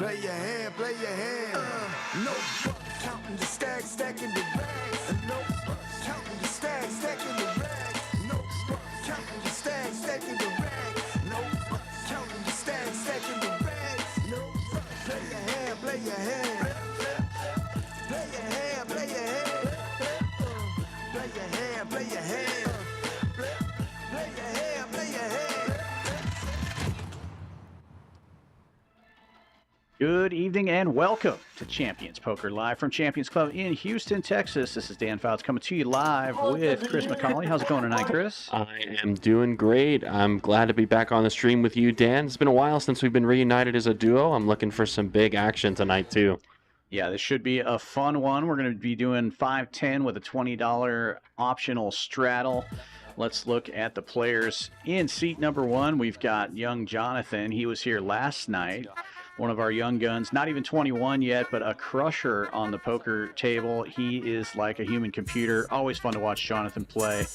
Play your hand, play your hand. No fuck, counting the stacks, stacking the rags. No fuck, counting the stacks, stacking the rags. No fuck, counting the stacks, stacking the rags. No fuck, counting the stacks, stacking the rags. No fuck, play your hand, play your hand. Play your hand, play your hand. Play your hand, play your hand. Play your hand, play your hand. Good evening and welcome to Champions Poker Live from Champions Club in Houston, Texas. This is Dan Fouts coming to you live with Chris McCauley. How's it going tonight, Chris? I am doing great. I'm glad to be back on the stream with you, Dan. It's been a while since we've been reunited as a duo. I'm looking for some big action tonight, too. Yeah, this should be a fun one. We're going to be doing 5-10 with a $20 optional straddle. Let's look at the players. In seat number one, we've got young Jonathan. He was here last night. One of our young guns, not even 21 yet, but a crusher on the poker table. He is like a human computer. Always fun to watch Jonathan play.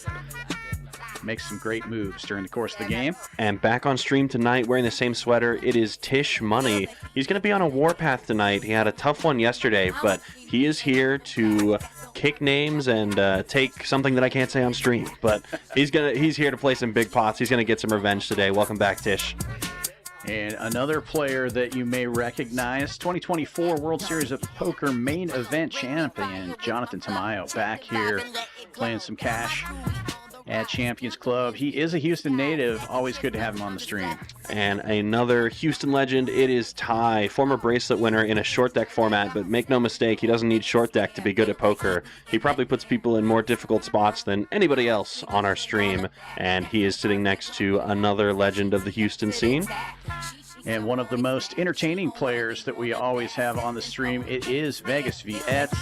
Makes some great moves during the course of the game. And back on stream tonight wearing the same sweater, it is Tisch Money. He's going to be on a warpath tonight. He had a tough one yesterday, but he is here to kick names and take something that I can't say on stream. But he's here to play some big pots. He's going to get some revenge today. Welcome back, Tisch. And another player that you may recognize, 2024 World Series of Poker main event champion, Jonathan Tamayo, back here playing some cash at Champions Club. He is a Houston native. Always good to have him on the stream. And another Houston legend, it is Ty, former bracelet winner in a short deck format, but make no mistake, he doesn't need short deck to be good at poker. He probably puts people in more difficult spots than anybody else on our stream, and he is sitting next to another legend of the Houston scene. And one of the most entertaining players that we always have on the stream, it is Vegas Viet.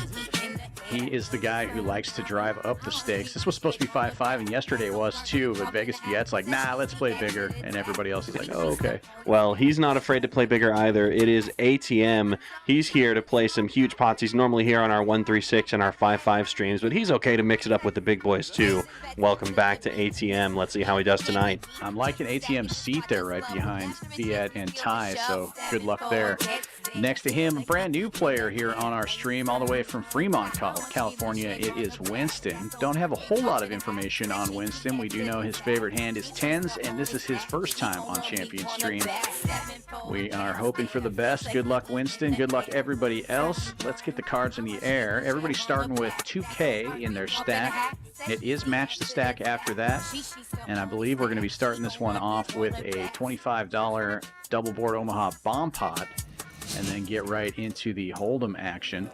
He is the guy who likes to drive up the stakes. This was supposed to be 5-5, and yesterday was too, but Vegas Viet's like, nah, let's play bigger. And everybody else is like, oh, okay. Well, he's not afraid to play bigger either. It is ATM. He's here to play some huge pots. He's normally here on our 136 and our 5-5 streams, but he's okay to mix it up with the big boys too. Welcome back to ATM. Let's see how he does tonight. I'm liking ATM's seat there right behind Viet and Ty, so good luck there. Next to him, a brand new player here on our stream, all the way from Fremont, California. It is Winston. Don't have a whole lot of information on Winston. We do know his favorite hand is tens, and this is his first time on Champion Stream. We are hoping for the best. Good luck, Winston. Good luck, everybody else. Let's get the cards in the air. Everybody's starting with 2K in their stack. It is match the stack after that, and I believe we're going to be starting this one off with a $25 double board Omaha bomb pot, and then get right into the Hold'em action.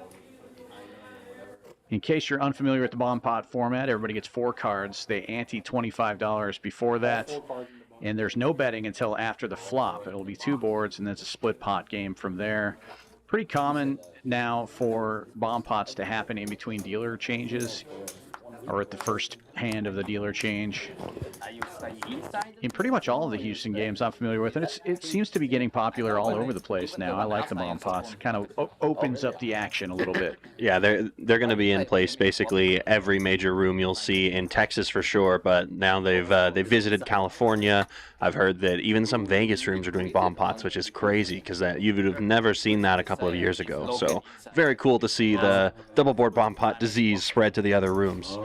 In case you're unfamiliar with the bomb pot format, everybody gets 4 cards. They ante $25 before that, and there's no betting until after the flop. It'll be 2 boards, and then it's a split pot game from there. Pretty common now for bomb pots to happen in between dealer changes, or at the first hand of the dealer change. In pretty much all of the Houston games I'm familiar with, and it seems to be getting popular all over the place now. I like the bomb pots. It kind of opens up the action a little bit. Yeah, they're going to be in place basically every major room you'll see in Texas for sure, but now they've visited California. I've heard that even some Vegas rooms are doing bomb pots, which is crazy because you would have never seen that a couple of years ago. So very cool to see the double board bomb pot disease spread to the other rooms.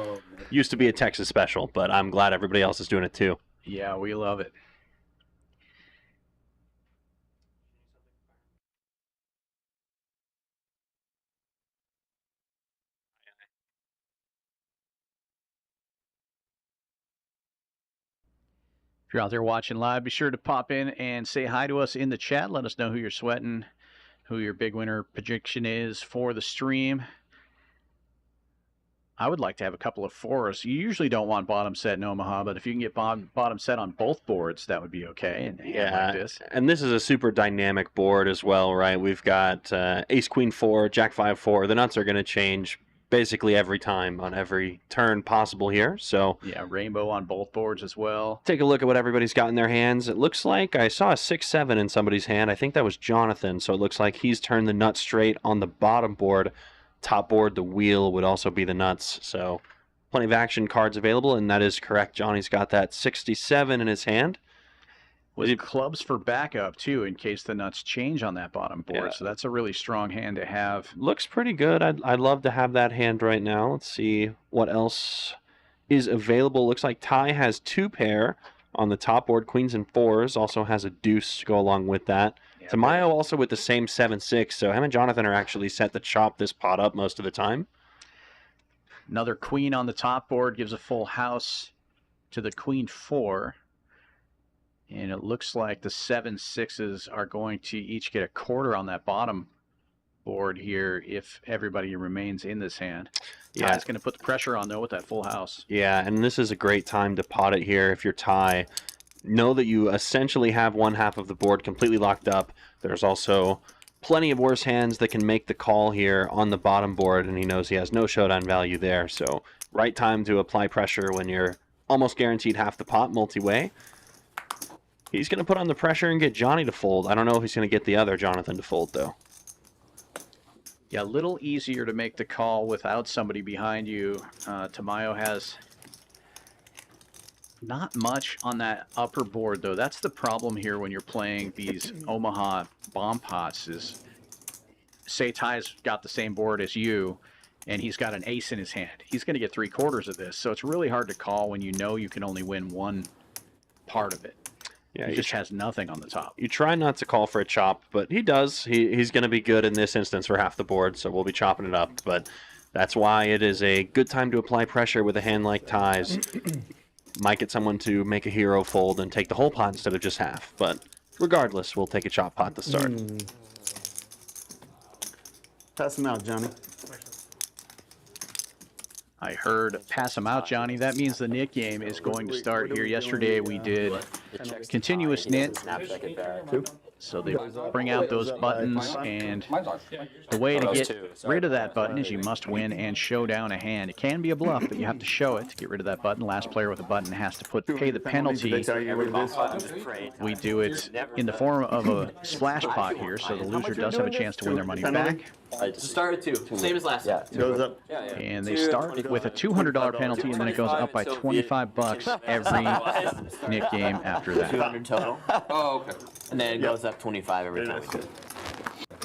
Used to be a Texas special, but I'm glad everybody else is doing it too. Yeah, we love it. If you're out there watching live, be sure to pop in and say hi to us in the chat. Let us know who you're sweating, who your big winner prediction is for the stream. I would like to have a couple of 4s. You usually don't want bottom set in Omaha, but if you can get bottom set on both boards, that would be okay. And yeah, like this. And this is a super dynamic board as well, right? We've got Ace Queen 4, Jack 5 4. The nuts are going to change basically every time on every turn possible here. So yeah, rainbow on both boards as well. Take a look at what everybody's got in their hands. It looks like I saw a 6-7 in somebody's hand. I think that was Jonathan. So it looks like he's turned the nut straight on the bottom board. Top board, the wheel would also be the nuts. So plenty of action cards available, and that is correct. Johnny's got that 67 in his hand. With clubs for backup, too, in case the nuts change on that bottom board. Yeah. So that's a really strong hand to have. Looks pretty good. I'd love to have that hand right now. Let's see what else is available. Looks like Ty has 2 pair on the top board. Queens and 4s. Also has a deuce to go along with that. Yeah, Tamayo also with the same 7-6. So him and Jonathan are actually set to chop this pot up most of the time. Another queen on the top board gives a full house to the queen 4. And it looks like the 7-6s are going to each get a quarter on that bottom board here if everybody remains in this hand. Yeah, it's going to put the pressure on, though, with that full house. Yeah, and this is a great time to pot it here if you're Ty. Know that you essentially have one half of the board completely locked up. There's also plenty of worse hands that can make the call here on the bottom board, and he knows he has no showdown value there. So right time to apply pressure when you're almost guaranteed half the pot multi-way. He's going to put on the pressure and get Johnny to fold. I don't know if he's going to get the other Jonathan to fold, though. Yeah, a little easier to make the call without somebody behind you. Tamayo has not much on that upper board, though. That's the problem here when you're playing these Omaha bomb pots is, say Ty's got the same board as you, and he's got an ace in his hand. He's going to get 3/4 of this, so it's really hard to call when you know you can only win one part of it. Yeah, he just has nothing on the top. You try not to call for a chop, but he does. He's going to be good in this instance for half the board, so we'll be chopping it up. But that's why it is a good time to apply pressure with a hand like Ty's. Might get someone to make a hero fold and take the whole pot instead of just half. But regardless, we'll take a chop pot to start. Pass him out, Johnny. I heard pass him out, Johnny. That means the knit game is going to start here. Yesterday we did continuous knit. So they bring out those buttons, and the way to get rid of that button is you must win and show down a hand. It can be a bluff, but you have to show it to get rid of that button. Last player with a button has to pay the penalty. We do it in the form of a splash pot here, so the loser does have a chance to win their money back. To start at 2, same as last time. Goes up. And they start with a $200 penalty, and then it goes up by $25 every knit game after that. 200 total. Oh, okay. And then it goes up 25 every time we do it.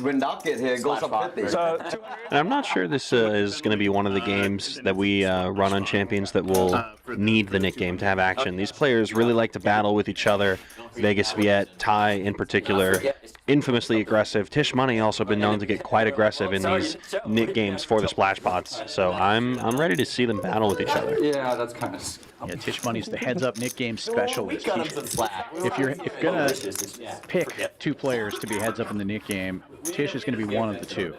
When Doc get here, it goes up 50. And I'm not sure this is going to be one of the games that we run on Champions that will need the knit game to have action. These players really like to battle with each other. Vegas Viet, Ty in particular, infamously aggressive. Tisch Money also been known to get quite aggressive in these knit games for the splash pots. So I'm ready to see them battle with each other. Yeah, that's kind of. Yeah, Tisch Money's the heads-up knit game specialist. If you're gonna pick 2 players to be heads-up in the knit game, Tisch is going to be one of the 2.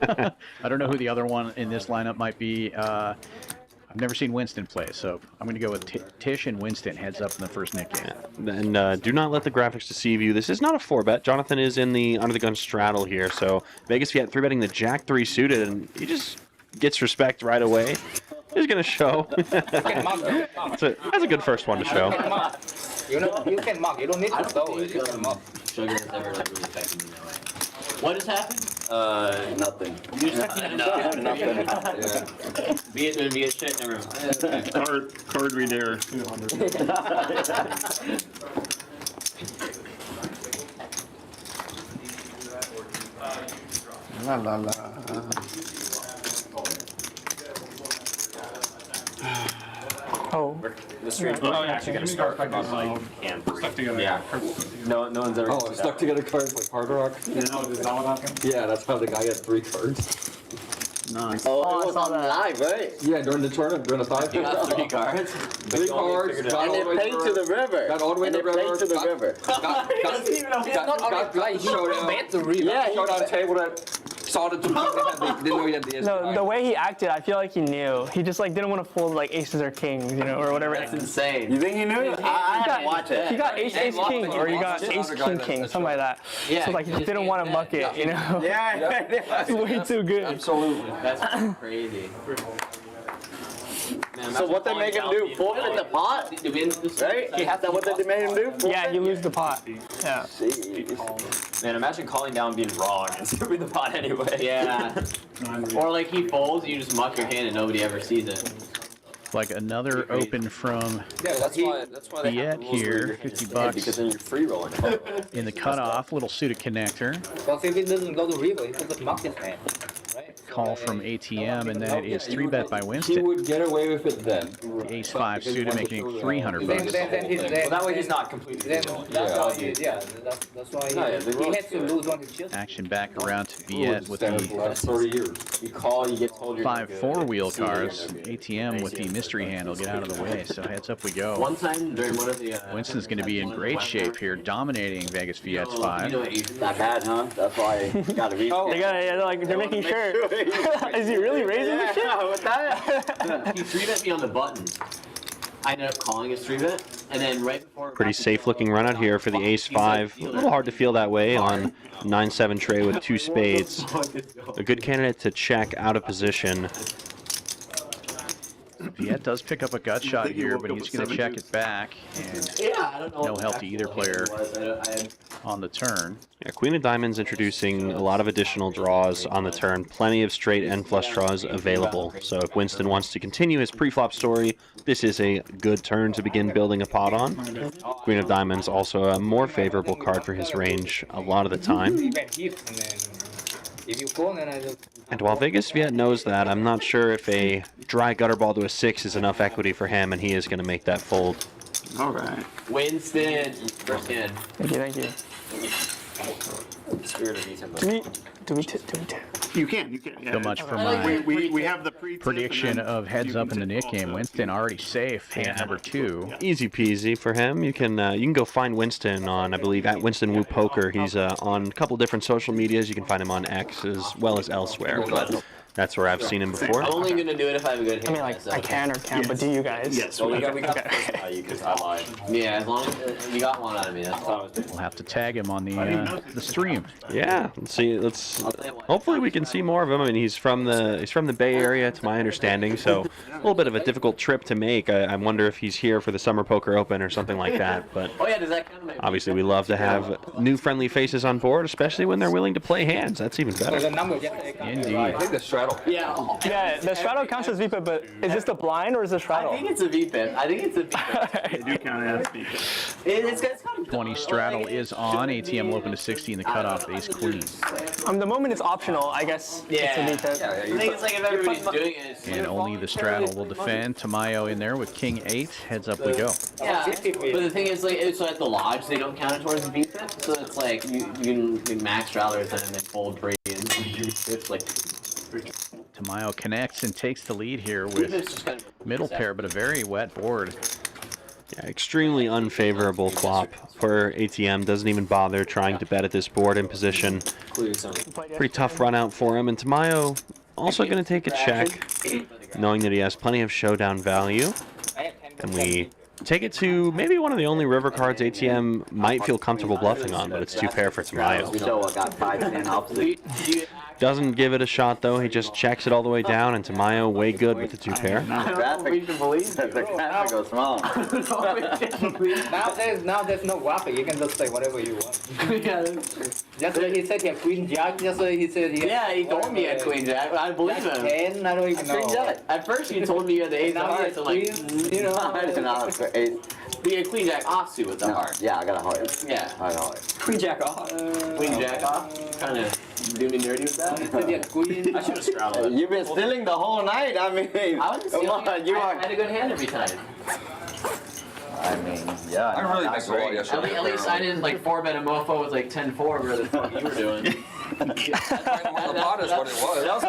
I don't know who the other one in this lineup might be. I've never seen Winston play, so I'm going to go with Tisch and Winston heads up in the first knit game. And do not let the graphics deceive you. This is not a 4-bet. Jonathan is in the under-the-gun straddle here, so Vegas Viet 3-betting the Jack-3 suited, and he just gets respect right away. He's going to show. That's a good first one to show. You can mark. You don't need to throw it. You can mark. Sugar has never really affected me that way. What has happened? Nothing. You just Nothing. Yeah. Be a shit, never mind. Card read error. La la la. Oh. The stream. Oh, yeah, actually, gonna start by like and stuck together. Yeah. No one's ever. Oh, stuck together cards like Hard Rock. Is that what happened? Yeah, that's how the guy got 3 cards. Nice. Oh, it was on live, right? Yeah, during the tournament, during the 5. You got 3 cards. 3 cards. Got all the way to the river. Got all the way to the river. Got showdown. Yeah, showdown table that saw the 2 cards that didn't know he had the No, the way he acted, I feel like he knew. He just like didn't want to fold like aces or kings, you know, or whatever. That's insane. You think he knew? I had to watch it. He got ace king, or you got ace king, something like that. Yeah. So like he didn't want to muck it, you know. Yeah. It's way too good. Absolutely. That's crazy. Man, So what they make him do? Forfeit the pot? Right? Is that what they made him do? Yeah, you lose the pot. Yeah. Man, imagine calling down being wrong and scooping the pot anyway. Yeah. Or like he folds, you just muck your hand and nobody ever sees it. Like another open from Yeah, that's why they have Viet the rules where here, your 50 hands bucks. because then you're free rolling. in the cutoff. Little suited connector. Because if it doesn't go to river, it doesn't mark his hand. Right? Call from ATM, and then it is 3-bet by He Winston. would get away with it then. Ace 5 suited, making it 300 Then, bucks. then That way he's not completely Then rolling. that's Yeah, why that's why No, yeah, the he rules has to good. lose on his chest. Action back around to Viet with the That's 30 years. You call, you get told you're 5 good. 4-wheel See you cars. in there. ATM with the mystery handle. Get out of the way. So heads up we go. One time during one of the Winston's going to be in great shape here, dominating Vegas Viet's 5. Not bad, huh? That's why I got to reach. They got, yeah, like they're making sure. Is he really raising the shit? With that? He 3-bet me on the button. I ended up calling his 3-bet, and then right before... Pretty safe looking run out here for the ace 5. A little hard to feel that way on 9-7 tray with 2 spades. A good candidate to check out of position. Viet does pick up a gut shot here, but he's going to check it back. And Yeah, I don't know no what the help to either actual player hand was. I had on the turn. Yeah, Queen of Diamonds introducing a lot of additional draws on the turn. Plenty of straight and flush draws available. So if Winston wants to continue his pre-flop story, this is a good turn to begin building a pot on. Queen of Diamonds also a more favorable card for his range a lot of the time. Even hit, and then if you call, then I just. And while Vegas Viet knows that, I'm not sure if a dry gutter ball to a 6 is enough equity for him, and he is going to make that fold. All right. Winston, first hand. Thank you. Spirit of Ethan. Do we tip? You can. Yeah. So much for my We have the pre prediction of heads up in the Nick game. Winston already safe, hand number 2. Easy peasy for him. You can go find Winston on, I believe, at Winston Woo Poker. He's on a couple different social medias. You can find him on X as well as elsewhere, but that's where I've seen him before. I'm only gonna do it if I have a good hand. I mean, like, I can or can't, but do you guys? Yes. Well, we got Oh, you can I lied. Yeah, as long as you got one out of me, that's all I was doing. We'll have to tag him on the stream. Yeah, let's see. Hopefully we can see more of him. I mean, he's from the Bay Area, to my understanding, so a little bit of a difficult trip to make. I wonder if he's here for the Summer Poker Open or something like that. But Oh yeah, does that kind of make obviously, we love to have new friendly faces on board, especially when they're willing to play hands. That's even So better. the number just. Indeed. I think the straddle. Yeah, the straddle counts as VPIP, but is this the blind or is the I straddle? think it's a VPIP. I think it's a VPIP. They do count as speakers. It's kind of 20 straddle is on. ATM will open to 60 in the cutoff. Ace queen. The moment it's optional, I guess Yeah. it's a VPIP. Yeah, I think it's like if everybody's doing it. It's And only the straddle will defend. Tamayo in there with king 8. Heads up we go. Yeah, but the thing is, like, so at the lodge, they don't count it towards the VPIP, so it's like you can max straddlers and then fold free and it's like. Tamayo connects and takes the lead here VPIP's with just kind of middle pair, but a very wet board. Yeah, extremely unfavorable flop for ATM. Doesn't even bother trying to bet at this board in position. Pretty tough run out for him. And Tamayo also going to take a check, knowing that he has plenty of showdown value. And we take it to maybe one of the only river cards ATM might feel comfortable bluffing on, but it's 2 pair for Tamayo. So I got 5-10 opposite. Doesn't give it a shot though. He just checks it all the way down, and Tamayo way good with the 2 pair. Traffic. The traffic goes small. Now there's no graphic. You can just say whatever you want. yeah, Just he said he had Queen Jack. Just he said he. yeah, he told me he had Queen Jack. I believe him. 10. I don't even know. At first, he told me he had the Ace of Now he Hearts. has I'm like, Queen. You know. he had Queen Jack offsuit with the heart. Yeah, I got a heart. Yeah. I got a heart. Queen Jack off. Queen Jack off. Kind of do me nerdy with that. He said he had Queen. I should have straddled it. You've been stealing the whole night. I mean, I wasn't come stealing. on, you I are. had a good hand every time. I mean, yeah. I really missed a lot yesterday. At least I didn't like 4-bet a mofo with like 10-4 where the fuck you were doing. The pot is what it was.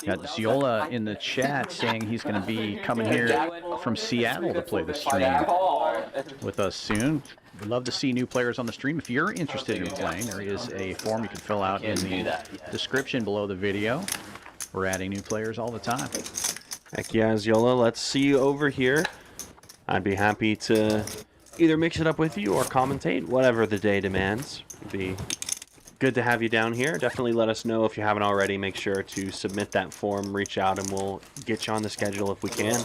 Got Ziola in the chat saying he's going to be coming here from Seattle to play the stream with us soon. We'd love to see new players on the stream. If you're interested in playing, there is a form you can fill out in the description below the video. We're adding new players all the time. Heck yeah, Ziola. Let's see you over here. I'd be happy to either mix it up with you or commentate, whatever the day demands. It'd be good to have you down here. Definitely let us know if you haven't already. Make sure to submit that form, reach out, and we'll get you on the schedule if we can.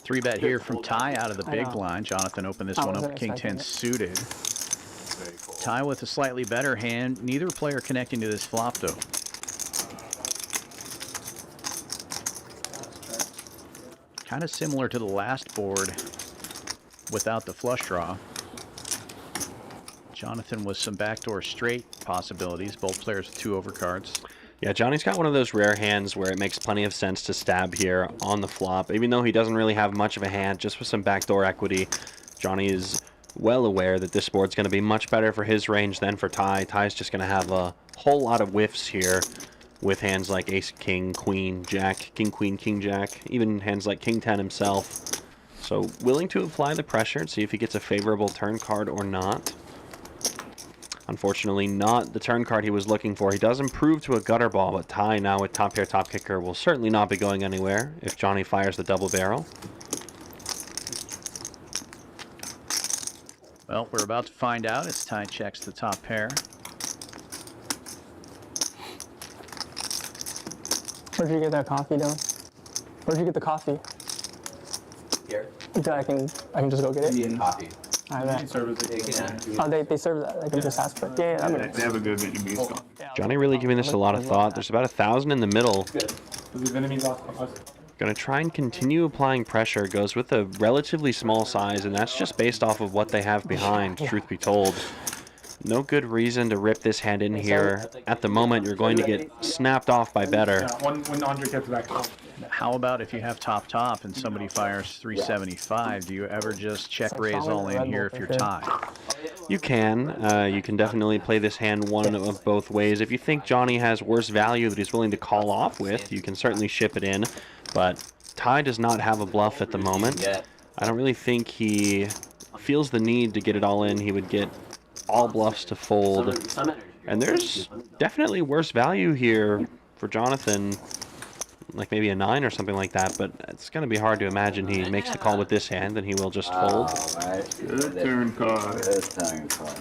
3-bet here from Ty out of the big blind. Jonathan opened this one up with king 10 suited. Ty with a slightly better hand. Neither player connecting to this flop though. Kind of similar to the last board without the flush draw. Jonathan with some backdoor straight possibilities. Both players with 2 overcards. Yeah, Johnny's got one of those rare hands where it makes plenty of sense to stab here on the flop. Even though he doesn't really have much of a hand, just with some backdoor equity, Johnny is well aware that this board's going to be much better for his range than for Ty. Ty's just going to have a whole lot of whiffs here with hands like ace, king, queen, jack, king, queen, king, jack, even hands like king 10 himself. So willing to apply the pressure and see if he gets a favorable turn card or not. Unfortunately, not the turn card he was looking for. He does improve to a gutter ball, but Ty now with top pair, top kicker will certainly not be going anywhere if Johnny fires the double barrel. Well, we're about to find out as Ty checks the top pair. Where'd you get that coffee, Dylan? Where'd you get the coffee? Here. So I can just go get it? Indian coffee. I bet. Yeah. Oh, they serve that. I can just ask for it. Yeah, that makes They have a good Vietnamese coffee. Johnny really giving this a lot of thought. There's about 1,000 in the middle. Good. Going to try and continue applying pressure. Goes with a relatively small size, and that's just based off of what they have behind, truth be told. No good reason to rip this hand in here. At the moment, you're going to get snapped off by better. When Andre gets back. How about if you have top and somebody fires 375? Do you ever just check raise all in here if you're tied? You can definitely play this hand one of both ways. If you think Johnny has worse value that he's willing to call off with, you can certainly ship it in. But Ty does not have a bluff at the moment. I don't really think he feels the need to get it all in. He would get all bluffs to fold. And there's definitely worse value here for Jonathan, like maybe a 9 or something like that, but it's going to be hard to imagine he makes the call with this hand and he will just fold. Good turn card. Good turn card.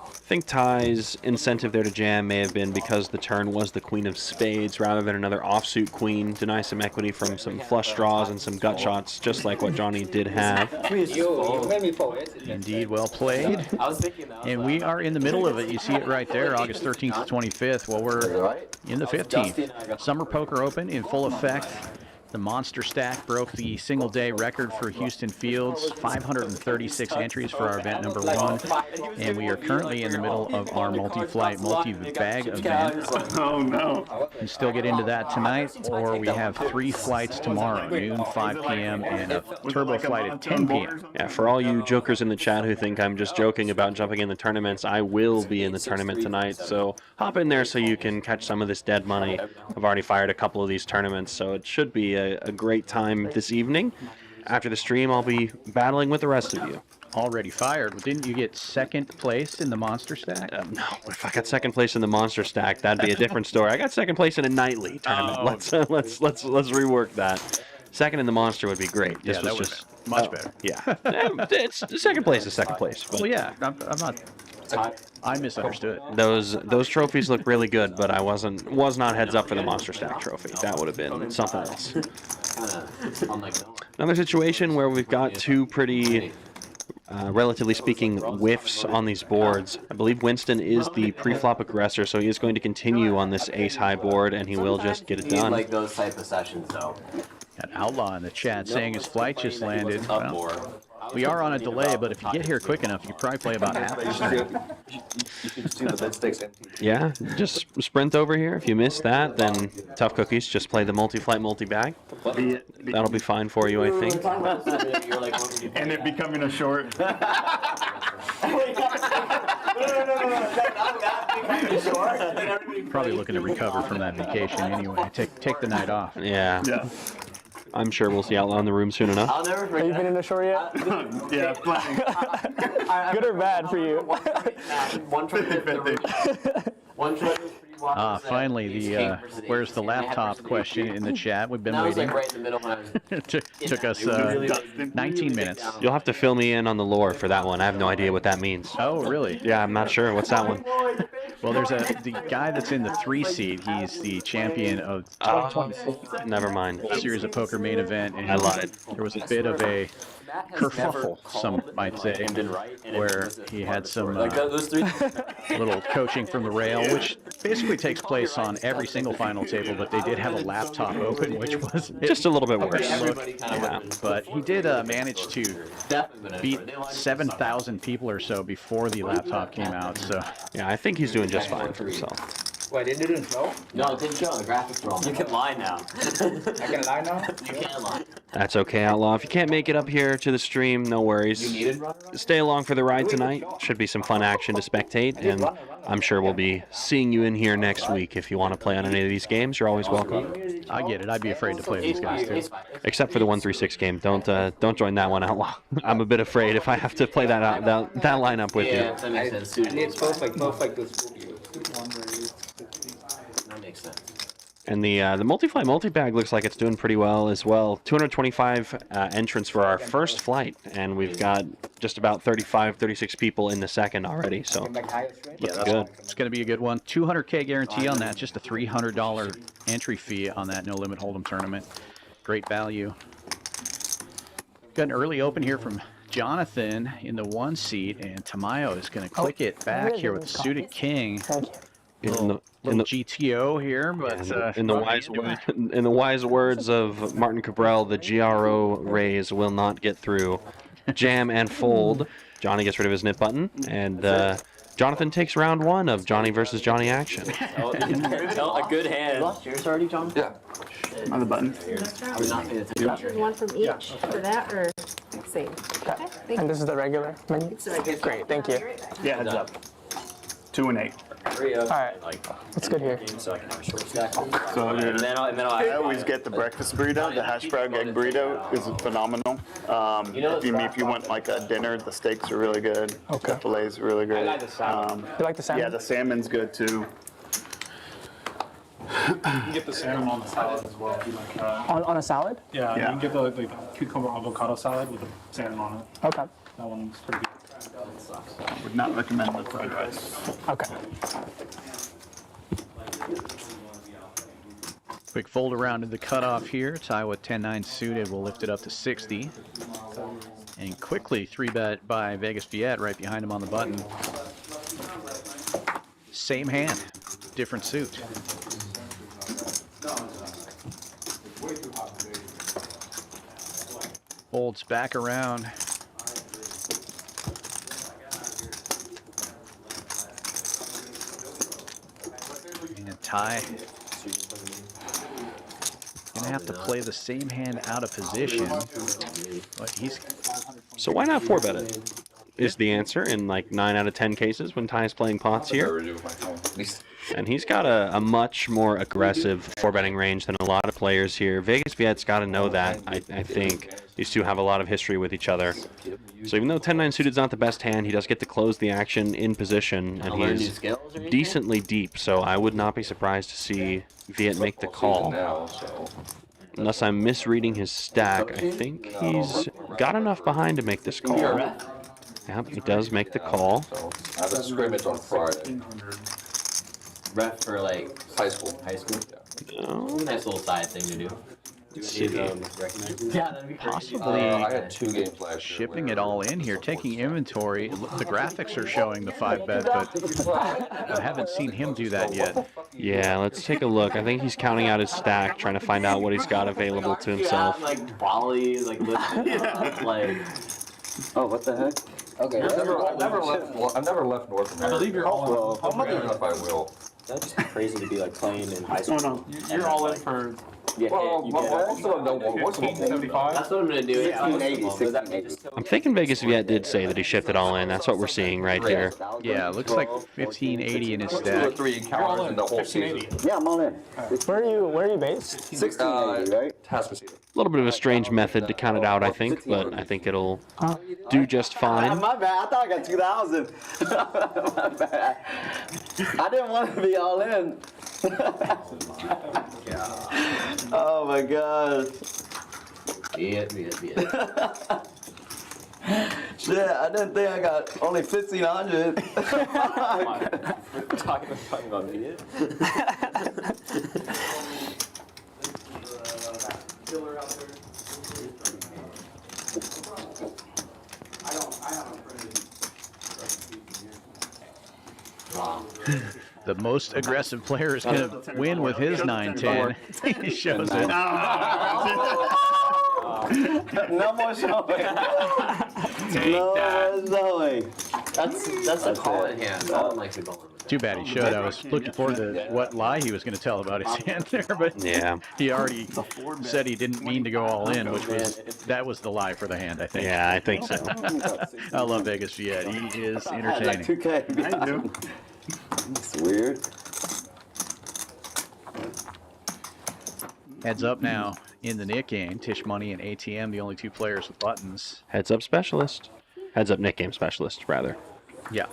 I think Ty's incentive there to jam may have been because the turn was the queen of spades rather than another offsuit queen. Deny some equity from some flush draws and some gut shots, just like what Johnny did have. You made me fold. Indeed, well played. I was thinking that. And we are in the middle of it. You see it right there, August 13th to 25th. Well, we're in the 15th. Summer Poker Open in full effect. The Monster Stack broke the single-day record for Houston Fields, 536 entries for our event number 1, and we are currently in the middle of our multi-flight, multi-bag event. Oh no. You can still get into that tonight, or we have 3 flights tomorrow, noon, 5 p.m., and a turbo flight at 10 p.m. Yeah, for all you jokers in the chat who think I'm just joking about jumping in the tournaments, I will be in the tournament tonight, so hop in there so you can catch some of this dead money. I've already fired a couple of these tournaments, so it should be a great time this evening. After the stream, I'll be battling with the rest of you. Already fired. Didn't you get second place in the Monster Stack? No, if I got second place in the Monster Stack, that'd be a different story. I got second place in a nightly tournament. Oh. Let's rework that. Second in the Monster would be great. This was just much better. Yeah, it's second place is second place. But Well, yeah, I'm not. I misunderstood. those trophies look really good, but I was not heads up for the Monster Stack trophy. That would have been something else. Another situation where we've got 2 pretty, relatively speaking, whiffs on these boards. I believe Winston is the pre-flop aggressor, so he is going to continue on this ace-high board, and he will just get it done. Like those type of sessions, though. Got Outlaw in the chat saying his flight just landed. Well, we are on a delay, but if you get here quick enough, you probably play about half the stream. You can see the mid stakes empty. Yeah, just sprint over here. If you miss that, then tough cookies. Just play the multi-flight, multi-bag. That'll be fine for you, I think. And it becoming a short. Probably looking to recover from that vacation anyway. Take the night off. Yeah. Yeah. I'm sure we'll see Outlaw in the room soon enough. I'll never forget. Have you been in the shore yet? Yeah, plenty. Good or bad for you? One trip. One trip. Finally, the where's the laptop question in the chat. We've been That was waiting. like right in the middle when I was. Took us 19 minutes. You'll have to fill me in on the lore for that one. I have no idea what that means. Oh, really? Yeah, I'm not sure. What's that one? Well, there's the guy that's in the 3 seed. He's the champion of Never mind. a series of poker main event, and I lied. there was a bit of a kerfuffle, some might say, where he had some little coaching from the rail, which basically takes place on every single final table, but they did have a laptop open, which was Just a little bit worse. yeah, but he did manage to beat 7,000 people or so before the laptop came out. So Yeah, I think he's doing just fine for himself. Wait, it didn't show? No, it didn't show. The graphics were all. You can lie now. I can lie now? You can lie. That's okay, Outlaw. If you can't make it up here to the stream, no worries. Stay along for the ride tonight. Should be some fun action to spectate, and I'm sure we'll be seeing you in here next week. If you want to play on any of these games, you're always welcome. I get it. I'd be afraid to play these guys too. Except for the 136 game. Don't join that one, Outlaw. I'm a bit afraid if I have to play that lineup with Yeah, you. that makes sense. And it's perfect to spook you. That makes sense. And the multi-fly multi-bag looks like it's doing pretty well as well. 225 entrants for our first flight, and we've got just about 35, 36 people in the second already, so looks good. It's going to be a good one. 200K guarantee on that, just a $300 entry fee on that No Limit Hold'em tournament. Great value. Got an early open here from Jonathan in the 1 seat, and Tamayo is going to click it back here with the suited king. Little GTO here, but in the wise words of Martin Cabral, the GRO rays will not get through. Jam and fold. Johnny gets rid of his nip button, and Jonathan takes round 1 of Johnny versus Johnny action. A good hand. You lost yours already, John? Yeah. On the button. I'm not paying attention. One from each for that, or same? Okay, thank And you. this is the regular menu? Great, thank you. Yeah, heads up. 2 and 8. All right, that's good here. So And I always get the breakfast burrito. The hash brown egg burrito is phenomenal. If you want like a dinner, the steaks are really good. Okay. The fillets are really great. You like the salmon? Yeah, the salmon's good too. You can get the salmon on the salad as well if you like that. On a salad? Yeah, Yeah. you can get the cucumber avocado salad with the salmon on it. Okay. That one's pretty good. I would not recommend the fried rice. Okay. quick fold around to the cutoff here. Tie with 10-9 suited will lift it up to 60. And quickly 3-bet by Vegas Viet right behind him on the button. Same hand, different suit. Folds back around. And tie. Gonna have to play the same hand out of position, but he's. So why not 4-bet it? Is the answer in like 9 out of 10 cases when Ty's playing pots here. And he's got a much more aggressive 4-betting range than a lot of players here. Vegas Viet's got to know that. I think these two have a lot of history with each other. So even though 10-9 suited's not the best hand, he does get to close the action in position, and he's decently deep. So I would not be surprised to see Viet make the call. Unless I'm misreading his stack, I think he's got enough behind to make this call. Yep, he does make the call. I have a scrimmage on Friday. Ref for like High school. high school. No. Nice little side thing to do. Let's see. Yeah, that'd be Possibly I had 2 games last year. shipping it all in here, taking inventory. The graphics are showing the 5-bet, but I haven't seen him do that yet. Yeah, let's take a look. I think he's counting out his stack, trying to find out what he's got available to himself. Yeah, like volley, like like. Oh, what the heck? Okay, I've never left North America. I believe you're all in. I'm good enough I will. That's crazy to be like playing in high school. No, you're all in for Well, most of them don't want most of them. 75. That's what I'm gonna do. 1680. I'm thinking Vegas Viet did say that he shifted all in. That's what we're seeing right here. Yeah, it looks like 1580 in his 2 or stack. 3 encounters in the whole season. Yeah, I'm all in. Where are you based? 1680, right? Tascasita. A little bit of a strange method to count it out, I think, but I think it'll do just fine. My bad. I thought I got 2,000. My bad. I didn't want to be all in. Oh my god. Shit, I didn't think I got only 1,500. Talking about Viet. The most aggressive player is going to win with his 9-10. He shows it. No more showing. No more showing. That's a call-in hand. Colin likes to call in. Too bad he showed. I was looking forward to what lie he was going to tell about his hand there, but Yeah. he already said he didn't mean to go all in, which was the lie for the hand, I think. Yeah, I think so. I love Vegas Viet. He is Like entertaining. 2K. It's weird. Heads up now in the Nick game. Tisch Money and ATM, the only two players with buttons. Heads up specialist. Heads up Nick game specialist, rather. Yeah.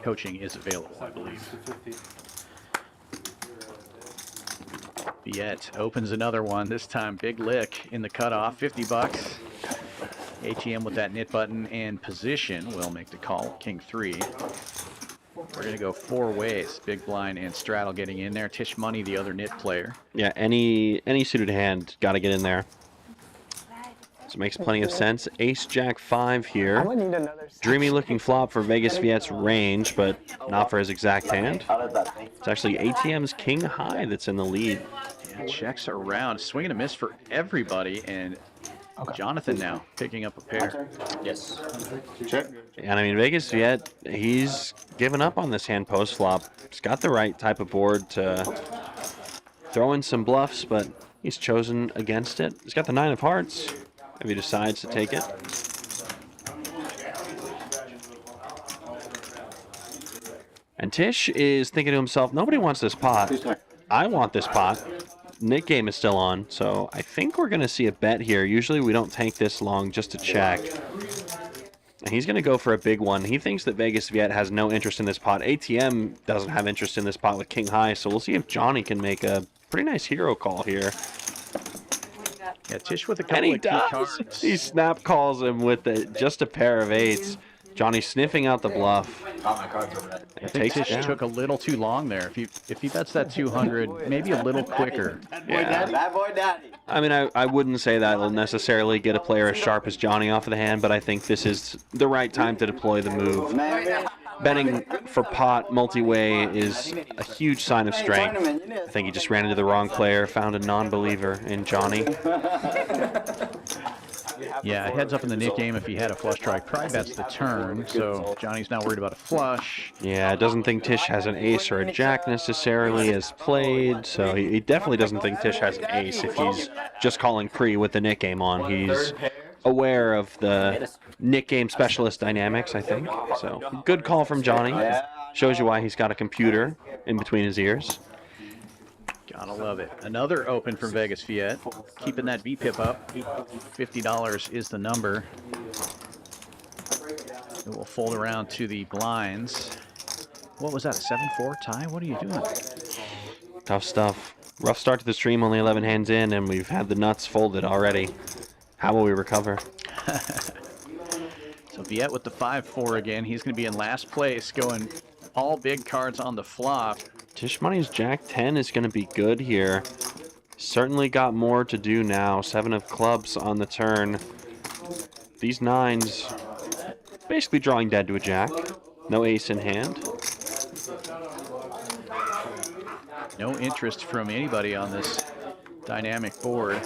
Coaching is available, I believe. Viet opens another one. This time, big lick in the cutoff, 50 bucks. ATM with that knit button and position will make the call. King 3. We're going to go 4 ways. Big blind and straddle getting in there. Tisch Money, the other knit player. Yeah, any suited hand, got to get in there. So it makes plenty of sense. Ace Jack 5 here. I need another. Dreamy looking flop for Vegas Viet's range, but not for his exact hand. It's actually ATM's King High that's in the lead. Yeah, checks around. Swing and a miss for everybody. And Jonathan now picking up a pair. Yes. Check. And I mean, Vegas Viet, he's given up on this hand post flop. He's got the right type of board to throw in some bluffs, but he's chosen against it. He's got the 9 of hearts if he decides to take it. And Tisch is thinking to himself, nobody wants this pot. I want this pot. Nick game is still on, so I think we're going to see a bet here. Usually we don't take this long just to check. And he's going to go for a big one. He thinks that Vegas Viet has no interest in this pot. ATM doesn't have interest in this pot with King High, so we'll see if Johnny can make a pretty nice hero call here. Yeah, Tisch with a couple of key cards. He snap calls him with just a pair of 8s. Johnny sniffing out the bluff. I think Tisch took a little too long there. If he bets that 200, maybe a little quicker. Bad boy daddy. I mean, I wouldn't say that will necessarily get a player as sharp as Johnny off of the hand, but I think this is the right time to deploy the move. Betting for pot multi-way is a huge sign of strength. I think he just ran into the wrong player, found a non-believer in Johnny. Yeah, heads up in the Nick game if he had a flush draw. He probably bets the turn, so Johnny's not worried about a flush. Yeah, doesn't think Tisch has an ace or a jack necessarily as played, so he definitely doesn't think Tisch has an ace if he's just calling pre with the Nick game on. He's aware of the Nick game specialist dynamics, I think. So good call from Johnny. Shows you why he's got a computer in between his ears. Gotta love it. Another open from Vegas Viet. Keeping that VPIP up. $50 is the number. It will fold around to the blinds. What was that, a 7-4 tie? What are you doing? Tough stuff. Rough start to the stream, only 11 hands in, and we've had the nuts folded already. How will we recover? So Viet with the 5-4 again. He's going to be in last place, going all big cards on the flop. Tisch Money's Jack 10 is going to be good here. Certainly got more to do now. 7 of clubs on the turn. These 9s basically drawing dead to a jack. No ace in hand. No interest from anybody on this dynamic board.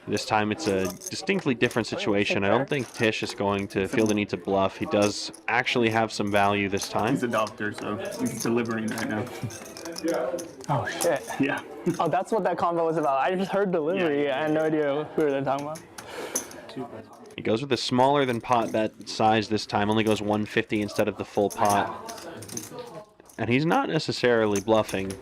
This time it's a distinctly different situation. I don't think Tisch is going to feel the need to bluff. He does actually have some value this time. He's a doctor, so he's delivering right now. Oh, shit. Yeah. Oh, that's what that combo was about. I just heard delivery. Yeah. I had no idea who we were talking about. He goes with a smaller than pot bet size this time. Only goes 150 instead of the full pot. And he's not necessarily bluffing.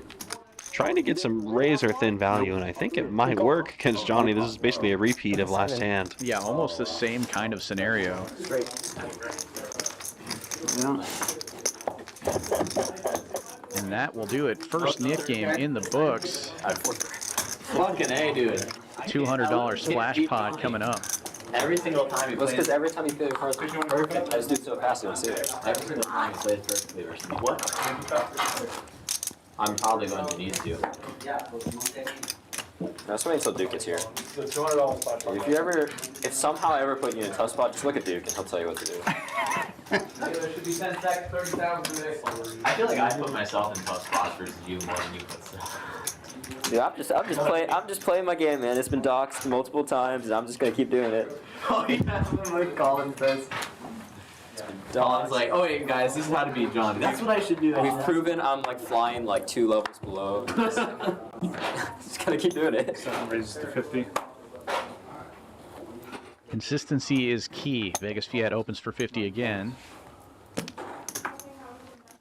Trying to get some razor thin value, and I think it might work against Johnny. This is basically a repeat of last hand. Yeah, almost the same kind of scenario. Yeah. And that will do it. First Nick game in the books. Fucking A, dude. $200 splash pod coming up. Every single time he Well, plays. because every time you play the cards perfect, I just do it so fast you don't see it. Every single time he plays perfectly versus me. What? I'm probably going to need to. That's why until Duke gets here. If somehow I ever put you in a tough spot, just look at Duke and he'll tell you what to do. I feel like I put myself in tough spots versus you more than you put stuff. Dude, I'm just playing my game, man. It's been doxed multiple times, and I'm just gonna keep doing it. Oh yeah, like Colin says. Colin's like, oh wait guys, this is how to beat John. That's what I should do. We've proven I'm like flying like 2 levels below. Just gotta keep doing it. 7 raises to 50. Consistency is key. Vegas Fiat opens for 50 again.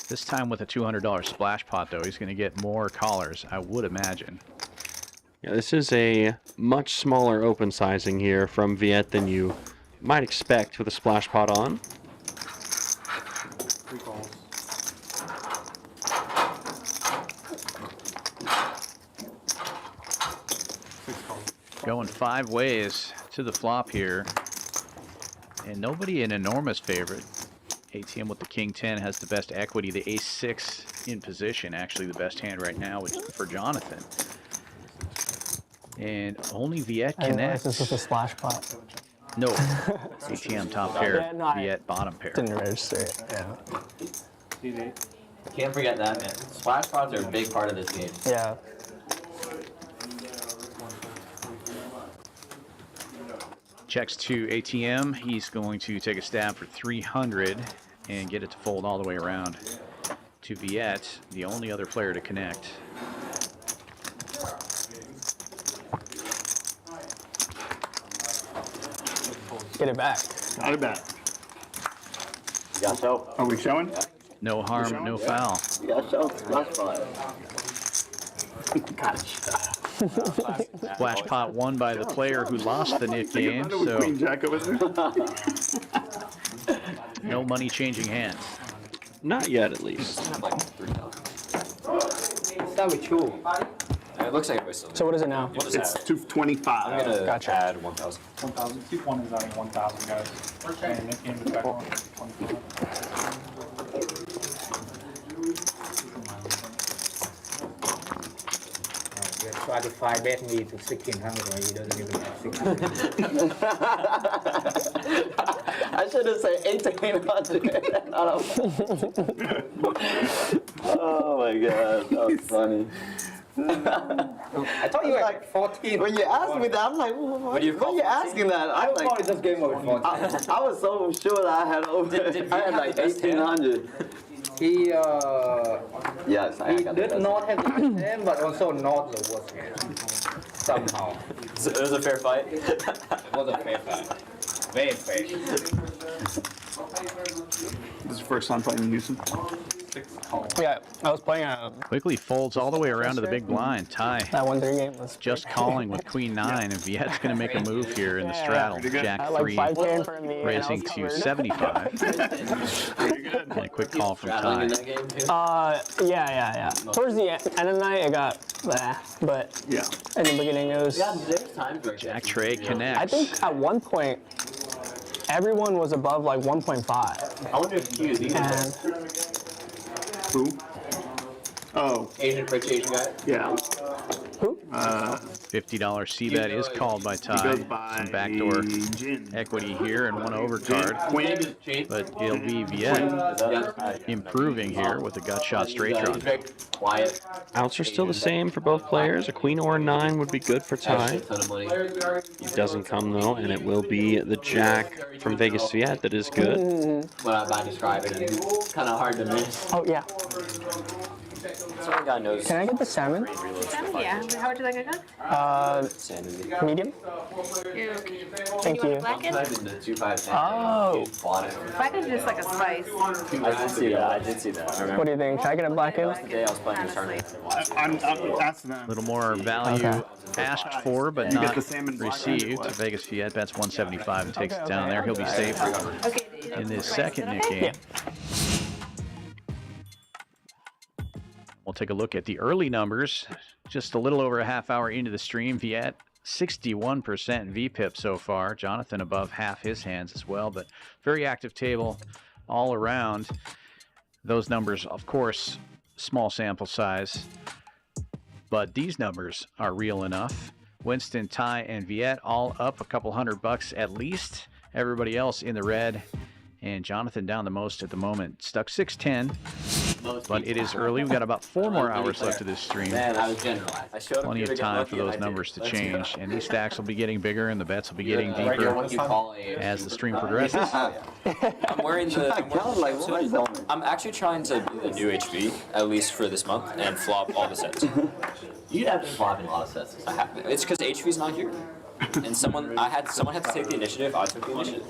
This time with a $200 splash pot, though, he's going to get more callers, I would imagine. Yeah, this is a much smaller open sizing here from Viet than you might expect with a splash pot on. 3 calls. Going 5 ways to the flop here. And nobody an enormous favorite. ATM with the King 10 has the best equity. The Ace 6 in position, actually the best hand right now for Jonathan. And only Viet connects. This is a splash pot. No, ATM top pair, Yeah, no, Viet bottom pair. Didn't register it. Yeah. Can't forget that, man. Splash pots are a big part of this game. Yeah. Checks to ATM. He's going to take a stab for 300 and get it to fold all the way around to Viet, the only other player to connect. Get it back. Got it back. You got show. Are we showing? No harm, no foul. You got show. Splash pot. Splash pot won by the player who lost the Nick game, Queen so Jack over there. no money changing hands. Not yet, at least. Like 3,000. Start with 2. It looks like everybody's still. So what is it now? We'll just It's add. 225. I'm gonna Gotcha. add 1,000. 1,000. Keep one is only 1,000, guys. And Nick game is back on 25. Try to 5-bet me to 1,600, or he doesn't even have 1,600. I should have said 1,800. Oh my god, that was funny. I thought you were like 14. When you asked me that, I'm like, what are you asking that? I was probably just game over 14. I was so sure that I had over. I had like 1,800. He Yes, I he got did that. not have the best hand, but also not the worst hand. Somehow. So it was a fair fight. It was a fair fight. Very fair. This is the first time playing in Houston. Yeah, I was playing Quickly folds all the way around to the big blind. Tie. that 1-3 game. Was Just calling with Queen 9, and Viet's going to make a move here in the straddle. Jack I like 3 5K in front of me. raising and I to was covered. 75. And a quick call from Straddling Ty. in that game too. Yeah. Towards the end of the night, it got but Yeah. in the beginning, it was. Yeah, there's times where Jack Trey connects. I think at one point, everyone was above like 1.5. I wonder if Q is even And Who? Oh, Asian French Asian guy. yeah. who? $50 C-bet is called by He Ty. goes by Some backdoor Jin. equity here and one overcard. Queen. But it'll be Viet improving here with a gut shot straight draw. He's very quiet. Outs are still the same for both players. A queen or a 9 would be good for Has a Ty. shit ton of money. He doesn't come though, and it will be the Jack from Vegas Fiat that is good. When I'm about to describe it, it's kind of hard to miss. Oh yeah. Some guy knows. Can I get the salmon? Yeah. How would you like it cooked? Sanity. Medium. Thank you. Blackened? Sometimes in the 2-5-10, Oh. you bought it. Blackened is just like a spice. I did see that. I did see that. I remember. What do you think? Should I get a blackened? The day I was playing the tournament. I'm asking them. A little more value asked for, but You get not the salmon black received. one. Vegas Fiat bets 175 and takes it down there. He'll be safe Okay. in this second Nick game. We'll take a look at the early numbers. Just a little over a half hour into the stream. Viet 61% VPIP so far. Jonathan above half his hands as well, but very active table all around. Those numbers, of course, small sample size, but these numbers are real enough. Winston, Ty, and Viet all up a couple $100 at least. Everybody else in the red, and Jonathan down the most at the moment. Stuck 610, but it is early. We've got about 4 more hours left of this stream. I was generalized. Plenty of time for those numbers to change, and these stacks will be getting bigger and the bets will be getting deeper as the stream progresses. I'm wearing the. I'm actually trying to do the new HB, at least for this month, and flop all the sets. You'd have to flop in a lot of sets. It's because HB's not here, and someone had to take the initiative. I took the initiative.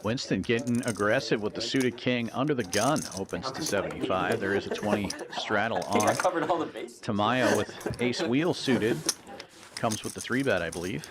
Winston getting aggressive with the suited king under the gun. Opens to 75. There is a 20 straddle on. Covered all the bases. Tamayo with ace wheel suited. Comes with the 3-bet, I believe.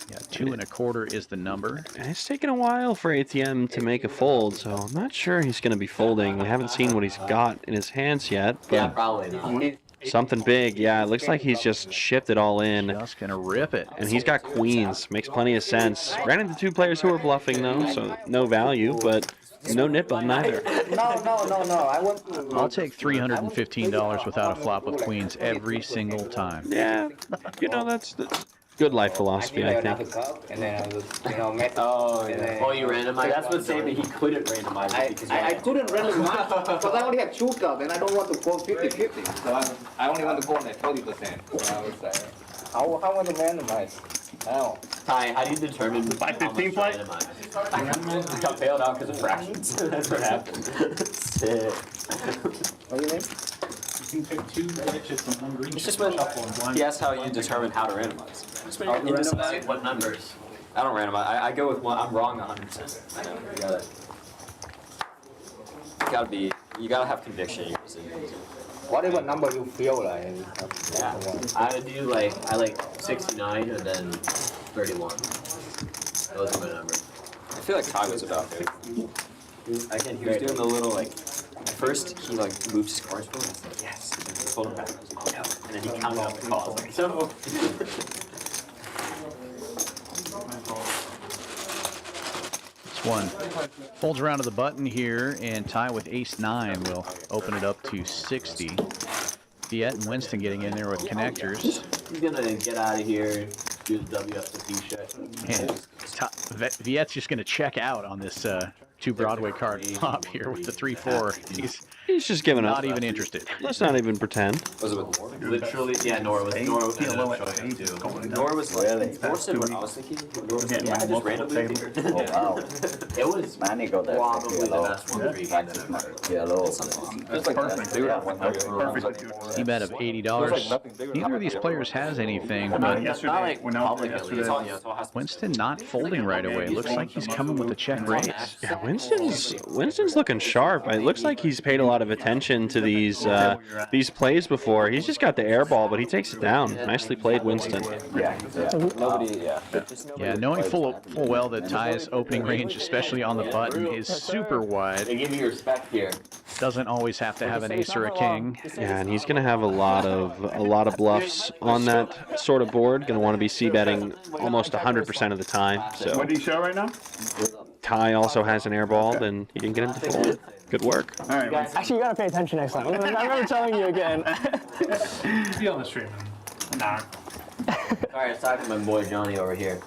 Yeah, 2 1/4 is the number. And it's taken a while for ATM to make a fold, so I'm not sure he's going to be folding. We haven't seen what he's got in his hands yet. But Yeah, probably not. something big. Yeah, it looks like he's just shipped it all in. Just going to rip it. And he's got queens. Makes plenty of sense. Ran into 2 players who are bluffing, though, so no value, but no nip button either. No. I want to. I'll take $315 without a flop with queens every single time. Yeah, you know, that's good life philosophy, I think. And then I was, met. Oh, you randomized? That's what saying that he couldn't randomize it because I couldn't randomize because I only have 2 cards and I don't want to go 50-50. So I only want to go on at 40%. So I was like, how want to randomize? Now. Ty, how do you determine 515 play? I got bailed out because of fractions. That's what happened. Sick. What do you mean? You can take 2 pitches from one green. It's just when he asks how you determine how to randomize. What numbers? I don't randomize. I go with one. I'm wrong 100%. I know. You gotta have conviction in your decisions. Whatever number you feel like. Yeah. I like 69 and then 31. Those are my numbers. I feel like Ty was about there. He was doing the little at first he moved his cards for me. I was like, yes. And then he pulled them back. And then he counted up the calls. Like, so. This one folds around to the button here, and Ty with ace-9 will open it up to 60. Viet and Winston getting in there with connectors. He's gonna get out of here, do the WSOP shit. And Viet's just gonna check out on this 2 Broadway card flop here with the 3-4. He's just giving up. Not even interested. Let's not even pretend. Was it with Nora? Literally, yeah, Nora was ended up showing up too. Nora was Nora said what I was thinking. Nora was I just randomly figured. Oh, wow. It was Manny got that. probably the best 1-3 game that I've heard. Yellow. That's like perfect. C-bet of $80. Neither of these players has anything, but Winston not folding right away. Looks like he's coming with a check raise. Yeah, Winston's looking sharp. It looks like he's paid a lot of attention to these plays before. He's just got the air ball, but he takes it down. Nicely played, Winston. Yeah, knowing full well that Ty's opening range, especially on the button, is super wide. They give you respect here. Doesn't always have to have an ace or a king. Yeah, and he's gonna have a lot of bluffs on that sort of board. Gonna want to be c-betting almost 100% of the time. So. What do you show right now? Ty also has an air ball, and he didn't get him to fold. Good work. All right. Actually, you gotta pay attention next time. I'm never telling you again. Be on the stream. Nah. Alright, let's talk to my boy Johnny over here.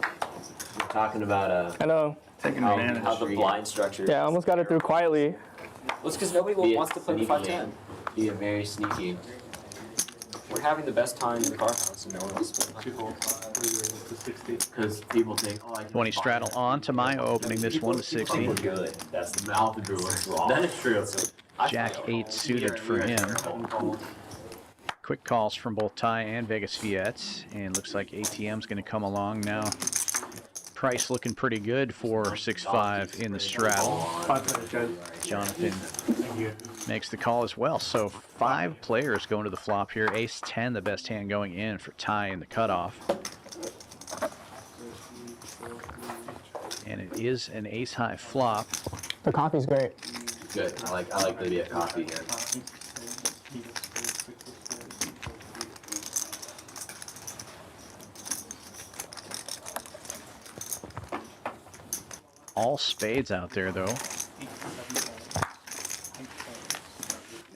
We're talking about I know. How the blind structure. Yeah, I almost got it through quietly. Well, it's because nobody wants to play the 5-10. Be very sneaky. We're having the best time in the car house, and no one else. Because people think, oh, I can 20 straddle on. Tamayo opening this one to 60. Good. That's the mouth of brewer. That is true. Jack 8 suited for him. Quick calls from both Ty and Vegas Viet, and looks like ATM's going to come along now. Price looking pretty good for 6-5 in the straddle. Jonathan makes the call as well. So 5 players going to the flop here. Ace-10, the best hand going in for Ty in the cutoff. And it is an ace-high flop. The coffee's great. Good. I like the Viet coffee here. All spades out there, though.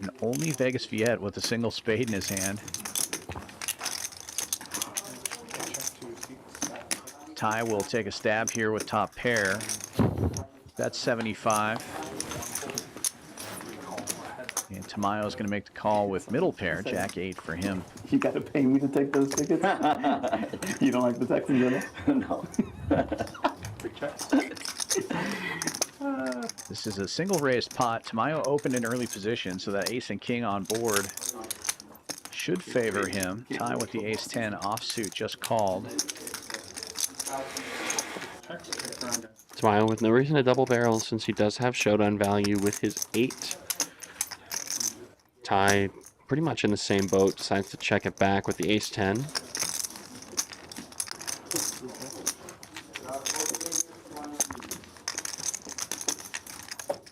And only Vegas Viet with a single spade in his hand. Ty will take a stab here with top pair. That's 75. And Tamayo is going to make the call with middle pair, Jack 8 for him. You got to pay me to take those tickets? You don't like the Texans at all? No. This is a single raised pot. Tamayo opened in early position, so that ace and king on board should favor him. Ty with the ace-10 offsuit just called. Tamayo with no reason to double barrel since he does have showdown value with his 8. Ty pretty much in the same boat, decides to check it back with the ace-10.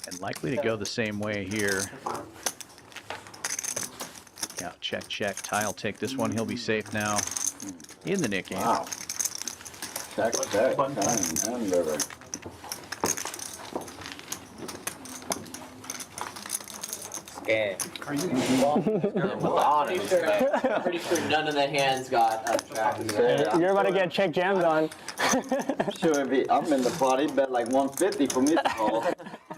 And likely to go the same way here. Yeah, check, check. Ty will take this one. He'll be safe now in the Nick game. Wow. Check, check, and river. Okay. Pretty sure none of the hands got tracked. You're about to get check jammed on. Sure, I'm in the party, bet like 150 for me to call.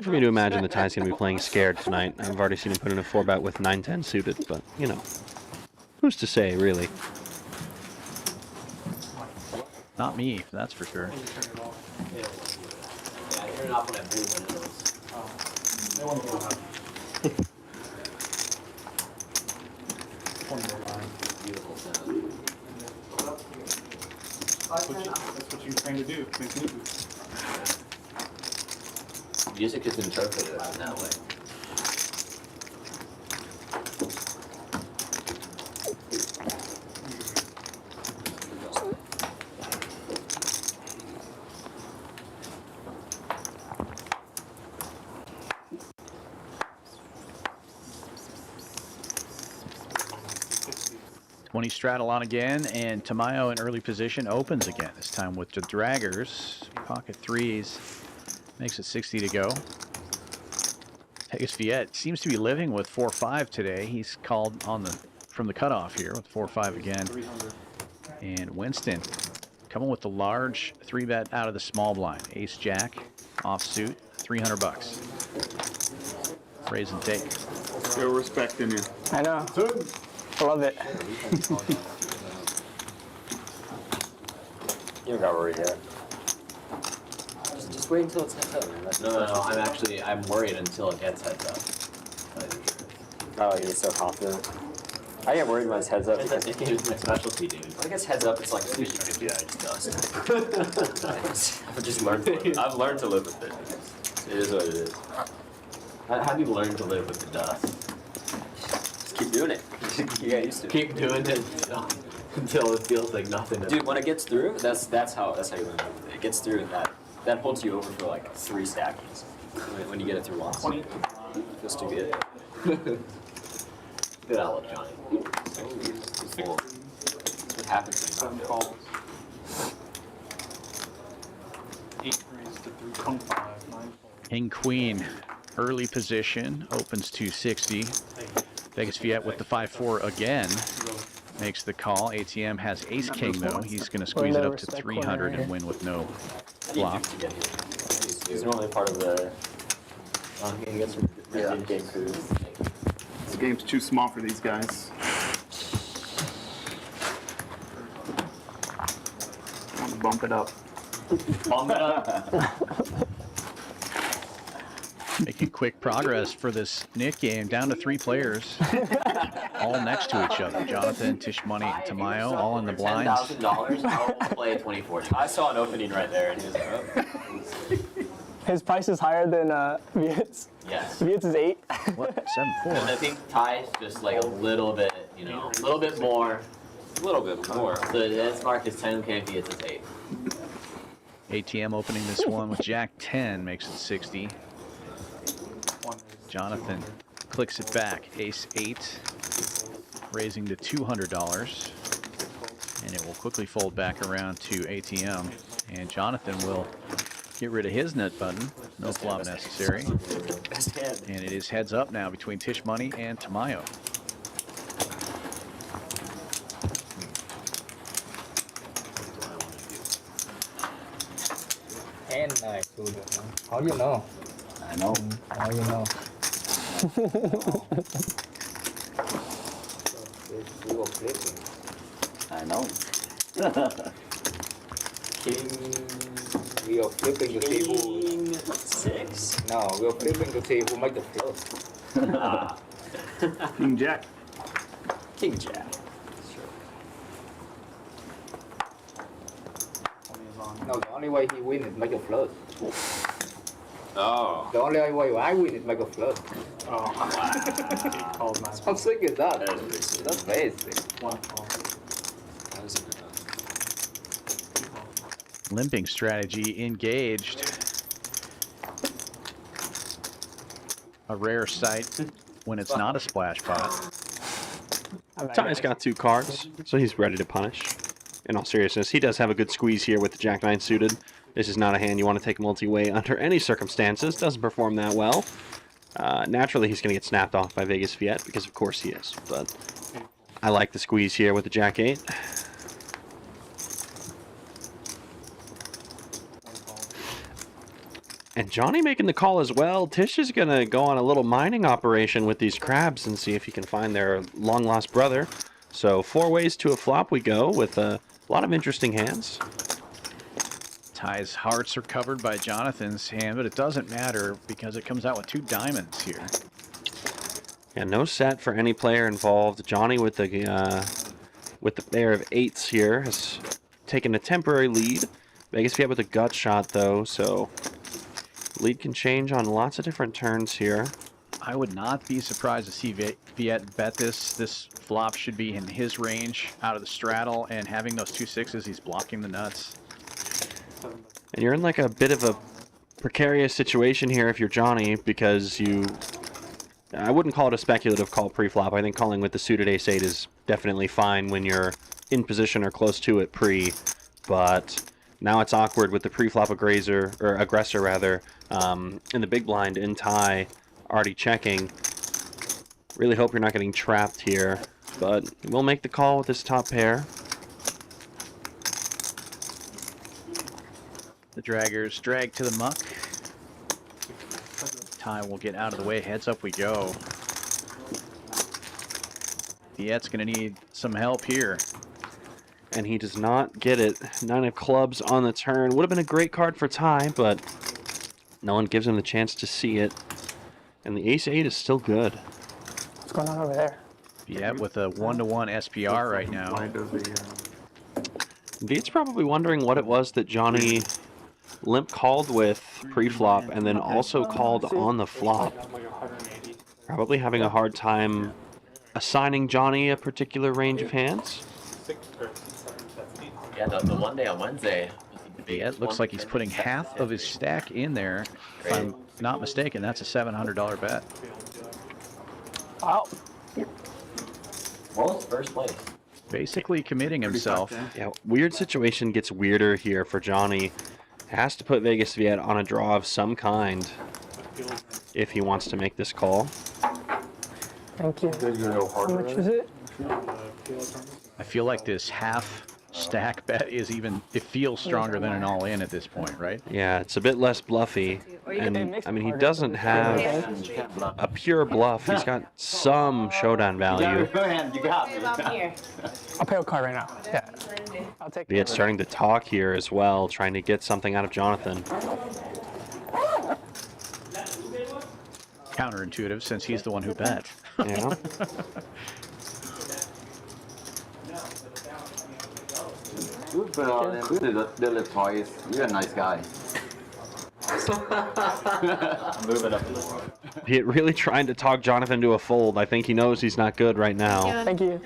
For me to imagine that Ty's going to be playing scared tonight. I've already seen him put in a 4-bet with 9-10 suited, but, you know, who's to say, really? Not me, that's for sure. Yeah, you're not going to do one of those. Beautiful sound. That's what you train to do. Make moves. Music is interpreted in that way. Twenty straddle on again, and Tamayo in early position opens again, this time with the draggers. Pocket threes. Makes it 60 to go. Vegas Viet seems to be living with 4-5 today. He's called on the from the cutoff here with 4-5 again. And Winston coming with the large 3-bet out of the small blind. Ace Jack offsuit, 300 bucks. Raise and take. Still respecting you. I know. I love it. You got worried here. Just wait until it's heads up. No, I'm worried until it gets heads up. Oh, you're so confident. I get worried when it's heads up. This game is my specialty, dude. When it gets heads up, it's like yeah, it's dust. I've just learned. I've learned to live with it. It is what it is. How do you learn to live with the dust? Just keep doing it. You get used to it. Keep doing it until it feels like nothing. Dude, when it gets through, that's how you learn to live with it. It gets through, and that holds you over for like 3 stackings. When you get it through once. Feels too good. Good outlook, Johnny. What happens when you calls. 8 raised to 325, 9 King Queen, early position, opens 260. Vegas Viet with the 5-4 again. Makes the call. ATM has Ace King though. He's going to squeeze it up to 300 and win with no flop. He's normally part of the game crew. This game's too small for these guys. I want to bump it up. Bump it up. Making quick progress for this Nick game, down to 3 players, all next to each other. Jonathan, Tisch Money, and Tamayo, all in the blinds. $10,000, I'll play a 24. I saw an opening right there, and he was like, oh. His price is higher than Viet's. Yes. Viet's is 8. What? 7-4. And I think Ty's just like a little bit, a little bit more. A little bit more. So that's marked as 10K, Viet's is 8. ATM opening this one with Jack 10 makes it 60. Jonathan clicks it back. Ace 8, raising to $200. And it will quickly fold back around to ATM. And Jonathan will get rid of his nut button. No flop necessary. And it is heads up now between Tisch Money and Tamayo. And nice. How you know? I know. How you know? I know. We are flipping the table. King 6. No, we are flipping the table. Make the flop. King Jack. King Jack. No, the only way he wins is make a flush. Oh. The only way I win is make a flush. Oh, Wow. How sick is that? That is pretty sick. That's very sick. That is a good one. Limping strategy engaged. A rare sight when it's not a splash pot. Ty's got 2 cards, so he's ready to punish. In all seriousness, he does have a good squeeze here with the Jack 9 suited. This is not a hand you want to take multi-way under any circumstances. Doesn't perform that well. Naturally, he's going to get snapped off by Vegas Viet, because of course he is. But I like the squeeze here with the Jack 8. And Johnny making the call as well. Tisch is going to go on a little mining operation with these crabs and see if he can find their long-lost brother. So 4 ways to a flop we go with a lot of interesting hands. Ty's hearts are covered by Jonathan's hand, but it doesn't matter because it comes out with 2 diamonds here. And no set for any player involved. Johnny with the pair of 8s here has taken a temporary lead. Vegas Viet with a gut shot though, so lead can change on lots of different turns here. I would not be surprised to see Viet bet this. This flop should be in his range out of the straddle, and having those 2 6s, he's blocking the nuts. And you're in like a bit of a precarious situation here if you're Johnny, because I wouldn't call it a speculative call pre-flop. I think calling with the suited ace-8 is definitely fine when you're in position or close to it pre, but now it's awkward with the pre-flop aggressor in the big blind in Ty already checking. Really hope you're not getting trapped here, but we'll make the call with this top pair. The draggers drag to the muck. Ty will get out of the way. Heads up we go. Viet's going to need some help here. And he does not get it. 9 of clubs on the turn. Would have been a great card for Ty, but no one gives him the chance to see it. And the ace-8 is still good. What's going on over there? Viet with a 1-to-1 SPR right now. Viet's probably wondering what it was that Johnny limp called with pre-flop and then also called on the flop. Probably having a hard time assigning Johnny a particular range of hands. Yeah, the one day on Wednesday. Viet looks like he's putting half of his stack in there. If I'm not mistaken, that's a $700 bet. Wow. Well, first place. Basically committing himself. Yeah, weird situation gets weirder here for Johnny. Has to put Vegas Viet on a draw of some kind if he wants to make this call. Thank you. How much is it? I feel like this half stack bet is it feels stronger than an all-in at this point, right? Yeah, it's a bit less bluffy. And I mean, he doesn't have a pure bluff. He's got some showdown value. I'll pay a card right now. Yeah. I'll take Viet's starting to talk here as well, trying to get something out of Jonathan. Counterintuitive since he's the one who bet. Yeah. Good the lip toys. You're a nice guy. Moving up in the world. Viet really trying to talk Jonathan to a fold. I think he knows he's not good right now. Thank you.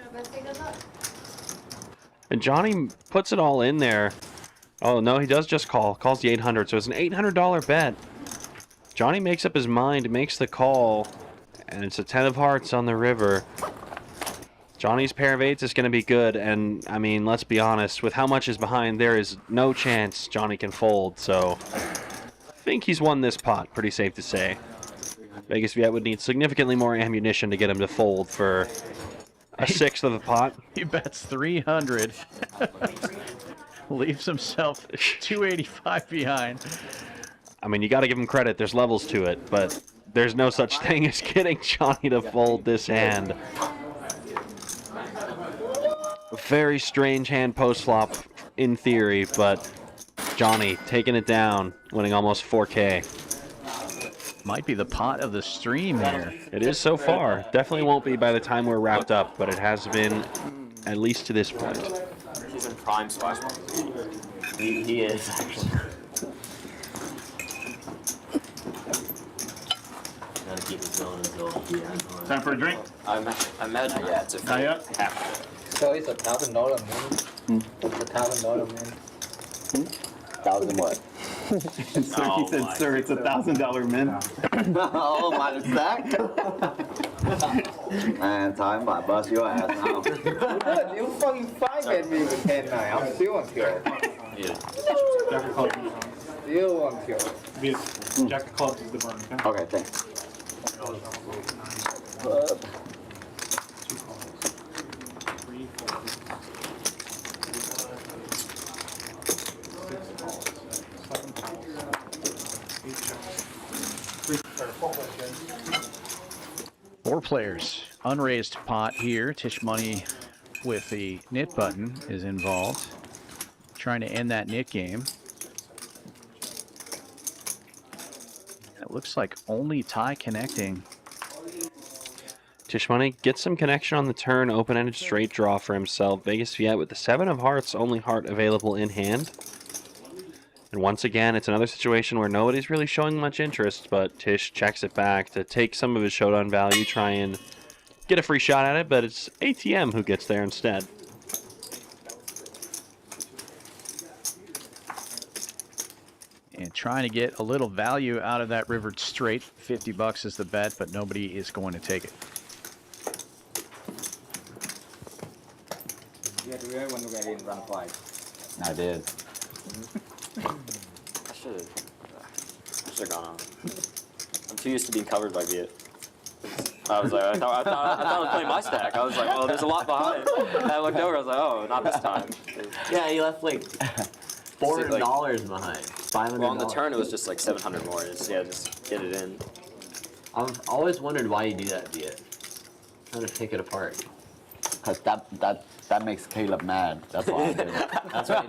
And Johnny puts it all in there. Oh, no, he does just call. Calls the 800, so it's an $800 bet. Johnny makes up his mind, makes the call, and it's a 10 of hearts on the river. Johnny's pair of eights is going to be good, and, I mean, let's be honest, with how much is behind, there is no chance Johnny can fold, so I think he's won this pot, pretty safe to say. Vegas Viet would need significantly more ammunition to get him to fold for a sixth of a pot. He bets 300. Leaves himself 285 behind. I mean, you got to give him credit. There's levels to it, but there's no such thing as getting Johnny to fold this hand. A very strange hand post-flop in theory, but Johnny taking it down, winning almost 4K. Might be the pot of the stream here. It is so far. Definitely won't be by the time we're wrapped up, but it has been at least to this point. He's in prime splash mode. He is, actually. Gotta keep it going until the end. Time for a drink? I'm mad. Not yet. It's a Not yet? half. So it's $1,000 win. It's $1,000 win. 1,000 what? Sir, he said, sir, it's $1,000 min. Oh, my stack? Man, time I bust your ass now. You fucking 5-bet me with 10-9. I'm still on kill. Yeah. Jack of clubs. Still on kill. Jack of clubs is the burn. Okay, thanks. Four players. Unraised pot here. Tisch Money with the knit button is involved. Trying to end that knit game. It looks like only tie connecting. Tisch Money gets some connection on the turn, open-ended straight draw for himself. Vegas Viet with the 7 of hearts, only heart available in hand. And once again, it's another situation where nobody's really showing much interest, but Tisch checks it back to take some of his showdown value, try and get a free shot at it, but it's ATM who gets there instead. And trying to get a little value out of that rivered straight. 50 bucks is the bet, but nobody is going to take it. Yeah, do you ever want to get in run 5? I did. I should have gone on. I'm too used to being covered by Viet. I was like, I thought I was playing my stack. I was like, oh, there's a lot behind. And I looked over, I was like, oh, not this time. Yeah, he left like $400 behind. $500. Well, on the turn, it was just like 700 more. Just get it in. I've always wondered why you do that, Viet. Trying to pick it apart. Because that makes Caleb mad. That's why I do it. That's why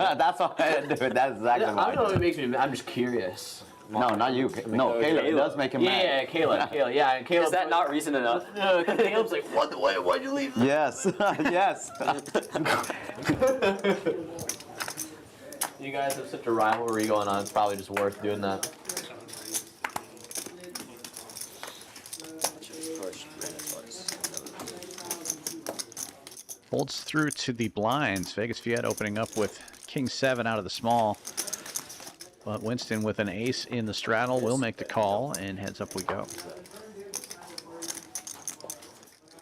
I do it. That's exactly why. I don't know if it makes me mad. I'm just curious. No, not you. No, Caleb. It does make him mad. Yeah, Caleb. Yeah, Caleb. Is that not reason enough? No, Caleb's like, why'd you leave? Yes. Yes. You guys have such a rivalry going on. It's probably just worth doing that. Folds through to the blinds. Vegas Viet opening up with King 7 out of the small. But Winston with an ace in the straddle will make the call, and heads up we go.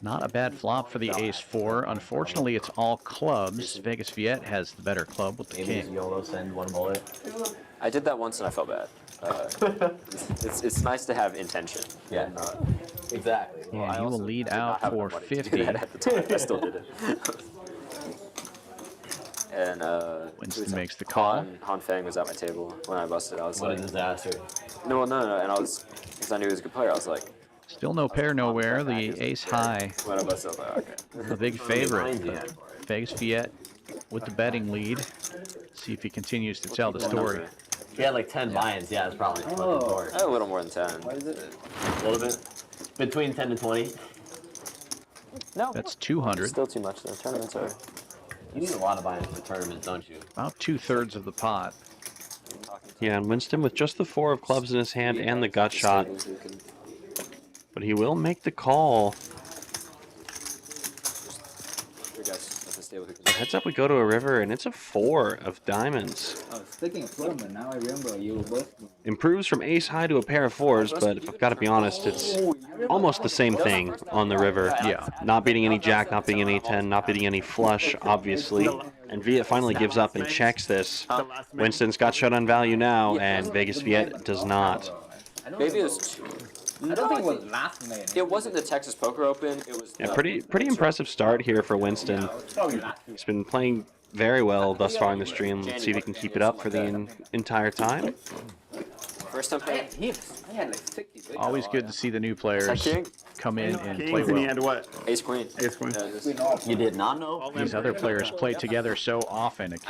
Not a bad flop for the ace 4. Unfortunately, it's all clubs. Vegas Viet has the better club with the king. YOLO send one bullet. I did that once and I felt bad. It's nice to have intention. Yeah, exactly. Yeah, he will lead out for 50. At the time, I still did it. And Winston makes the call. Han Feng was at my table when I busted. I was What like, a disaster. No. And I was, because I knew he was a good player, I was like, Still no pair nowhere. The ace high. when I busted, I was like, okay. The big favorite. Vegas Viet with the betting lead. See if he continues to tell the story. If he had like 10 buy-ins, yeah, it's probably fucking bored. A little more than 10. What is it? A little bit. Between 10 to 20. No. That's 200. Still too much though. Tournaments are. You need a lot of buy-ins for tournaments, don't you? About 2/3 of the pot. Yeah, and Winston with just the 4 of clubs in his hand and the gut shot. But he will make the call. Here, guys. stable. Heads up, we go to a river, and it's a 4 of diamonds. I was thinking of tournament, now I remember you both. Improves from ace high to a pair of 4s, but if I've got to be honest, it's almost the same thing on the river. Yeah. Not beating any jack, not beating any 10, not beating any flush, obviously. And Viet finally gives up and checks this. Winston's got showdown value now, and Vegas Viet does not. Maybe it was. I don't think it was last man. It wasn't the Texas Poker Open. It was. Yeah, pretty impressive start here for Winston. He's been playing very well thus far in the stream. Let's see if he can keep it up for the entire time. First time playing. I had like 60. Always good to see the new players come in and play Kings, and he well. had what? Ace Queen. Ace Queen. You did not know? These other players play together so often, it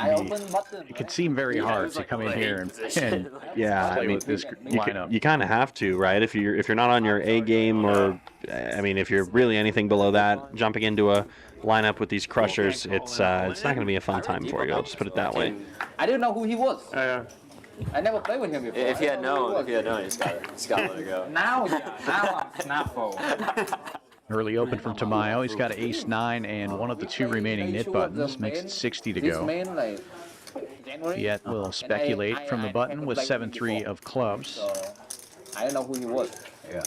can seem very hard to come in here and Yeah, I play mean, with this lineup. you kind of have to, right? If you're not on your A game, or I mean, if you're really anything below that, jumping into a lineup with these crushers, it's not going to be a fun time for you. I'll just put it that way. I didn't know who he was. I never played with him before. If he had known, he's got to let it go. Now I'm snaffle. Early open from Tamayo. He's got an ace-9 and one of the 2 remaining knit buttons. Makes it 60 to go. Viet will speculate from the button with 7-3 of clubs. I don't know who he was. Yeah.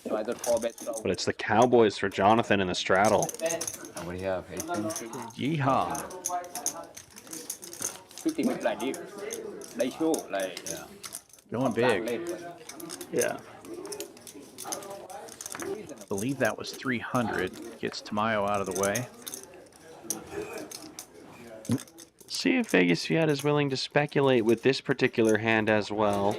So I don't call bet. But it's the Cowboys for Jonathan in the straddle. And what do you have? 18? Yeehaw. 50 with like this. They show like. Going big. Yeah. I believe that was 300. Gets Tamayo out of the way. See if Vegas Viet is willing to speculate with this particular hand as well.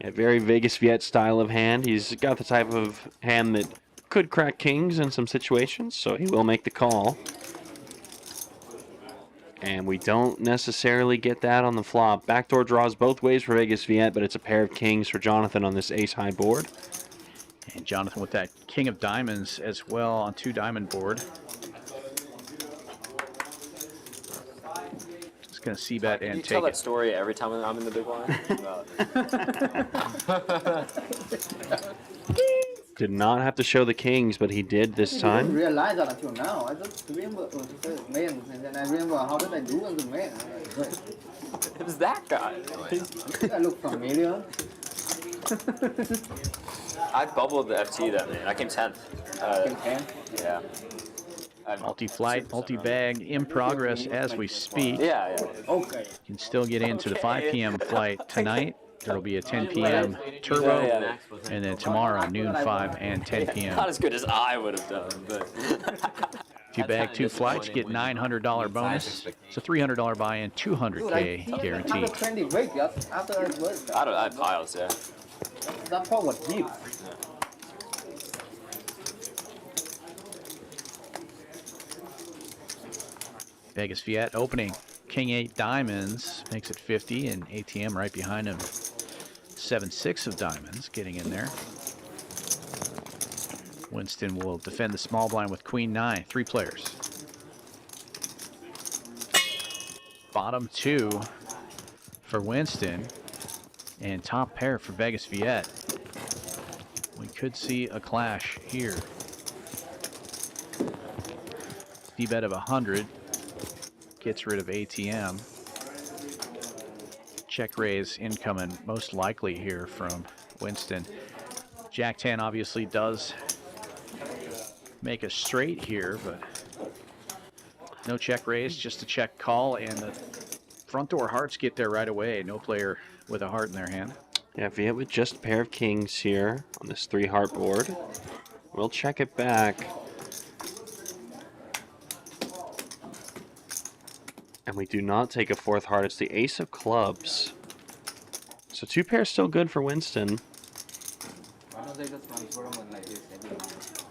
A very Vegas Viet style of hand. He's got the type of hand that could crack kings in some situations, so he will make the call. And we don't necessarily get that on the flop. Backdoor draws both ways for Vegas Viet, but it's a pair of kings for Jonathan on this ace-high board. And Jonathan with that king of diamonds as well on 2-diamond board. Just going to c-bet and You take tell that it. story every time I'm in the big blind. Did not have to show the kings, but he did this I time. didn't realize that until now. I just remember man, and then I remember how did I do as a man. It was that guy. I look familiar. I bubbled the FT that man. I came 10th. Yeah. Multi-flight, multi-bag in progress as we speak. Yeah. Okay. You can still get into the 5 p.m. flight tonight. There'll be a 10 p.m. turbo, and then tomorrow, noon, 5, and 10 p.m. Not as good as I would have done, but. 2-bag, 2 flights, get $900 bonus. It's a $300 buy-in, $200K guaranteed. Trendy break just after I worked. I had piles, yeah. That part was deep. Vegas Viet opening. King 8 diamonds makes it 50, and ATM right behind him. 7-6 of diamonds getting in there. Winston will defend the small blind with Queen 9, 3 players. Bottom 2 for Winston, and top pair for Vegas Viet. We could see a clash here. D-bet of 100. Gets rid of ATM. Check raise incoming most likely here from Winston. Jack 10 obviously does make a straight here, but no check raise, just a check call, and the front door hearts get there right away. No player with a heart in their hand. Yeah, Viet with just a pair of kings here on this 3-heart board. We'll check it back. And we do not take a 4th heart. It's the ace of clubs. So 2 pairs still good for Winston. Why don't they just run tournament like this every month?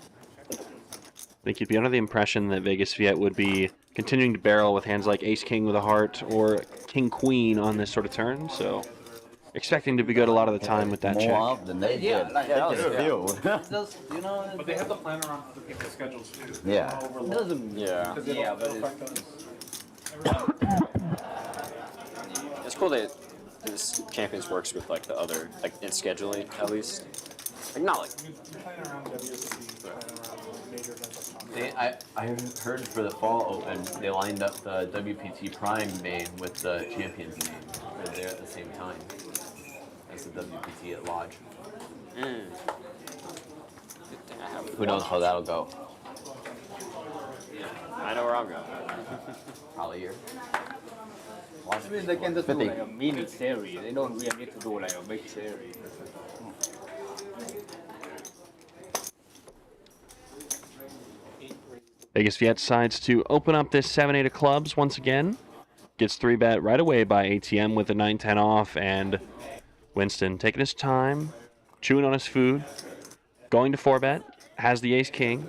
I think you'd be under the impression that Vegas Viet would be continuing to barrel with hands like ace-king with a heart or king-queen on this sort of turn. So expecting to be good a lot of the time with that check. More than they did. Like Just, you know. But they have to plan around other people's schedules too. Yeah. It doesn't. Yeah. Yeah, but It'll affect us. It's cool that this Champions works with like the other, like in scheduling at least. Like not like. I heard for the fall open, they lined up the WPT Prime main with the Champions main. They're at the same time as the WPT at Lodge. Who knows how that'll go? I know where I'm going. Probably here. I mean, they can just do like a mini series. They don't really need to do like a big series. Vegas Viet decides to open up this 7-8 of clubs once again. Gets 3-bet right away by ATM with a 9-10 off, and Winston taking his time, chewing on his food, going to 4-bet, has the ace-king.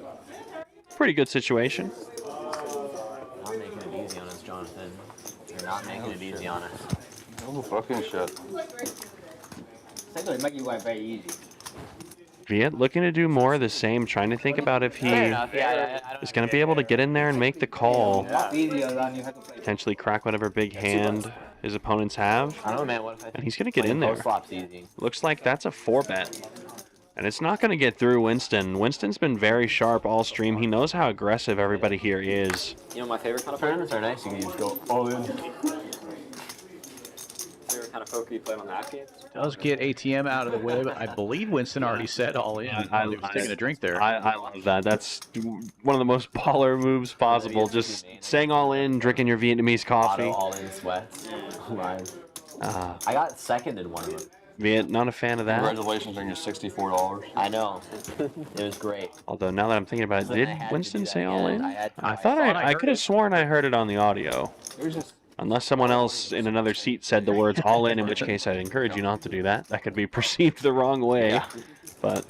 Pretty good situation. Not making it easy on us, Jonathan. You're not making it easy on us. Oh, fucking shit. It's going to make you life very easy. Viet looking to do more of the same, trying to think about if he is going to be able to get in there and make the call. Potentially crack whatever big hand his opponents have. I don't know, man. What if I And he's going to get in there. Flop's easy. Looks like that's a 4-bet. And it's not going to get through Winston. Winston's been very sharp all stream. He knows how aggressive everybody here is. You know my favorite kind of Tournaments are nice. You can just go all in. favorite kind of poker you play on that game? Does get ATM out of the way, but I believe Winston already said all in. He was taking a drink there. I love that. That's one of the most baller moves possible. Just saying all in, drinking your Vietnamese coffee. All in sweats. I got second in one of them. Viet, not a fan of that. Congratulations on your $64. I know. It was great. Although now that I'm thinking about it, did Winston say all in? I thought I could have sworn I heard it on the audio. Unless someone else in another seat said the words all in which case I'd encourage you not to do that. That could be perceived the wrong way. Yeah. But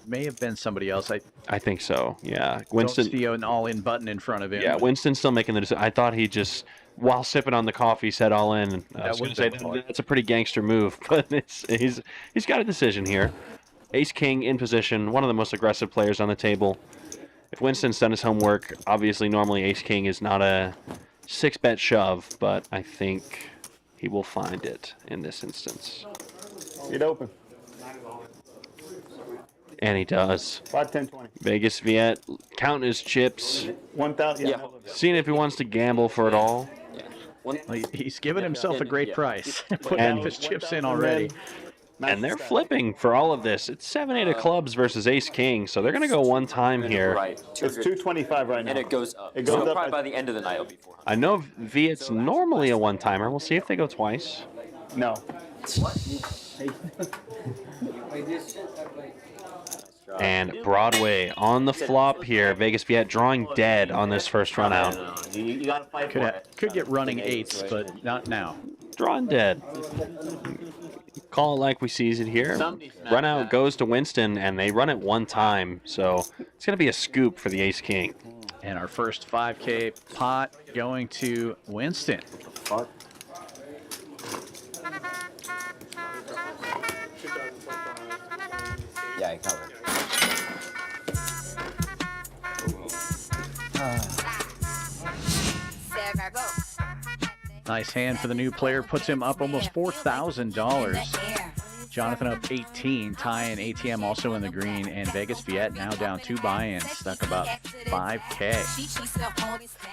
may have been somebody else. I think so, yeah. Winston, don't see an all-in button in front of him. yeah, Winston's still making the decision. I thought he just, while sipping on the coffee, said all in. I was going to say that's a pretty gangster move, but he's got a decision here. Ace-King in position, one of the most aggressive players on the table. If Winston's done his homework, obviously normally Ace-King is not a 6-bet shove, but I think he will find it in this instance. Get open. And he does. 5, 10, 20. Vegas Viet counting his chips. 1,000. Yeah. Seeing if he wants to gamble for it all. Well, he's given himself a great price. Put half his chips in already. And they're flipping for all of this. It's 7-8 of clubs versus Ace-King, so they're going to go one time here. Right. It's 225 right now. And it goes up. It goes so up probably by the end of the night it'll be 400. I know Viet's normally a one-timer. We'll see if they go twice. No. And Broadway on the flop here. Vegas Viet drawing dead on this first run out. You gotta fight for it. Could get running eights, but not now. Drawing dead. Call it like we sees it here. Run out goes to Winston, and they run it one time. So it's going to be a scoop for the Ace-King. And our first 5K pot going to Winston. Yeah, I covered. Nice hand for the new player. Puts him up almost $4,000. Jonathan up 18. Ty and ATM also in the green. And Vegas Viet now down 2 buy-ins. Stuck about 5K.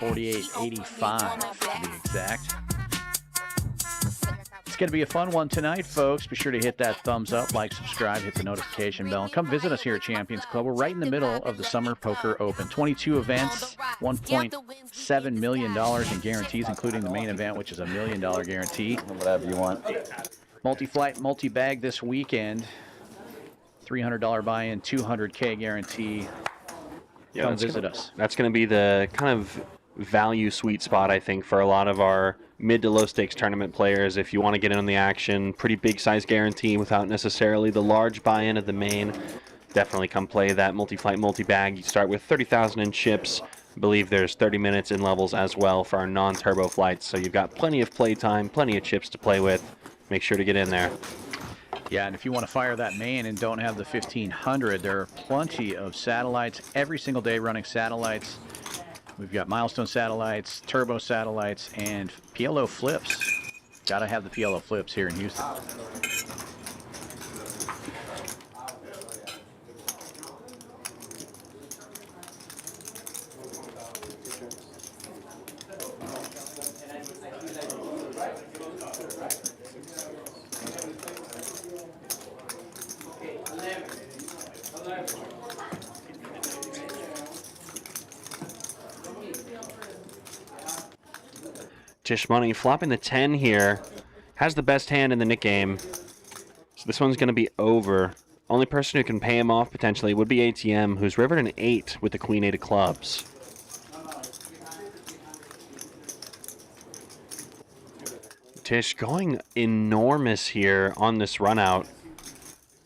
48.85 to be exact. It's going to be a fun one tonight, folks. Be sure to hit that thumbs up, like, subscribe, hit the notification bell, and come visit us here at Champions Club. We're right in the middle of the Summer Poker Open. 22 events, $1.7 million in guarantees, including the main event, which is a $1 million guarantee. Whatever you want. Multi-flight, multi-bag this weekend. $300 buy-in, $200K guarantee. Yeah, come visit us. That's going to be the kind of value sweet spot, I think, for a lot of our mid to low stakes tournament players. If you want to get in on the action, pretty big size guarantee without necessarily the large buy-in of the main, definitely come play that multi-flight, multi-bag. You start with 30,000 in chips. I believe there's 30 minutes in levels as well for our non-turbo flights, so you've got plenty of play time, plenty of chips to play with. Make sure to get in there. Yeah, and if you want to fire that main and don't have the 1500, there are plenty of satellites every single day running satellites. We've got milestone satellites, turbo satellites, and PLO flips. Got to have the PLO flips here in Houston. Tisch Money flopping the 10 here. Has the best hand in the Nick game. So this one's going to be over. Only person who can pay him off potentially would be ATM, who's rivered an 8 with the Queen 8 of clubs. Tisch going enormous here on this run out.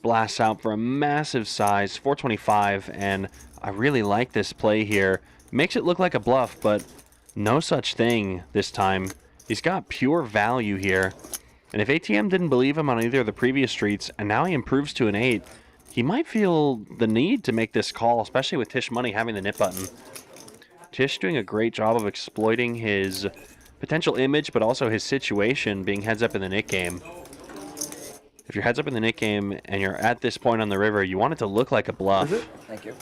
Blasts out for a massive size, 425, and I really like this play here. Makes it look like a bluff, but no such thing this time. He's got pure value here. And if ATM didn't believe him on either of the previous streets, and now he improves to an 8, he might feel the need to make this call, especially with Tisch Money having the nip button. Tisch doing a great job of exploiting his potential image, but also his situation being heads up in the Nick game. If you're heads up in the Nick game and you're at this point on the river, you want it to look like a bluff. Is it? Thank you.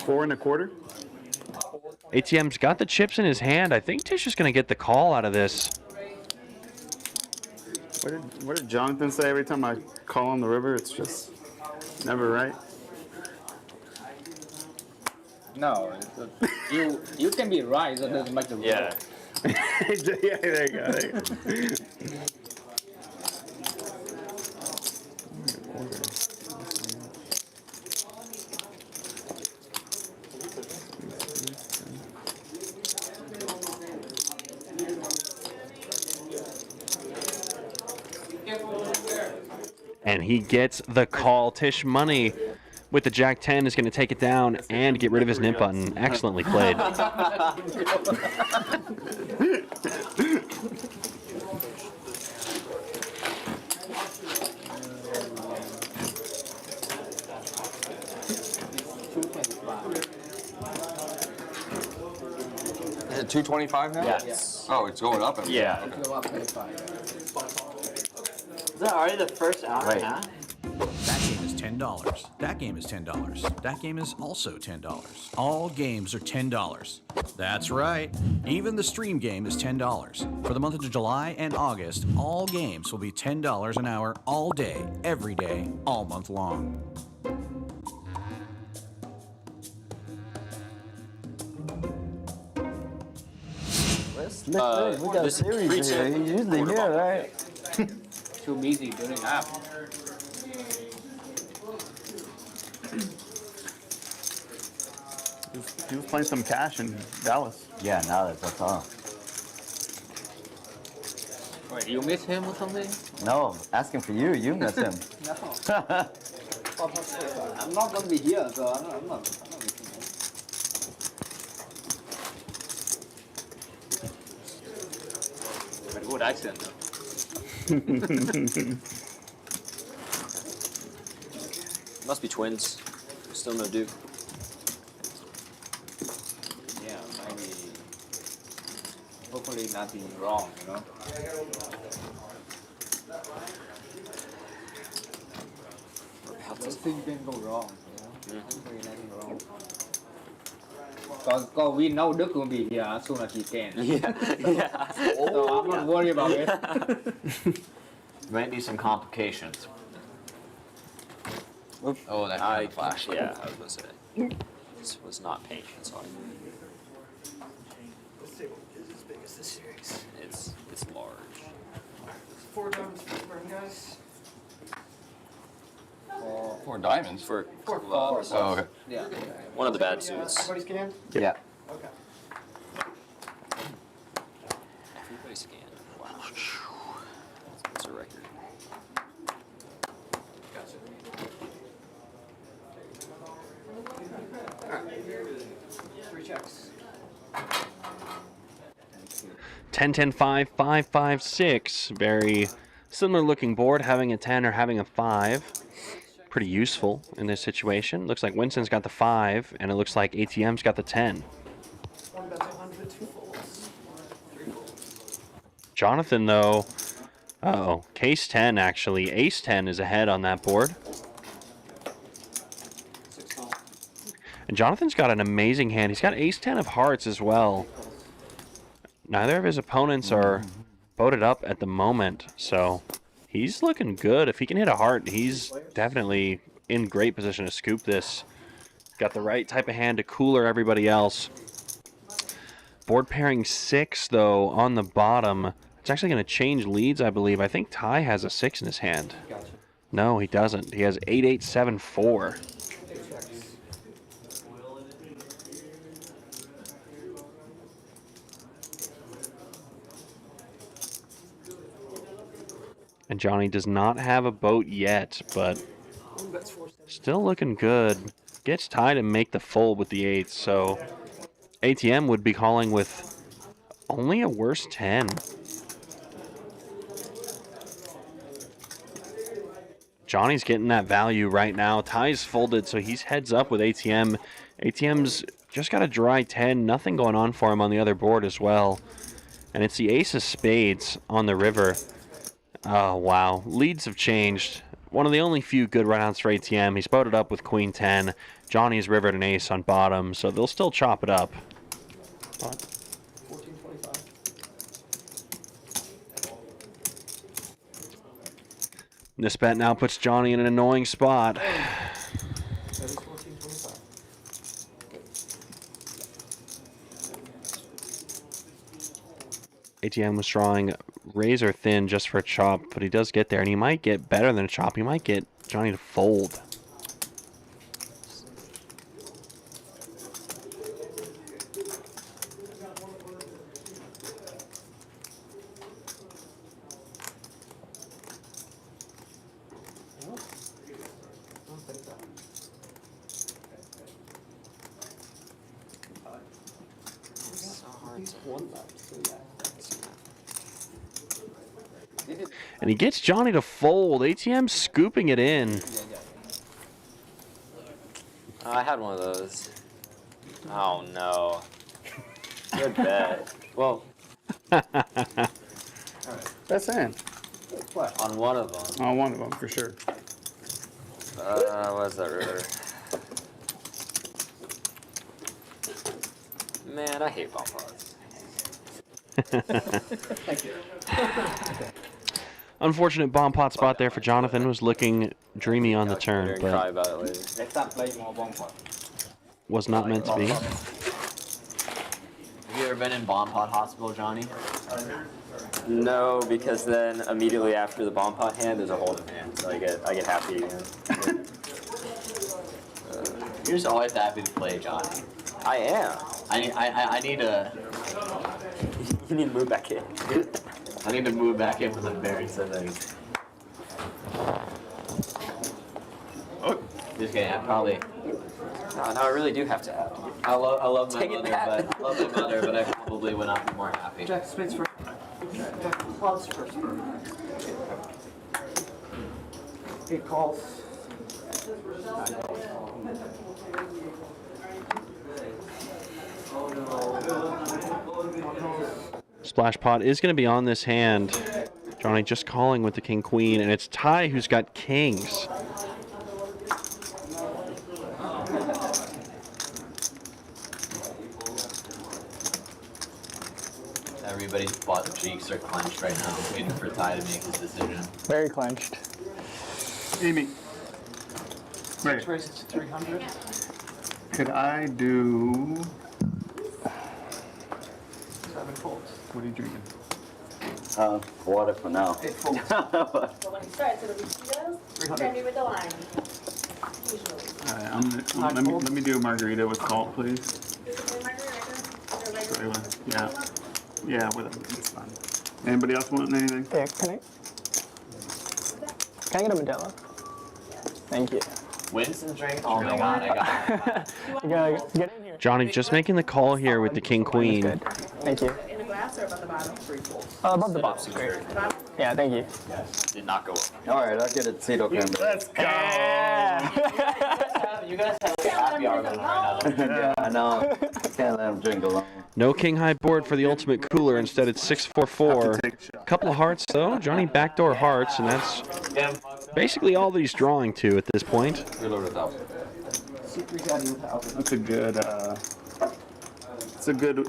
4 1/4. ATM's got the chips in his hand. I think Tisch is going to get the call out of this. What did Jonathan say every time I call on the river? It's just never right. No, you can be right. That doesn't make the rule. Yeah. Yeah, there you go. There you go. And he gets the call. Tisch Money with the Jack 10 is going to take it down and get rid of his nip button. Excellently played. Is it 225 now? Yes. Oh, it's going up. Yeah. Is that already the first hour and a half? That game is $10. That game is $10. That game is also $10. All games are $10. That's right. Even the stream game is $10. For the month of July and August, all games will be $10 an hour all day, every day, all month long. We got a series here. He's usually here, right? Too busy doing app. He was playing some cash in Dallas. Yeah, now that's all. Wait, you miss him or something? No, asking for you. You miss him. No. I'm not gonna be here, so I'm not missing him. Very good accent. Must be twins. Still no Duke. Yeah, maybe. Hopefully nothing wrong, you know. Nothing can go wrong, you know. Hopefully nothing wrong. Because we know Duke will be here as soon as he can. Yeah. So I'm not worried about it. Might be some complications. Oh, that kind of flash. Yeah, I was gonna say. This was not pink, that's all. Let's see what is as big as this series. It's large. 4 diamonds for burn, guys. 4 diamonds? For clubs. Oh, okay. Yeah. One of the bad suits. Everybody scan? Yeah. Okay. Everybody scanned. Wow. That's a record. Gotcha. 3 checks. 10, 10, 5, 5, 5, 6. Very similar looking board, having a 10 or having a 5. Pretty useful in this situation. Looks like Winston's got the 5, and it looks like ATM's got the 10. 1 bet's 100, 2 folds. 3 folds. Jonathan, though, Uh-oh. Case 10, actually. Ace 10 is ahead on that board. And Jonathan's got an amazing hand. He's got Ace 10 of hearts as well. Neither of his opponents are boated up at the moment, so he's looking good. If he can hit a heart, he's definitely in great position to scoop this. Got the right type of hand to cooler everybody else. Board pairing 6, though, on the bottom. It's actually going to change leads, I believe. I think Ty has a 6 in his hand. No, he doesn't. He has 8, 8, 7, 4. And Johnny does not have a boat yet, but still looking good. Gets Ty to make the fold with the 8, so ATM would be calling with only a worse 10. Johnny's getting that value right now. Ty's folded, so he's heads up with ATM. ATM's just got a dry 10. Nothing going on for him on the other board as well. And it's the ace of spades on the river. Oh, wow. Leads have changed. One of the only few good runouts for ATM. He's boated up with queen 10. Johnny's rivered an ace on bottom, so they'll still chop it up. But this bet now puts Johnny in an annoying spot. ATM was drawing razor thin just for a chop, but he does get there, and he might get better than a chop. He might get Johnny to fold. And he gets Johnny to fold. ATM scooping it in. I had one of those. Oh no. Good bet. Well. That's in. On one of them. On one of them, for sure. What's that river? Man, I hate bomb pots. Thank you. Unfortunate bomb pot spot there for Jonathan. Was looking dreamy on the turn, Cry but about it later. Next time play more bomb pot. was not meant to be. Have you ever been in bomb pot hospital, Johnny? No, because then immediately after the bomb pot hand, there's a hold'em hand, so I get happy again. You're just always happy to play, Johnny. I am. I need to. You need to move back in. I need to move back in with a very sudden. Oh. Just kidding. I probably. No, I really do have to add. I love my Take it mother, back. but I love my mother, but I probably would not be more happy. Jack spades first. Jack calls first. He calls. Splash pot is going to be on this hand. Johnny just calling with the king queen, and it's Ty who's got kings. Everybody's butt cheeks are clenched right now, waiting for Ty to make his decision. Very clenched. Amy. Right. Raise it to 300. Could I do... 7 folds. What are you drinking? Water for now. 8 folds. So when it starts, it'll be Tito's. Send me with the lime. Usually. Let me do a margarita with salt, please. Margarita. Yeah. Yeah, with them. It's fine. Anybody else want anything? Yeah, can I get a Modelo? Thank you. Winston drink? Oh my god, I got it. You gotta get in here. Johnny just making the call here with the king queen. Thank you. In the glass or above the bottom? 3 folds. Above the box. Great. Yeah, thank you. Did not go up. All right, I'll get a Tito cranberry. Let's go. You guys have a happy hour going on right now. Yeah, I know. Can't let him drink alone. No king high board for the ultimate cooler. Instead, it's 6-4-4. A couple of hearts, though. Johnny backdoor hearts, and that's basically all that he's drawing to at this point. That's a good. It's a good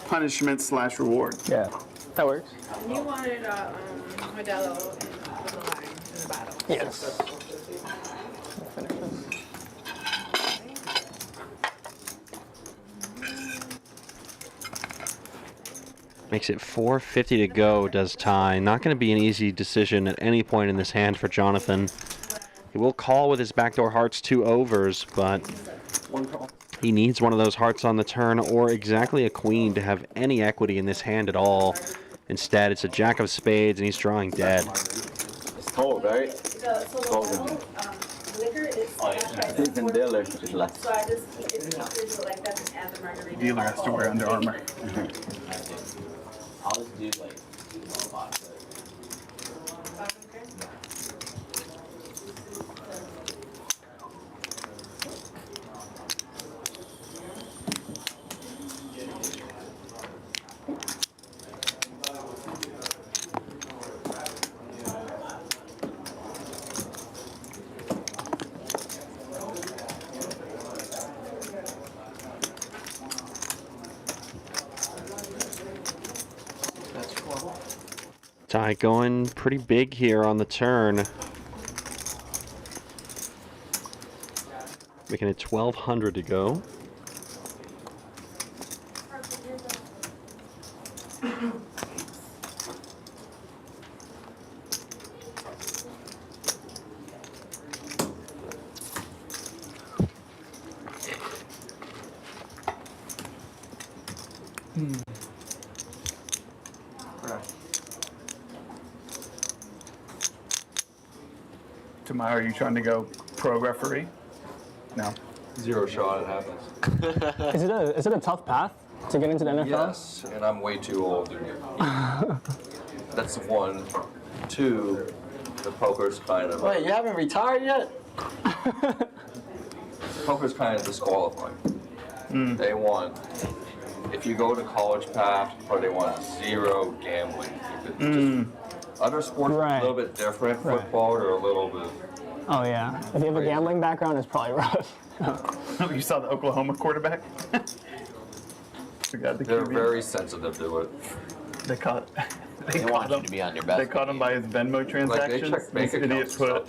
punishment / reward. Yeah, that works. And you wanted Modelo with the line in the bottom. Yes. Makes it 4:50 to go, does Ty. Not going to be an easy decision at any point in this hand for Jonathan. He will call with his backdoor hearts 2 overs, but he needs one of those hearts on the turn or exactly a queen to have any equity in this hand at all. Instead, it's a jack of spades and he's drawing dead. It's cold, right? Cold in here. Liquor is Even dealer is like. so I just keep it like that and add the margarita. Dealer has to wear Under Armour. I'll just do like vodka. Ty going pretty big here on the turn. Making it 1,200 to go. Tamayo, are you trying to go pro referee? No. Zero shot, it happens. Is it a tough path to get into the NFL? Yes, and I'm way too old. That's one. Two, the poker's kind of... Wait, you haven't retired yet? Poker's kind of disqualifying. They want, if you go to college path, or they want zero gambling. Other sports are a little bit different. Football are a little bit... Oh, yeah. If you have a gambling background, it's probably rough. You saw the Oklahoma quarterback? They're very sensitive to it. They caught want you to be on your best. They caught him by his Venmo transactions. Like they check bank accounts put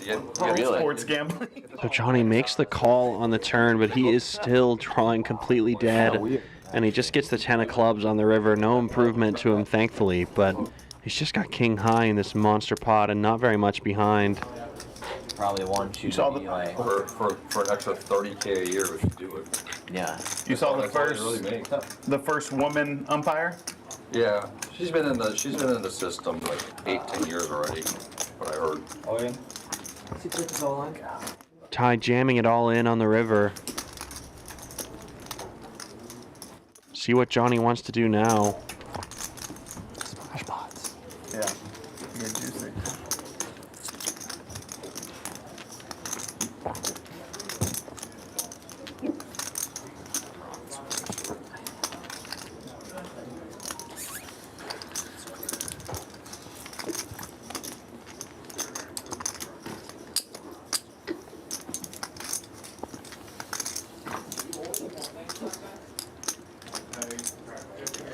sports gambling. So Johnny makes the call on the turn, but he is still drawing completely dead. And he just gets the 10 of clubs on the river. No improvement to him, thankfully. But he's just got king high in this monster pot and not very much behind. Probably want you to be like... For an extra 30K a year, we should do it. Yeah. You saw the That's all you first really make. the first woman umpire? Yeah, she's been in the system like 8-10 years already. What I heard. Oh yeah. Ty jamming it all in on the river. See what Johnny wants to do now. Smash pots. Yeah. Very juicy.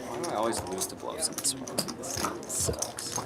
Why do I always lose to bluffs in this one? It sucks.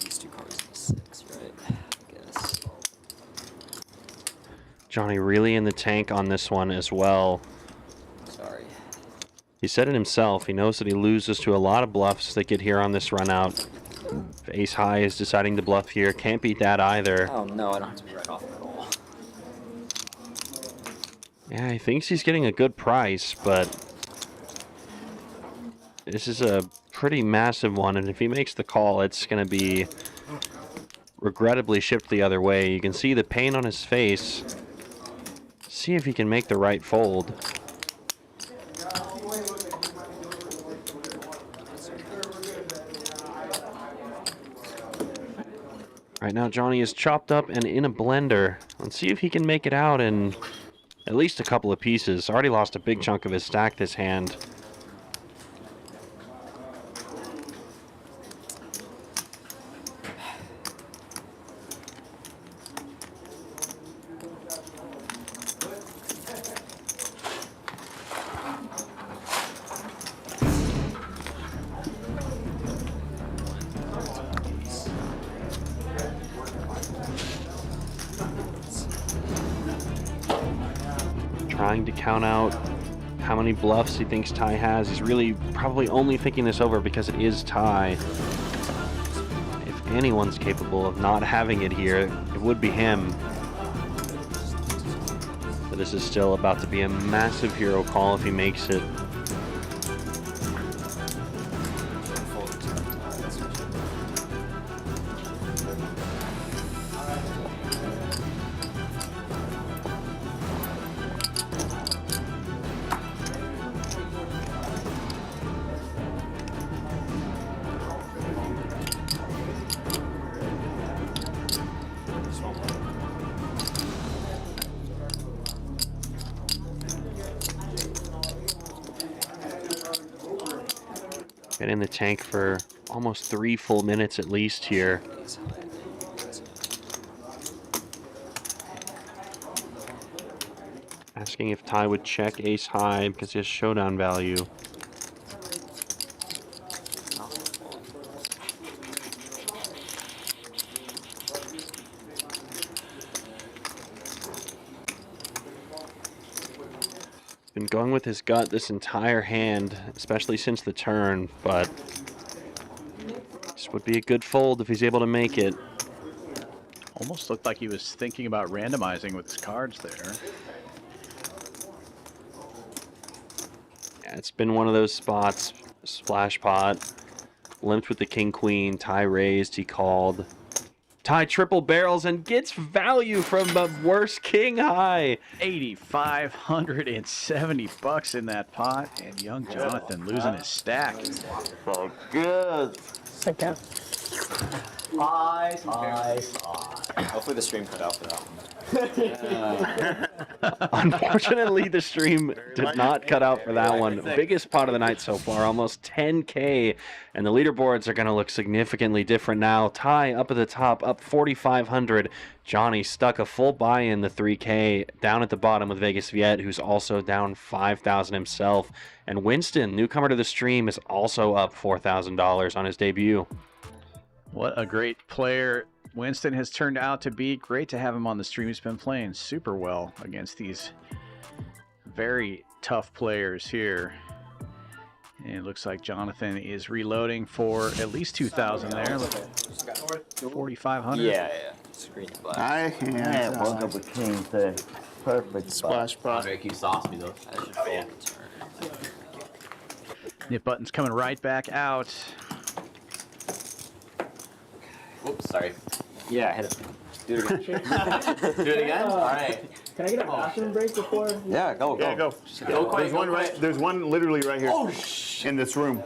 These two cards are 6, right? I guess. Johnny really in the tank on this one as well. Sorry. He said it himself. He knows that he loses to a lot of bluffs that get here on this run out. Ace high is deciding to bluff here. Can't beat that either. Oh no, I don't have to be right off at all. Yeah, he thinks he's getting a good price, but this is a pretty massive one, and if he makes the call, it's going to be regrettably shipped the other way. You can see the pain on his face. See if he can make the right fold. Right now, Johnny is chopped up and in a blender. Let's see if he can make it out in at least a couple of pieces. Already lost a big chunk of his stack this hand. Trying to count out how many bluffs he thinks Ty has. He's really probably only thinking this over because it is Ty. If anyone's capable of not having it here, it would be him. But this is still about to be a massive hero call if he makes it. Been in the tank for almost 3 full minutes at least here. Asking if Ty would check ace high because he has showdown value. Been going with his gut this entire hand, especially since the turn, but this would be a good fold if he's able to make it. Almost looked like he was thinking about randomizing with his cards there. Yeah, it's been one of those spots. Splash pot, limped with the king queen, Ty raised, he called. Ty triple barrels and gets value from the worst king high. 8,570 bucks in that pot, and young Jonathan losing his stack. So good. Second. High. Hopefully the stream cut out for that one. Unfortunately, the stream did not cut out for that one. Biggest pot of the night so far, almost 10K, and the leaderboards are going to look significantly different now. Ty up at the top, up 4,500. Johnny stuck a full buy in the 3K, down at the bottom with Vegas Viet, who's also down 5,000 himself. And Winston, newcomer to the stream, is also up $4,000 on his debut. What a great player Winston has turned out to be. Great to have him on the stream. He's been playing super well against these very tough players here. And it looks like Jonathan is reloading for at least 2,000 there. 4,500. Yeah. Screen black. I can't walk up with kings there. Perfect Splash pot. Andre keeps sauce me though. That should fold. Nip button's coming right back out. Oops, sorry. Yeah, hit it. Do it again. Do it again? All right. Can I get a bathroom break before? Yeah, go. Go quick. There's one right. There's one literally right here. Oh, in this room.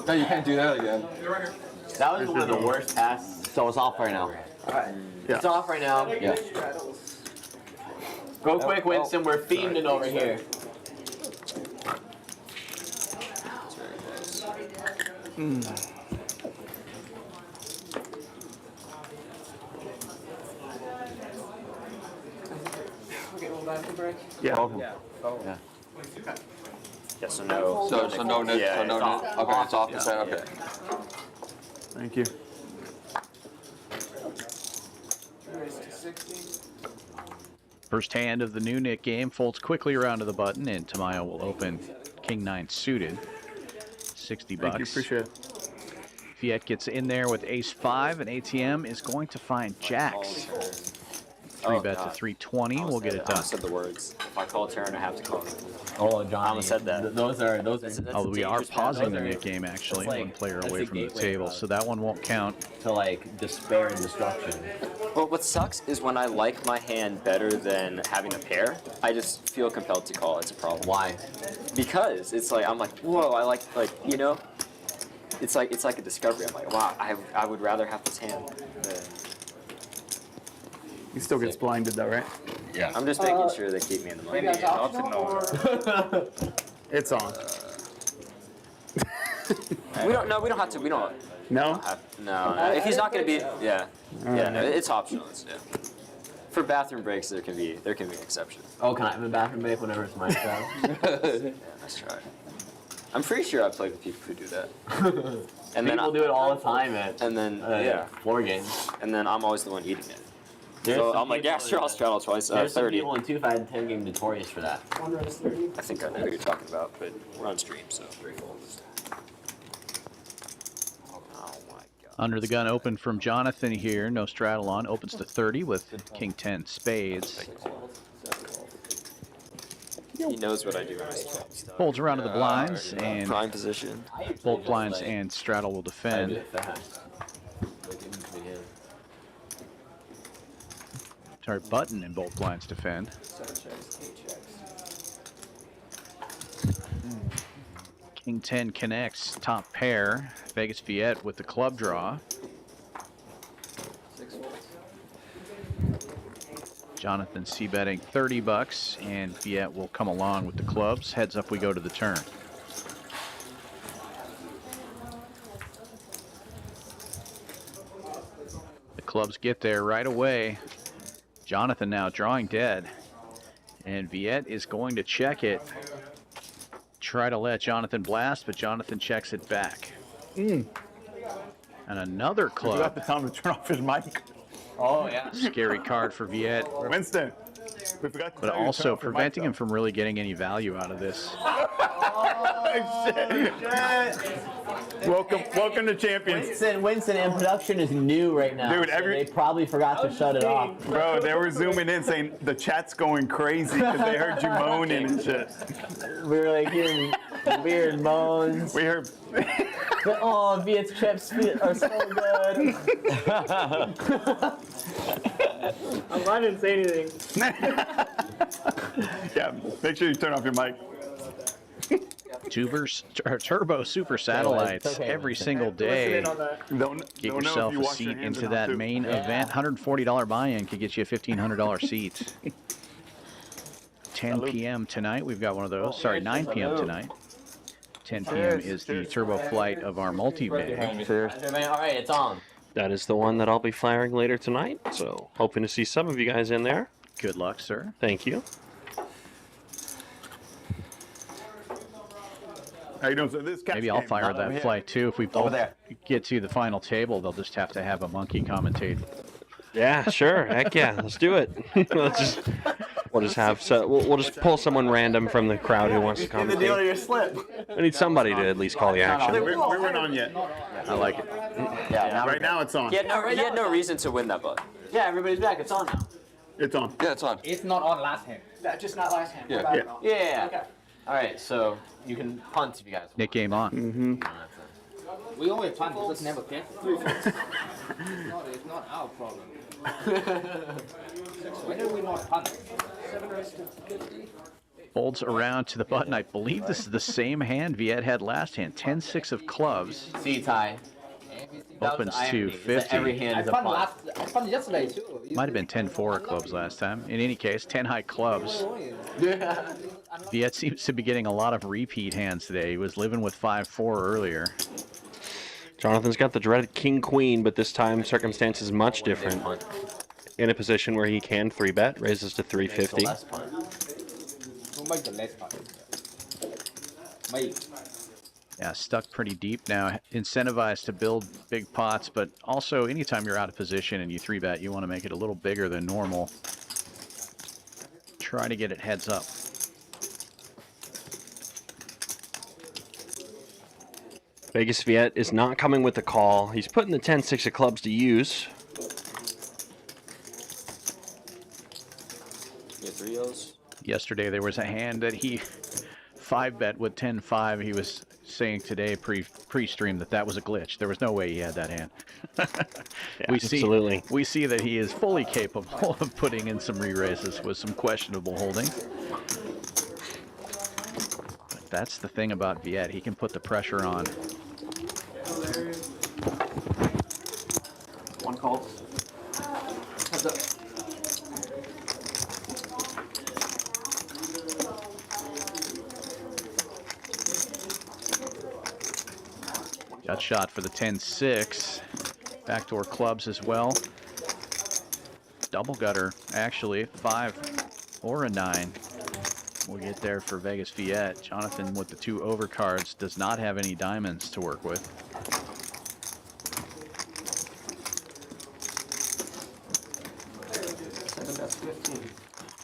No, you can't do that again. that was one of the worst passes. So it's off right now. Yeah. It's off right now. Yeah. Go quick, Winston. We're fiending over here. Yeah. Yeah, so no. So no nip, Yeah, so no it's nip. off. Okay, it's off the side, okay. Thank you. First hand of the new Nick game folds quickly around to the button, and Tamayo will open King 9 suited. 60 bucks. Thank you. Appreciate it. Viet gets in there with ace 5, and ATM is going to find jacks. 3-bet to 320. We'll get it I done. said the words. If I call turn, I have to call it. Oh, John. I almost said that. Those are. Oh, we are pausing the Nick game, actually. One player away from the table, so that one won't count. To like despair and destruction. Well, what sucks is when I like my hand better than having a pair, I just feel compelled to call. It's a problem. Why? Because it's like I'm like, whoa, I like you know, it's like a discovery. I'm like, wow, I would rather have this hand than. He still gets blinded though, right? Yeah. I'm just making sure they keep me in the money. It's on. We don't. No, we don't have to. We don't. No? No. If he's not going to be, yeah. Yeah, no, it's optional. Yeah. For bathroom breaks, there can be exceptions. Oh, can I have a bathroom break whenever it's my style? Yeah, nice try. I'm pretty sure I've played with people who do that. And People do it all the time at floor games. And then I'm always the one eating it. There's So some I'm like, yeah, people sure, I'll that- straddle twice. There's some 30. people in 2-5 game notorious for that. I think I know who you're talking about, but we're on stream, so. Under the gun open from Jonathan here. No straddle on. Opens to 30 with King 10 spades. He knows what I do when I straddle. Folds around to the blinds and prime position. Both blinds and straddle will defend. Sorry, button and both blinds defend. King 10 connects, top pair. Vegas Viet with the club draw. Jonathan c-betting 30 bucks, and Viet will come along with the clubs. Heads up we go to the turn. The clubs get there right away. Jonathan now drawing dead, and Viet is going to check it. Try to let Jonathan blast, but Jonathan checks it back. And another club. You got the time to turn off his mic. Oh, yeah. Scary card for Viet. Winston. We forgot to But tell you to also turn off your preventing mic, him from really getting any value out of this. Welcome to Champions. Winston, and production is new right now. Dude, so they probably forgot to shut it off. Bro, they were zooming in saying the chat's going crazy because they heard you moaning and shit. We were like hearing weird moans. We heard. Oh, Viet's chips are so good. I'm glad I didn't say anything. Yeah, make sure you turn off your mic. Turbo Super Satellites every single day. Get yourself a seat into that main event. $140 buy-in could get you a $1,500 seat. 10 p.m. tonight, we've got one of those. Sorry, 9 p.m. tonight. 10 p.m. is the turbo flight of our multi-bag. All right, it's on. That is the one that I'll be firing later tonight. So hoping to see some of you guys in there. Good luck, sir. Thank you. How you doing? So this Maybe I'll fire that flight too. If we both get to the final table, they'll just have to have a monkey commentate. Yeah, sure. Heck yeah, let's do it. We'll just have we'll just pull someone random from the crowd who wants to In the deal of commentate. your slip. I need somebody to at least call the action. We weren't on yet. I like it. Yeah, Right now it's on. He had no reason to win that bet. Yeah, everybody's back. It's on now. It's on. Yeah, it's on. It's not on last hand. Just not last hand. Yeah. Yeah. Yeah. Okay. All right, so you can punt if you guys want. Nick game on. We always punt, we just never get it. It's not our problem. Why do we not punt? Folds around to the button. I believe this is the same hand Viet had last hand. 10-6 of clubs. See, Ty. Opens to 50. Every hand is a punt. I punt yesterday too. Might have been 10-4 of clubs last time. In any case, 10 high clubs. Yeah. Viet seems to be getting a lot of repeat hands today. He was living with 5-4 earlier. Jonathan's got the dreaded king-queen, but this time circumstances much different. In a position where he can 3-bet, raises to 350. Who make the less punt? Me. Yeah, stuck pretty deep now. Incentivized to build big pots, but also anytime you're out of position and you 3-bet, you want to make it a little bigger than normal. Try to get it heads up. Vegas Viet is not coming with the call. He's putting the 10-6 of clubs to use. Get 3-0s. Yesterday there was a hand that he 5-bet with 10-5. He was saying today pre-stream that was a glitch. There was no way he had that hand. Yeah, absolutely. We see that he is fully capable of putting in some re-raises with some questionable holding. But that's the thing about Viet. He can put the pressure on. One call. Heads up. Gut shot for the 10-6. Backdoor clubs as well. Double gutter, actually, 5 or a 9. We'll get there for Vegas Viet. Jonathan with the 2 overcards does not have any diamonds to work with.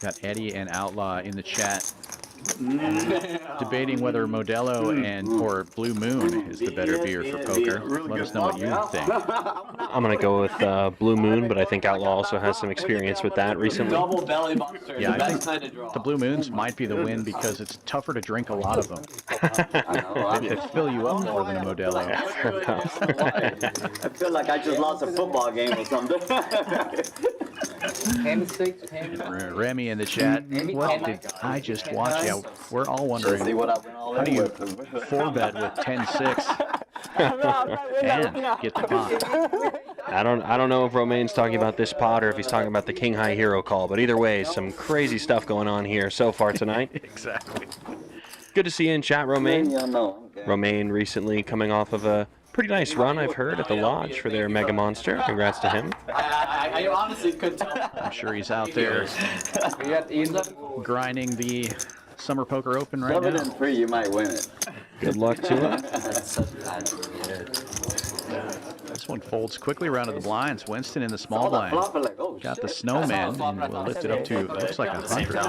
Got Eddie and Outlaw in the chat debating whether Modelo or Blue Moon is the better beer for poker. Let us know what you think. I'm going to go with Blue Moon, but I think Outlaw also has some experience with that recently. Double belly buster. Yeah, I Best kind of think draw. the Blue Moons might be the win because it's tougher to drink a lot of them. They fill you up more than a Modelo. I feel like I just lost a football game or something. Remy in the chat. What did I just watch? Yeah, we're all wondering, how do you 4-bet with 10-6 and get the pot? I don't know if Romaine's talking about this pot or if he's talking about the King High Hero call, but either way, some crazy stuff going on here so far tonight. Exactly. Good to see you in chat, Romaine. Romaine recently coming off of a pretty nice run, I've heard, at the Lodge for their Mega Monster. Congrats to him. I honestly couldn't tell. I'm sure he's out there grinding the Summer Poker Open right now. 7-3, you might win it. Good luck to him. This one folds quickly around to the blinds. Winston in the small blind. Got the snowman and will lift it up to, looks like 100.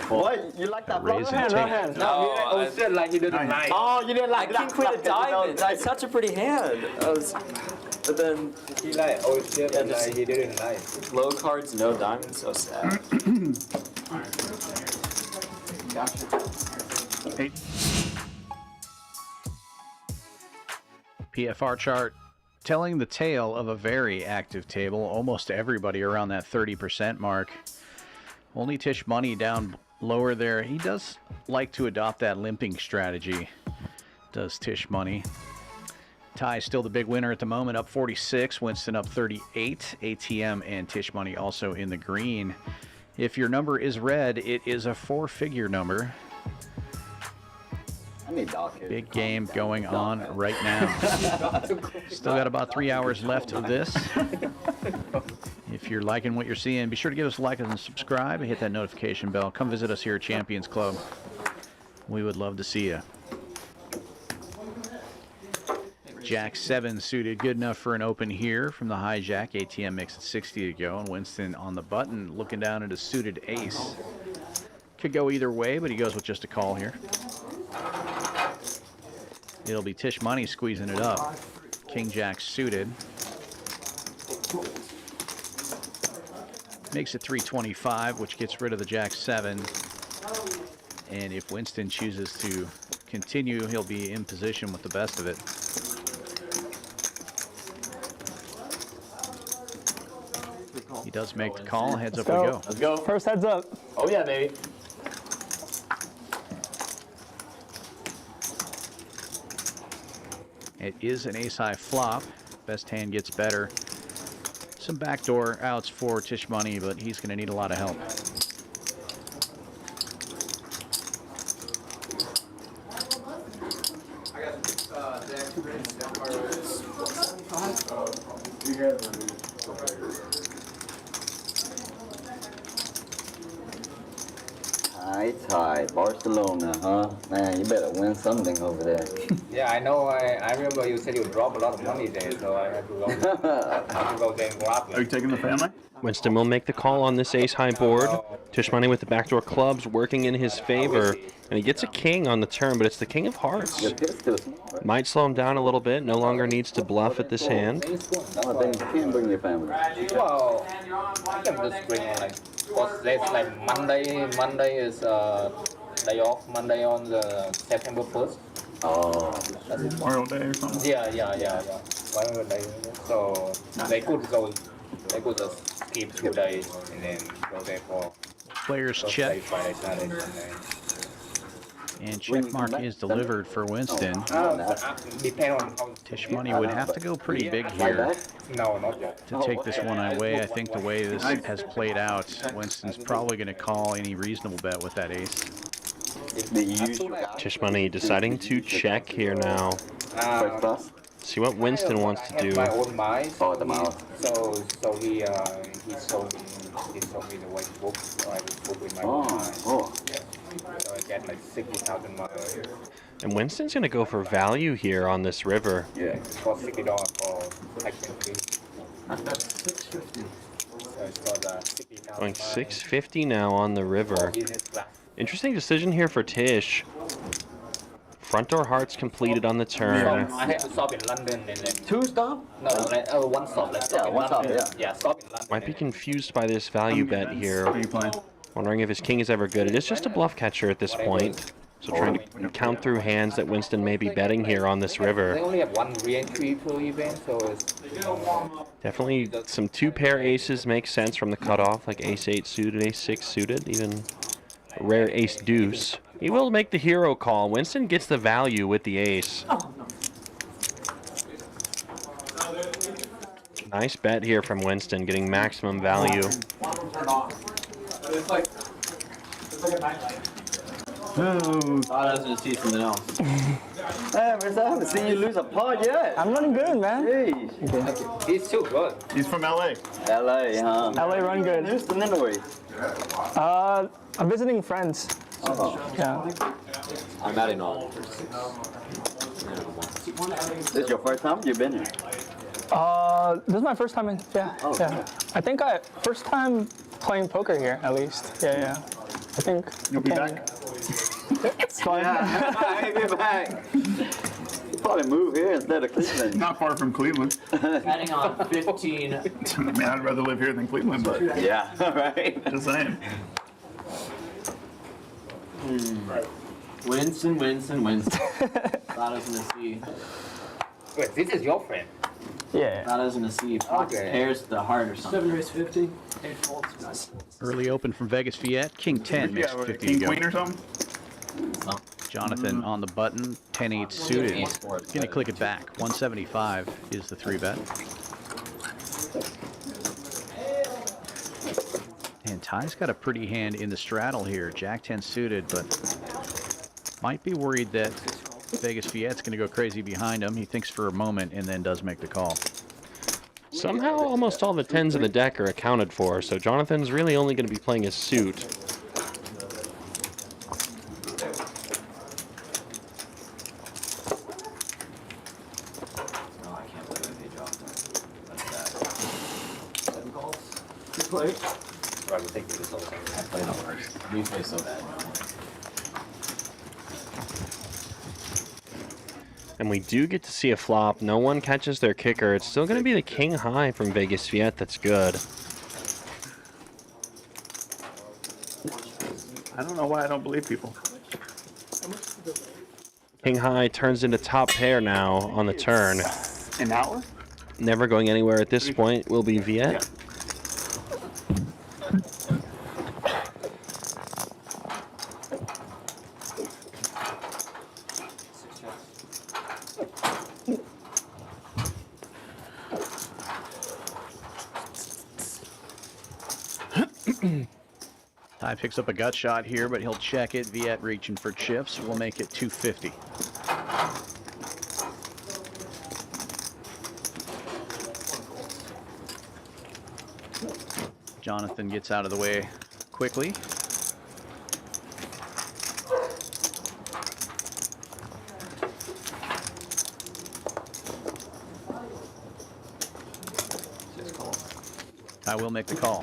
What? You like that Raise and take. No, I said like he didn't like. Oh, you didn't like King Queen of Diamonds. It's such a pretty hand. But then He like oh shit, and like he didn't like. low cards, no diamonds, so sad. PFR chart telling the tale of a very active table. Almost everybody around that 30% mark. Only Tisch Money down lower there. He does like to adopt that limping strategy, does Tisch Money. Ty still the big winner at the moment, up 46. Winston up 38. ATM and Tisch Money also in the green. If your number is red, it is a 4-figure number. Big game going on right now. Still got about 3 hours left of this. If you're liking what you're seeing, be sure to give us a like and subscribe and hit that notification bell. Come visit us here at Champions Club. We would love to see you. Jack 7 suited, good enough for an open here from the hijack. ATM makes it 60 to go, and Winston on the button looking down at a suited ace. Could go either way, but he goes with just a call here. It'll be Tisch Money squeezing it up. King Jack suited. Makes it 325, which gets rid of the Jack 7. And if Winston chooses to continue, he'll be in position with the best of it. He does make the call. Heads up we go. Let's go. First heads up. Oh yeah, baby. It is an ace-high flop. Best hand gets better. Some backdoor outs for Tisch Money, but he's going to need a lot of help. Tight, Barcelona, huh? Man, you better win something over there. Yeah, I know. I remember you said you drop a lot of money there, so I had to go there and grab it. Are you taking the family? Winston will make the call on this ace-high board. Tisch Money with the backdoor clubs working in his favor. And he gets a king on the turn, but it's the king of hearts. Might slow him down a little bit. No longer needs to bluff at this hand. Well, then you can bring your family. Well, I can just bring like, because there's like Monday is day off, Monday on the September 1st. Oh, Memorial Day or something? Yeah. Memorial Day. So they could just skip 2 days and then go there for Players check. Friday, Saturday, Sunday. And check mark is delivered for Winston. Depend on how Tisch Money would have to go pretty big here No, not yet. to take this one away. I think the way this has played out, Winston's probably going to call any reasonable bet with that ace. Tisch Money deciding to check here now. See what Winston wants to do. My own mind. So he told me the way to book. So I just book with my own mind. So I get like 60,000 miles. And Winston's going to go for value here on this river. Yeah, for $60 for taxing fee. That's 650. So it's got 60,000. Going 650 now on the river. Interesting decision here for Tisch. Front door hearts completed on the turn. I had to stop in London and then 2 stop? No, one stop. Let's stop in London. Yeah, stop in London. Might be confused by this value bet here. Wondering if his king is ever good. It is just a bluff catcher at this point. So trying to count through hands that Winston may be betting here on this They river. only have 1 re-entry per event, so it's Definitely some 2-pair aces makes sense from the cutoff, like ace-8 suited, ace-6 suited, even a rare ace-deuce. He will make the hero call. Winston gets the value with the ace. Nice bet here from Winston, getting maximum value. It's like a nightlight. I was going to see something else. Hey, I haven't seen you lose a pot yet. I'm running good, man. Hey. He's too good. He's from LA. LA, huh? LA run good. Houston, anyway. I'm visiting friends. Oh. Yeah. I'm adding on. This is your first time you've been here? This is my first time in, yeah. I think first time playing poker here, at least. Yeah. I think. You'll be back? It's fun. Yeah, I'll be back. You probably move here instead of Cleveland. Not far from Cleveland. Adding on 15. I mean, I'd rather live here than Cleveland, but yeah, right. Just saying. Winston. Thought I was going to see. Wait, this is your friend? Yeah. Thought I was going to see pairs to the heart or something. 7 raise 50. 8 folds. Early open from Vegas Viet. King 10 makes 50 to King go. Queen or something? Jonathan on the button. 10-8 suited. Gonna click it back. 175 is the 3-bet. And Ty's got a pretty hand in the straddle here. Jack 10 suited, but might be worried that Vegas Viet's going to go crazy behind him. He thinks for a moment and then does make the call. Somehow almost all the 10s in the deck are accounted for, so Jonathan's really only going to be playing his suit. No, I can't believe I paid off. That's bad. 7 calls. 2 plays. Right, we'll take this whole thing. I played on worse. You play so bad. And we do get to see a flop. No one catches their kicker. It's still going to be the king high from Vegas Viet that's good. I don't know why I don't believe people. King high turns into top pair now on the turn. An hour? Never going anywhere at this point will be Viet. Ty picks up a gut shot here, but he'll check it. Viet reaching for chips. We'll make it 250. Jonathan gets out of the way quickly. I will make the call.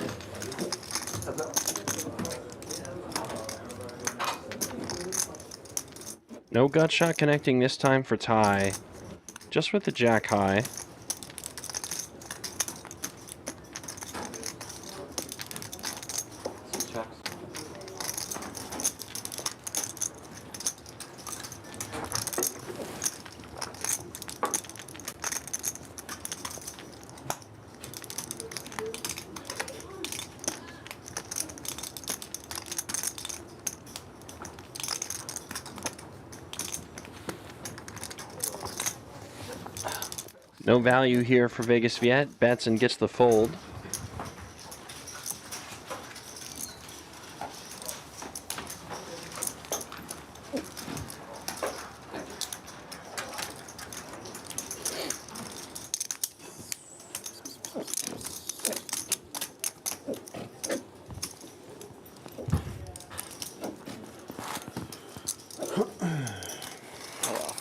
No gut shot connecting this time for Ty. Just with the jack high. No value here for Vegas Viet. Bets and gets the fold.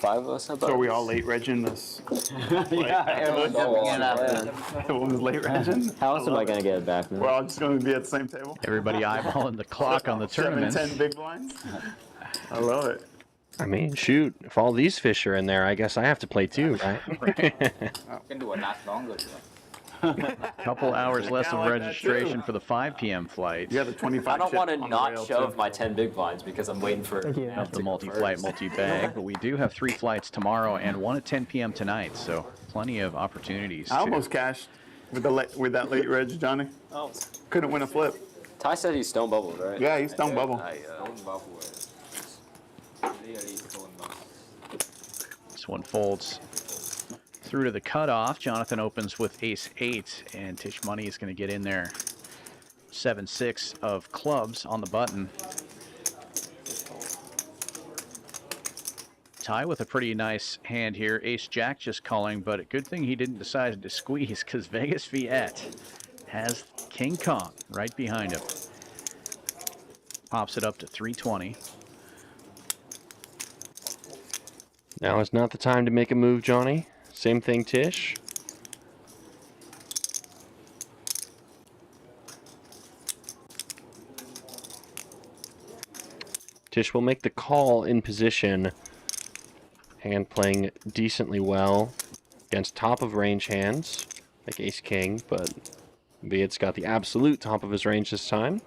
Five of us. So are we all late regging this? Yeah, everyone's jumping in after. Everyone was late regging? How else am I going to get it back, man? We're all just going to be at the same table? Everybody eyeballing the clock on the tournament. 7-10 big blinds? I love it. I mean, shoot, if all these fish are in there, I guess I have to play too, right? Can do a lot longer. Couple hours less of registration for the 5 p.m. flight. Yeah, the 25. I don't want to not shove my 10 big blinds because I'm waiting for Of the multi-flight, multi-bag, but we do have 3 flights tomorrow and 1 at 10 p.m. tonight, so plenty of opportunities. I almost cashed with that late reg, Johnny. Oh. Couldn't win a flip. Ty said he's stone bubbled, right? Yeah, he's stone bubble. This one folds through to the cutoff. Jonathan opens with ace-8, and Tisch Money is going to get in there. 7-6 of clubs on the button. Ty with a pretty nice hand here. Ace-Jack just calling, but a good thing he didn't decide to squeeze because Vegas Viet has King Kong right behind him. Pops it up to 320. Now is not the time to make a move, Johnny. Same thing, Tish. Tish will make the call in position. Hand playing decently well against top of range hands, like ace-king, but Viet's got the absolute top of his range this time.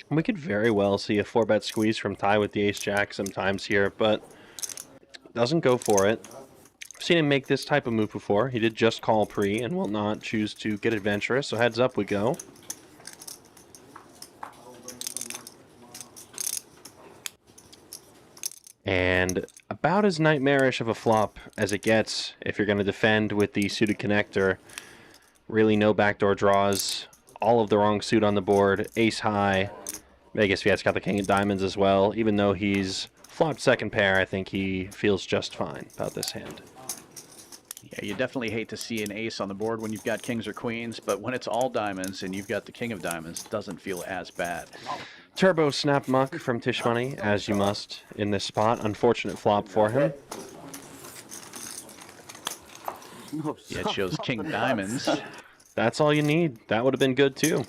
We could very well see a 4-bet squeeze from Ty with the ace-jack sometimes here, but doesn't go for it. I've seen him make this type of move before. He did just call pre and will not choose to get adventurous, so heads up we go. And about as nightmarish of a flop as it gets if you're going to defend with the suited connector. Really no backdoor draws. All of the wrong suit on the board. Ace high. Vegas Viet's got the king of diamonds as well. Even though he's flopped second pair, I think he feels just fine about this hand. Yeah, you definitely hate to see an ace on the board when you've got kings or queens, but when it's all diamonds and you've got the king of diamonds, it doesn't feel as bad. Turbo snap muck from Tisch Money, as you must in this spot. Unfortunate flop for him. Yeah, it shows king diamonds. That's all you need. That would have been good too.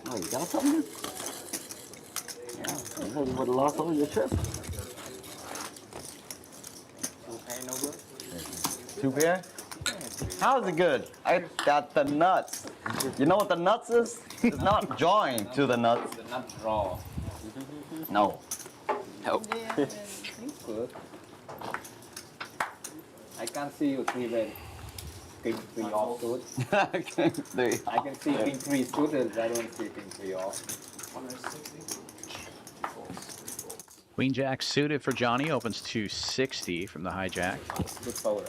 Oh, you got something? Yeah, you would have lost all your trip. 2 pair? How is it good? I got the nuts. You know what the nuts is? It's not joined to the nuts. The nut draw. No. Nope. Good. I can't see you 3-bet. King 3 off suit. King 3. I can see king 3 suited. I don't see king 3 off. Queen Jack suited for Johnny opens to 60 from the hijack. Good power.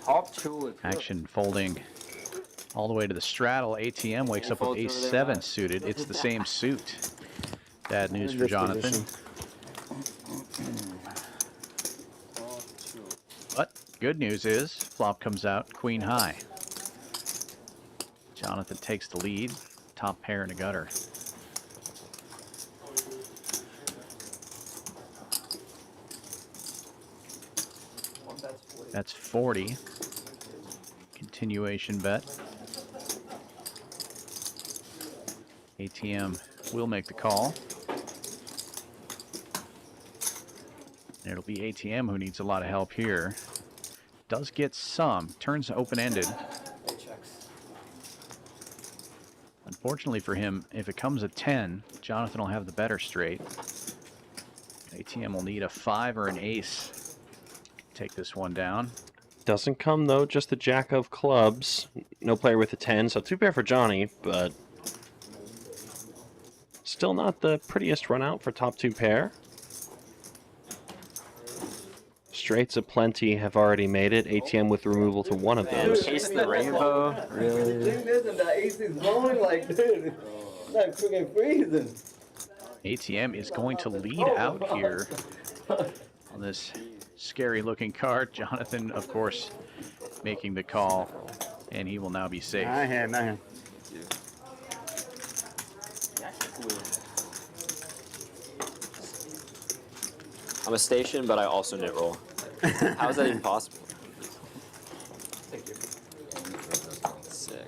Top 2. Action folding all the way to the straddle. ATM wakes up with ace-7 suited. It's the same suit. Bad news for Jonathan. But Good news is flop comes out queen high. Jonathan takes the lead. Top pair in a gutter. That's 40. Continuation bet. ATM will make the call. And it'll be ATM who needs a lot of help here. Does get some. Turns open-ended. Unfortunately for him, if it comes at 10, Jonathan will have the better straight. ATM will need a 5 or an ace. Take this one down. Doesn't come, though, just the jack of clubs. No player with a 10, so 2 pair for Johnny, but still not the prettiest run out for top 2 pair. Straights aplenty have already made it. ATM with removal to one of those. Chase the rainbow? Really? The ace is blowing like this. Not freaking freezing. ATM is going to lead out here on this scary looking card. Jonathan, of course, making the call, and he will now be safe. I hand. I'm a station, but I also knit roll. How is that even possible? Sick.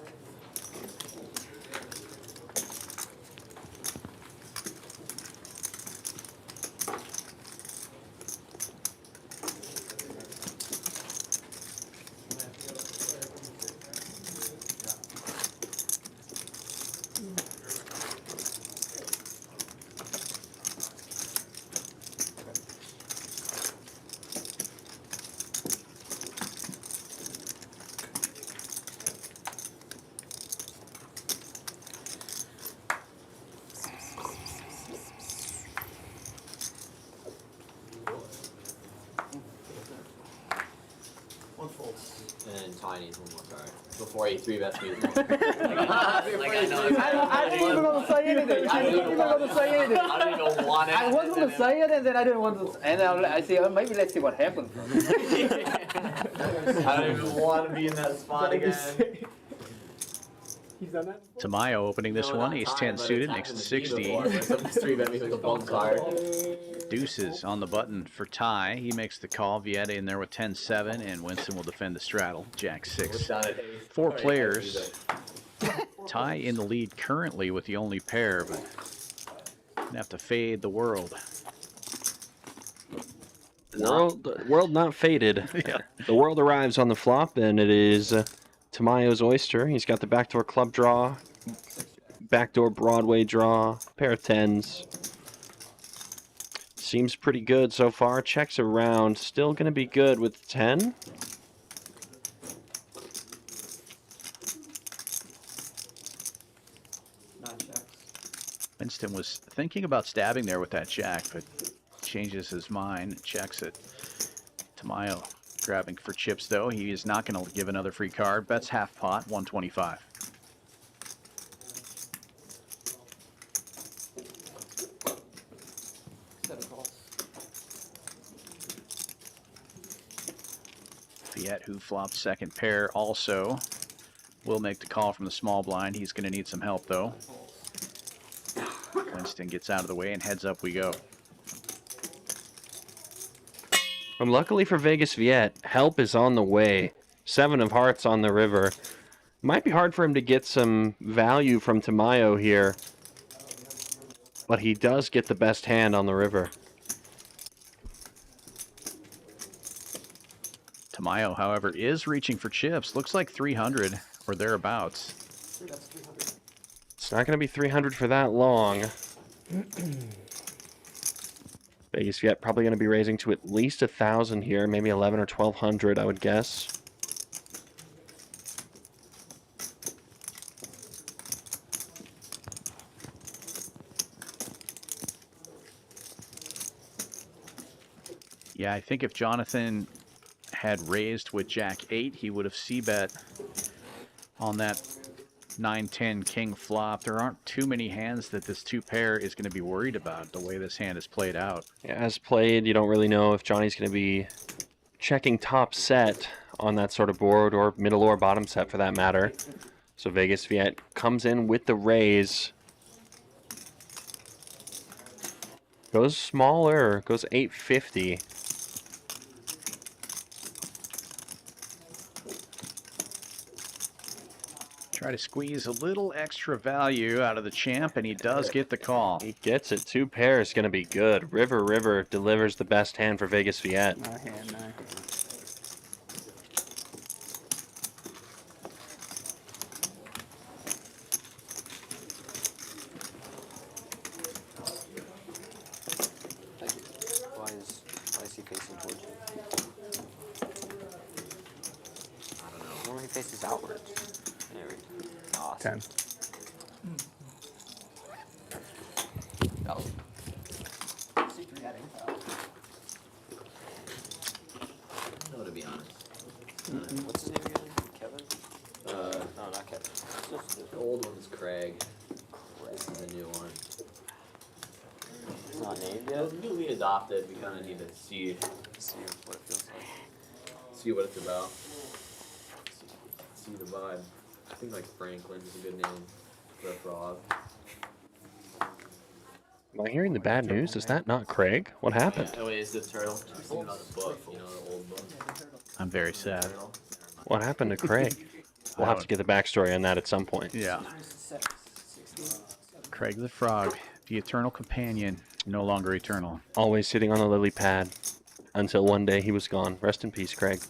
And Tiny needs one more card before he 3-bets me. I didn't even want to say anything. I didn't even want it. I was going to say it, and then I didn't want to. And I say, oh, maybe let's see what happens. I don't even want to be in that spot again. Tamayo opening this one. Ace-10 suited, makes it 60. 3-bet me with a bump card. Deuces on the button for Ty. He makes the call. Viet in there with 10-7, and Winston will defend the straddle. Jack-6. 4 players. Ty in the lead currently with the only pair, but gonna have to fade the world. World not faded. Yeah. The world arrives on the flop, and it is Tamayo's oyster. He's got the backdoor club draw, backdoor Broadway draw, pair of 10s. Seems pretty good so far. Checks around. Still going to be good with 10. Winston was thinking about stabbing there with that jack, but changes his mind. Checks it. Tamayo grabbing for chips, though. He is not going to give another free card. Bets half pot, 125. Viet, who flopped second pair, also will make the call from the small blind. He's going to need some help, though. Winston gets out of the way, and heads up we go. Luckily for Vegas Viet, help is on the way. 7 of hearts on the river. Might be hard for him to get some value from Tamayo here, but he does get the best hand on the river. Tamayo, however, is reaching for chips. Looks like 300 or thereabouts. It's not going to be 300 for that long. Vegas Viet probably going to be raising to at least 1,000 here, maybe 11 or 1,200, I would guess. Yeah, I think if Jonathan had raised with Jack-8, he would have c-bet on that 9-10 king flop. There aren't too many hands that this 2-pair is going to be worried about the way this hand is played out. Yeah, as played, you don't really know if Johnny's going to be checking top set on that sort of board, or middle or bottom set for that matter. So Vegas Viet comes in with the raise. Goes smaller, goes 850. Try to squeeze a little extra value out of the champ, and he does get the call. He gets it. 2 pairs going to be good. River delivers the best hand for Vegas Viet. No hand, no hand. Why is he facing towards you? I don't know. Normally he faces outwards. There we go. Awesome. 10. Oh. No, to be honest. What's his name again? Kevin? No, not Kevin. The old one's Craig. This is the new one. It's not named yet? Newly adopted. We kind of need to see what it feels like. See what it's about. See the vibe. I think like Franklin is a good name for a frog. Am I hearing the bad news? Is that not Craig? What happened? Oh wait, it's the turtle. I was thinking about the book, you know, the old book. I'm very sad. What happened to Craig? We'll have to get the backstory on that at some point. Yeah. Craig the Frog, the eternal companion, no longer eternal. Always sitting on the lily pad until one day he was gone. Rest in peace, Craig.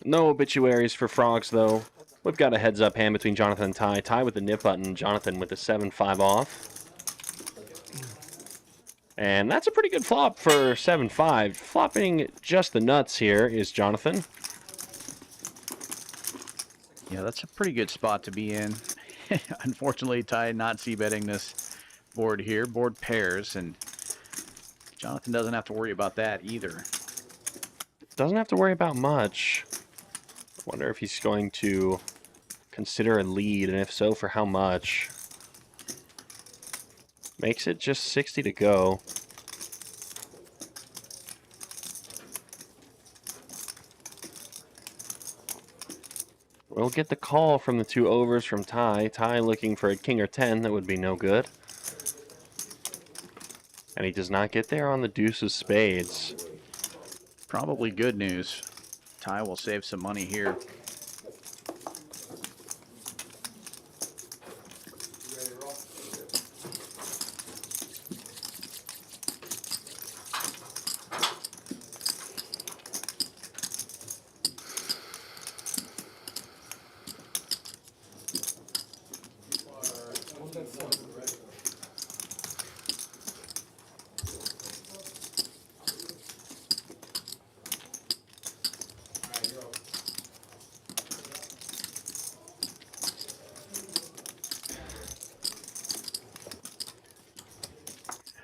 No obituaries for frogs, though. We've got a heads-up hand between Jonathan and Ty. Ty with the nip button, Jonathan with the 7-5 off. And that's a pretty good flop for 7-5. Flopping just the nuts here is Jonathan. Yeah, that's a pretty good spot to be in. Unfortunately, Ty not c-betting this board here. Board pairs, and Jonathan doesn't have to worry about that either. Doesn't have to worry about much. Wonder if he's going to consider a lead, and if so, for how much. Makes it just 60 to go. We'll get the call from the 2 overs from Ty. Ty looking for a king or 10. That would be no good. And he does not get there on the deuce of spades. Probably good news. Ty will save some money here.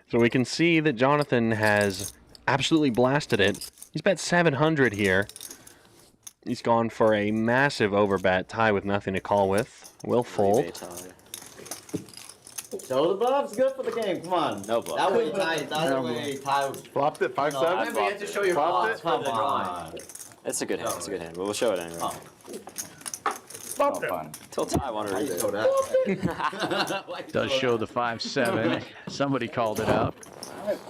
So we can see that Jonathan has absolutely blasted it. He's bet 700 here. He's gone for a massive overbet. Ty with nothing to call with. Will fold. Show the bluff's good for the game. Come on. No bluff. That way, Ty. That way, Ty. Flopped it 5-7. Remember, you have to show your flops for the drawing. It's a good hand. It's a good hand. But we'll show it anyway. Fun. Till Ty wanted to read it. Does show the 5-7. Somebody called it out.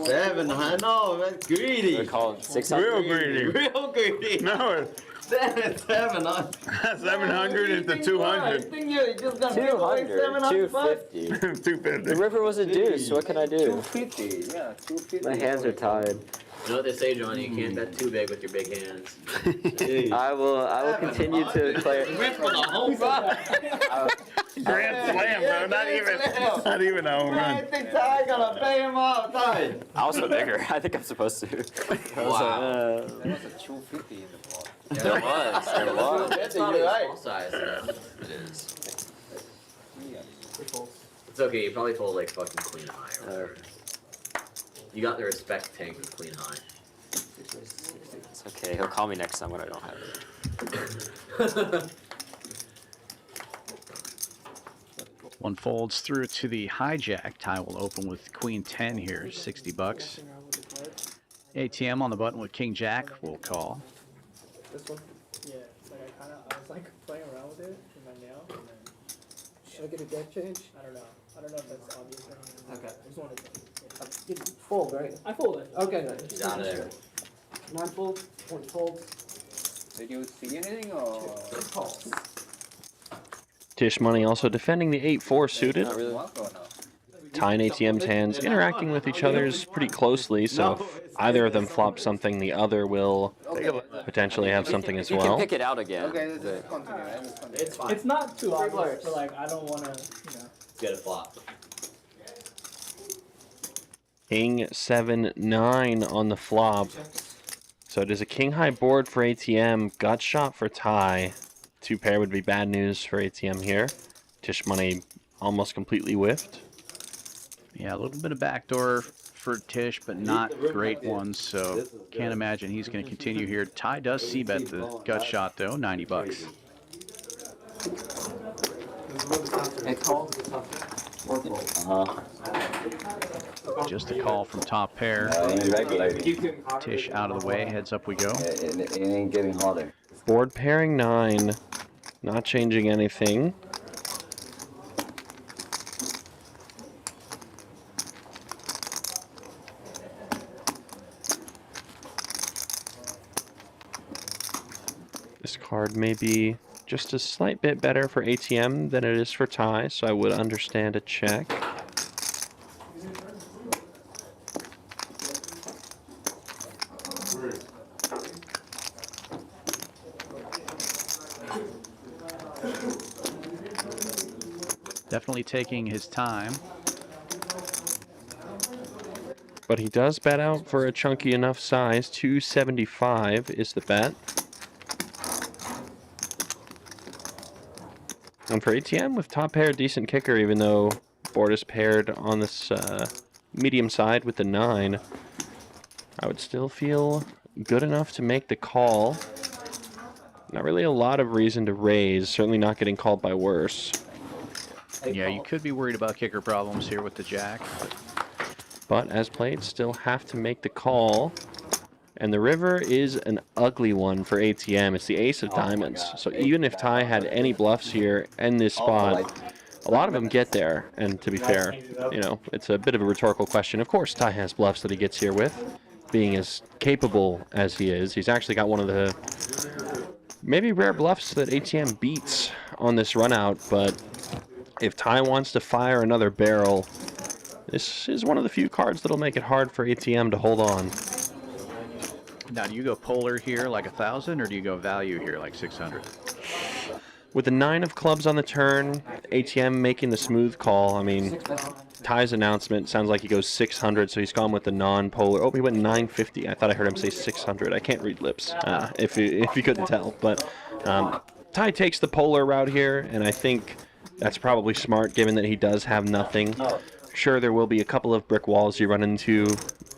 700. No, that's greedy. They're called 600. Real greedy. Real greedy. No, 700. 700 into 200. I think you just got 200. 250. 250. The river was a deuce. What can I do? 250. Yeah, 250. My hands are tied. You know what they say, Johnny? You can't bet too big with your big hands. I will continue to play. Went for the whole five. Grand slam, bro. Not even a home I run. think Ty gonna pay him off, Ty. I was bigger. I think I'm supposed to. Wow. That was a 250 in the ball. There was. There was. It's not a small size. It is. It's okay. You probably told like fucking queen high or whatever. You got the respect tank with queen high. It's okay. He'll call me next time when I don't have it. One folds through to the hijack. Ty will open with queen 10 here, $60. ATM on the button with King Jack will call. This one? Yeah, like I was like playing around with it with my nail, and then should I get a deck change? I don't know if that's obvious or anything. Okay. I just wanted to Fold, right? I folded. Okay, good. He's out of there. Non-fold, one fold. Did you see anything or? Tisch Money also defending the 8-4 suited. Not really. Ty and ATM's hands interacting with each other's pretty closely, so if either of them flop something, the other will potentially have something as You can well. pick it out again. Okay, let's just continue. It's fine. It's not too obvious, but like I don't want to, Get a flop. King 7-9 on the flop. So it is a king high board for ATM, gut shot for Ty. 2 pair would be bad news for ATM here. Tisch Money almost completely whiffed. Yeah, a little bit of backdoor for Tisch, but not great ones, so can't imagine he's going to continue here. Ty does c-bet the gut shot, though, 90 bucks. Just a call from top pair. Tisch out of the way, heads up we go. It ain't getting harder. Board pairing 9, not changing anything. This card may be just a slight bit better for ATM than it is for Ty, so I would understand a check. Definitely taking his time. But he does bet out for a chunky enough size. 275 is the bet. And for ATM, with top pair, decent kicker, even though board is paired on this medium side with the 9, I would still feel good enough to make the call. Not really a lot of reason to raise, certainly not getting called by worse. Yeah, you could be worried about kicker problems here with the jack. But as played, still have to make the call. And the river is an ugly one for ATM. It's the ace of diamonds. So even if Ty had any bluffs here in this spot, a lot of them get there. And to be fair, you know, it's a bit of a rhetorical question. Of course, Ty has bluffs that he gets here with, being as capable as he is. He's actually got one of the maybe rare bluffs that ATM beats on this run out. But if Ty wants to fire another barrel, this is one of the few cards that'll make it hard for ATM to hold on. Now, do you go polar here like 1,000, or do you go value here like 600? With the 9 of clubs on the turn, ATM making the smooth call. I mean, Ty's announcement sounds like he goes 600, so he's gone with the non-polar. Oh, he went 950. I thought I heard him say 600. I can't read lips, if you couldn't tell. But Ty takes the polar route here, and I think that's probably smart, given that he does have nothing. Sure, there will be a couple of brick walls you run into,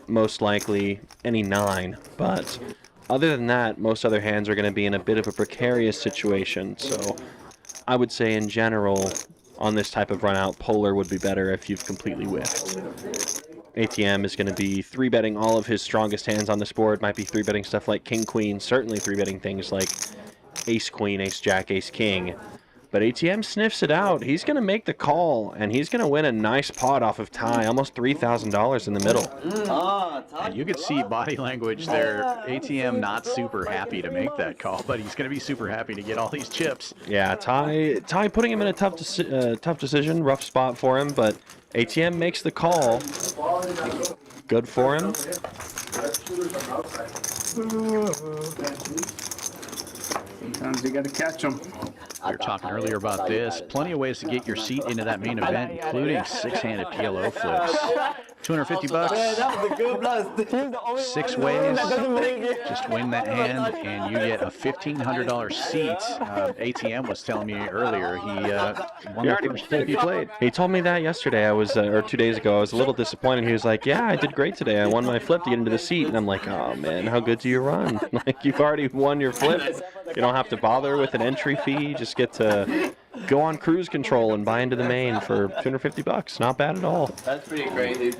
most likely any 9, but other than that, most other hands are going to be in a bit of a precarious situation. So I would say in general, on this type of run out, polar would be better if you've completely whiffed. ATM is going to be 3-betting all of his strongest hands on this board. Might be 3-betting stuff like king queen, certainly 3-betting things like ace queen, ace jack, ace king. But ATM sniffs it out. He's going to make the call, and he's going to win a nice pot off of Ty, almost $3,000 in the middle. And you could see body language there. ATM not super happy to make that call, but he's going to be super happy to get all these chips. Yeah, Ty putting him in a tough decision, rough spot for him, but ATM makes the call. Good for him. Sometimes you got to catch them. We were talking earlier about this. Plenty of ways to get your seat into that main event, including 6-handed PLO flips. 250 bucks. That was a good blast. 6 ways. Just win that hand, and you get a $1,500 seat. ATM was telling me earlier he won the first flip he played. He told me that yesterday. I was, or 2 days ago. I was a little disappointed. He was like, "Yeah, I did great today. I won my flip to get into the seat." And I'm like, "Oh man, how good do you run? Like you've already won your flip. You don't have to bother with an entry fee. You just get to go on cruise control and buy into the main for 250 bucks. Not bad at all." That's pretty crazy.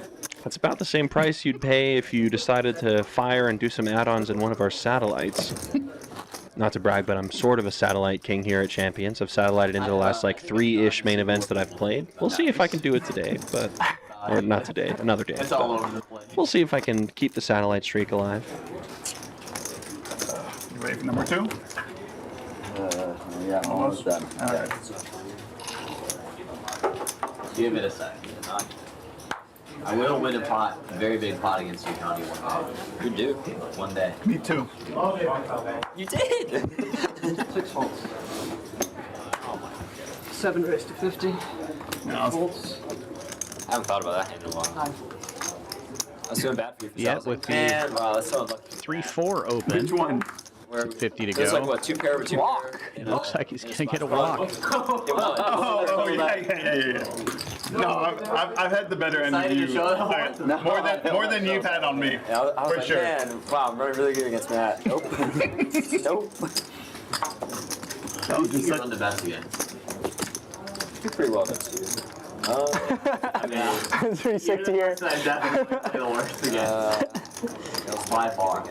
That's about the same price you'd pay if you decided to fire and do some add-ons in one of our satellites. Not to brag, but I'm sort of a satellite king here at Champions. I've satellited into the last like 3-ish main events that I've played. We'll see if I can do it today, but or not today, another day. It's all over the place. We'll see if I can keep the satellite streak alive. You ready for number 2? Yeah, almost done. All right. Give it a second. I will win a pot, a very big pot against you, Connie, one day. You do. One day. Me too. You did. 6 faults. 7 raised to 50. No. Faults. I haven't thought about that hand in a while. That's feeling bad for you. Yeah, with the Man, wow, that's so unlucky. 3-4 open. Which one? 50 to There's go. like what, 2 pair over 2 pair? It looks like he's going to get a walk. Oh, yeah. No, I've had the better end of you. More than you've had on me. Yeah, I was for like, sure. man, wow, I'm running really good against Matt. Nope. Nope. That was just You're on the best again. You're pretty well done, Steve. I mean, It's pretty sick to hear. I definitely play the worst again. By far.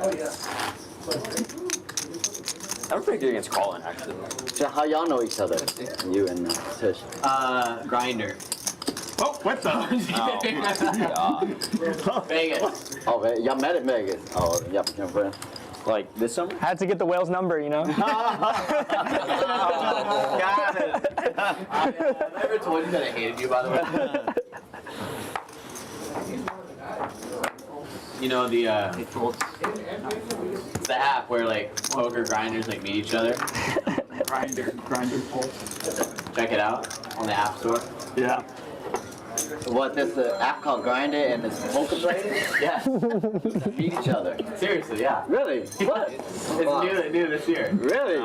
I'm pretty good against Colin, actually. So how y'all know each other? You and Tish. Grinder. Oh, what the? Vegas. Oh, y'all met at Vegas. Oh, yep, your friend. Like this summer? Had to get the whale's number, you know? Got it. I never told you that I hated you, by the way. You know the app where like poker grinders like meet each other. Grinder pulse. Check it out on the App Store. Yeah. What, there's an app called Grindr and it's poker players? Yeah. Meet each other. Seriously, yeah. Really? What? It's new this year. Really?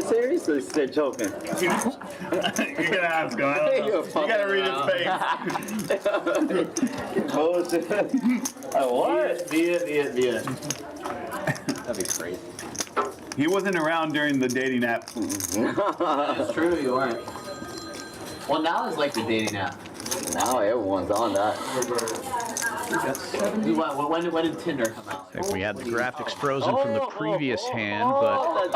Seriously? They're joking. You're gonna ask him. I don't know. You gotta read his face. Bullshit. What? Viet. That'd be crazy. He wasn't around during the dating app. It's true, you weren't. Well, now it's like the dating app. Now everyone's on that. When did Tinder come out? I think we had the graphics frozen from the previous hand, but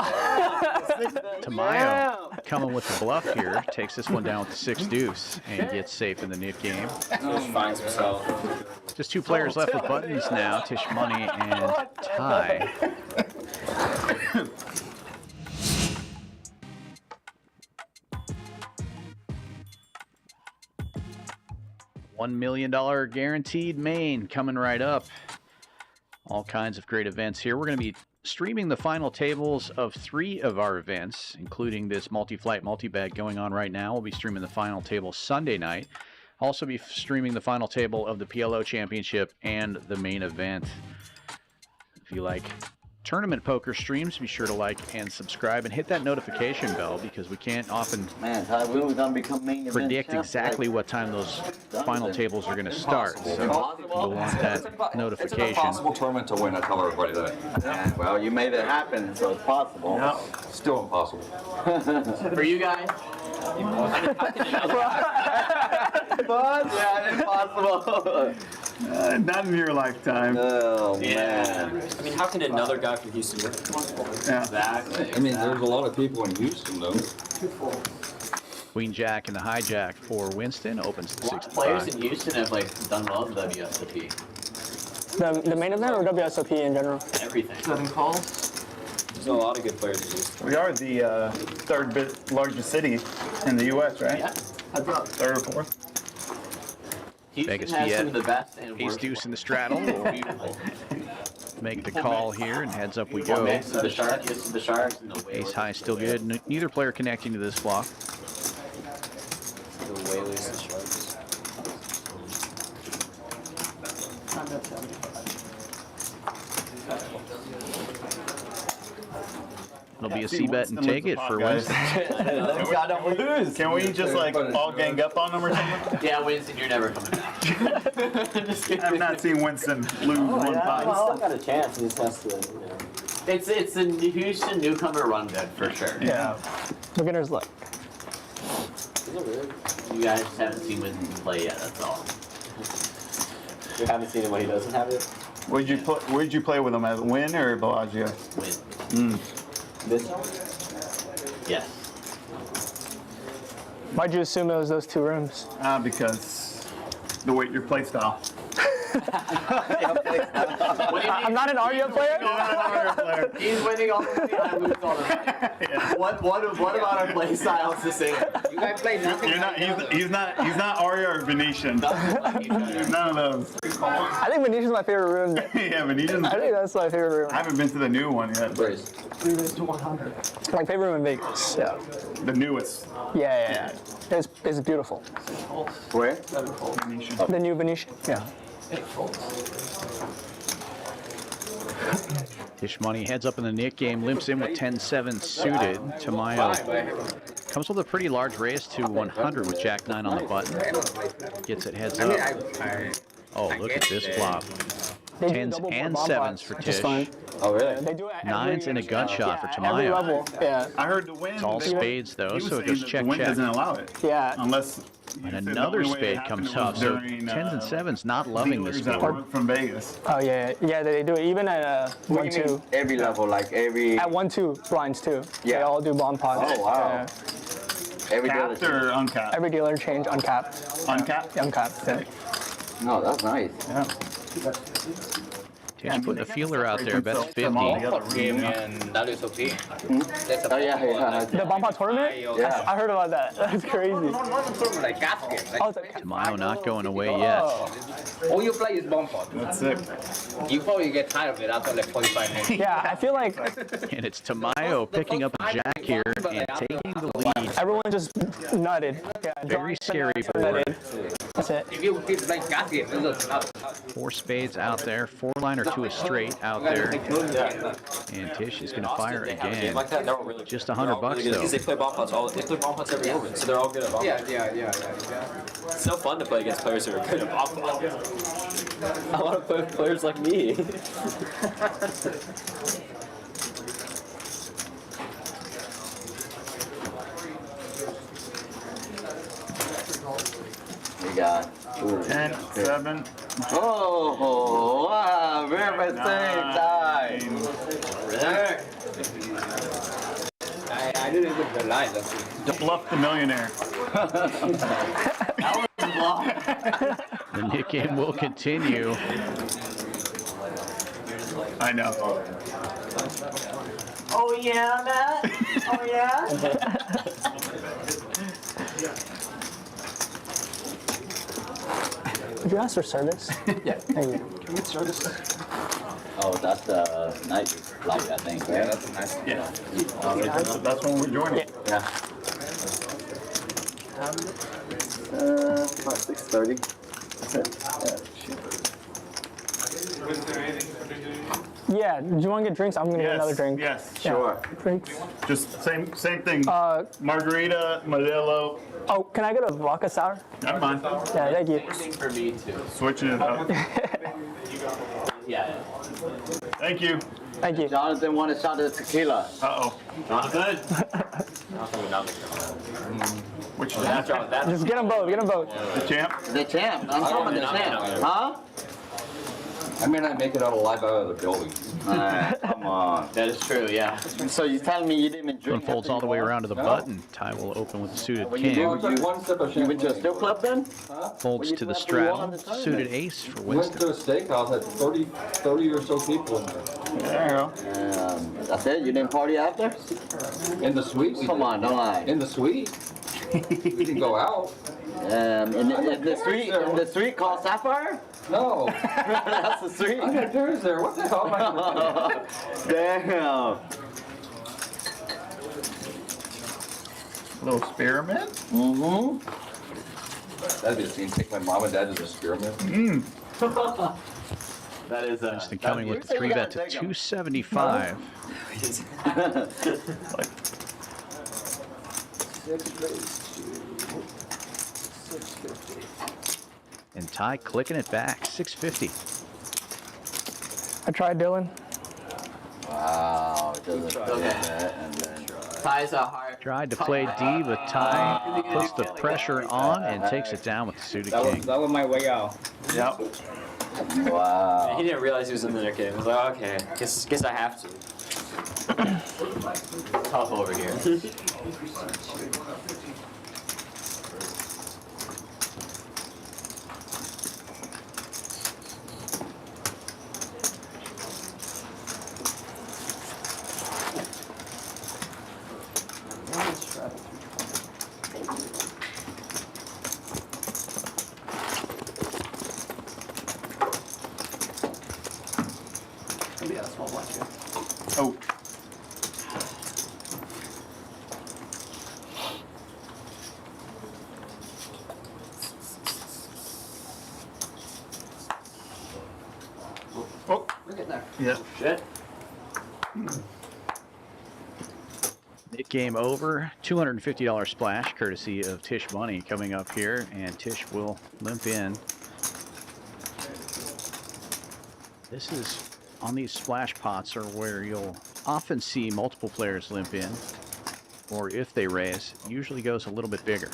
Tamayo coming with the bluff here, takes this one down with the 6 deuce and gets safe in the knit game. Just finds himself. Just 2 players left with buttons now, Tisch Money and Ty. $1 million guaranteed main coming right up. All kinds of great events here. We're going to be streaming the final tables of 3 of our events, including this multi-flight, multi-bag going on right now. We'll be streaming the final table Sunday night. Also be streaming the final table of the PLO Championship and the main event. If you like tournament poker streams, be sure to like and subscribe and hit that notification bell because we can't often predict exactly what time those final tables are going to start. So you'll want that notification. It's an impossible tournament to win, I tell everybody that. Yeah, well, you made it happen, so it's possible. No, still impossible. For you guys? But, yeah, impossible. Not in your lifetime. Oh, man. I mean, how can another guy from Houston win? Yeah. Exactly. I mean, there's a lot of people in Houston, though. Queen Jack and the hijack for Winston opens to 65. Players in Houston have like done well in WSOP. The main event or WSOP in general? Everything. 7 calls. There's a lot of good players in Houston. We are the 3rd largest city in the U.S., right? Yeah. 3rd or 4th. Houston Vegas has some Viet, of the best and ace worst deuce in the straddle. Beautiful. Make the call here and heads up we go. This is the Sharks. This is the Sharks. And the Ace high still good. Neither player connecting to this flop. The Whalers and Sharks. It'll be a C-bet and take it for Winston. Can we just like all gang up on them or something? Yeah, Winston, you're never coming back. I've not seen Winston lose one time. Well, got a chance. He just has to. It's a Houston newcomer run good for sure. Yeah. Beginner's luck. You guys haven't seen Winston play yet. That's all. You haven't seen him when he doesn't have it? Where'd you play with him? At Win or Bellagio? Win. This? Yes. Why'd you assume it was those two rooms? Because your play style. I'm not an Ario player? He's winning all the money, I lose all the money. Yeah. What about our play styles the same? You guys play nothing. He's not Aria or Venetian. None of those. I think Venetian's my favorite room. Yeah, Venetian. I think that's my favorite room. I haven't been to the new one yet. Brace. 3 minutes to 100. My favorite room in Vegas. Yeah. The newest. Yeah. It's beautiful. Where? Venetian. The new Venetian. Yeah. Tisch Money heads up in the Nick game, limps in with 10-7 suited. Tamayo comes with a pretty large raise to 100 with Jack 9 on the button. Gets it heads up. Oh, look at this flop. 10s and 7s for Tisch. Oh, really? They do it 9s and a gunshot for every Tamayo. level. Yeah. I heard the Win. It's all spades though, so it goes check, the Win check. doesn't allow it. Yeah. Unless. And another spade comes up, so 10s and 7s not loving this board. From Vegas. Oh yeah. They do it even at 1-2. Every level, like every. At 1-2 blinds too. Yeah. They all do bomb pots. Oh wow. Yeah. Every Capped or uncapped? Every dealer change uncapped. Uncapped? Uncapped. Yeah. No, that's nice. Yeah. Tisch putting a feeler out there, bets 50. Game in WSOP. Oh yeah. The bomb pot tournament? Yeah. I heard about that. That's crazy. Not tournament, like gas game. Tamayo not going away yet. All you play is bomb pot. That's it. You probably get tired of it after like 45 minutes. Yeah, I feel like And it's Tamayo picking up a jack here and taking the lead. everyone just nutted. Yeah, Very scary board. That's it. If you keep like gas game, it's not. 4 spades out there, 4-liner to a straight out there. And Tisch is going to fire again. Like that, no, really. Just $100 though. Because they play bomb pots they play bomb pots every open, so they're all good at bomb pots. Yeah. It's so fun to play against players who are good at bomb pots. I want to play with players like me. We got 10, 7. Oh, wow, very mistake time. I didn't even realize that. Bluff the millionaire. The Nick game will continue. I know. Oh yeah, Matt? Oh yeah? Did you ask for service? Yeah. Thank you. Can we get service? Oh, that's the night flight, I think. Right? Yeah, that's a nice. Yeah. That's when we're joining. Yeah. About 6:30. That's it. Yeah, do you want to get drinks? I'm going to get another drink. Yes, Yeah. sure. Drinks. Just same thing. Margarita, Modelo. Oh, can I get a vodka sour? Never mind. Yeah, thank you. Anything for me too. Switching it up. Yeah. Thank you. Thank you. Jonathan want a shot of tequila. Uh-oh. Not good. Which Just get them both. Get them both. The champ? The champ. I'm talking the champ. Huh? I may not make it out alive out of the building. Come on. That is true, yeah. So you tell me you didn't drink? One folds all the way around to the button. Tie will open with the suited When you king. go, you went to a strip club then? Folds to the straddle. Suited ace for We went Winston. to a steakhouse, had 30 or so people in there. There you go. That's it? You didn't party after? In the suite? Come on, don't lie. In the suite? We didn't go out. In the street called Sapphire? No. That's the street. I got yours there. What the hell am I doing? Damn. Little spearmint? Mm-hmm. That'd be a scene. Take my mom and dad to the spearmint. That is Winston coming with the 3-bet to 275. And Ty clicking it back, 650. I tried, Dylan. Wow, it doesn't feel that, and then Ty's a hard. Tried to play D, but Ty puts the pressure on and takes it down with the suited king. That was my way out. Yep. Wow. He didn't realize he was in the Nick game. He was like, okay, guess I have to. Tough over here. Oh. Oh, we're getting there. Yeah. Shit. Game over. $250 splash, courtesy of Tisch Money, coming up here, and Tisch will limp in. This is on these splash pots, are where you'll often see multiple players limp in, or if they raise, usually goes a little bit bigger.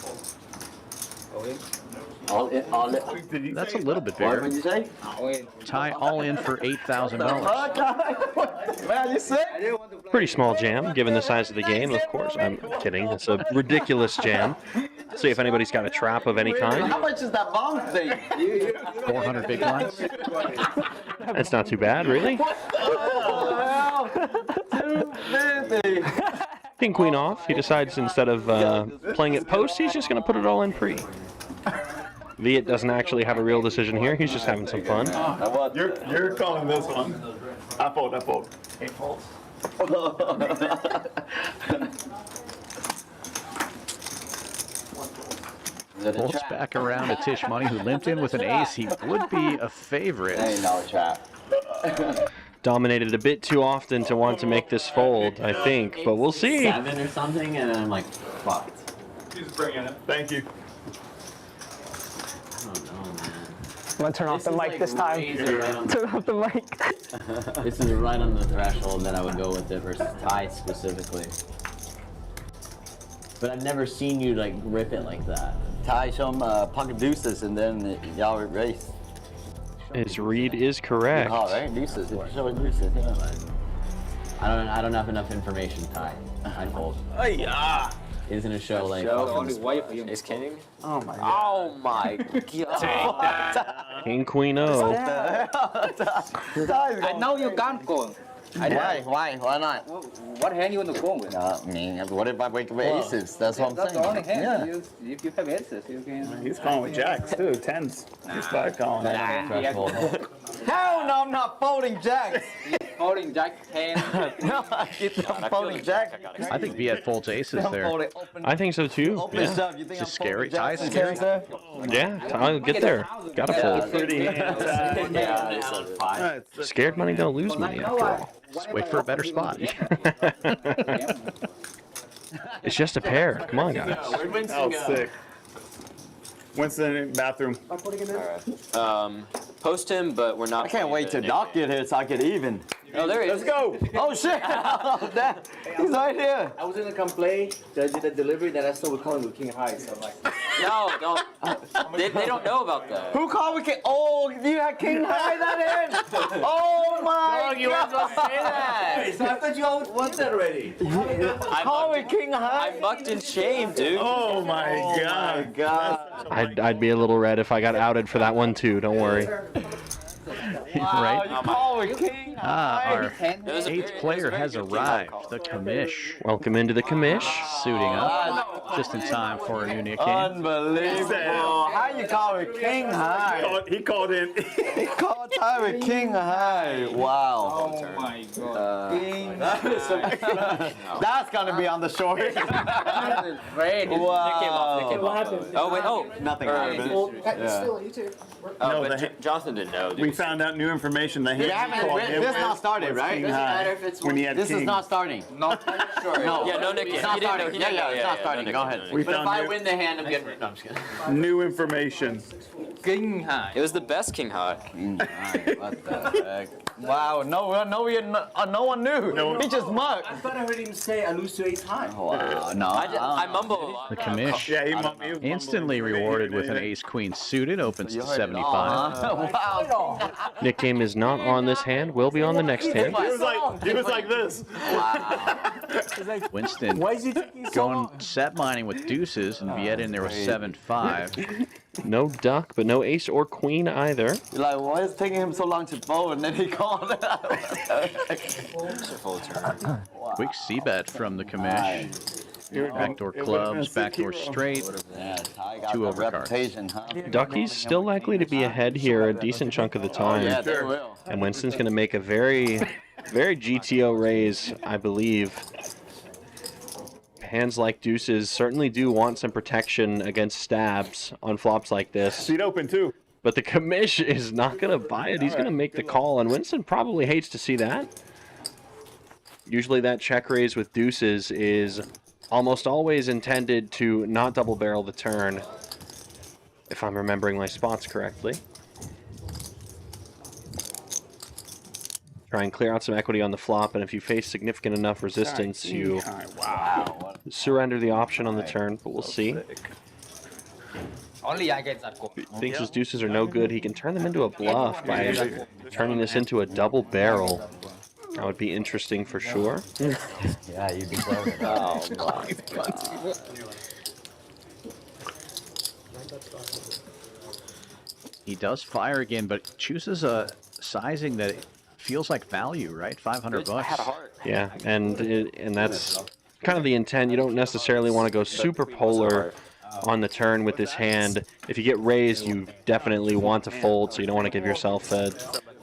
All in. That's a little bit bigger. What did you say? Ty all in for $8,000. Man, you sick? Pretty small jam, given the size of the game, of course. I'm kidding. It's a ridiculous jam. See if anybody's got a trap of any kind. How much is that bomb thing? 400 big blinds. That's not too bad, really. King Queen off. He decides instead of playing it post, he's just going to put it all in pre. Viet doesn't actually have a real decision here. He's just having some fun. You're calling this one. I fold. He folds. Folds back around to Tisch Money, who limped in with an ace. He would be a favorite. Ain't no trap. Dominated a bit too often to want to make this fold, I think, but we'll see. 7 or something, and then I'm like, fucked. He's bringing it. Thank you. I don't know, man. I'm gonna turn off the mic this time. Turn off the mic. This is right on the threshold that I would go with it versus Ty specifically. But I've never seen you like rip it like that. Ty, show him pocket deuces and then y'all race. His read is correct. Oh, right? Deuces. Show him deuces. Yeah. I don't have enough information, Ty. I fold. Oh, yeah. He's gonna show like. Is king? Oh my god. Oh my god. King Queen O. I know you can't go. Why not? What hand you want to go with? I mean, what if I wake up with aces? That's what I'm That's saying. the only hand. Yeah. If you have aces, you can. He's calling with jacks too. 10s. He's back calling. Hell no, I'm not folding jacks. Folding jack 10. No, I'm folding jacks. I think Viet folds aces there. I think so too. Open Yeah. stuff. You think It's I'm folding scary. Ty's jacks scary. and Yeah, I'll get there. Gotta fold. Pretty hands. Scared money don't lose money after all. Just wait for a better spot. It's just a pair. Come on, guys. Where'd Winston Oh, go? sick. Winston in the bathroom. Post him, but we're not. I can't wait till Doc get here so I get even. Oh, there he is. Let's go. Oh shit! He's right here. I was gonna come play. I did a delivery that I still was calling with King High, so I'm like. No, don't. They don't know about that. Who called with King? Oh, you had King High that in? Oh my You weren't supposed to say that. So I thought you all wanted that already. Call with King High. I mucked in shame, dude. Oh my god. God. I'd be a little red if I got outed for that one too. Don't worry. Right? You call with King High. Our 8th player has arrived. The commish. Welcome into the commish. Suiting up just in time for a new Nick game. Unbelievable. How you call with King High? He called in. He called time with King High. Wow. Oh my god. King. That's gonna be on the short. Great. Wow. What happened? Oh wait, oh. Nothing happened. Well, it's Yeah. still on YouTube. No, but the- Jonathan didn't know. Dude. We found out new information. The hand haven't- he called this in is not with started, was right? King Doesn't high matter if it's when he had This king. is not starting. No, sure. No. Yeah, no Nick. It's not starting. He Yeah, didn't know. it's not starting. Go ahead. We But if found I new, win the hand, I'm getting. No, I'm just kidding. new information. combination. King high. It was the best king high. King high. What the heck? Wow, no one knew. He just mugged. I thought I heard him say I lose to ace high. Wow, no. I mumble a lot. The commish instantly rewarded with an ace queen suited, opens to 75. Wow. Nick game is not on this hand, will be on the next hand. He was like this. Winston going set mining with deuces, and Viet in there with 7-5. No duck, but no ace or queen either. You're like, why is it taking him so long to fold? And then he called it out. Quick c-bet from the commish. Backdoor clubs, backdoor straight, two overcards. Ducky's still likely to be ahead here a decent chunk of the time. Yeah, they will. And Winston's going to make a very GTO raise, I believe. Hands like deuces certainly do want some protection against stabs on flops like this. Seat open too. But the commish is not going to buy it. He's going to make the call, and Winston probably hates to see that. Usually that check raise with deuces is almost always intended to not double barrel the turn, if I'm remembering my spots correctly. Try and clear out some equity on the flop, and if you face significant enough resistance, you surrender the option on the turn, but we'll see. Only I get that goal. He thinks his deuces are no good. He can turn them into a bluff by turning this into a double barrel. That would be interesting for sure. Yeah, you deserve it. Oh, my God. He does fire again, but chooses a sizing that feels like value, right? 500 bucks. Yeah, and that's kind of the intent. You don't necessarily want to go super polar on the turn with this hand. If you get raised, you definitely want to fold, so you don't want to give yourself a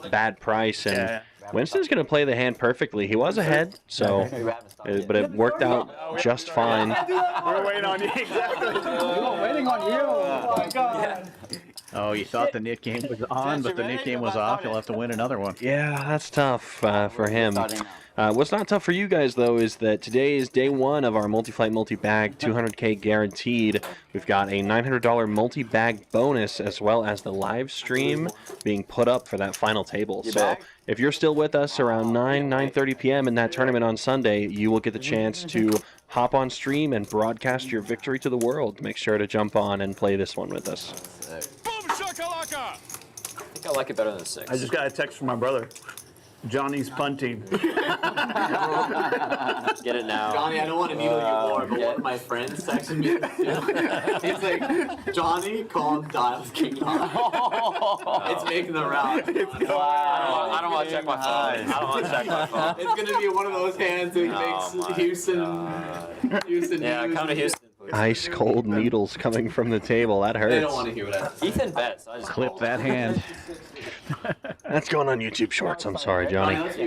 bad price. And Winston's going to play the hand perfectly. He was ahead, so, but it worked out just fine. We're waiting on you. Exactly. We're waiting on you. Oh my God. Oh, you thought the knit game was on, but the knit game was off. You'll have to win another one. Yeah, that's tough for him. What's not tough for you guys, though, is that today is day one of our multi-flight, multi-bag, 200K guaranteed. We've got a $900 multi-bag bonus, as well as the live stream being put up for that final table. So if you're still with us around 9:30 p.m. in that tournament on Sunday, you will get the chance to hop on stream and broadcast your victory to the world. Make sure to jump on and play this one with us. I think I like it better than the 6. I just got a text from my brother. Johnny's punting. Get it now. Johnny, I don't want to needle you more, but one of my friends texted me. He's like, Johnny, calm dials king off. It's making the round. I don't want to check my phone. I don't want to check my phone. It's going to be one of those hands that makes Houston. Yeah, come to Houston. Ice cold needles coming from the table. That hurts. They don't want to hear what I say. Ethan bets. I just Clip that hand. That's going on YouTube Shorts. I'm sorry, Johnny. If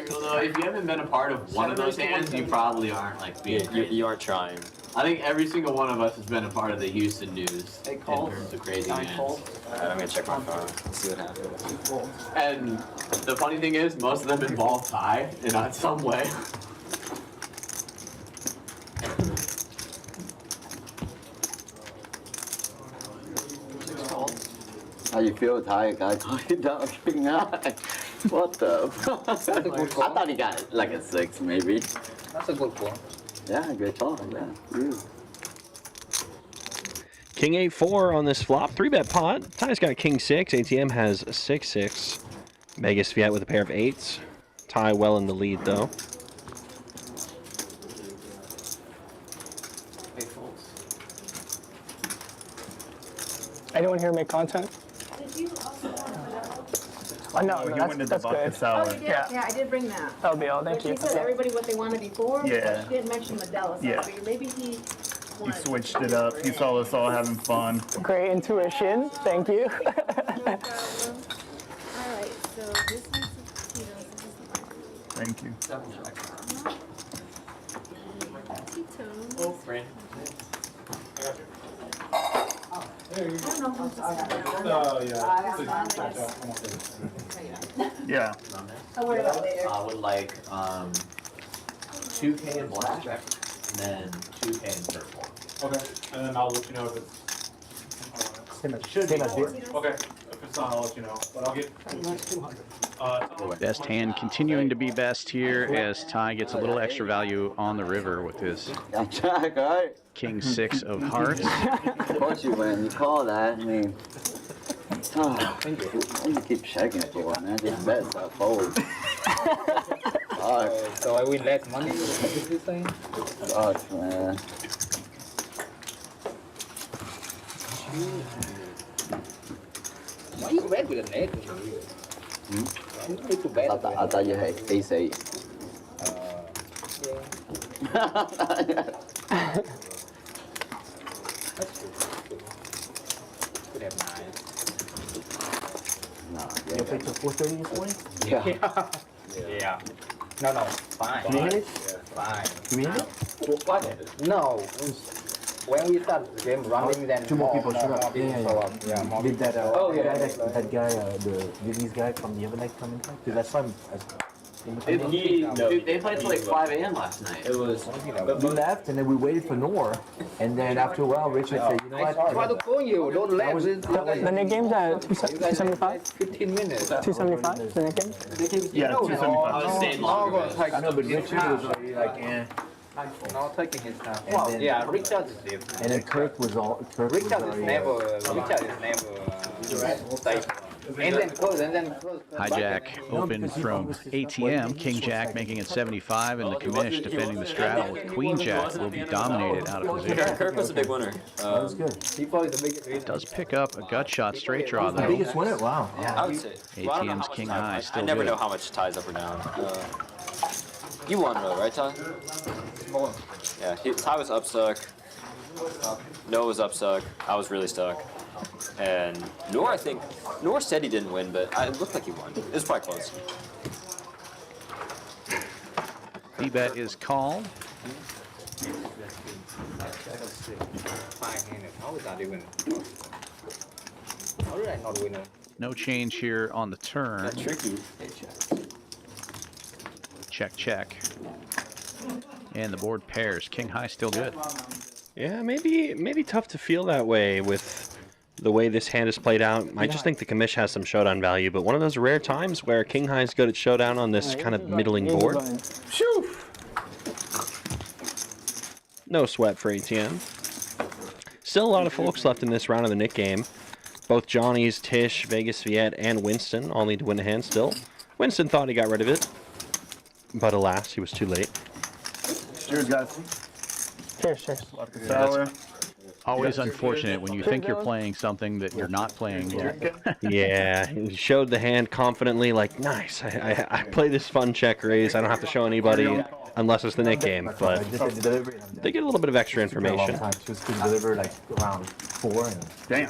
you haven't been a part of one of those hands, you probably aren't like being. You aren't trying. I think every single one of us has been a part of the Houston news in terms of crazy hands. Alright, I'm gonna check my phone. Let's see what happens. And the funny thing is, most of them involve tie in some way. How you feel, Ty? Guy talking down king high. What the? I thought he got like a 6, maybe. That's a good call. Yeah, good call. Yeah. You. King 8-4 on this flop. 3-bet pot. Ty's got King 6. ATM has 6-6. Vegas Viet with a pair of 8s. Ty well in the lead, though. Anyone here make content? Oh, no, that's good. Oh, you did? Yeah, I did bring that. That'll be all. Thank But you. he said everybody what they wanted before. Yeah. But he didn't mention Medella, so Yeah. I figured maybe he He switched it up. He saw us all having fun. Great intuition. Thank you. No problem. All right, so this one's Tito's. This is mine. Thank you. Tito's. Oh, friend. I don't know who's Yeah. I'll worry about it later. I would like 2K in black, and then 2K in purple. Okay, and then I'll let you know if it's. Same as Viet. Okay. If it's not, I'll let you know. But I'll get. Best hand continuing to be best here as Ty gets a little extra value on the river with his King 6 of hearts. Of course you win. You call that. I mean, oh, you keep checking it for man. Just bet that forward. So I win less money? Is this saying? Fuck, man. Why you bet with a net? I thought you had ace 8. Could have 9. You played till 4:30 this morning? Yeah. No, fine. Minutes? Fine. Minutes? What? No. When we start the game running, then 2 more people showed up. More people show up. Yeah, more Did that, people. that guy, the Vietnamese guy from the other night come in? Because that's why They played till like 5 a.m. last night. It was. we left and then we waited for Noor. And then after a while, Richard said, you know what? Try to call you. Don't let The net game's at 275? 15 minutes. 275, the net game? Yeah, 275. I know, but Richard was already like, eh. No, taking his time. Well, yeah, Richard is different. And then Kirk was Richard is never safe. And then close, Hijack open from ATM. King Jack making it 75, and the commish defending the straddle with Queen Jack will be dominated out of position. Kirk was a big winner. That was good. He probably the biggest winner. Does pick up a gut shot straight draw though. The biggest winner? Wow. Yeah, I would say. ATM's King High still I never good. know how much ties up or down. You won, right, Ty? Yeah, Ty was up stuck. Noah was up stuck. I was really stuck. And Noor said he didn't win, but it looked like he won. It was probably close. B-bet is called. How is that even? How did I not win it? No change here on the turn. That's tricky. Check, check. And the board pairs. King High still good. Yeah, maybe tough to feel that way with the way this hand is played out. I just think the commish has some showdown value, but one of those rare times where King High is good at showdown on this kind of middling board. No sweat for ATM. Still a lot of folks left in this round of the Nick game. Both Johnny's, Tish, Vegas, Viet, and Winston all need to win a hand still. Winston thought he got rid of it, but alas, he was too late. Cheers, guys. Cheers. Sour. Always unfortunate when you think you're playing something that you're not playing yet. Yeah, he showed the hand confidently, like, nice, I play this fun check raise. I don't have to show anybody unless it's the Nick game, but they get a little bit of extra information. She was going to deliver like around 4. And Damn.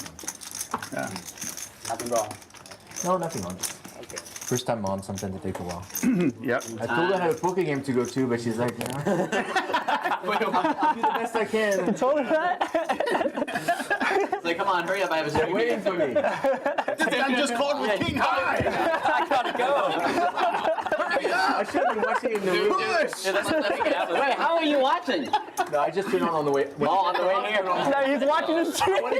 Yeah. Nothing wrong. no, nothing wrong. Okay. First time on, sometimes it takes a while. Yep. I told her I had a poker game to go to, but she's like, you know, I'll do the best I can. I told her that. It's like, come on, hurry up, I have a They're waiting for me. I'm just called with King High. I gotta go. I should have been watching in the room. Wait, how are you watching? No, I just turned on the way. On the way here. No, he's watching the stream. When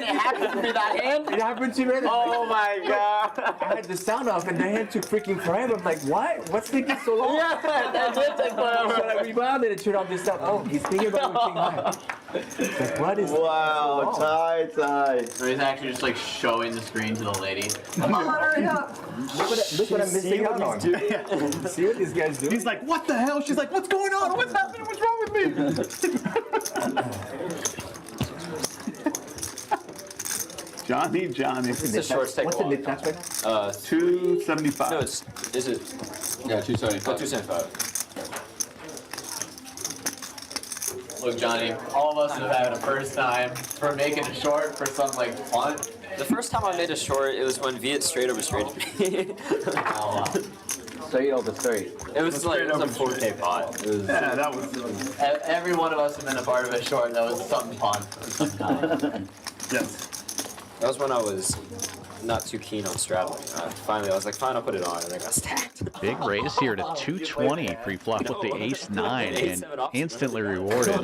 it happened to me that hand? It happened to me. Oh my god. I had the sound off and the hand took freaking forever. I'm like, what? What's taking so long? Yeah, that did take forever. So I rebounded and turned off this sound. Oh, he's thinking about King High. Like, what is Wow, tie. So he's actually just like showing the screen to the lady. Come on, hurry up. Look what I'm missing out on. See what these guys do? He's like, what the hell? She's like, what's going on? What's happening? What's wrong with me? Johnny. It's a short take. What's the mid tax right now? 275. No, is it? Yeah, 275. 275. Look, Johnny, all of us have had a first time for making a short for some like punt. The first time I made a short, it was when Viet straight over straighted me. Straight over straight. It was like it was a 4K pot. It was, Yeah, that was. Every one of us have been a part of a short that was some punt of some kind. Yes. that was when I was not too keen on straddling. Finally, I was like, fine, I'll put it on, and I got stacked. Big raise here to 220 pre-flop with the ace-9 and instantly rewarded.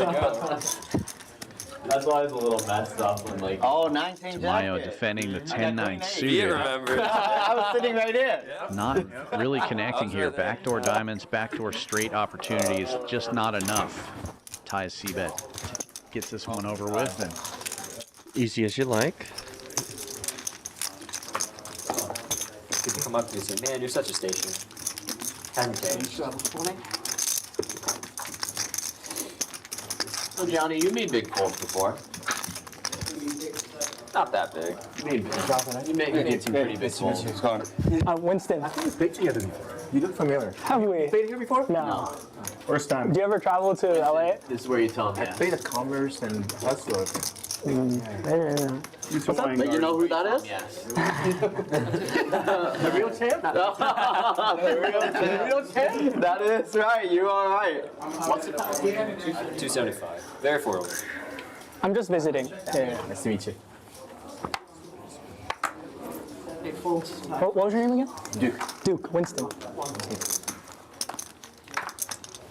That's why it's a little messed up when like. Oh, 19 Tamayo defending the 10-9 suited. I was sitting right here. Not really connecting here. Backdoor diamonds, backdoor straight opportunities, just not enough. Ties C-bet gets this one over with. And easy as you like. People come up to you and say, man, you're such a station. 10K. So Johnny, you made big folds before. Not that big. You made some pretty big folds. Winston. You look familiar. Have we? Played here before? No. First time. Do you ever travel to LA? This is where you tell them. I played at Commerce and Hustler. But you know who that is? Yes. The real champ? The real champ? That is right. You are right. What's it? 275. Very affordable. I'm just visiting. Yeah. Nice to meet you. What was your name again? Duke. Duke. Winston.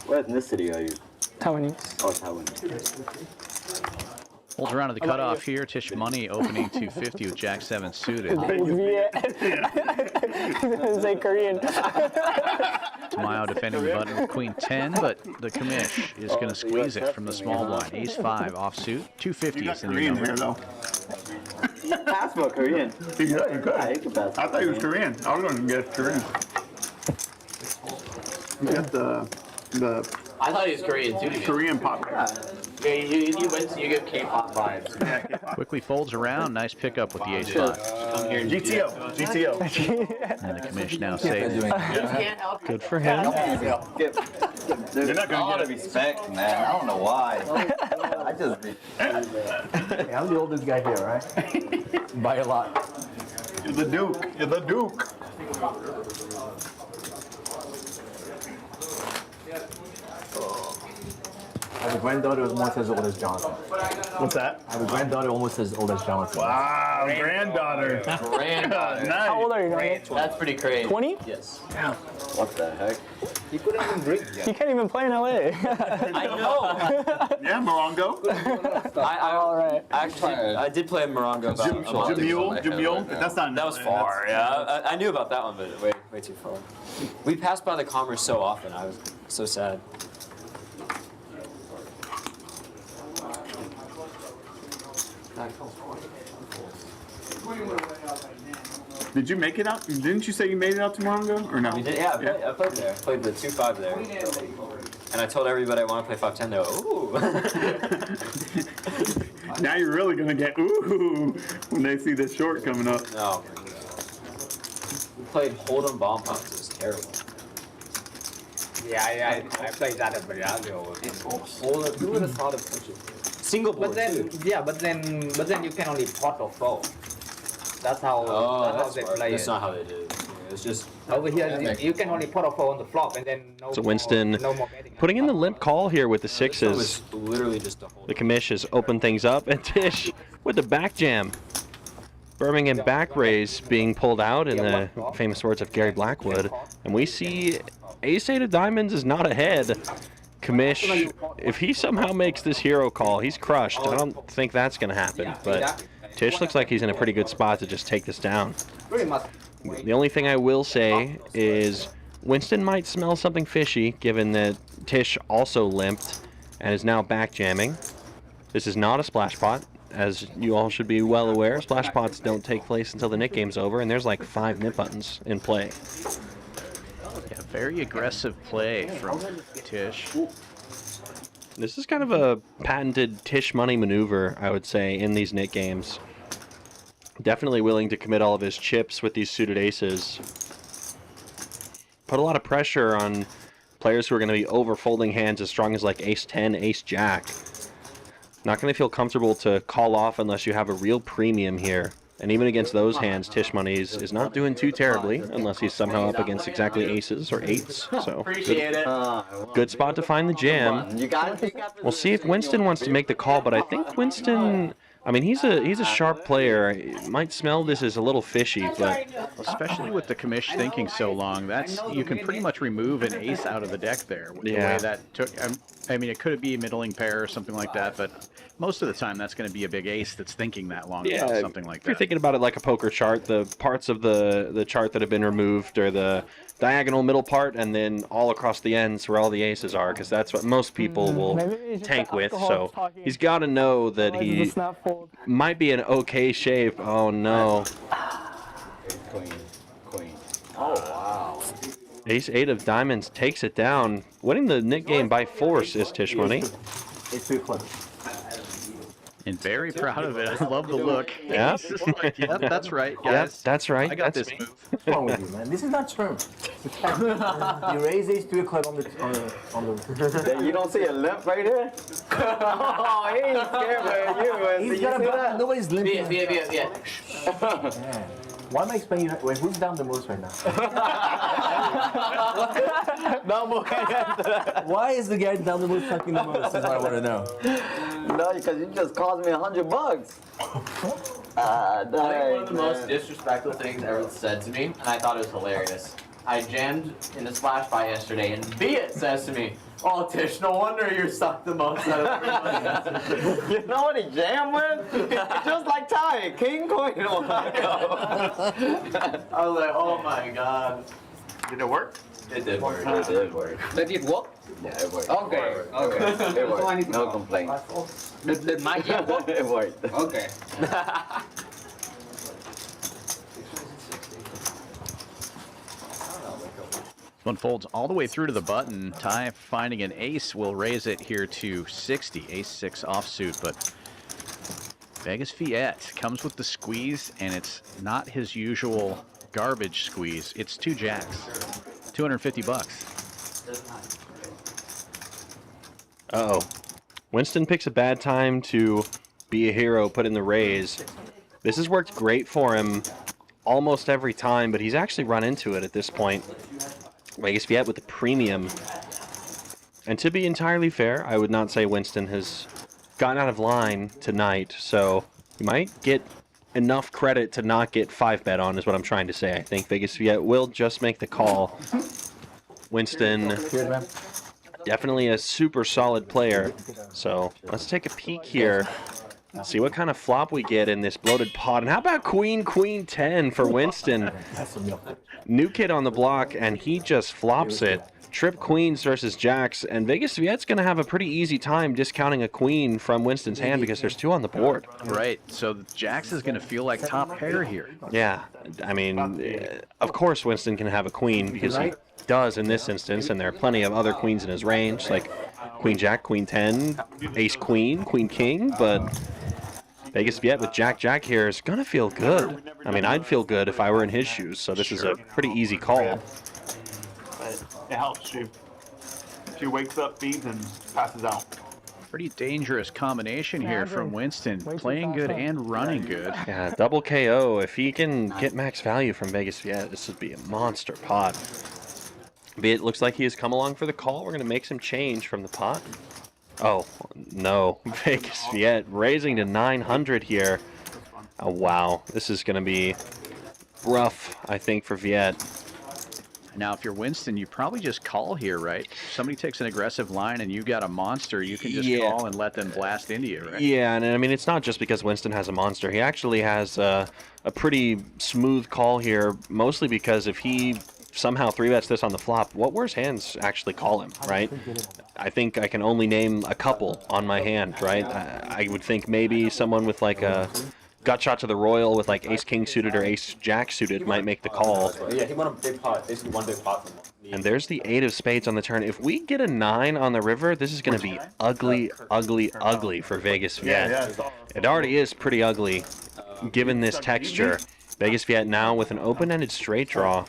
What ethnicity are you? Taiwanese. Oh, Taiwanese. holds around to the cutoff here. Tisch Money opening 250 with Jack 7 suited. Viet. Say Korean. Tamayo defending the button with Queen 10, but the commish is going to squeeze it from the small blind. Ace 5 offsuit. 250 is the new number. Here, though. Pass for Korean. You could. I thought he was Korean. I was going to guess Korean. You got the I thought he was Korean too. Korean pop. Yeah, you went to you give K-pop vibes. Quickly folds around. Nice pickup with the Ace 5. GTO. And the commish now saves. Good for him. There's a lot of respect, man. I don't know why. I just. Hey, I'm the oldest guy here, right? By a lot. You're the Duke. You're the Duke. I have a granddaughter almost as old as Jonathan. What's that? I have a granddaughter almost as old as Jonathan. Wow, granddaughter. Granddaughter. Nice. How old are you, Grant? That's pretty crazy. 20? Yes. What the heck? He couldn't even drink yet. You can't even play in LA. I know. Yeah, Morongo. All right. Actually, I did play in Morongo about a month ago. Jamil. That's not. That was far, yeah. I knew about that one, but way too far. We passed by the Commerce so often. I was so sad. Did you make it out? Didn't you say you made it out to Morongo or no? We did, yeah. I played there. I played the 2-5 there. And I told everybody I want to play 5-10. They go, ooh. Now you're really gonna get ooh when they see the short coming up. No. We played Hold'em bomb pops. It was terrible. Yeah, I played that at Brazil. Hold'em. Who would have thought of such a single board? But then, too? yeah, but then you can only pot or fold. That's how. that's how they smart. play That's it. not how they did it. It's just Over here, you can only pot or fold on the flop, and then no. So Winston no more betting. putting in the limp call here with the sixes. was literally just a hold. The commish has opened things up, and Tisch with the back jam. Birmingham back raise being pulled out in the famous words of Gary Blackwood. And we see ace-8 of diamonds is not ahead. Commish, if he somehow makes this hero call, he's crushed. I don't think that's going to happen. But Tisch looks like he's in a pretty good spot to just take this down. The only thing I will say is Winston might smell something fishy, given that Tisch also limped and is now back jamming. This is not a splash pot. As you all should be well aware, splash pots don't take place until the Nick game's over, and there's like 5 nip buttons in play. Yeah, very aggressive play from Tisch. This is kind of a patented Tisch Money maneuver, I would say, in these Nick games. Definitely willing to commit all of his chips with these suited aces. Put a lot of pressure on players who are going to be over-folding hands as strong as like ace-10, ace-jack. Not going to feel comfortable to call off unless you have a real premium here. And even against those hands, Tisch Money is not doing too terribly, unless he's somehow up against exactly aces or 8s. So good spot to find the jam. We'll see if Winston wants to make the call, but I think Winston I mean, he's a sharp player. He might smell this as a little fishy, but especially with the commish thinking so long, you can pretty much remove an ace out of the deck there. With the way that took, I mean, it could be a middling pair or something like that, but most of the time that's going to be a big ace that's thinking that long about something like that. If you're thinking about it like a poker chart, the parts of the chart that have been removed are the diagonal middle part, and then all across the ends where all the aces are, because that's what most people will tank with. So he's got to know that he might be in okay shape. Oh no. Queen. Oh wow. Ace-8 of diamonds takes it down. Winning the Nick game by force is Tisch Money. And very proud of it. I love the look. Yeah. Like, yep, that's right, guys. Yep, that's right. I got that's this me. move. What's wrong with you, man? This is not true. You raise ace 2 o'clock on the. You don't see a limp right here? Oh, he ain't scared of you. He's got a button. Nobody's limping. Yeah. Why am I explaining that? Wait, who's down the most right now? Why is the guy down the most fucking the most? That's what I want to know. No, because you just cost me $100. I think one of the most disrespectful things ever said to me, and I thought it was hilarious. I jammed in the splash buy yesterday, and Viet says to me, "Oh, Tish, no wonder you suck the most out of everybody." You know what he jammed with? Just like Ty, king, queen. Oh my God. I was like, oh my God. Did it work? It did work. It did work. Did it work? Yeah, it worked. Okay. It worked. No complaints. Did my game work? It worked. Okay. One folds all the way through to the button. Ty finding an ace will raise it here to 60. Ace-6 offsuit, but Vegas Viet comes with the squeeze, and it's not his usual garbage squeeze. It's 2 jacks, $250. Uh-oh. Winston picks a bad time to be a hero, put in the raise. This has worked great for him almost every time, but he's actually run into it at this point. Vegas Viet with the premium. And to be entirely fair, I would not say Winston has gotten out of line tonight, so you might get enough credit to not get 5-bet on, is what I'm trying to say. I think Vegas Viet will just make the call. Winston, definitely a super solid player. So let's take a peek here. See what kind of flop we get in this bloated pot. And how about Queen 10 for Winston? New kid on the block, and he just flops it. Trip queens versus jacks, and Vegas Viet's going to have a pretty easy time discounting a queen from Winston's hand because there's 2 on the board. Right, so the jacks is going to feel like top pair here. Yeah, I mean, of course Winston can have a queen because he does in this instance, and there are plenty of other queens in his range, like Queen Jack, Queen 10, Ace Queen, Queen King, but Vegas Viet with Jack Jack here is going to feel good. I mean, I'd feel good if I were in his shoes, so this is a pretty easy call. It helps you. She wakes up, feeds, and passes out. Pretty dangerous combination here from Winston. Playing good and running good. Yeah, double KO. If he can get max value from Vegas Viet, this would be a monster pot. It looks like he has come along for the call. We're going to make some change from the pot. Oh, no. Vegas Viet raising to 900 here. Oh, wow. This is going to be rough, I think, for Viet. Now, if you're Winston, you probably just call here, right? If somebody takes an aggressive line and you got a monster, you can just call and let them blast into you, right? Yeah, and I mean, it's not just because Winston has a monster. He actually has a pretty smooth call here, mostly because if he somehow 3-bets this on the flop, what worse hands actually call him, right? I think I can only name a couple on my hand, right? I would think maybe someone with like a gut shot to the royal with like ace king suited or ace jack suited might make the call. Yeah, he won a big pot, basically one big pot from him. And there's the 8 of spades on the turn. If we get a 9 on the river, this is going to be ugly, ugly, ugly for Vegas Viet. It already is pretty ugly, given this texture. Vegas Viet now with an open-ended straight draw,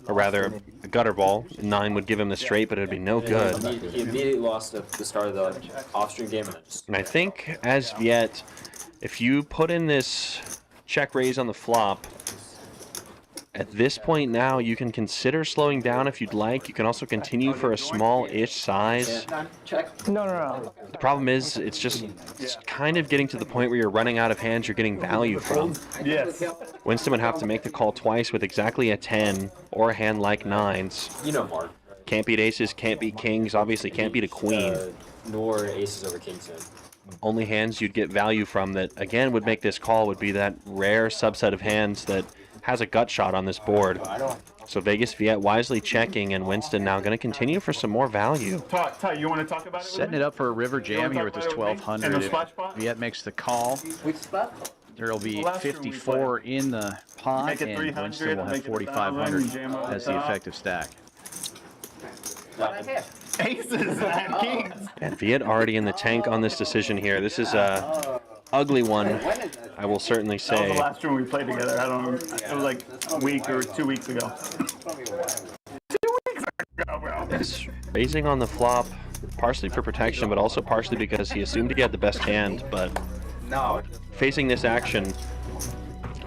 or rather a gutter ball. 9 would give him the straight, but it would be no good. He immediately lost at the start of the off-stream game. And I think as Viet, if you put in this check raise on the flop, At this point now, you can consider slowing down if you'd like. You can also continue for a small-ish size. No. The problem is, it's kind of getting to the point where you're running out of hands you're getting value from. Yes. Winston would have to make the call twice with exactly a 10 or a hand like 9s. You know, Mark. Can't beat aces, can't beat kings, obviously can't beat a queen. Nor aces over kings. Only hands you'd get value from that, again, would make this call would be that rare subset of hands that has a gut shot on this board. So Vegas Viet wisely checking, and Winston now going to continue for some more value. Ty, you want to talk about it? Setting it up for a river jam here with this 1200. If Viet makes the call, there will be 54 in the pot, and Winston will have 4,500 as the effective stack. Aces and kings. And Viet already in the tank on this decision here. This is a ugly one, I will certainly say. That was the last room we played together. I don't know. It was like a week or 2 weeks ago. 2 weeks ago, bro. He's raising on the flop, partially for protection, but also partially because he assumed he had the best hand. But facing this action,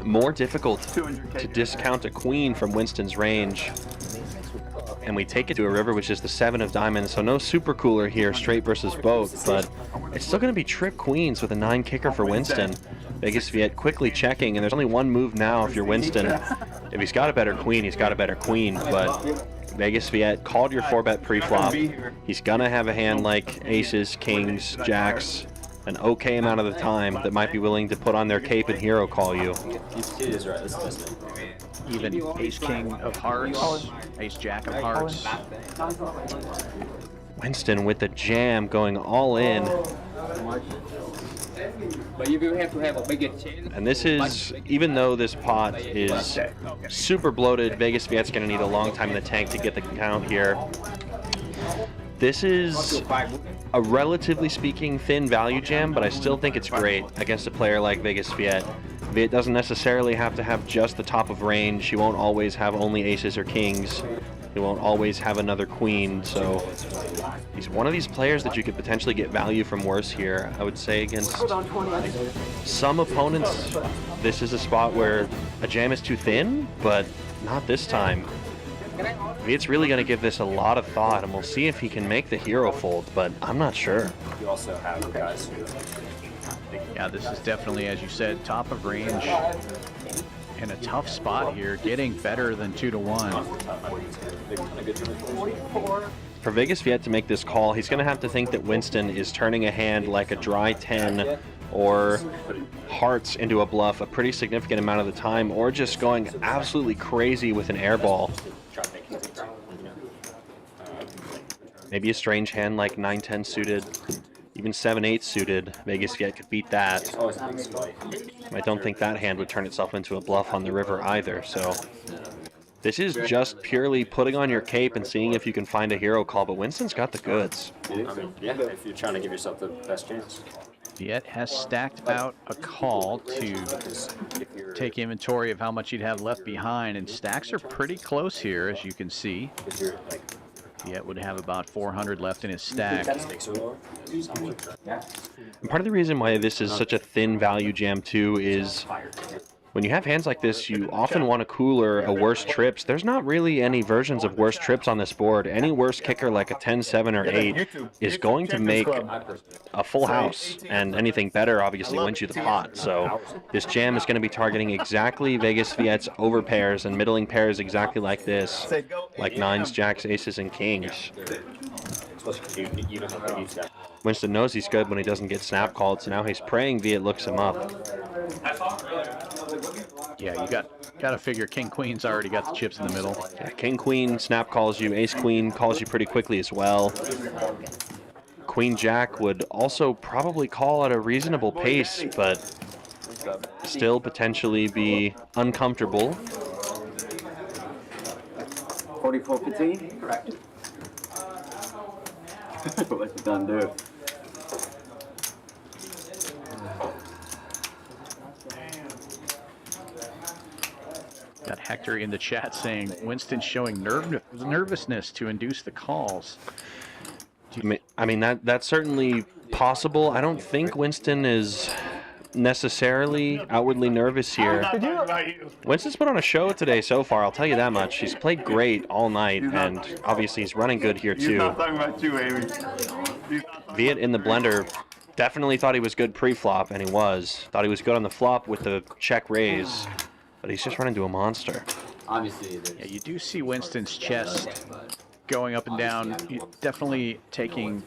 more difficult to discount a queen from Winston's range. And we take it to a river, which is the 7 of diamonds, so no super cooler here, straight versus boat, but it's still going to be trip queens with a 9 kicker for Winston. Vegas Viet quickly checking, and there's only one move now if you're Winston. If he's got a better queen, he's got a better queen, but Vegas Viet called your 4-bet pre-flop. He's going to have a hand like aces, kings, jacks, an okay amount of the time that might be willing to put on their cape and hero call you. He is right. This is best. Even ace-king of hearts, ace-jack of hearts. Winston with the jam going all in. But you will have to have a bigger chance. And this is, even though this pot is super bloated, Vegas Viet's going to need a long time in the tank to get the count here. This is a relatively speaking thin value jam, but I still think it's great against a player like Vegas Viet. Viet doesn't necessarily have to have just the top of range. He won't always have only aces or kings. He won't always have another queen, so he's one of these players that you could potentially get value from worse here. I would say against some opponents, this is a spot where a jam is too thin, but not this time. Viet's really going to give this a lot of thought, and we'll see if he can make the hero fold, but I'm not sure. You also have guys who... Yeah, this is definitely, as you said, top of range in a tough spot here, getting better than 2-1. For Vegas Viet to make this call, he's going to have to think that Winston is turning a hand like a dry 10 or hearts into a bluff a pretty significant amount of the time, or just going absolutely crazy with an air ball. Maybe a strange hand like 9-10 suited. Even 7-8 suited, Vegas Viet could beat that. I don't think that hand would turn itself into a bluff on the river either, so... This is just purely putting on your cape and seeing if you can find a hero call, but Winston's got the goods. I mean, yeah, if you're trying to give yourself the best chance. Viet has stacked out a call to take inventory of how much he'd have left behind, and stacks are pretty close here, as you can see. Viet would have about 400 left in his stack. And part of the reason why this is such a thin value jam too is when you have hands like this, you often want a cooler, a worse trips. There's not really any versions of worse trips on this board. Any worse kicker like a 10, 7, or 8 is going to make a full house, and anything better obviously wins you the pot. So this jam is going to be targeting exactly Vegas Viet's overpairs and middling pairs exactly like this, like 9s, jacks, aces, and kings. Winston knows he's good when he doesn't get snap called, so now he's praying Viet looks him up. Yeah, you got to figure King Queen's already got the chips in the middle. Yeah, King Queen snap calls you, Ace Queen calls you pretty quickly as well. Queen Jack would also probably call at a reasonable pace, but still potentially be uncomfortable. 44-15? Correct. What you done do? Got Hector in the chat saying Winston showing nervousness to induce the calls. I mean that's certainly possible. I don't think Winston is necessarily outwardly nervous here. Winston's put on a show today so far, I'll tell you that much. He's played great all night, and obviously he's running good here He's too. not talking about you, Amy. Viet in the blender definitely thought he was good pre-flop, and he was. Thought he was good on the flop with the check raise, but he's just running into a monster. Obviously, yeah, you do see Winston's chest going up and down. He's definitely taking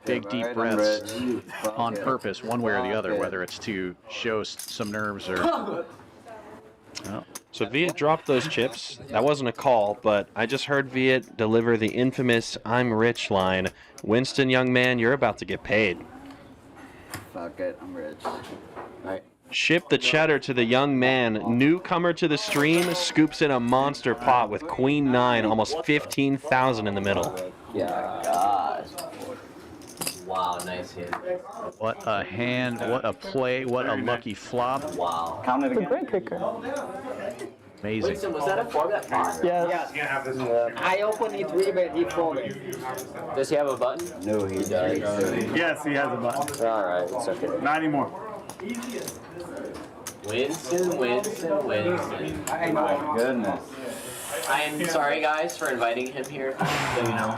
big, deep breaths on purpose, one way or the other, whether it's to show some nerves or... Oh. So Viet dropped those chips. That wasn't a call, but I just heard Viet deliver the infamous "I'm rich" line. Winston, young man, you're about to get paid. Fuck it, I'm rich. Right. Ship the cheddar to the young man. Newcomer to the stream scoops in a monster pot with Queen 9, almost 15,000 in the middle. Yeah, God. Wow, nice hit. What a hand, what a play, what a lucky flop. Wow. Count it again. A great kicker. Amazing. Winston, was that a 4-bet pot? Yes. I opened it 3-bet, he 4-bet. Does he have a button? No, he does. Yes, he has a button. All right, it's okay. Not anymore. Winston. Oh my goodness. I am sorry, guys, for inviting him here. So, you know.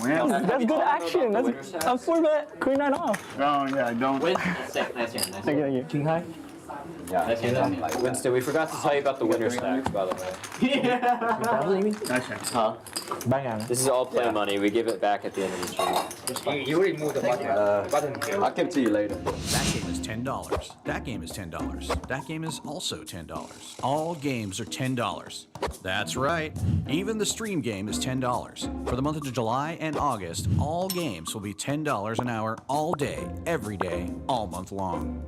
That's good action. That's a 4-bet, Queen 9 off. Oh, yeah, I don't. Winston, nice hand. Thank you. King high? Yeah. Nice hand. Winston, we forgot to tell you about the winner stacks, by the way. Huh? This is all play money. We give it back at the end of the stream. You remove the button. I'll give it to you later. That game is $10. That game is $10. That game is also $10. All games are $10. That's right. Even the stream game is $10. For the month of July and August, all games will be $10 an hour all day, every day, all month long.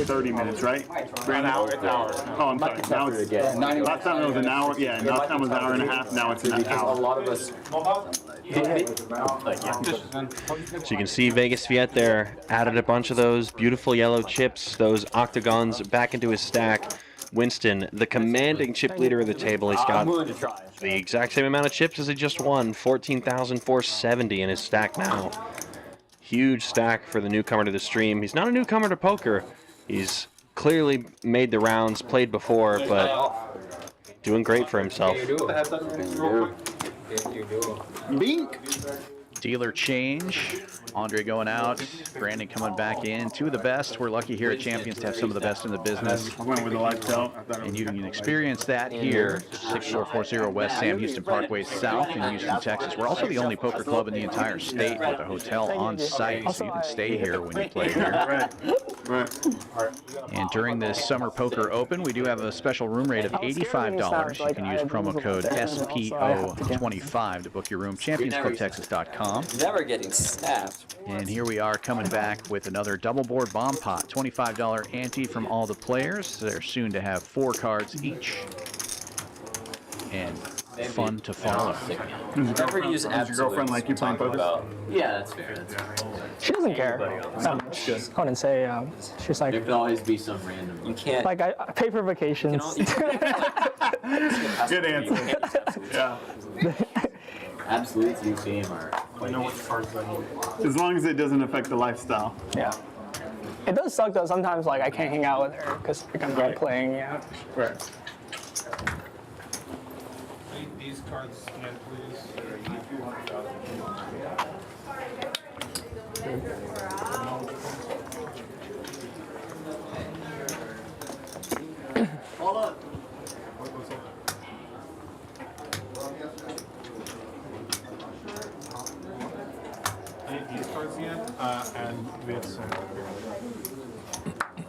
30 minutes, right? An hour. Oh, I'm sorry. Now it's last time it was an hour. Yeah, last time was an hour and a half. Now it's an hour. A lot of us. So you can see Vegas Viet there added a bunch of those beautiful yellow chips, those octagons, back into his stack. Winston, the commanding chip leader of the table, he's got the exact same amount of chips as he just won, 14,470 in his stack now. Huge stack for the newcomer to the stream. He's not a newcomer to poker. He's clearly made the rounds, played before, but doing great for himself. Bink. Dealer change. Andre going out. Brandon coming back in. Two of the best. We're lucky here at Champions to have some of the best in the business. I went with the light tail. And you can experience that here, 6440 West Sam Houston Parkway South in Houston, Texas. We're also the only poker club in the entire state with a hotel on site, so you can stay here when you play here. Right. And during this Summer Poker Open, we do have a special room rate of $85. You can use promo code SPO25 to book your room, championsclubtexas.com. Never getting snapped. And here we are coming back with another double board bomb pot, $25 ante from all the players. They're soon to have 4 cards each. And fun to follow. Never use Does your girlfriend like you playing poker? Yeah, that's fair. She doesn't care. I wouldn't say, she's like... There could always be some random... You can't... Like, I pay for vacations. Good answer. Yeah. Absolutes you see him are... I know which cards I need. As long as it doesn't affect the lifestyle. Yeah. It does suck though. Sometimes like I can't hang out with her because like, I'm not playing. Yeah. Right. These cards, please. Hold on. These cards again, and we have some.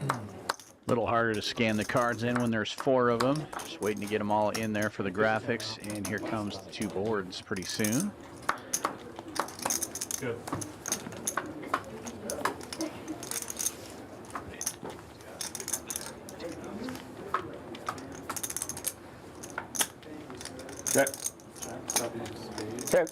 A little harder to scan the cards in when there's 4 of them. Just waiting to get them all in there for the graphics. And here comes the 2 boards pretty soon. Good. Okay. Check.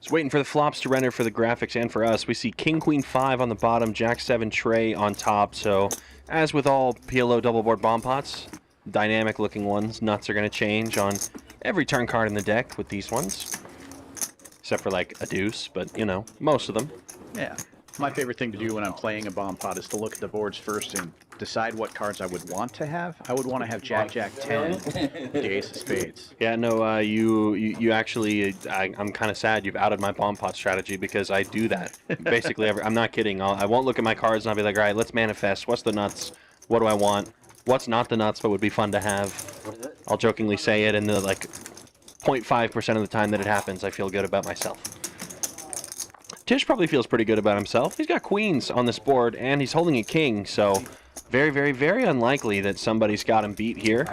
Just waiting for the flops to render for the graphics and for us. We see King Queen 5 on the bottom, Jack 7 tray on top. So as with all PLO double board bomb pots, dynamic looking ones, nuts are going to change on every turn card in the deck with these ones. Except for like a deuce, but you know, most of them. Yeah. My favorite thing to do when I'm playing a bomb pot is to look at the boards first and decide what cards I would want to have. I would want to have Jack, Jack 10, the ace of spades. Yeah, no, you actually, I'm kind of sad you've outed my bomb pot strategy because I do that. Basically, I'm not kidding. I won't look at my cards and I'll be like, all right, let's manifest. What's the nuts? What do I want? What's not the nuts but would be fun to have? I'll jokingly say it, and the like 0.5% of the time that it happens, I feel good about myself. Tisch probably feels pretty good about himself. He's got queens on this board, and he's holding a king, so very, very, very unlikely that somebody's got him beat here.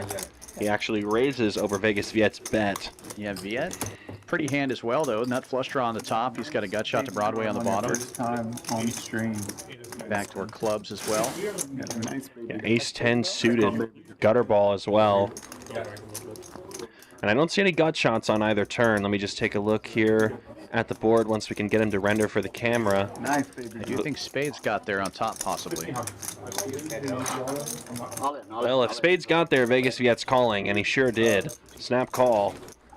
He actually raises over Vegas Viet's bet. Yeah, Viet, pretty hand as well, though. Nut flush draw on the top. He's got a gut shot to Broadway on the bottom. First time on stream. Backdoor clubs as well. Yeah, ace 10 suited, gutter ball as well. And I don't see any gut shots on either turn. Let me just take a look here at the board once we can get him to render for the camera. Nice, baby. I do think Spades got there on top, possibly. Well, if Spades got there, Vegas Viet's calling, and he sure did. Snap call.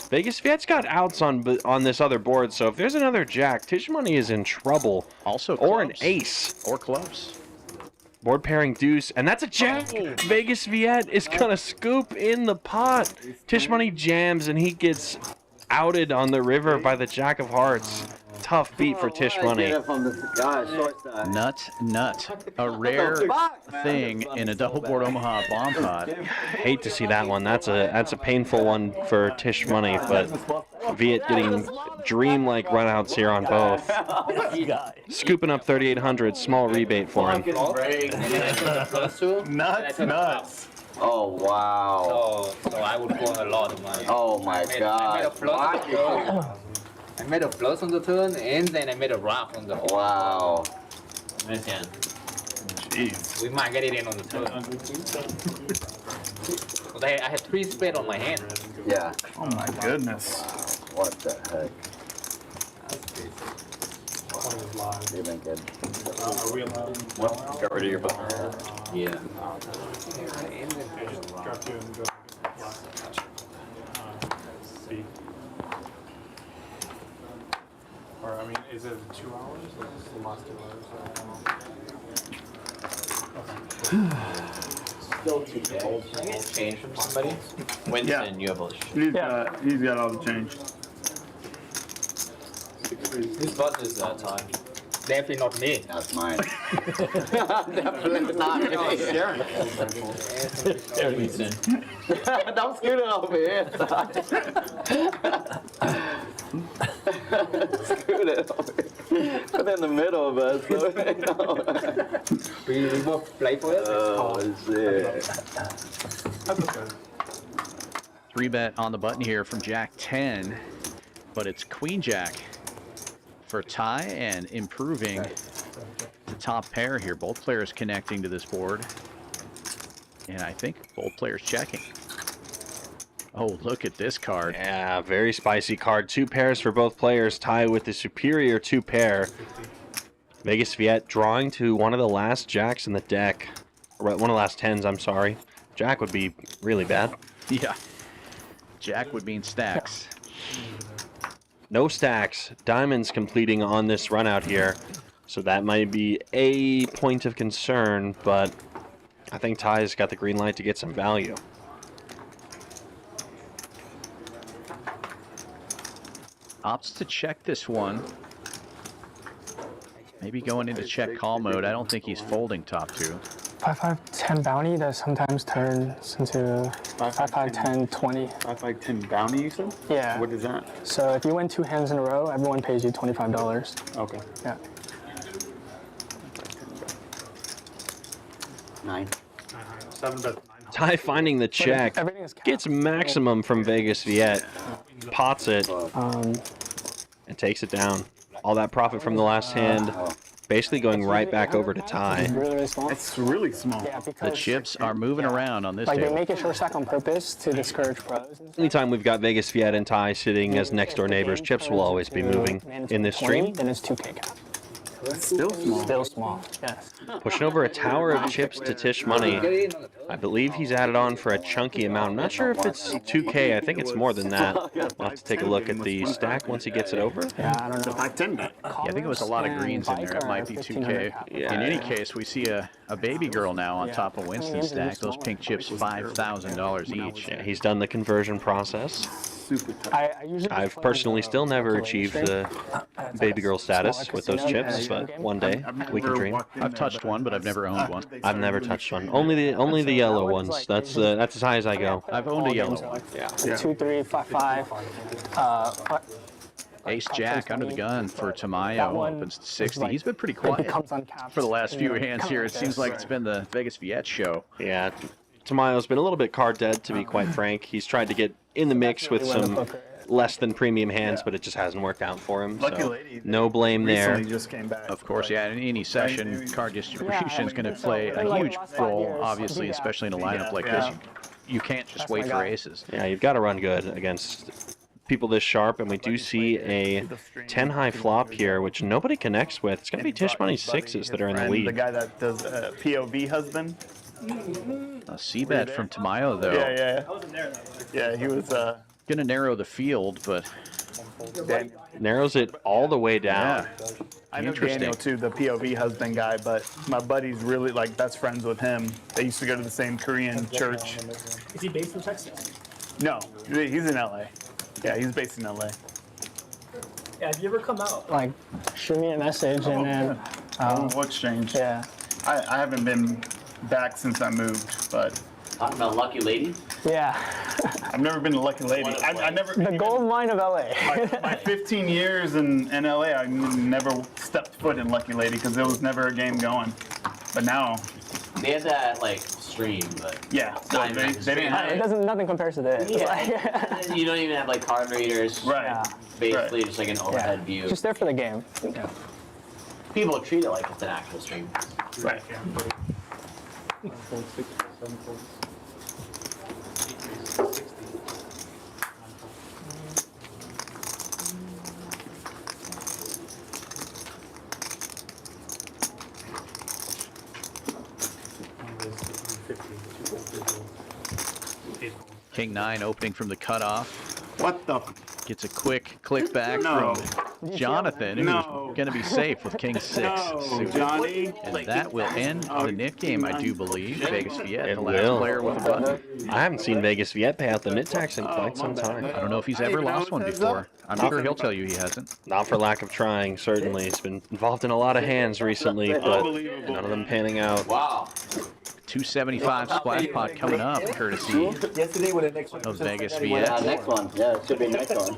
Vegas Viet's got outs on this other board, so if there's another jack, Tisch Money is in trouble. Also or clubs. An ace. Or clubs. Board pairing deuce, and that's a jack. Oh. Vegas Viet is gonna scoop in the pot. Tisch Money jams, and he gets outed on the river by the jack of hearts. Tough beat for Tisch Money. Nut. A rare thing in a double board Omaha bomb pot. Hate to see that one. That's a painful one for Tisch Money, but Viet getting dream-like runouts here on both. Scooping up 3,800, small rebate for him. Nuts. Oh wow. So I would go a lot of money. Oh my god. I made a plus on the turn, and then I made a rock on the whole. Wow. Nice hand. Jeez. We might get it in on the turn. I had 3 spades on my hand. Yeah. Oh my goodness. What the heck? Even good. Are we allowed? What? Got rid of your button. Yeah. Drop you and go. See. Or, I mean, is it 2 hours? Or is it the last 2 hours? Still 2K. Can I get change from somebody? Winston, you have all the shit. He's got all the change. Whose button is that, Ty? Definitely not me. That's mine. Definitely not me. Sharon. Winston. Don't scoot it over here. Scoot it over here. Put it in the middle of us. So we both play for it? Oh, shit. Three bet on the button here from Jack 10, but it's Queen Jack for Ty and improving the top pair here. Both players connecting to this board. And I think both players checking. Oh, look at this card. Yeah, very spicy card. 2 pairs for both players. Ty with the superior 2 pair. Vegas Viet drawing to one of the last jacks in the deck. Or one of the last 10s, I'm sorry. Jack would be really bad. Yeah. Jack would mean stacks. No stacks. Diamonds completing on this run out here. So that might be a point of concern, but I think Ty's got the green light to get some value. Opts to check this one. Maybe going into check call mode. I don't think he's folding top 2. 5-5-10 bounty that sometimes turns into 5-5-10 20. 5-5-10 bounty, you said? Yeah. What is that? So if you win 2 hands in a row, everyone pays you $25. Okay. Yeah. 9. 7 bet. Ty finding the check. Gets maximum from Vegas Viet. Pots it. And takes it down. All that profit from the last hand basically going right back over to Ty. Really small. It's really small. Yeah, The because chips are moving around on this like they table. make it short stack on purpose to discourage pros. Anytime we've got Vegas Viet and Ty sitting as next door neighbors, chips will always be moving in this stream. Then it's 2K cap. It's still small. Still small. Yes. Pushing over a tower of chips to Tisch Money. I believe he's added on for a chunky amount. I'm not sure if it's 2K. I think it's more than that. We'll have to take a look at the stack once he gets it over. Yeah, I don't know. Yeah, I think it was a lot of greens in there. It might be 2K. Yeah. In any case, we see a baby girl now on top of Winston's stack. Those pink chips, $5,000 each. Yeah, he's done the conversion process. Super tough. I've personally still never achieved the baby girl status with those chips, but one day we can dream. I've touched one, but I've never owned one. I've never touched one. Only the yellow ones. That's as high as I go. I've owned a yellow one. Yeah. 2, 3, 5, 5. Ace Jack under the gun for Tamayo opens to 60. He's been pretty quiet for the last few hands here. It seems like it's been the Vegas Viet show. Yeah, Tamayo's been a little bit card dead, to be quite frank. He's tried to get in the mix with some less than premium hands, but it just hasn't worked out for him. So no blame there. Just came back. Of course, yeah, in any session, card distribution is going to play a huge role, obviously, especially in a lineup like this. You can't just wait for aces. Yeah, you've got to run good against people this sharp, and we do see a 10 high flop here, which nobody connects with. It's going to be Tisch Money sixes that are in the lead. The guy that does POV husband. A C-bet from Tamayo, though. Yeah, he was going to narrow the field, but narrows it all the way down. Yeah. I know Daniel too, the POV husband guy, but my buddy's really like best friends with him. They used to go to the same Korean church. Is he based in Texas? No, he's in LA. Yeah, he's based in LA. Yeah, have you ever come out? Like, shoot me a message and then. We'll exchange. Yeah. I haven't been back since I moved, but. Talking about Lucky Lady? Yeah. I've never been to Lucky Lady. I never. The gold mine of LA. my 15 years in LA, I never stepped foot in Lucky Lady because there was never a game going. But now. They had that like stream, but yeah, so they didn't have it. Nothing compares to this. Yeah. You don't even have like card readers. Right. Yeah. Basically, just like an overhead view. Just there for the game. Yeah. People treat it like it's an actual stream. Right. King 9 opening from the cutoff. What the? Gets a quick click back from Jonathan, who's going to be safe with King 6. Johnny. And that will end the nit game, I do believe. Vegas Viet, the last will. player with a button. I haven't seen Vegas Viet pay out the nit tax in quite some time. I don't know if he's ever lost one before. I'm sure he'll tell you he hasn't. Not for lack of trying, certainly. He's been involved in a lot of hands recently, but none of them panning out. Wow. 275 splash pot coming up, courtesy Yesterday with the next one. of Vegas Viet. Next one. Yeah, it should be next one.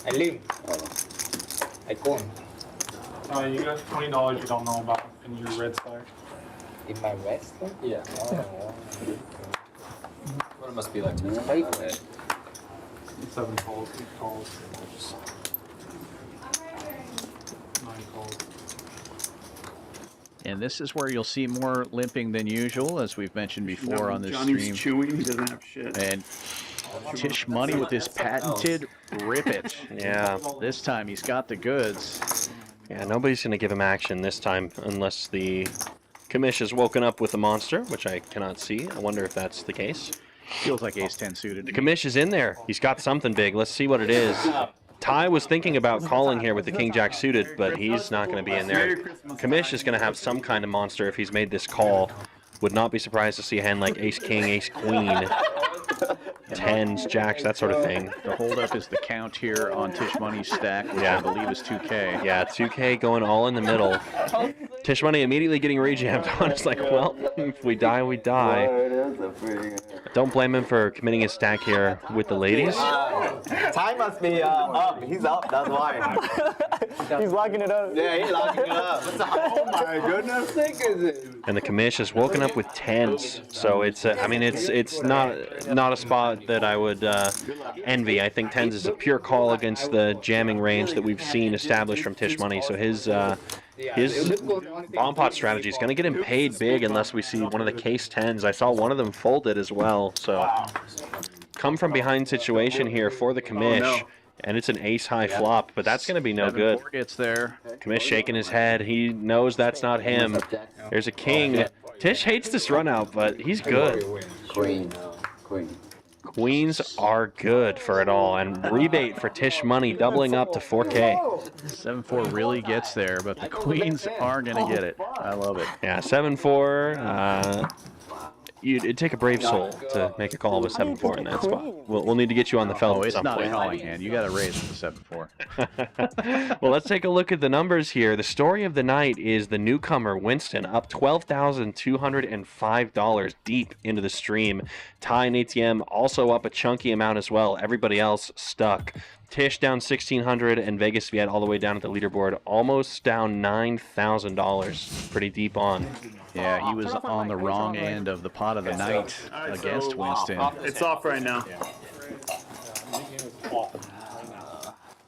I live. I come. You got $20 you don't know about in your red stack. In my red stack? Yeah. What it must be like to pay for it. 7 calls, 8 calls. 9 calls. And this is where you'll see more limping than usual, as we've mentioned before on this Johnny's stream. chewing. He doesn't have shit. And Tisch Money with this patented rip it. Yeah. This time he's got the goods. Yeah, nobody's going to give him action this time unless the commish has woken up with a monster, which I cannot see. I wonder if that's the case. Feels like ace-10 suited. The commish is in there. He's got something big. Let's see what it is. Ty was thinking about calling here with the King-Jack suited, but he's not going to be in there. Commish is going to have some kind of monster if he's made this call. Would not be surprised to see a hand like ace-king, ace-queen, tens, jacks, that sort of thing. The holdup is the count here on Tisch Money's stack, which I believe is 2K. Yeah, 2K going all in the middle. Tisch Money immediately getting rejammed on. It's like, well, if we die, we die. Don't blame him for committing his stack here with the ladies. Ty must be up. He's up. That's why. He's locking it up. Yeah, he's locking it up. Oh my goodness. And the commish has woken up with 10s, so it's I mean it's not a spot that I would envy. I think 10s is a pure call against the jamming range that we've seen established from Tisch Money. So his bomb pot strategy is going to get him paid big unless we see one of the case 10s. I saw one of them folded as well. So come from behind situation here for the commish. And it's an ace-high flop, but that's going to be no good. 7-4 gets there. Commish shaking his head. He knows that's not him. There's a king. Tisch hates this run out, but he's good. Queen. Queens are good for it all. And rebate for Tisch Money doubling up to 4K. 7-4 really gets there, but the queens are going to get it. I love it. Yeah, 7-4. It'd take a brave soul to make a call with 7-4 in that spot. We'll need to get you on the felt at some point. It's not a calling hand. You got to raise with the 7-4. Well, let's take a look at the numbers here. The story of the night is the newcomer, Winston, up $12,205 deep into the stream. Ty and ATM also up a chunky amount as well. Everybody else stuck. Tisch down $1,600 and Vegas Viet all the way down at the leaderboard, almost down $9,000. Pretty deep on. Yeah, he was on the wrong end of the pot of the night against Winston. It's off right now.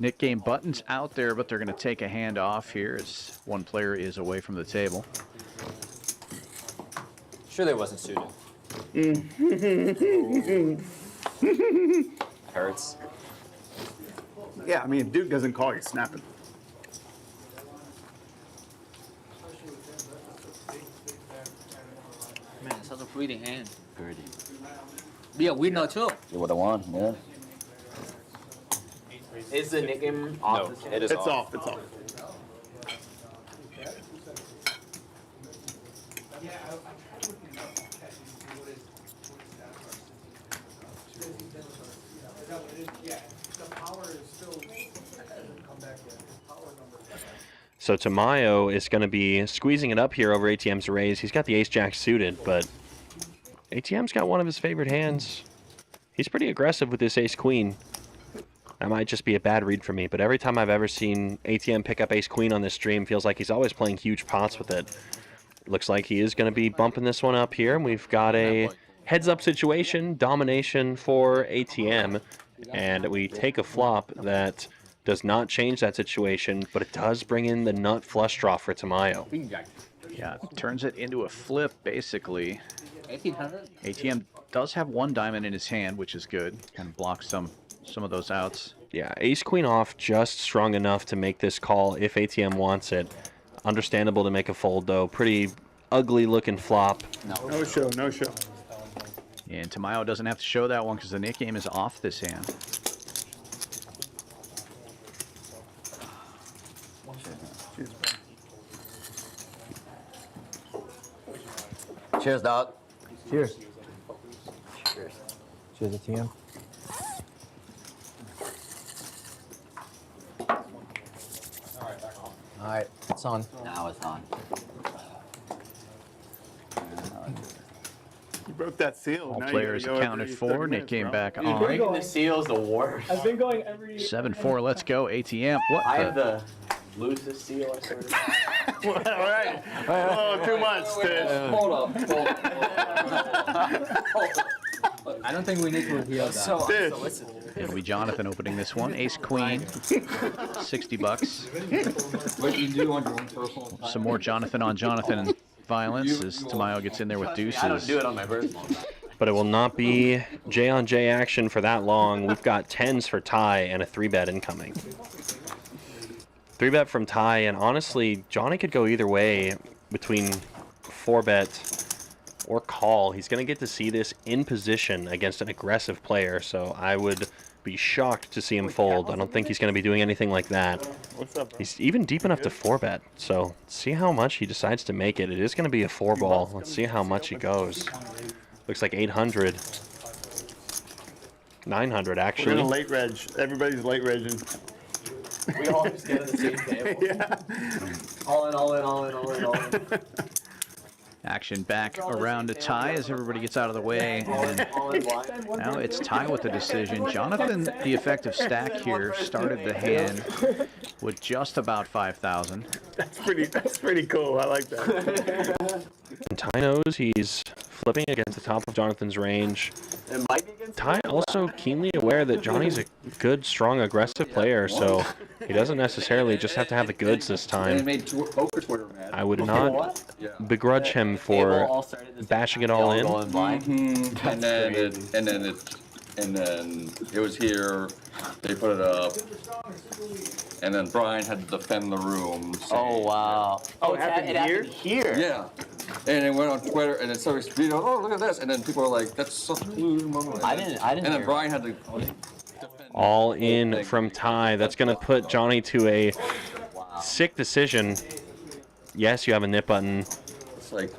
Nick game buttons out there, but they're going to take a hand off here as one player is away from the table. Sure, they wasn't suited. Hurts. Yeah, I mean, if Duke doesn't call, you're snapping. Man, such a pretty hand. Pretty. Be a winner too. You would have won, yeah. Is the Nick game off? No, it is It's off. It's off. So Tamayo is going to be squeezing it up here over ATM's raise. He's got the ace-jack suited, but ATM's got one of his favorite hands. He's pretty aggressive with this ace-queen. That might just be a bad read for me, but every time I've ever seen ATM pick up ace-queen on this stream, feels like he's always playing huge pots with it. Looks like he is going to be bumping this one up here, and we've got a heads-up situation, domination for ATM, and we take a flop that does not change that situation, but it does bring in the nut flush draw for Tamayo. Yeah, turns it into a flip, basically. 1800? ATM does have one diamond in his hand, which is good. Kind of blocks some of those outs. Yeah, ace-queen off just strong enough to make this call if ATM wants it. Understandable to make a fold, though. Pretty ugly-looking flop. No show, no show. And Tamayo doesn't have to show that one because the Nick game is off this hand. Cheers, dog. Cheers. Cheers, ATM. All right, it's on. Now it's on. You broke that seal. All Now you players gotta go accounted every for. 30 Nick minutes, came bro. back Dude, on. Breaking the seal is the worst. I've been going every 7-4, let's go. ATM. What I the? have the loosest seal, I swear to God. All right. Oh, too much, Tisch. Hold up. I don't think we need to reveal that. So Tisch. It'll be Jonathan opening this one. Ace Queen, $60. What you do on your own personal time. Some more Jonathan on Jonathan violence as Tamayo gets in there with deuces. I don't do it on my personal. But it will not be J on J action for that long. We've got 10s for Ty and a 3-bet incoming. 3-bet from Ty, and honestly, Johnny could go either way between 4-bet or call. He's going to get to see this in position against an aggressive player, so I would be shocked to see him fold. I don't think he's going to be doing anything like that. What's up, bro? He's even deep enough to 4-bet, so see how much he decides to make it. It is going to be a 4-ball. Let's see how much he goes. Looks like 800. 900, We're actually. gonna late reg. Everybody's late regging. We all just get on the same table. Yeah. All in, all in, all in, all in, all in. Action back around to tie as everybody gets out of the way. And now it's tie with the decision. Jonathan, the effective stack here, started the hand with just about 5,000. That's pretty cool. I like that. And Ty knows he's flipping against the top of Jonathan's range. Ty also keenly aware that Johnny's a good, strong, aggressive player, so he doesn't necessarily just have to have the goods this time. I would not begrudge him for bashing it all in. And then it was here. They put it up, and then Brian had to defend the room. Oh wow! Oh, it happened here? Yeah. And it went on Twitter, and it started, oh, look at this. And then people were like, that's such a cool moment. I didn't And then Brian had to All in from Ty. That's going to put Johnny to a sick decision. Yes, you have a nip button. It's like,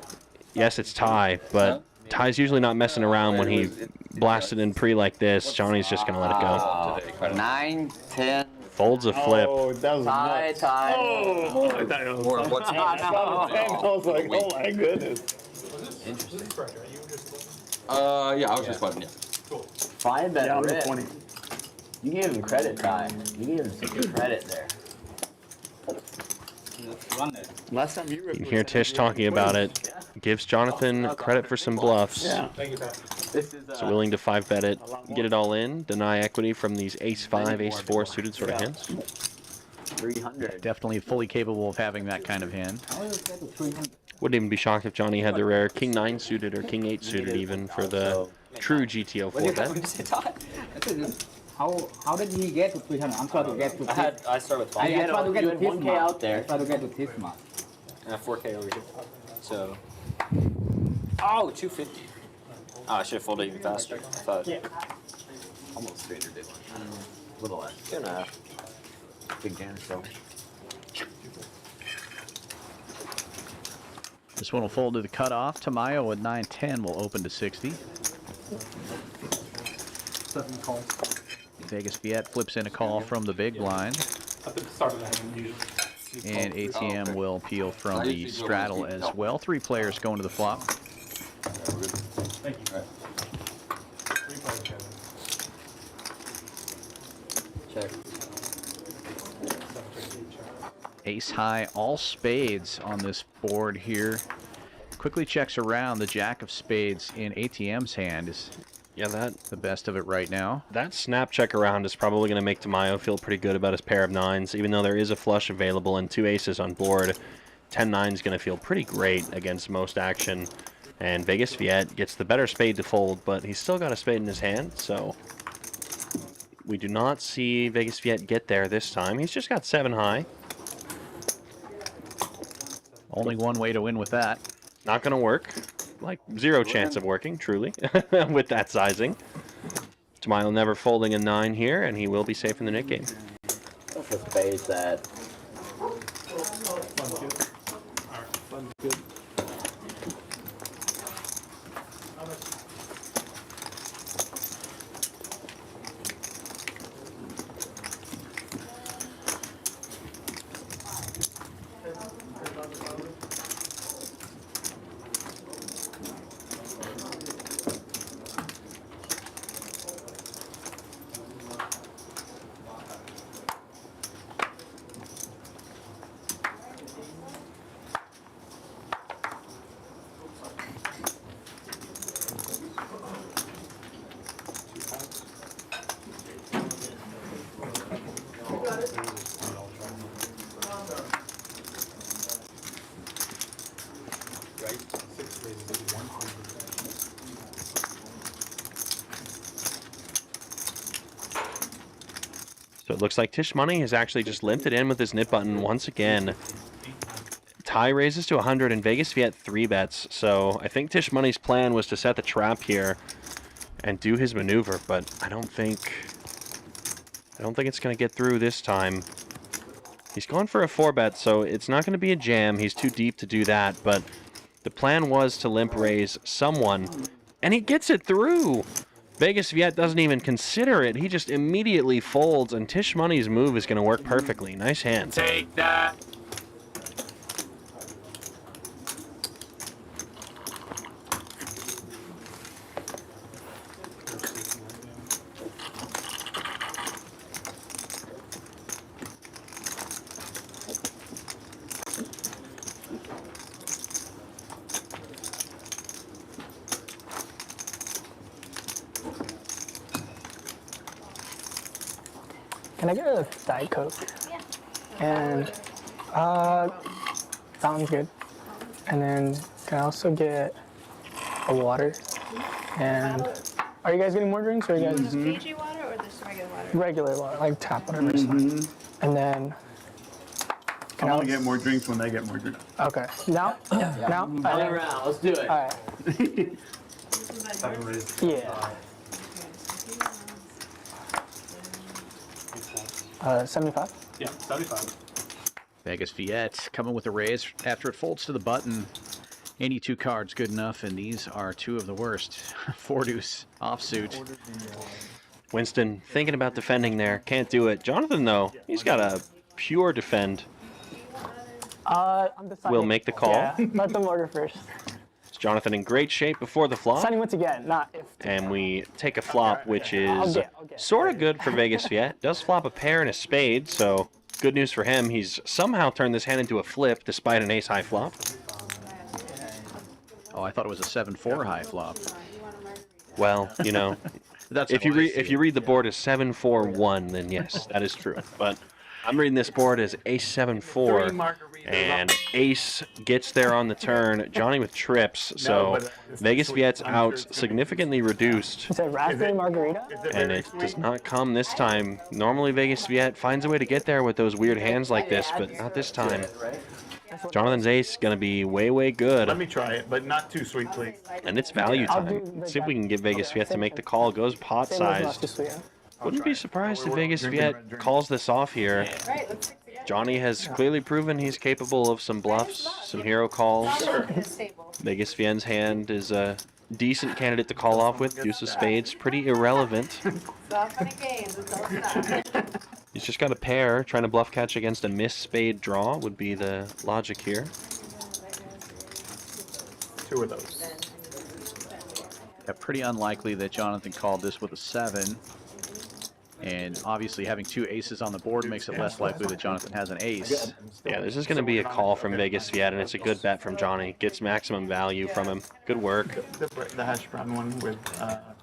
yes, it's Ty, but Ty's usually not messing around when he blasted in pre like this. Johnny's just going to let it go. 9, 10. Folds a flip. Oh, that was nuts. Tie. Oh, I thought it was what's I was like, oh my goodness. Interesting. yeah, I was just wondering, 5 bet Yeah, I'm rip. 20. You gave him credit, Ty. You gave him some credit there. Last time you You can hear Tish talking about it. Gives Jonathan credit for some bluffs. Yeah. So willing to 5-bet it, get it all in, deny equity from these ace-5, ace-4 suited sort of hands. 300. Definitely fully capable of having that kind of hand. Wouldn't even be shocked if Johnny had the rare king-9 suited or king-8 suited even for the true GTO 4-bet. How did he get to 300? I'm trying to get to. I start with 5. I tried to get to 1K out there. I tried to get to Tisch Money. And 4K over here. So. Oh, 250. Oh, I should have folded even faster. I thought. Almost 300 did one. A little less. 2.5. Big jam, so. This one will fold to the cutoff. Tamayo with 9-10 will open to 60. Vegas Viet flips in a call from the big blind. And ATM will peel from the straddle as well. 3 players going to the flop. Thank you. Check. Ace high, all spades on this board here. Quickly checks around. The jack of spades in ATM's hand is the best of it right now. That snap check around is probably going to make Tamayo feel pretty good about his pair of 9s, even though there is a flush available and 2 aces on board. 10-9 is going to feel pretty great against most action. And Vegas Viet gets the better spade to fold, but he's still got a spade in his hand, so we do not see Vegas Viet get there this time. He's just got 7 high. Only one way to win with that. Not going to work. Like, 0 chance of working, truly, with that sizing. Tamayo never folding a 9 here, and he will be safe in the net game. That's a spade that. So it looks like Tisch Money has actually just limped it in with his nip button once again. Tie raises to 100 and Vegas Viet 3-bets. So I think Tisch Money's plan was to set the trap here and do his maneuver, but I don't think it's going to get through this time. He's going for a 4-bet, so it's not going to be a jam. He's too deep to do that, but the plan was to limp raise someone, and he gets it through. Vegas Viet doesn't even consider it. He just immediately folds, and Tisch Money's move is going to work perfectly. Nice hand. Take that. Can I get a Diet Coke? Yeah. And, sounds good. And then can I also get a water? And are you guys getting more drinks or are you guys? Fiji water or just regular water? Regular water, like tap water is fine. And then. I want to get more drinks when they get more drinks. Okay. Now? Yeah. Now? Another round. Let's do it. All right. Yeah. 75? Yeah, 75. Vegas Viet coming with a raise after it folds to the button. Any two cards good enough, and these are two of the worst. 4 deuce offsuit. Winston thinking about defending there. Can't do it. Jonathan, though, he's got a pure defend. I'm deciding. Will make the call. Yeah, let them order first. Is Jonathan in great shape before the flop? Deciding what to get, not if. And we take a flop, which is I'll get. sort of good for Vegas Viet. Does flop a pair and a spade, so good news for him. He's somehow turned this hand into a flip despite an ace-high flop. Oh, I thought it was a 7-4 high flop. Well, you know, if you read the board as 7-4-1, then yes, that is true. But I'm reading this board as ace 7-4, and ace gets there on the turn. Johnny with trips, so Vegas Viet's out significantly reduced. Is it raspberry margarita? And it does not come this time. Normally Vegas Viet finds a way to get there with those weird hands like this, but not this time. Jonathan's ace going to be way, way good. Let me try it, but not too sweet, please. And it's value time. Let's see if we can get Vegas Viet to make the call. Goes pot sized. Wouldn't be surprised if Vegas Viet calls this off here. Johnny has clearly proven he's capable of some bluffs, some hero calls. Vegas Viet's hand is a decent candidate to call off with. Deuce of spades, pretty irrelevant. He's just got a pair. Trying to bluff catch against a miss spade draw would be the logic here. 2 of those. Yeah, pretty unlikely that Jonathan called this with a 7. And obviously having 2 aces on the board makes it less likely that Jonathan has an ace. Yeah, this is going to be a call from Vegas Viet, and it's a good bet from Johnny. Gets maximum value from him. Good work. The hash brown one with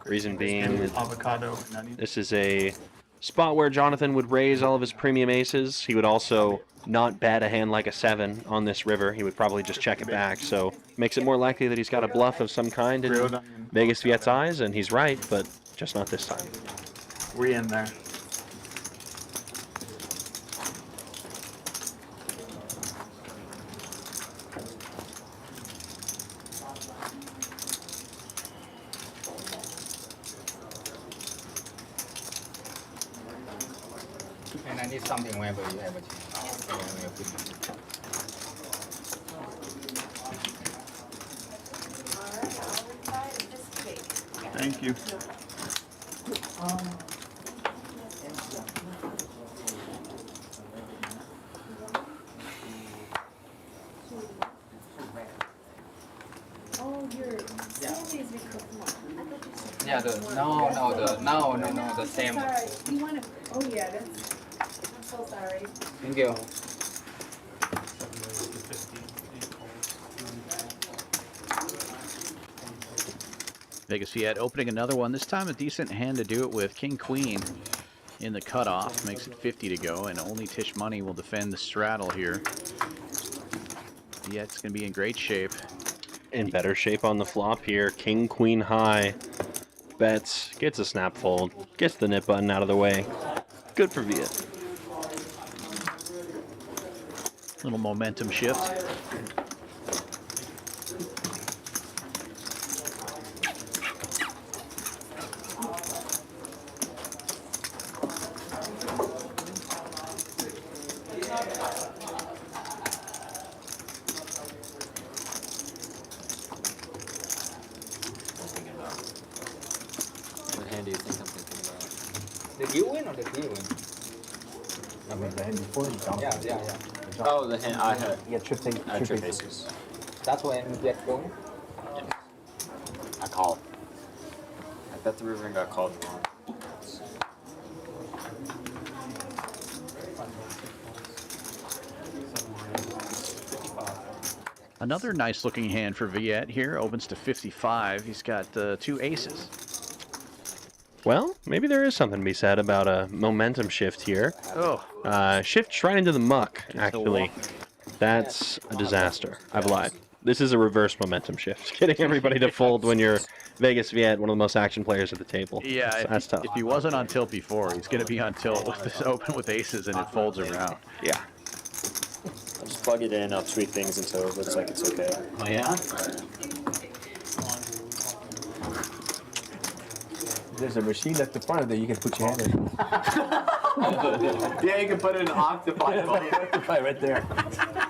reason being, avocado and onion. This is a spot where Jonathan would raise all of his premium aces. He would also not bet a hand like a 7 on this river. He would probably just check it back, so makes it more likely that he's got a bluff of some kind in Vegas Viet's eyes, and he's right, but just not this time. We're in there. And I need something whenever you have it. Thank you. Yeah, the same. You want to? Oh yeah, that's. I'm so sorry. Thank you. Vegas Viet opening another one. This time a decent hand to do it with. King Queen in the cutoff makes it 50 to go, and only Tisch Money will defend the straddle here. Viet's going to be in great shape. In better shape on the flop here. King Queen high. Bets, gets a snap fold, gets the nip button out of the way. Good for Viet. Little momentum shift. What hand do you think I'm thinking about? Did you win or did he win? I mean, the hand before you jumped. Yeah. Oh, the hand I had. Yeah, trip aces. That's when you get going? I called. I bet the river and got called wrong. Another nice looking hand for Viet here. Opens to 55. He's got 2 aces. Well, maybe there is something to be said about a momentum shift here. Oh. Shift right into the muck, actually. That's a disaster. I've lied. This is a reverse momentum shift. Getting everybody to fold when you're Vegas Viet, one of the most action players at the table. Yeah, that's tough. If he wasn't on tilt before, he's going to be on tilt with this open with aces and it folds around. Yeah. I'll just plug it in, I'll tweak things until it looks like it's okay. Oh, yeah? There's a machine at the front of there you can put your hand in. Yeah, you can put it in octopi. Right there.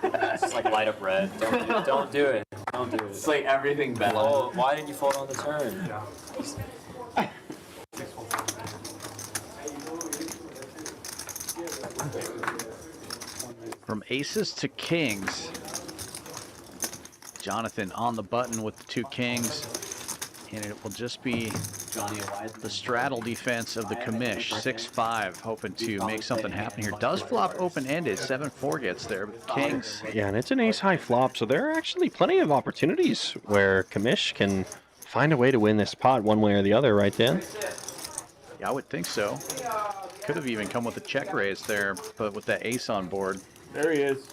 It's like light up red. Don't do it. Don't do it. It's like everything bad. Oh, why didn't you fold on the turn? From aces to kings. Jonathan on the button with the 2 kings. And it will just be the straddle defense of the commish. 6-5, hoping to make something happen here. Does flop open-ended. 7-4 gets there with the kings. Yeah, and it's an ace-high flop, so there are actually plenty of opportunities where commish can find a way to win this pot one way or the other, right, Dan? Yeah, I would think so. Could have even come with a check raise there, but with that ace on board. There he is.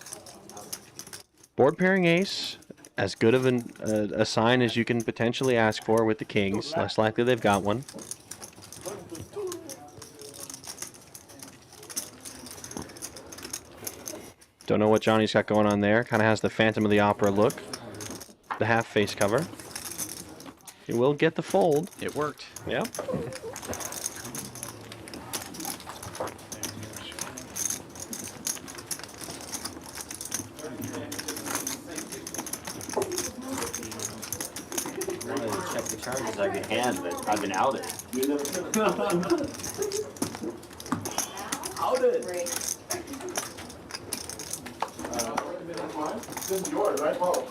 Board pairing ace, as good of a sign as you can potentially ask for with the kings. Less likely they've got one. Don't know what Johnny's got going on there. Kind of has the Phantom of the Opera look. The half face cover. He will get the fold. It worked. Yep. Check the charges I can hand, but I've been outed. Outed. This is yours, right, Paul?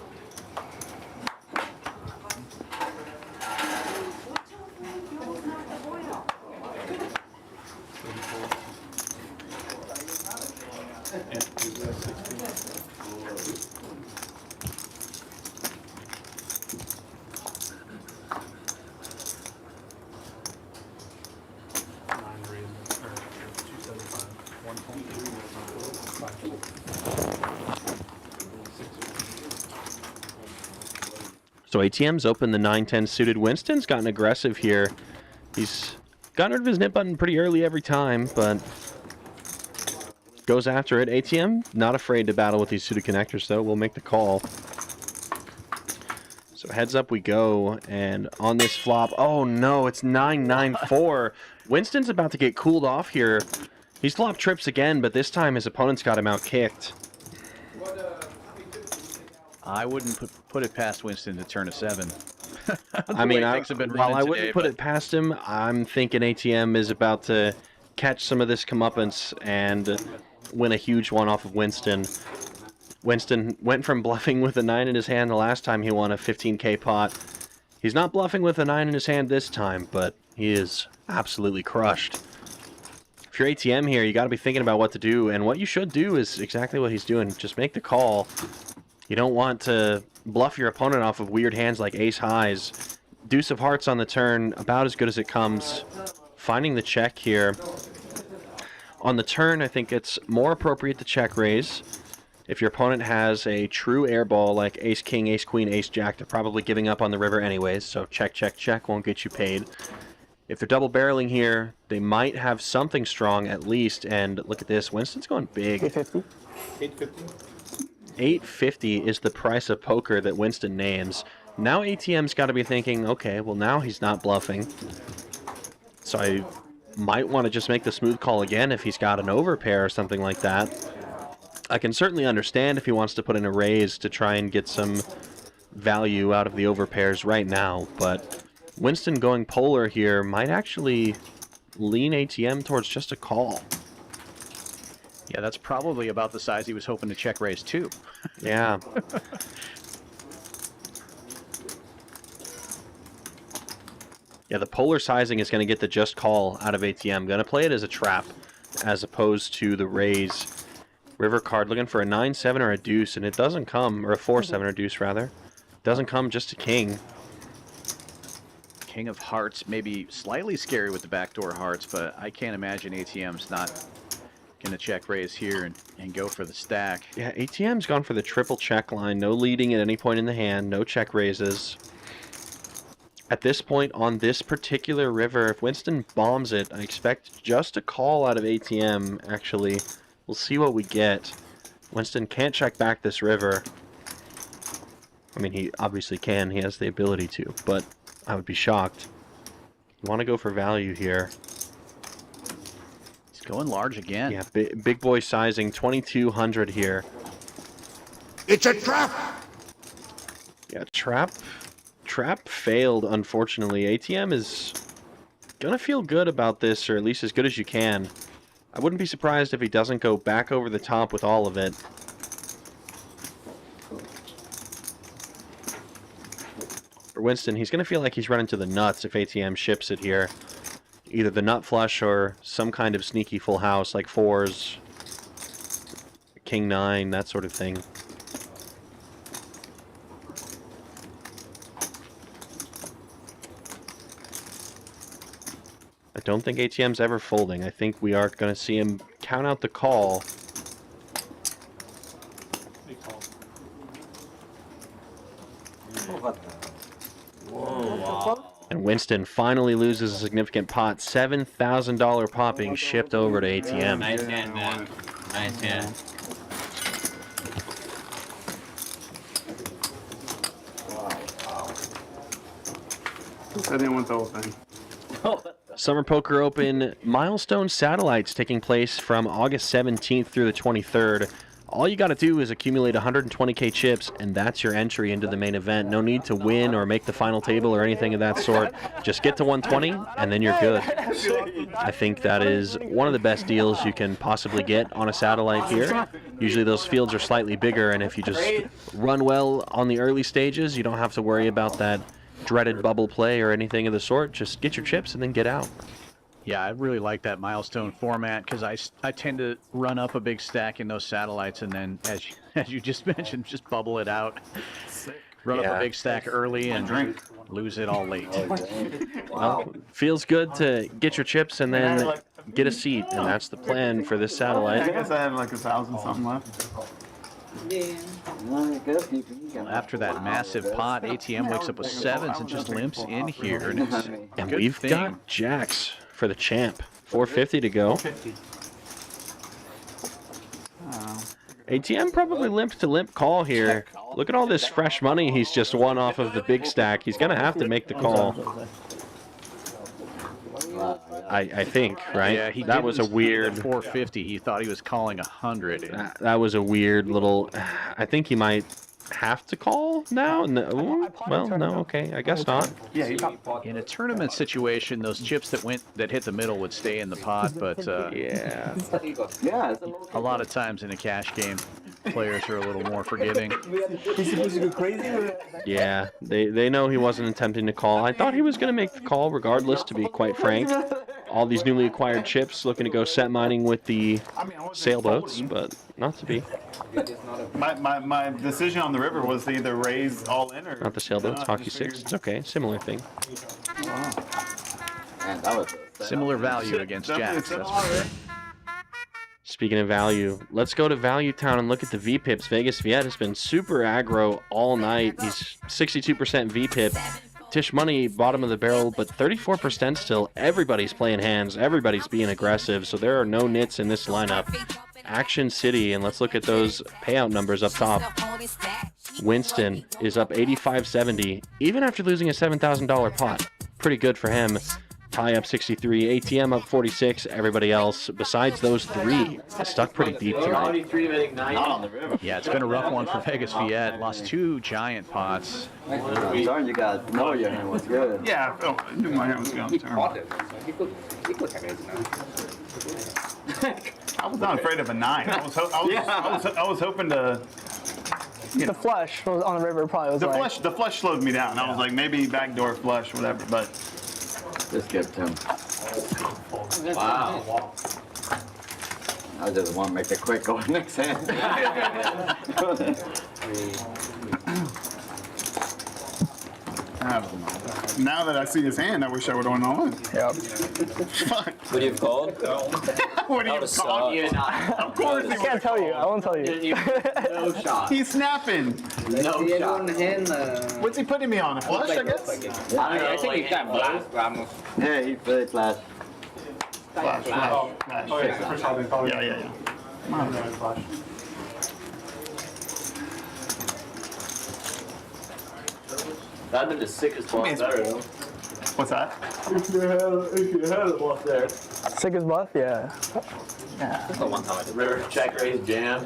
So ATM's open the 9-10 suited. Winston's gotten aggressive here. He's gotten rid of his nip button pretty early every time, but goes after it. ATM not afraid to battle with these suited connectors, though. We'll make the call. So heads up we go, and on this flop, oh no, it's 9-9-4. Winston's about to get cooled off here. He's flopped trips again, but this time his opponent's got him out-kicked. I wouldn't put it past Winston to turn a 7. I mean, while I wouldn't put it past him, I'm thinking ATM is about to catch some of this comeuppance and win a huge one off of Winston. Winston went from bluffing with a 9 in his hand the last time he won a 15K pot. He's not bluffing with a 9 in his hand this time, but he is absolutely crushed. If you're ATM here, you got to be thinking about what to do, and what you should do is exactly what he's doing. Just make the call. You don't want to bluff your opponent off of weird hands like ace highs. Deuce of hearts on the turn, about as good as it comes. Finding the check here. On the turn, I think it's more appropriate to check raise. If your opponent has a true air ball like ace king, ace queen, ace jack, they're probably giving up on the river anyways, so check, check, check won't get you paid. If they're double barreling here, they might have something strong at least, and look at this, Winston's going big. 850. 850. 850 is the price of poker that Winston names. Now ATM's got to be thinking, okay, well now he's not bluffing. So I might want to just make the smooth call again if he's got an overpair or something like that. I can certainly understand if he wants to put in a raise to try and get some value out of the overpairs right now, but Winston going polar here might actually lean ATM towards just a call. Yeah, that's probably about the size he was hoping to check raise too. Yeah. Yeah, the polar sizing is going to get the just call out of ATM. Going to play it as a trap as opposed to the raise. River card looking for a 9-7 or a deuce, and it doesn't come, or a 4-7 or deuce rather. Doesn't come, just a king. King of Hearts, maybe slightly scary with the backdoor hearts, but I can't imagine ATM's not going to check raise here and go for the stack. Yeah, ATM's gone for the triple check line. No leading at any point in the hand. No check raises. At this point on this particular river, if Winston bombs it, I expect just a call out of ATM, actually. We'll see what we get. Winston can't check back this river. I mean, he obviously can. He has the ability to, but I would be shocked. You want to go for value here. He's going large again. Yeah, big boy sizing, 2,200 here. It's a trap! Yeah, trap failed, unfortunately. ATM is gonna feel good about this, or at least as good as you can. I wouldn't be surprised if he doesn't go back over the top with all of it. For Winston, he's gonna feel like he's running to the nuts if ATM ships it here. Either the nut flush or some kind of sneaky full house like fours, king nine, that sort of thing. I don't think ATM's ever folding. I think we are going to see him count out the call. And Winston finally loses a significant pot. $7,000 pot being shipped over to ATM. Nice hand, man. Nice hand. I didn't want the whole thing. Summer Poker Open milestone satellites taking place from August 17th through the 23rd. All you got to do is accumulate 120k chips, and that's your entry into the main event. No need to win or make the final table or anything of that sort. Just get to 120, and then you're good. I think that is one of the best deals you can possibly get on a satellite here. Usually those fields are slightly bigger, and if you just run well on the early stages, you don't have to worry about that dreaded bubble play or anything of the sort. Just get your chips and then get out. Yeah, I really like that milestone format because I tend to run up a big stack in those satellites and then, as you just mentioned, just bubble it out. Run up a big stack early and lose it all late. Well, feels good to get your chips and then get a seat, and that's the plan for this satellite. I guess I have like 1,000 something left. After that massive pot, ATM wakes up with sevens and just limps in here. And it's a And good we've thing. got jacks for the champ. 450 to go. ATM probably limps to limp call here. Look at all this fresh money he's just won off of the big stack. He's going to have to make the call. I think, right? Yeah, he that was a weird 450. He thought he was calling 100. That was a weird little. I think he might have to call now. No, well, no, okay, I guess not. Yeah, in a tournament situation, those chips that hit the middle would stay in the pot, but yeah, a lot of times in a cash game, players are a little more forgiving. He's supposed to go crazy? Yeah, they know he wasn't attempting to call. I thought he was going to make the call regardless, to be quite frank. All these newly acquired chips looking to go set mining with the sailboats, but not to be. My decision on the river was to either raise all in or Not the sailboats, hockey six. It's okay, similar thing. Similar value against jacks. That's for sure. Speaking of value, let's go to Value Town and look at the VPIPs. Vegas Viet has been super aggro all night. He's 62% VPIP. Tisch Money, bottom of the barrel, but 34% still. Everybody's playing hands. Everybody's being aggressive, so there are no nits in this lineup. Action City, and let's look at those payout numbers up top. Winston is up 85.70, even after losing a $7,000 pot. Pretty good for him. Ty up 63, ATM up 46. Everybody else, besides those three, is stuck pretty deep tonight. Yeah, it's been a rough one for Vegas Viet. Lost 2 giant pots. You got know your hand was good. Yeah, I knew my hand was good on the turn. I was not afraid of a 9. I was hoping to. The flush was on the river probably was the flush slowed me down. I was like maybe backdoor flush, whatever, but. Just give it to him. Wow. I just want to make it quick go next hand. Now that I see his hand, I wish I would have went on. Yep. Fuck. Would you have called? What do you call? Of course he I can't tell you. I won't tell you. No shot. He's snapping. No shot. What's he putting me on? A flush, I guess? I don't know. I think he's got blast, Ramos. Yeah, he played flash. Flash. Oh, yeah, first shot, then probably. Yeah. Flash. That'd been the sickest bluff better though. What's that? If you had a bluff there. Sickest bluff? Yeah. That's the one time I did. River check raise jam.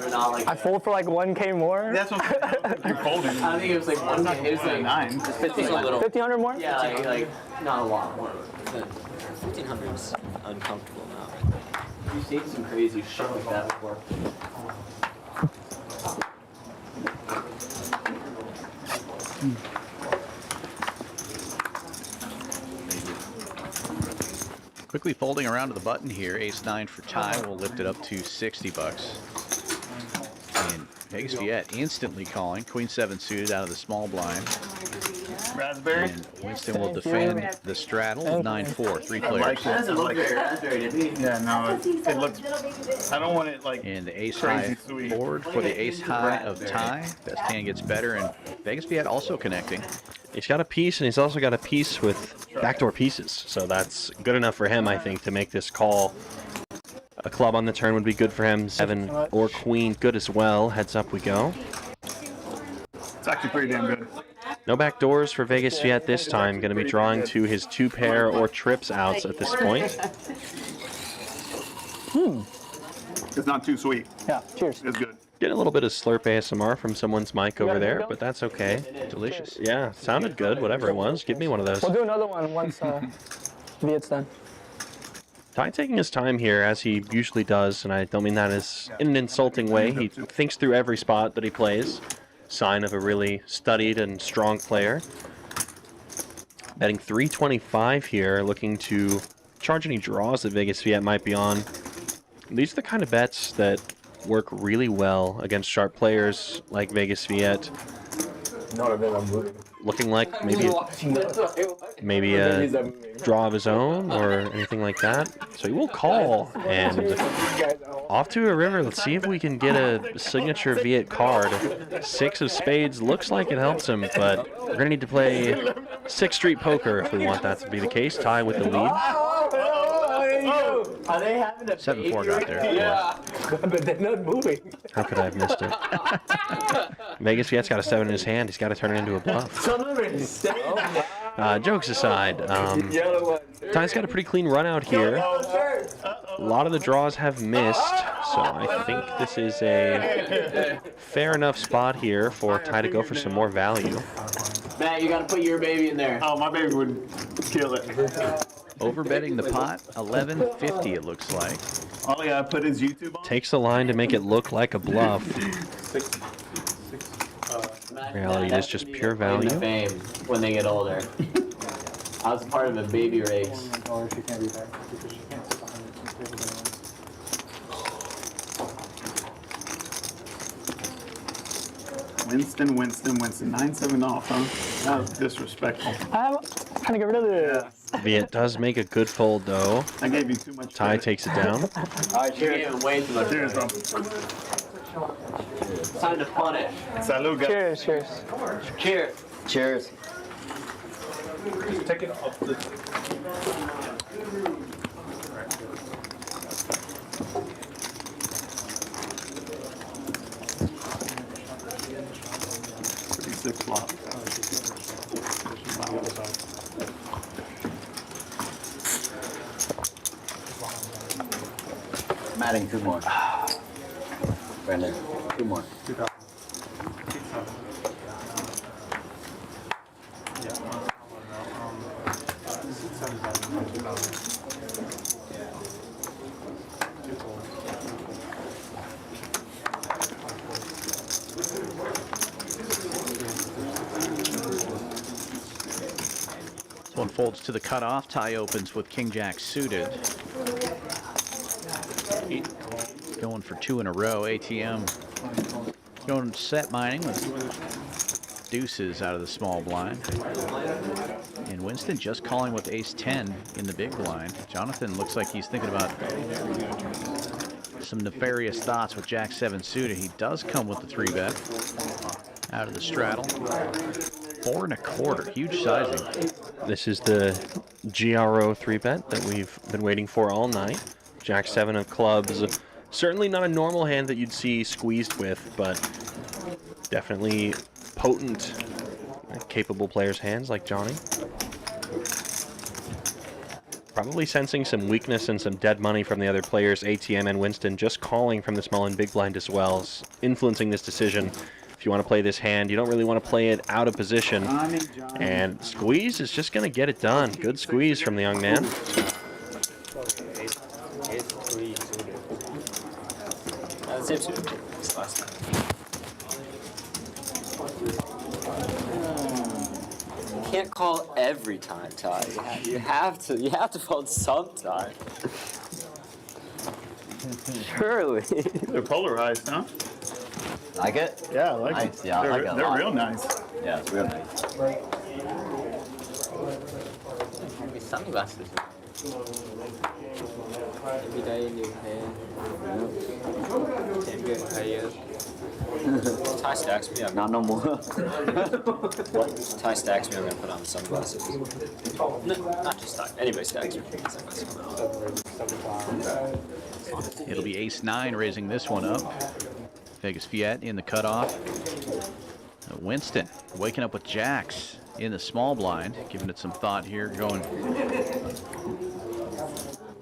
Or not like I fold for like 1K more. That's what you're folding. I think it was like 1K. It was like 9. 1,500 more? Yeah, like not a lot more. 1,500 is uncomfortable now. You've seen some crazy shit like that before. Quickly folding around to the button here. Ace-9 for Ty. We'll lift it up to $60. And Vegas Viet instantly calling. Queen-7 suited out of the small blind. Raspberry. And Winston will defend the straddle. 9-4. 3 players. That doesn't look very raspberry to me. Yeah, no, it looks. I don't want it like. And the ace-high board for the ace-high of Ty. Best hand gets better. And Vegas Viet also connecting. He's got a piece, and he's also got a piece with backdoor pieces. So that's good enough for him, I think, to make this call. A club on the turn would be good for him. 7 or queen, good as well. Heads up we go. It's actually pretty damn good. No backdoors for Vegas Viet this time. Going to be drawing to his 2-pair or trips outs at this point. It's not too sweet. Yeah, cheers. It's good. Getting a little bit of slurp ASMR from someone's mic over there, but that's okay. Delicious. Yeah, sounded good, whatever it was. Give me one of those. We'll do another one once Viet's done. Ty taking his time here, as he usually does, and I don't mean that as in an insulting way. He thinks through every spot that he plays. Sign of a really studied and strong player. Betting 325 here, looking to charge any draws that Vegas Viet might be on. These are the kind of bets that work really well against sharp players like Vegas Viet. None of them are moving. Looking like maybe a draw of his own or anything like that. So he will call, and off to a river. Let's see if we can get a signature Viet card. 6 of spades looks like it helps him, but we're gonna need to play 6th Street poker if we want that to be the case. Ty with the lead. Are they having a 7-4 got there. Yeah, but they're not moving. How could I have missed it? Vegas Viet's got a 7 in his hand. He's got to turn it into a bluff. Jokes aside, Ty's got a pretty clean run out here. A lot of the draws have missed, so I think this is a fair enough spot here for Ty to go for some more value. Matt, you gotta put your baby in there. Oh, my baby would kill it. Overbetting the pot, 1150 it looks like. All you gotta put is YouTube on. Takes the line to make it look like a bluff. Reality is just pure value. Fame when they get older. I was part of a baby race. Winston. 9-7 off, huh? That was disrespectful. I'm trying to get rid of this. Viet does make a good fold, though. I gave you too much. Ty takes it down. Alright, cheers. Way too much. Cheers, bro. It's time to punish. Salud, guys. Cheers. Cheers. Cheers. Just take it off the. 36 flop. I'm adding 2 more. Brandon, 2 more. This one folds to the cutoff. Ty opens with King-Jack suited. Going for 2 in a row. ATM going set mining with deuces out of the small blind. And Winston just calling with ace-10 in the big blind. Jonathan looks like he's thinking about some nefarious thoughts with jack-7 suited. He does come with the 3-bet out of the straddle. 4 1/4, huge sizing. This is the GRO 3-bet that we've been waiting for all night. Jack-7 of clubs. Certainly not a normal hand that you'd see squeezed with, but definitely potent, capable players' hands like Johnny. Probably sensing some weakness and some dead money from the other players, ATM and Winston, just calling from the small and big blind as well, influencing this decision. If you want to play this hand, you don't really want to play it out of position. And squeeze is just going to get it done. Good squeeze from the young man. You can't call every time, Ty. You have to fold sometime. Surely. They're polarized, huh? Like it? Yeah, I like nice. it. Yeah, I like it a They're lot. real nice. Yeah, it's real nice. Sunglasses. Every day new hand. Damn good players. Ty stacks me. Not no more. Ty stacks me. I'm gonna put on sunglasses. No, not just Ty. Anybody stacks me. It'll be ace-9 raising this one up. Vegas Viet in the cutoff. Winston waking up with jacks in the small blind, giving it some thought here, going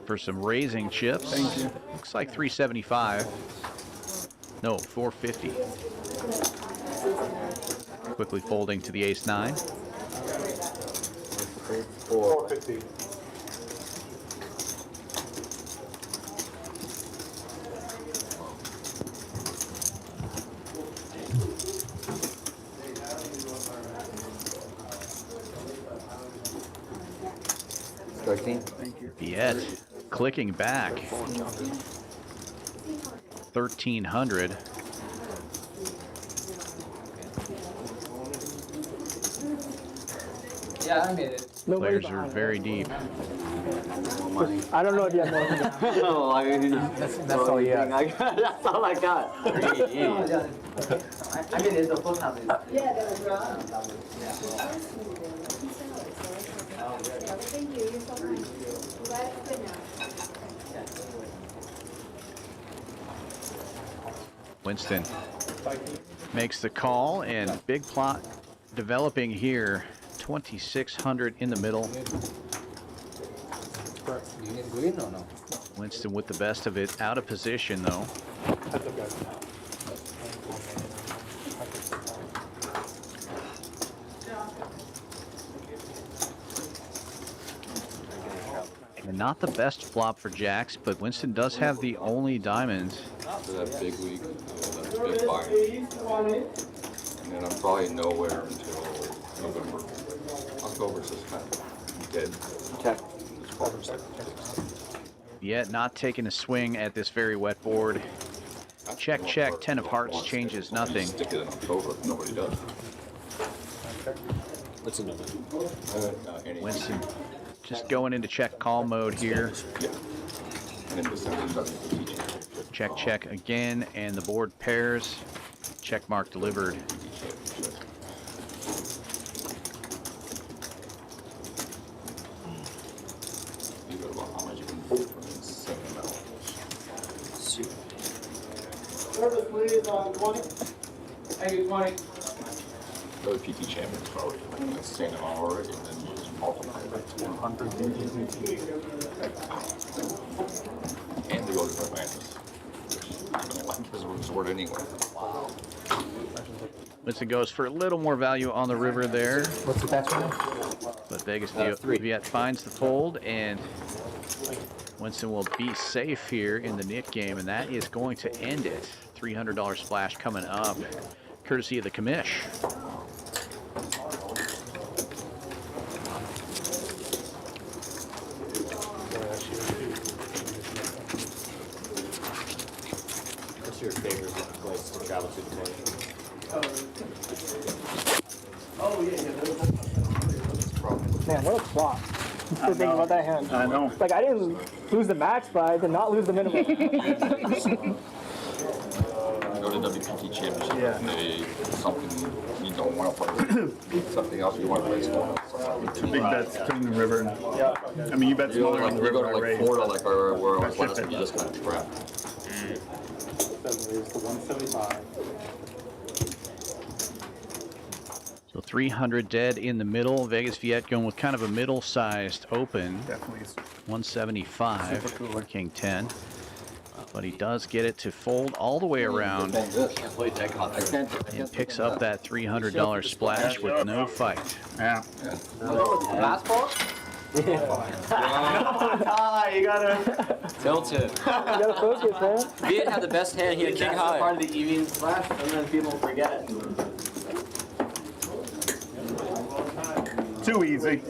for some raising chips. Thank you. Looks like 375. No, 450. Quickly folding to the ace-9. 450. Viet clicking back. 1,300. Yeah, I made it. Players are very deep. I don't know if you have more. No, I mean, That's all you have. That's all I got. I mean, it's the first time. Yeah, that was wrong. Thank you. You're so kind. Glad it's good now. Winston makes the call, and big plot developing here. 2,600 in the middle. Do you need green or no? Winston with the best of it, out of position though. And not the best flop for jacks, but Winston does have the only diamonds. After that big week, that big buy, and then I'm probably nowhere until November. October's just kind of dead. Check. Yet not taking a swing at this very wet board. Check, check, 10 of hearts changes nothing. Stick it in October, nobody does. What's in it? Winston just going into check call mode here. Yeah. And in December, Check, check again, and the board pairs. Check mark delivered. Service please on 20. Thank you, 20. Go to PT Champions Club, the same amount already, and then you just multiply it by 200. And they go to Atlantis, which I don't like his resort anyway. Wow. Winston goes for a little more value on the river there. What's the best one? But Vegas Viet finds the fold, and Winston will be safe here in the Nick game, and that is going to end it. $300 splash coming up, courtesy of the commish. What's your favorite place to travel to today? Man, what a flop. I'm still thinking about that hand. I know. Like, I didn't lose the max, but I did not lose the minimum. Go to WPT Championship. Yeah. They something you don't want to play. Something else you want to play small. Big bets between the river. Yeah. I mean, you bet smaller on the You river. go to like Florida, like where I was last time, you just kind of crap. So 300 dead in the middle. Vegas Viet going with kind of a middle-sized open. Definitely. 175. King 10. But he does get it to fold all the way around and picks up that $300 splash with no fight. Yeah. Basketball? Yeah. You gotta Tilt it. You gotta focus, man. Viet had the best hand. He had king That's high. part of the evening splash, and then people forget. Too easy.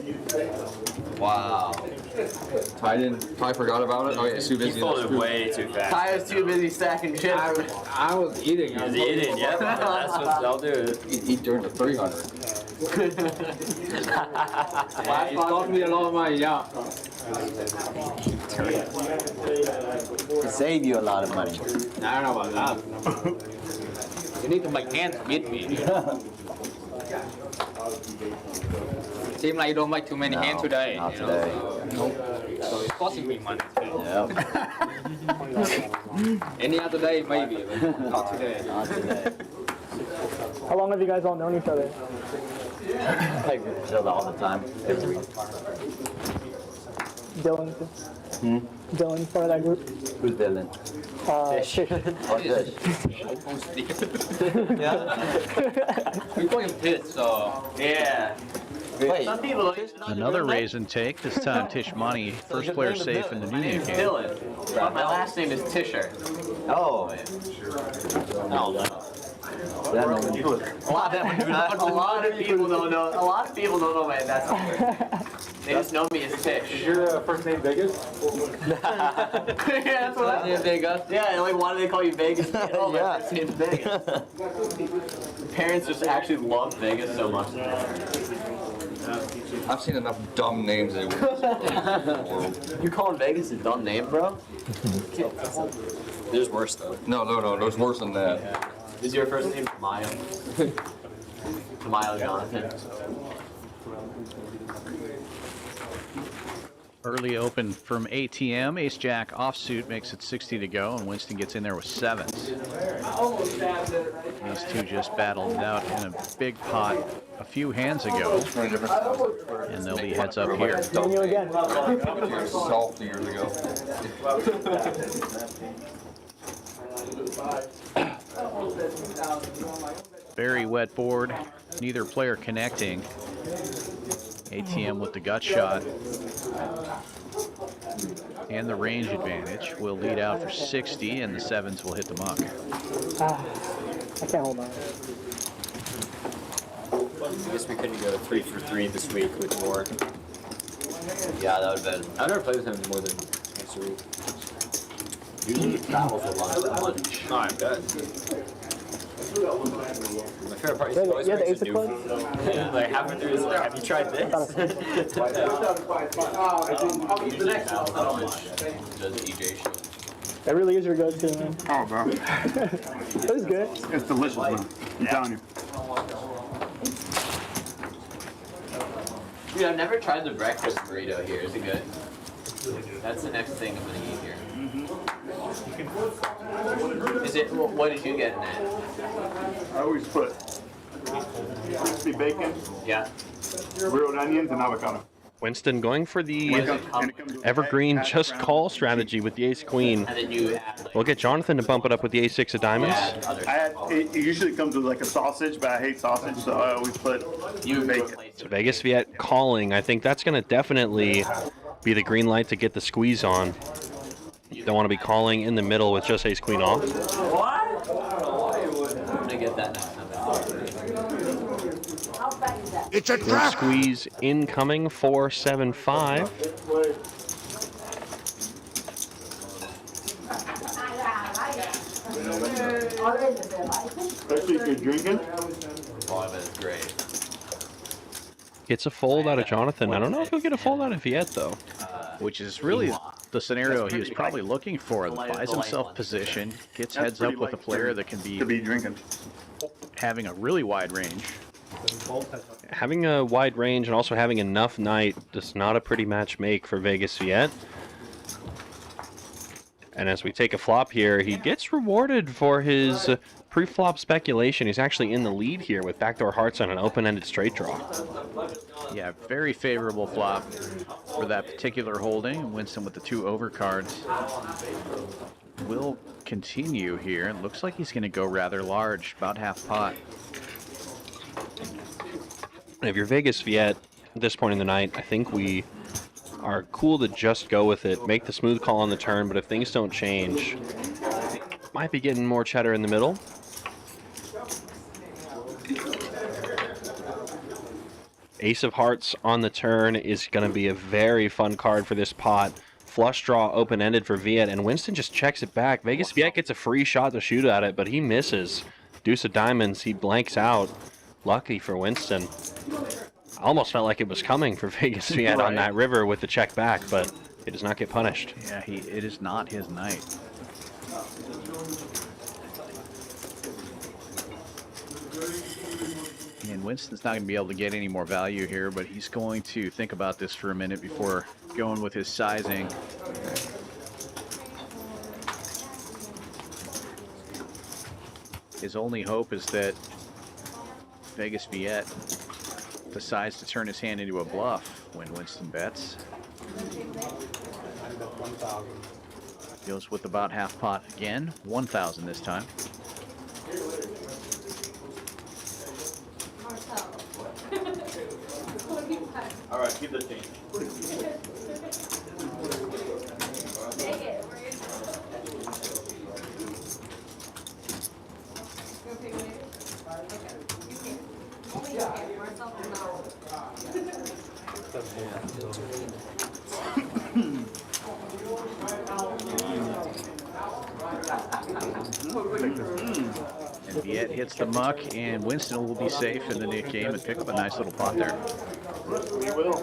Wow. Ty forgot about it? Oh, yeah, he's too busy. He folded way too fast. Ty was too busy stacking chips. I was eating. He was eating, yeah. That's what I'll do. Eat during the 300. It cost me a lot of money, yeah. To save you a lot of money. I don't know about that. You need to make hands beat me. Seems like you don't make too many hands today. Not you know? today. So it's costing me money. Yep. Any other day, maybe, but not today. Not today. How long have you guys all known each other? Like each other all the time. Every week. Dylan? Dylan, part of that group? Who's Dylan? Tisch. Oh, good. We call him Pitt, so. Yeah. Wait. Some people don't. Another raise and take, this time Tisch Money, first player safe in the My New name's game. Dylan, but my last name is Tischer. Oh. No. A lot of people don't know. A lot of people don't know my that's They just know me as Tisch. Is your first name Vegas? Yeah, that's what I Vegas? Yeah, like why do they call you Vegas? Oh, my Yeah. first name's Vegas. Parents just actually love Vegas so much. I've seen enough dumb names that You calling Vegas a dumb name, bro? There's worse though. No, there's worse than that. Is your first name Tamayo? Tamayo Jonatnan. Early open from ATM. Ace Jack offsuit makes it 60 to go, and Winston gets in there with sevens. These two just battled it out in a big pot a few hands ago, and they'll be heads up here. You again. Yourself 2 years ago. Very wet board, neither player connecting. ATM with the gut shot. And the range advantage will lead out for 60, and the sevens will hit the muck. I can't hold on. I guess we couldn't go 3 for 3 this week with more. Yeah, that would have been. I've never played with him more than once a week. Usually he travels a lot for lunch. Oh, I bet. My favorite part is he always Yeah, the brings Ace a of new Clubs? food. Like halfway through his have you tried this? That really is your go-to, man. Oh, bro. That was good. It's delicious, man. I'm telling you. Dude, I've never tried the breakfast burrito here. Is it good? That's the next thing I'm gonna eat here. Is it? What did you get in it? I always put crispy bacon, Yeah. grilled onions, and avocado. Winston going for the And it comes with evergreen just call strategy with the ace queen. And then you add like We'll get Jonathan to bump it up with the ace six of diamonds. It usually comes with like a sausage, but I hate sausage, so I always put bacon. So Vegas Viet calling. I think that's going to definitely be the green light to get the squeeze on. You don't want to be calling in the middle with just ace queen off. What? I'm gonna get that next time. It's a Good trap. squeeze incoming 4-7-5. Especially if you're drinking. Oh, I bet it's great. Gets a fold out of Jonatnan. I don't know if he'll get a fold out of Viet, though. Which is really the scenario he was probably looking for. Buys himself position, gets heads up with a player that can be drinking, having a really wide range. Having a wide range and also having enough night does not a pretty match make for Vegas Viet. And as we take a flop here, he gets rewarded for his pre-flop speculation. He's actually in the lead here with backdoor hearts on an open-ended straight draw. Yeah, very favorable flop for that particular holding. Winston with the 2 overcards will continue here. It looks like he's going to go rather large, about half pot. If you're Vegas Viet at this point in the night, I think we are cool to just go with it, make the smooth call on the turn, but if things don't change, might be getting more cheddar in the middle. Ace of Hearts on the turn is going to be a very fun card for this pot. Flush draw open-ended for Viet, and Winston just checks it back. Vegas Viet gets a free shot to shoot at it, but he misses. Deuce of diamonds, he blanks out. Lucky for Winston. I almost felt like it was coming for Vegas Viet on that river with the check back, but he does not get punished. Yeah, it is not his night. And Winston's not going to be able to get any more value here, but he's going to think about this for a minute before going with his sizing. His only hope is that Vegas Viet decides to turn his hand into a bluff when Winston bets. Goes with about half pot again, 1,000 this time. All right, keep the change. And Viet hits the muck, and Winston will be safe in the Nick game and pick up a nice little pot there. We will.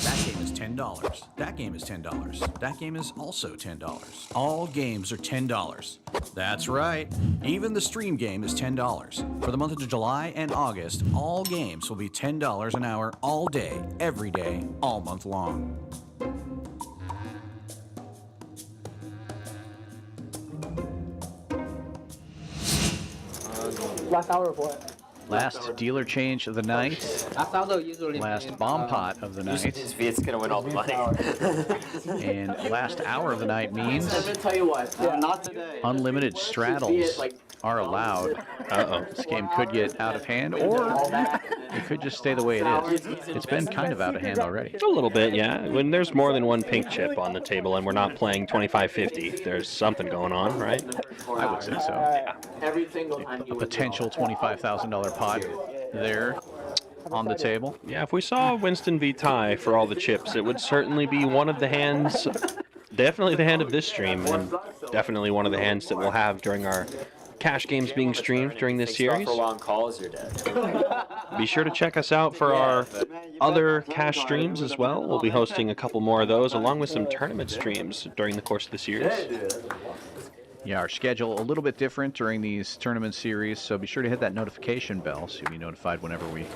That game is $10. That game is $10. That game is also $10. All games are $10. That's right. Even the stream game is $10. For the month of July and August, all games will be $10 an hour all day, every day, all month long. Last hour of what? Last dealer change of the night. Last bomb pot of the night. Viet's gonna win all the money. And last hour of the night means I'm gonna tell you what. Not today. unlimited straddles are allowed. This game could get out of hand, or it could just stay the way it is. It's been kind of out of hand already. A little bit, yeah. When there's more than one pink chip on the table and we're not playing 25-50, there's something going on, right? I would say so. Yeah. Every single time A potential $25,000 pot there on the table. Yeah, if we saw Winston v. Ty for all the chips, it would certainly be one of the hands, definitely the hand of this stream, and definitely one of the hands that we'll have during our cash games being streamed during this series. For long calls, you're dead. Be sure to check us out for our other cash streams as well. We'll be hosting a couple more of those, along with some tournament streams during the course of the series. Yeah, our schedule a little bit different during these tournament series, so be sure to hit that notification bell so you'll be notified whenever we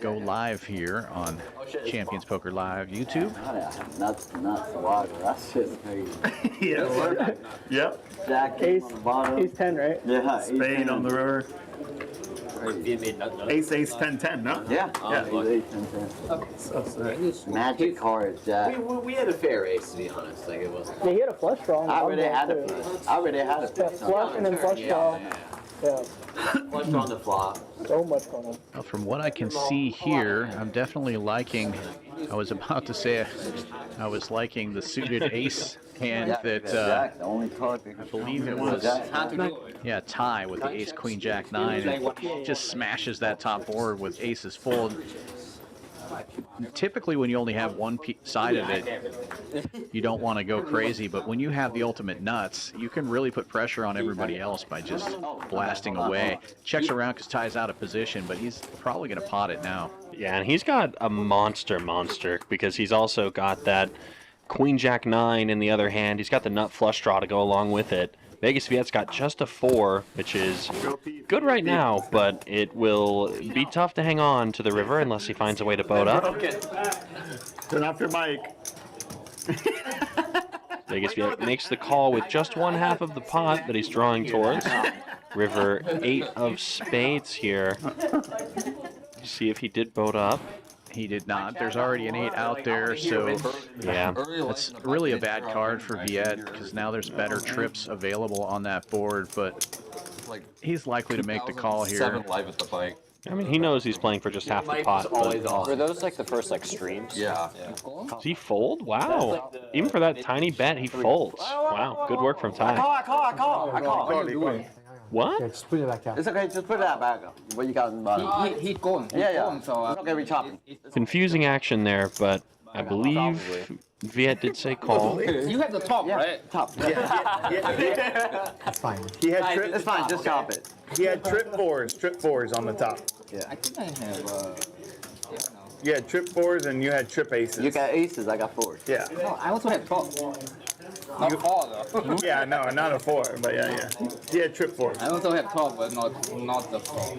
go live here on Champions Poker Live YouTube. Nuts, water. That's just crazy. Yeah. Yep. Jack Ace, on the bottom. ace 10, right? Yeah. Spade on the river. Viet made nut. Ace, 10, no? Yeah. Yeah. Magic cards, Jack. We had a fair ace, to be honest. Like it wasn't. Yeah, he had a flush draw. I already had a Flush and then flush draw. Yeah. Flush on the flop. So much going on. Well, from what I can see here, I'm definitely liking, I was about to say, I was liking the suited ace hand that I believe it was, yeah, Ty with the ace, queen, jack, 9. It just smashes that top board with aces full. Typically, when you only have one side of it, you don't want to go crazy. But when you have the ultimate nuts, you can really put pressure on everybody else by just blasting away. Checks around because Ty's out of position, but he's probably going to pot it now. Yeah, and he's got a monster because he's also got that Queen Jack 9 in the other hand. He's got the nut flush draw to go along with it. Vegas Viet's got just a 4, which is good right now, but it will be tough to hang on to the river unless he finds a way to boat up. Turn off your mic. Vegas Viet makes the call with just 1/2 of the pot that he's drawing towards. River 8 of spades here. See if he did boat up. He did not. There's already an 8 out there, so yeah, it's really a bad card for Viet because now there's better trips available on that board, but he's likely to make the call here. 7 live at the bike. I mean, he knows he's playing for just half the pot. But... Were those like the first like streams? Yeah. Does he fold? Wow. Even for that tiny bet, he folds. Wow. Good work from Ty. I call. What? Yeah, just put it back out. It's okay, just put that back up. What you got in the bottom? He going. Yeah. So, it's okay, we chopping. Confusing action there, but I believe Viet did say call. You have the top, right? Top. That's fine. He had trip. It's fine, just chop it. He had trip fours on the top. Yeah. I think I have. You had trip 4s and you had trip aces. You got aces, I got 4s. Yeah. No, I also have top. Not 4 though. Yeah, no, not a 4, but yeah. He had trip 4s. I also have top, but not the 4.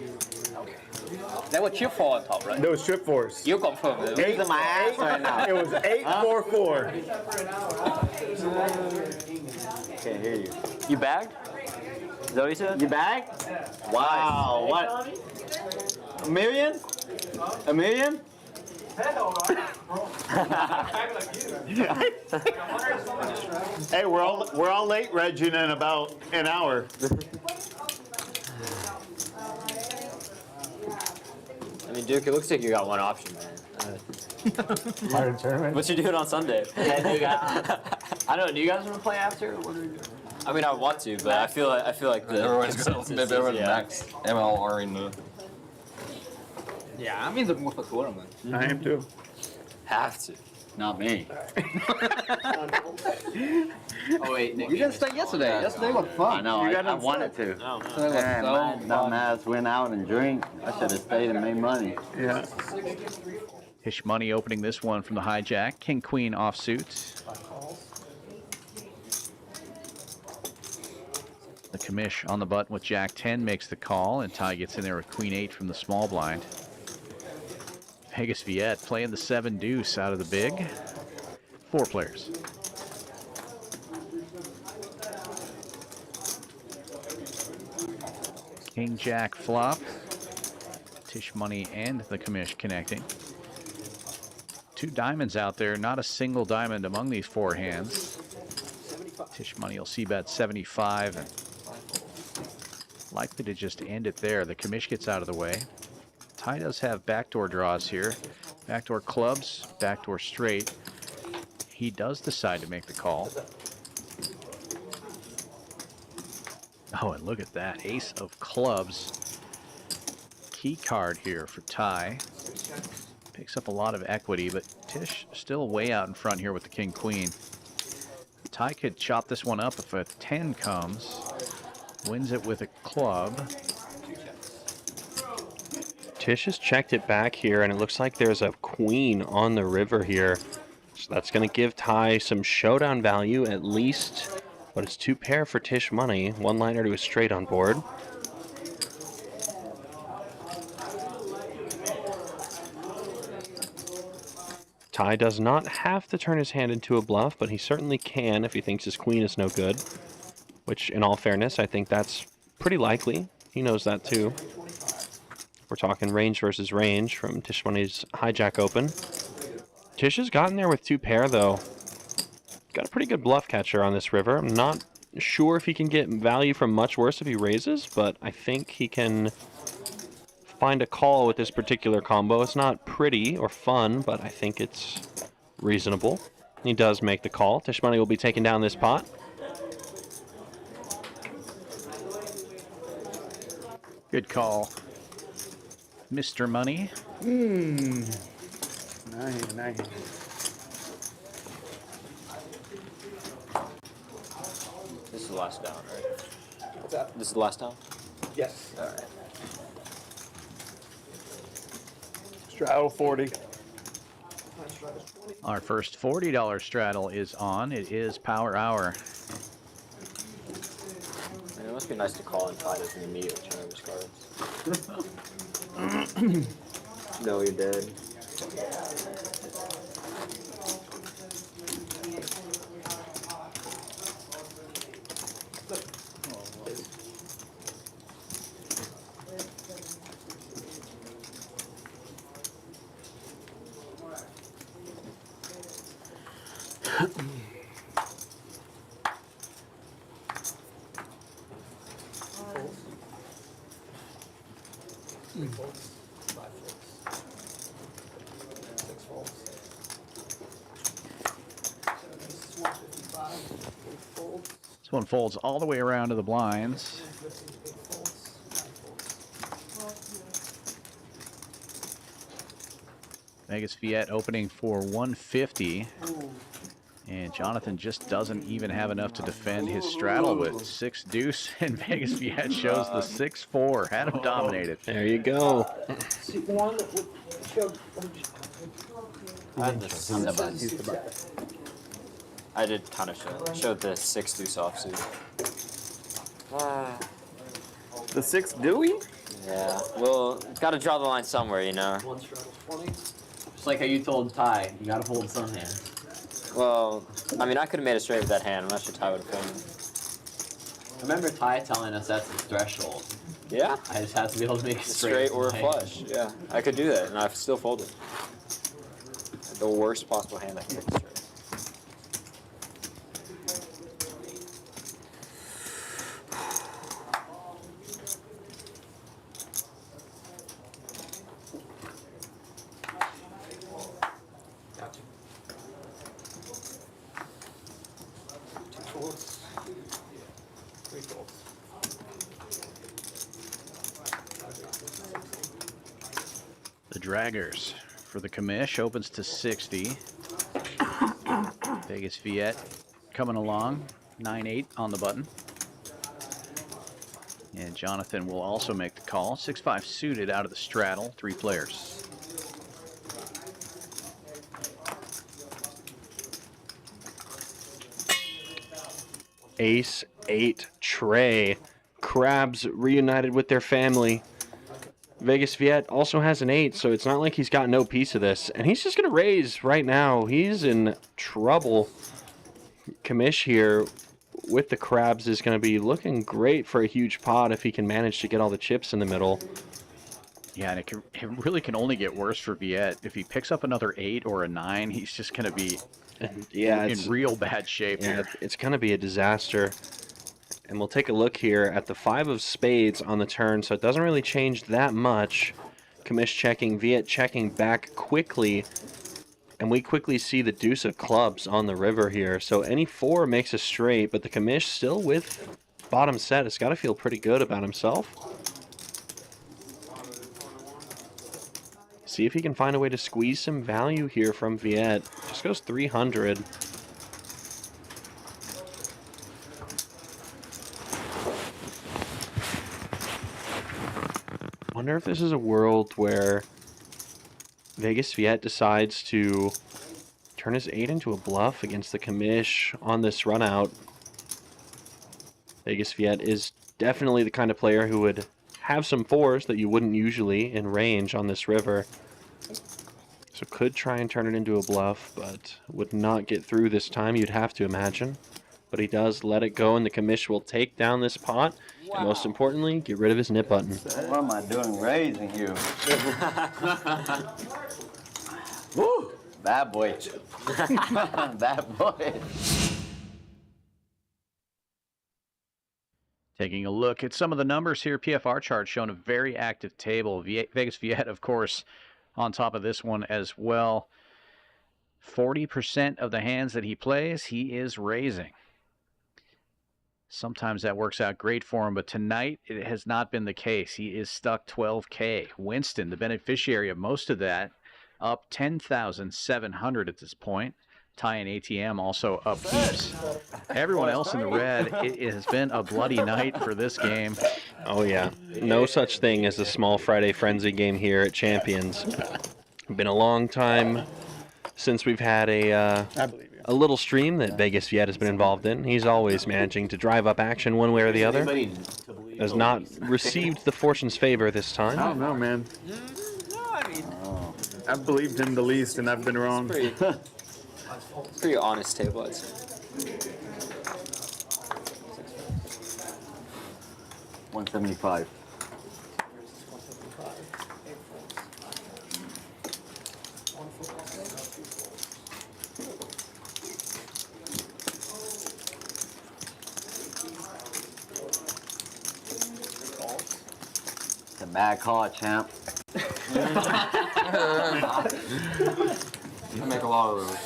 There were trip 4 on top, right? Those trip 4s. You confirm it. He's in my ass right now. It was 8, 4, 4. Can't hear you. You bagged? Is that what you said? You bagged? Wow, what? $1 million? $1 million? Hey, we're all late, Regina, in about an hour. I mean, Duke, it looks like you got one option, man. Tournament. What you doing on Sunday? I don't know. Do you guys want to play after? What are you doing? I mean, I want to, but I feel like the Everyone's going to consensus be is, yeah. next ML arena. Yeah, I'm in the mood for tournament. I am too. Have to. Not me. Oh wait, Nick. You didn't stay yesterday. Yesterday was fun. I know, I wanted to. Man, my dumb ass went out and drank. I should have stayed and made money. Yeah. Tisch Money opening this one from the hijack. King Queen offsuit. The commish on the button with Jack 10 makes the call, and Ty gets in there with Queen 8 from the small blind. Vegas Viet playing the 7 deuce out of the big. 4 players. King Jack flop. Tisch Money and the commish connecting. 2 diamonds out there, not a single diamond among these 4 hands. Tisch Money will see bet 75 and likely to just end it there. The commish gets out of the way. Ty does have backdoor draws here. Backdoor clubs, backdoor straight. He does decide to make the call. Oh, and look at that. Ace of clubs. Key card here for Ty. Picks up a lot of equity, but Tisch still way out in front here with the king queen. Ty could chop this one up if a 10 comes. Wins it with a club. Tisch has checked it back here, and it looks like there's a queen on the river here. So that's going to give Ty some showdown value at least. But it's 2 pair for Tisch Money. 1 liner to a straight on board. Ty does not have to turn his hand into a bluff, but he certainly can if he thinks his queen is no good. Which, in all fairness, I think that's pretty likely. He knows that too. We're talking range versus range from Tisch Money's hijack open. Tisch has gotten there with 2 pair, though. Got a pretty good bluff catcher on this river. I'm not sure if he can get value from much worse if he raises, but I think he can find a call with this particular combo. It's not pretty or fun, but I think it's reasonable. He does make the call. Tisch Money will be taking down this pot. Good call, Mr. Money. Nice. the last down, right? What's that? This is the last down? Yes. All right. Straddle 40. Our first $40 straddle is on. It is Power Hour. Man, it must be nice to call and tie this in the meet with Chinese cards. No, you're dead. This one folds all the way around to the blinds. Vegas Viet opening for 150. And Jonathan just doesn't even have enough to defend his straddle with 6 deuce, and Vegas Viet shows the 6-4. Had him dominated. There you go. I did kind of showed the 6 deuce offsuit. The 6 Dewey? Yeah, well, got to draw the line somewhere, you know. Just like how you told Ty, you gotta hold some hand. Well, I mean, I could have made it straight with that hand. I'm not sure Ty would have folded. I remember Ty telling us that's his threshold. Yeah? I just have to be able to make it Straight or a flush, yeah. I could do that, and I've still folded. The worst possible hand I can make straight. The Draggers for the commish opens to 60. Vegas Viet coming along, 9-8 on the button. And Jonathan will also make the call. 6-5 suited out of the straddle, 3 players. Ace 8 tray. Crabs reunited with their family. Vegas Viet also has an 8, so it's not like he's got no piece of this. And he's just going to raise right now. He's in trouble. Commish here with the crabs is going to be looking great for a huge pot if he can manage to get all the chips in the middle. Yeah, and it really can only get worse for Viet. If he picks up another 8 or a 9, he's just going to be in real bad shape here. It's going to be a disaster. And we'll take a look here at the 5 of spades on the turn, so it doesn't really change that much. Commish checking, Viet checking back quickly. And we quickly see the deuce of clubs on the river here. So any 4 makes a straight, but the commish still with bottom set has got to feel pretty good about himself. See if he can find a way to squeeze some value here from Viet. Just goes 300. Wonder if this is a world where Vegas Viet decides to turn his 8 into a bluff against the commish on this run out. Vegas Viet is definitely the kind of player who would have some 4s that you wouldn't usually in range on this river. So could try and turn it into a bluff, but would not get through this time, you'd have to imagine. But he does let it go, and the commish will take down this pot. Wow. And most importantly, get rid of his nip button. What am I doing raising you? Woo! Bad boy. Bad boy. Taking a look at some of the numbers here, PFR chart showing a very active table. Vegas Viet, of course, on top of this one as well. 40% of the hands that he plays, he is raising. Sometimes that works out great for him, but tonight it has not been the case. He is stuck 12K. Winston, the beneficiary of most of that, up 10,700 at this point. Ty and ATM also up heaps. Everyone else in the red, it has been a bloody night for this game. Oh, yeah. No such thing as a small Friday frenzy game here at Champions. Been a long time since we've had a little stream that Vegas Viet has been involved in. He's always managing to drive up action one way or the other. Has not received the fortune's favor this time. I don't know, man. I've believed him the least, and I've been wrong. Pretty honest table, I'd say. 175. It's a bad call, champ. You make a lot of those.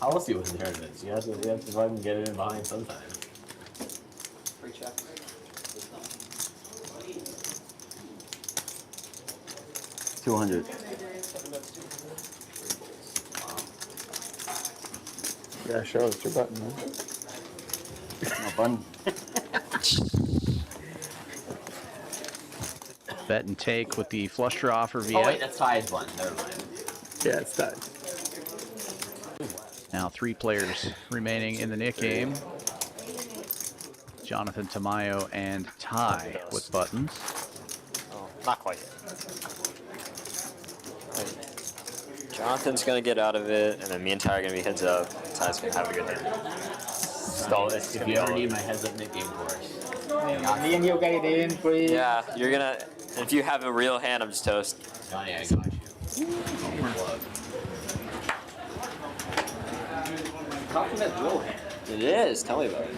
I'll see what's inheritance. You have to fucking get it in behind sometime. Free check. 200. Yeah, show us your button, man. No button. Bet and take with the flush draw for Viet. Oh wait, that's Ty's one. Never mind. Yeah, it's Ty. Now 3 players remaining in the Nick game. Jonathan, Tamayo, and Ty with buttons. Oh, not quite yet. Jonathan's going to get out of it, and then me and Ty are going to be heads up. Ty's going to have a good hand. If you ever need my heads up Nick game for us. Me and you get it in, please. Yeah, you're going to... If you have a real hand, I'm just toast. Johnny, I got you. Compliment real hand. It is. Tell me about it.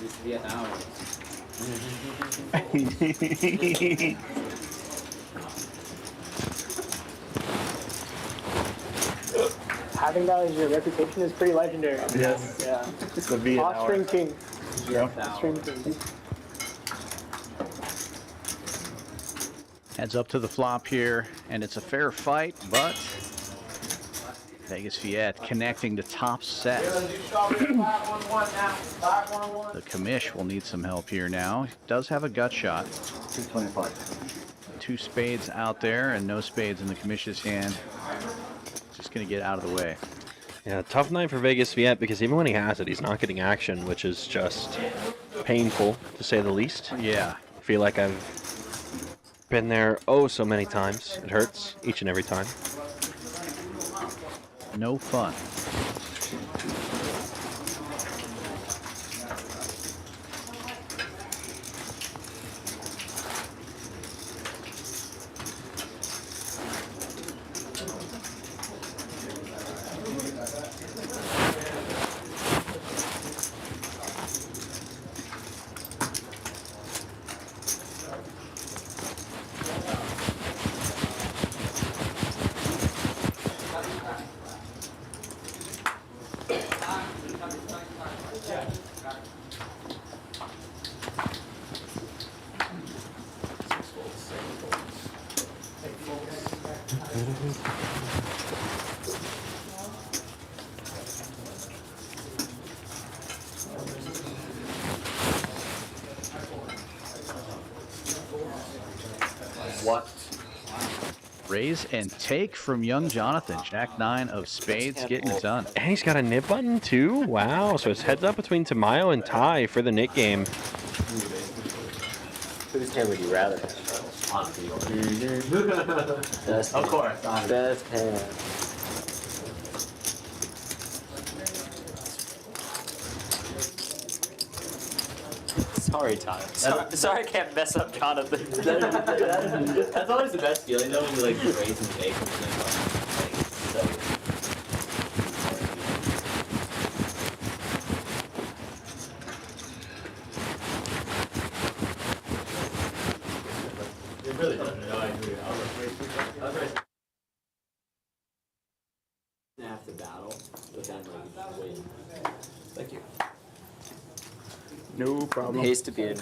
Used to be an hour. Having that as your reputation is pretty legendary. Yes. Yeah. It's the Viet hour. Off-string king. Yep. Off-string king. Heads up to the flop here, and it's a fair fight, but Vegas Viet connecting to top set. The commish will need some help here now. He does have a gut shot. 225. 2 spades out there and no spades in the commish's hand. Just going to get out of the way. Yeah, tough night for Vegas Viet because even when he has it, he's not getting action, which is just painful, to say the least. Yeah. I feel like I've been there oh so many times. It hurts each and every time. No fun. What? Raise and take from young Jonathan. Jack 9 of spades getting it done. And he's got a nip button too? Wow, so it's heads up between Tamayo and Ty for the Nick game. Whose hand would you rather have? Of course. Best hand. Sorry, Ty. Sorry I can't mess up Jonathan. That's always the best feeling though when you like raise and take. It really doesn't. No, I agree. No problem. Hates to be in it.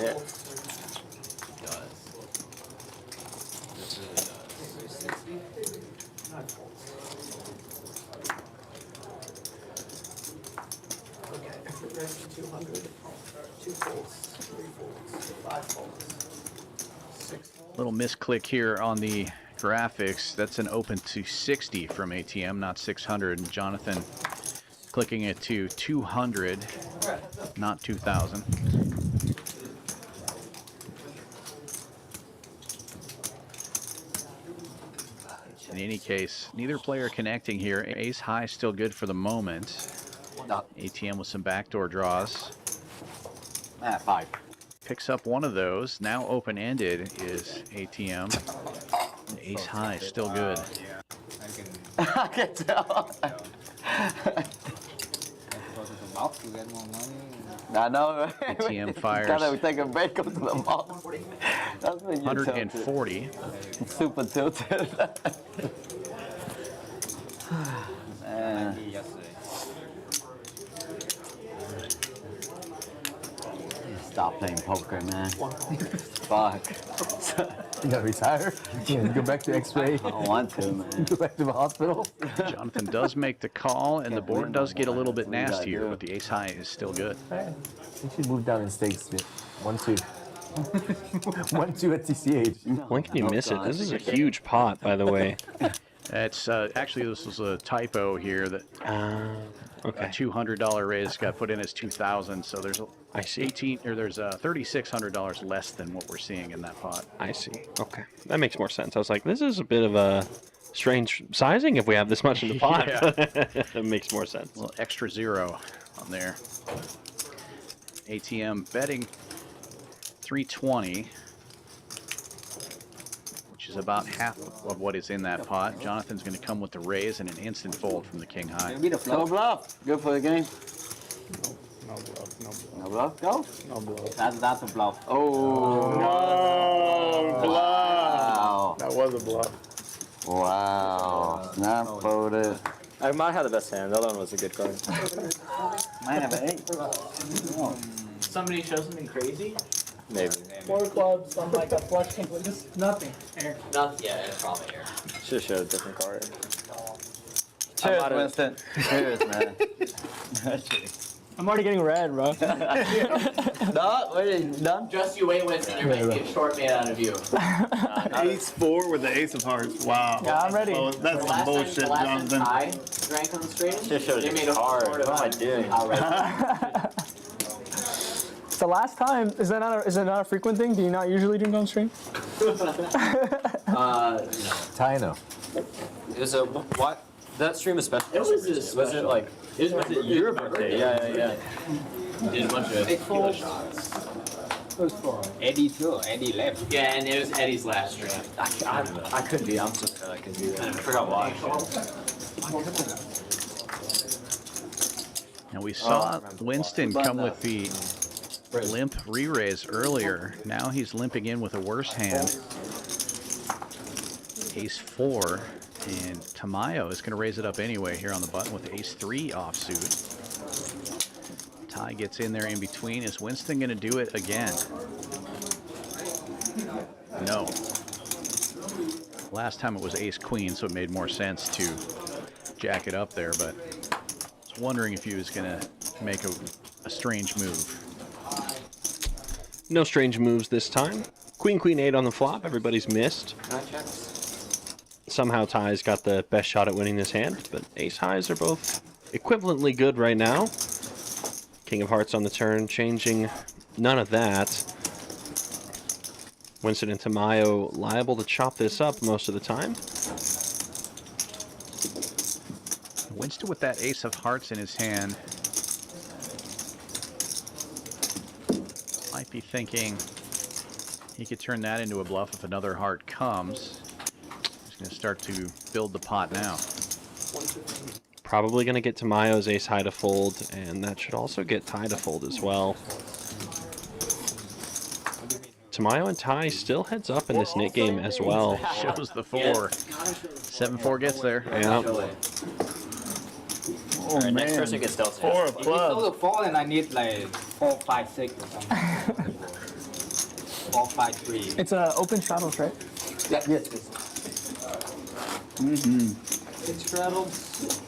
Little misclick here on the graphics. That's an open to 60 from ATM, not 600. And Jonathan clicking it to 200, not 2,000. In any case, neither player connecting here. Ace high still good for the moment. ATM with some backdoor draws. 5. Picks up one of those. Now open-ended is ATM. And ace high still good. I can tell. I know. ATM fires. Gotta take a break up to the mouth. That's when you 140. Super tilted. Man. Stop playing poker, man. Fuck. You gotta retire? You go back to X-ray? I don't want to, man. Go back to the hospital? Jonathan does make the call, and the board does get a little bit nastier, but the ace high is still good. You should move down in stakes. 1-2. 1-2 at TCH. When can you miss it? This is a huge pot, by the way. It's actually, this was a typo here that a $200 raise got put in as 2,000. So there's there's $3,600 less than what we're seeing in that pot. I see. Okay, that makes more sense. I was like, this is a bit of a strange sizing if we have this much in the pot. It makes more sense. A little extra zero on there. ATM betting 320, which is about half of what is in that pot. Jonathan's going to come with the raise and an instant fold from the king high. No bluff. Good for the game. No bluff. No bluff. No bluff? Go. No bluff. That's a bluff. Oh. No bluff. Wow. That was a bluff. Wow. Snap folded. I might have the best hand. The other one was a good card. Might have an 8. Somebody show something crazy? Maybe. 4 clubs on like a flush king, just nothing. Air. Nothing. Yeah, it's probably air. Should have showed a different card. Cheers, Winston. Cheers, man. I'm already getting red, bro. No, wait, done? Just you wait, Winston. You're making a short man out of you. Ace-4 with the ace of hearts. Wow. Yeah, I'm ready. Oh, that's some bullshit, Jonathan. I drank on the stream. Should have showed a different card. What am I doing? It's the last time. Is that not a frequent thing? Do you not usually drink on stream? Taino. It was a what? That stream is special. It was just Was it like? Was it your birthday? Yeah. Did a bunch of tequila shots. It was for Eddie too. Eddie left. Yeah, and it was Eddie's last stream. I couldn't be. I'm so sad I couldn't do that. I forgot why. Now we saw Winston come with the limp re-raise earlier. Now he's limping in with a worse hand. Ace-4, and Tamayo is going to raise it up anyway here on the button with Ace-3 offsuit. Ty gets in there in between. Is Winston going to do it again? No. Last time it was Ace-Queen, so it made more sense to jack it up there, but I was wondering if he was going to make a strange move. No strange moves this time. Queen, Queen 8 on the flop. Everybody's missed. Somehow Ty's got the best shot at winning this hand, but ace highs are both equivalently good right now. King of hearts on the turn, changing none of that. Winston and Tamayo liable to chop this up most of the time. Winston with that ace of hearts in his hand might be thinking he could turn that into a bluff if another heart comes. He's going to start to build the pot now. Probably going to get Tamayo's ace high to fold, and that should also get Ty to fold as well. Tamayo and Ty still heads up in this knit game as well. Shows the 4. 7-4 gets there. Yeah. Oh, Next person gets dealt 4 of clubs. If you throw the 4, then I need like 4, 5, 6 or something. 4, 5, 3. It's open straddles, right? Yeah. Yes. It straddles.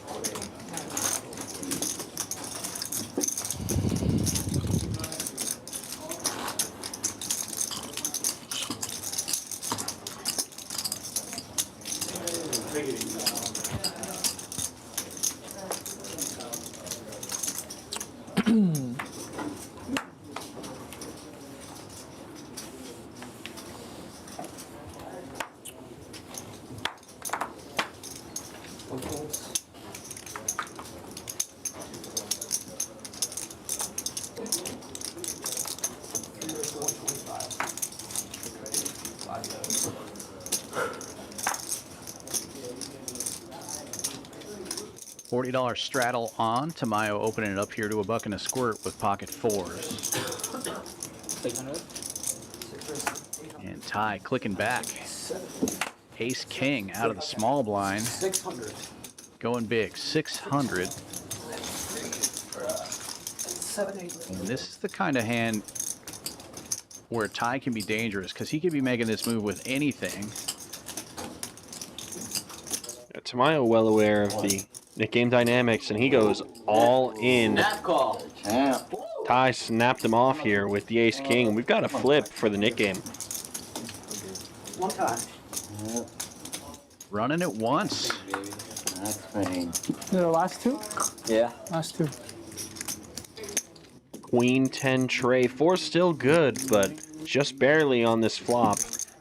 $40 straddle on. Tamayo opening it up here to $1 and a squirt with pocket fours. 600. And Ty clicking back. Ace King out of the small blind. 600. Going big, 600. 7, 8. And this is the kind of hand where Ty can be dangerous because he could be making this move with anything. Tamayo well aware of the game dynamics, and he goes all in. Snap call. Ty snapped him off here with the ace king. We've got a flip for the Nick game. One time. Running it once. That's fine. The last two? Yeah. Last two. Queen 10 tray. 4 still good, but just barely on this flop.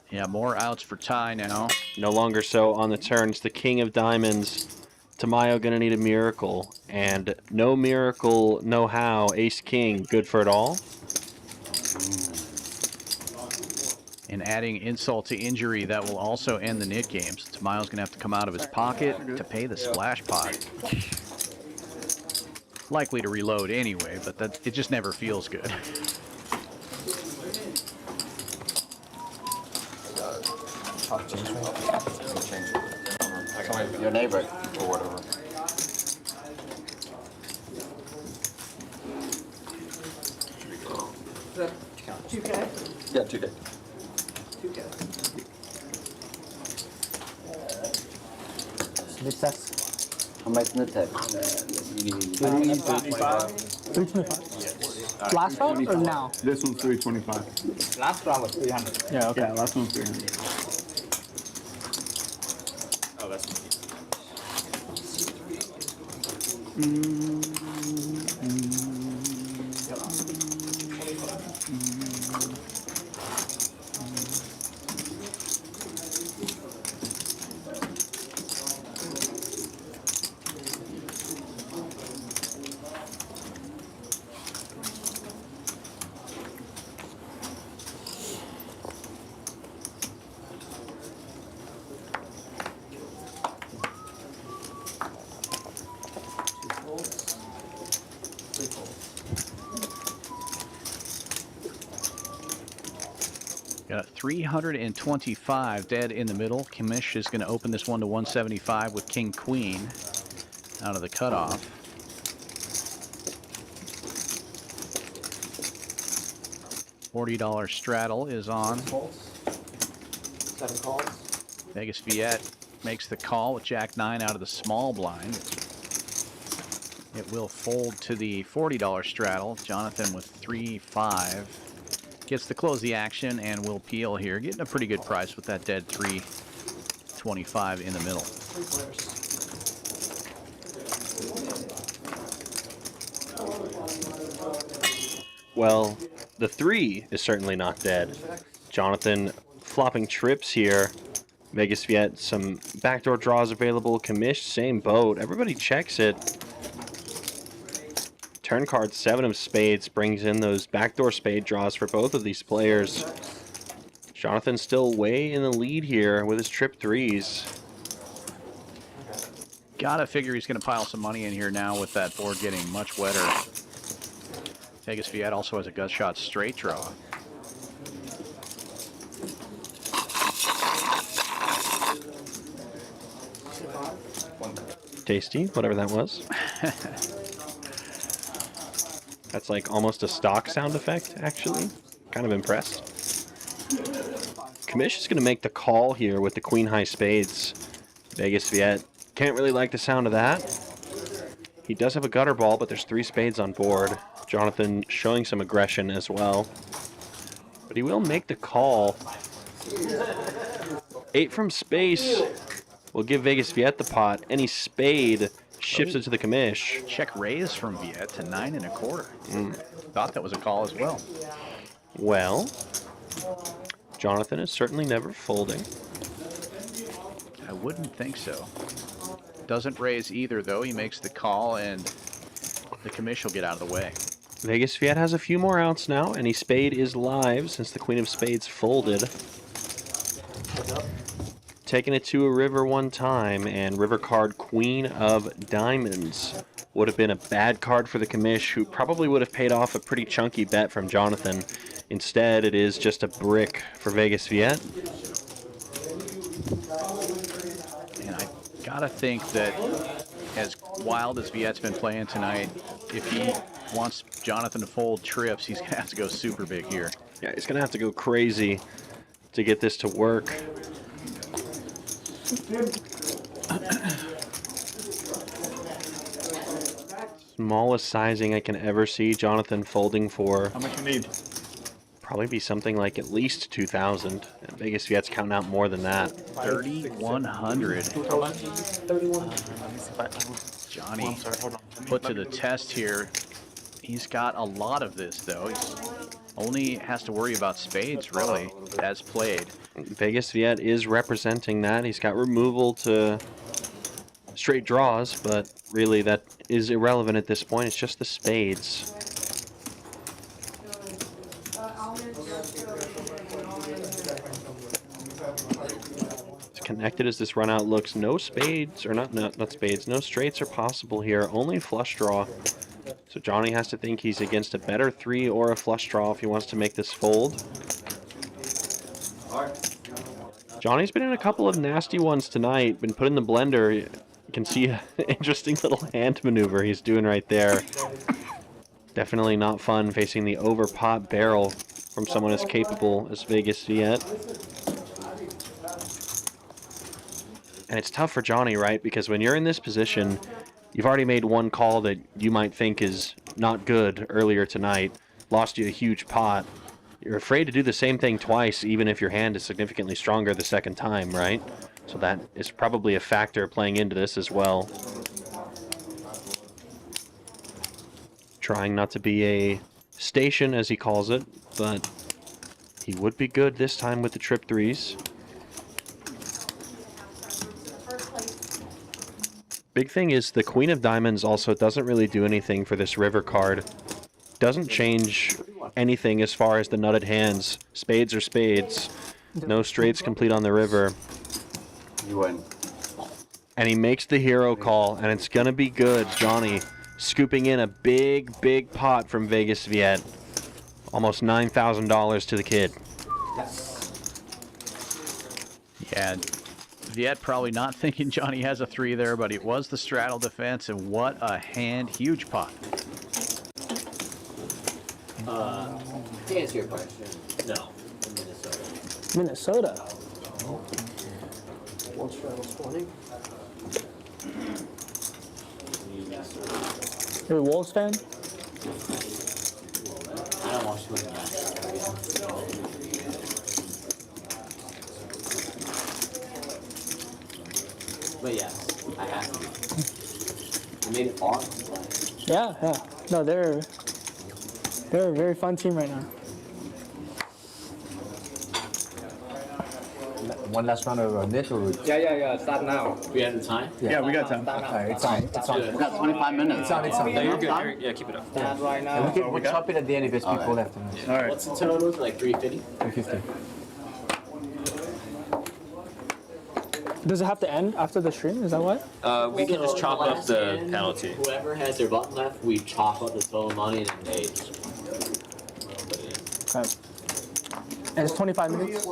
Yeah, more outs for Ty now. No longer so on the turns. The king of diamonds. Tamayo gonna need a miracle, and no miracle, no how. Ace king, good for it all. And adding insult to injury, that will also end the Nick game. So Tamayo's gonna have to come out of his pocket to pay the splash pot. Likely to reload anyway, but it just never feels good. Your neighbor or whatever. Is that 2K? Yeah, 2K. 2K. Success. How much in the tech? 325. 325. Last round or now? This one's 325. Last round was 300. Yeah, okay. Yeah, last one's 300. Oh, that's. Got 325 dead in the middle. Kamish is going to open this one to 175 with King Queen out of the cutoff. $40 straddle is on. 7 calls. Vegas Viet makes the call with Jack-9 out of the small blind. It will fold to the $40 straddle. Jonathan with 3-5 gets to close the action and will peel here, getting a pretty good price with that dead 325 in the middle. 3 players. Well, the 3 is certainly not dead. Jonathan flopping trips here. Vegas Viet, some backdoor draws available. Kamish, same boat. Everybody checks it. Turn card 7 of spades brings in those backdoor spade draws for both of these players. Jonathan still way in the lead here with his trip 3s. Gotta figure he's gonna pile some money in here now with that board getting much wetter. Vegas Viet also has a gut shot straight draw. Tasty, whatever that was. That's like almost a stock sound effect, actually. Kind of impressed. Commish is going to make the call here with the queen high spades. Vegas Viet can't really like the sound of that. He does have a gutter ball, but there's 3 spades on board. Jonathan showing some aggression as well. But he will make the call. 8 from space will give Vegas Viet the pot. Any spade shifts it to the commish. Check raise from Viet to 9 1/4. Thought that was a call as well. Well, Jonathan is certainly never folding. I wouldn't think so. Doesn't raise either, though. He makes the call, and the commish will get out of the way. Vegas Viet has a few more outs now. Any spade is live since the queen of spades folded. Taking it to a river one time, and river card queen of diamonds would have been a bad card for the commish, who probably would have paid off a pretty chunky bet from Jonathan. Instead, it is just a brick for Vegas Viet. And I gotta think that as wild as Viet's been playing tonight, if he wants Jonathan to fold trips, he's gonna have to go super big here. Yeah, he's gonna have to go crazy to get this to work. Smallest sizing I can ever see Jonathan folding for. How much you need? Probably be something like at least 2,000. Vegas Viet's counting out more than that. 3,100. Johnny put to the test here. He's got a lot of this, though. He's only has to worry about spades, really, as played. Vegas Viet is representing that. He's got removal to straight draws, but really that is irrelevant at this point. It's just the spades. As connected as this run out looks, no spades, or not spades, no straights are possible here, only flush draw. So Johnny has to think he's against a better 3 or a flush draw if he wants to make this fold. Johnny's been in a couple of nasty ones tonight, been put in the blender. You can see an interesting little hand maneuver he's doing right there. Definitely not fun facing the over pot barrel from someone as capable as Vegas Viet. And it's tough for Johnny, right? Because when you're in this position, you've already made one call that you might think is not good earlier tonight, lost you a huge pot. You're afraid to do the same thing twice, even if your hand is significantly stronger the second time, right? So that is probably a factor playing into this as well. Trying not to be a station, as he calls it, but he would be good this time with the trip threes. Big thing is the queen of diamonds also doesn't really do anything for this river card. Doesn't change anything as far as the nutted hands. Spades are spades. No straights complete on the river. You win. And he makes the hero call, and it's gonna be good. Johnny scooping in a big, big pot from Vegas Viet. Almost $9,000 to the kid. Yeah, Viet probably not thinking Johnny has a 3 there, but it was the straddle defense, and what a hand. Huge pot. To answer your question, no, in Minnesota. Minnesota? One straddle 20. You're a Wolves fan? I don't watch the game. But yes, I have to. You made it far. Yeah, yeah. No, they're a very fun team right now. One last round of this, or Yeah. Start now. We have the time? Yeah, we got time. okay, it's on. It's on. We got 25 minutes. It's on. It's on. No, you're good. Yeah, keep it up. Start right And now. we'll chop it at the end if there's people left. All right. What's the total? Like 350? 350. Does it have to end after the stream? Is that what? We can just chop up the penalty. Whoever has their button left, we chop up the total money and then they just put it in. Okay. And it's 25 minutes?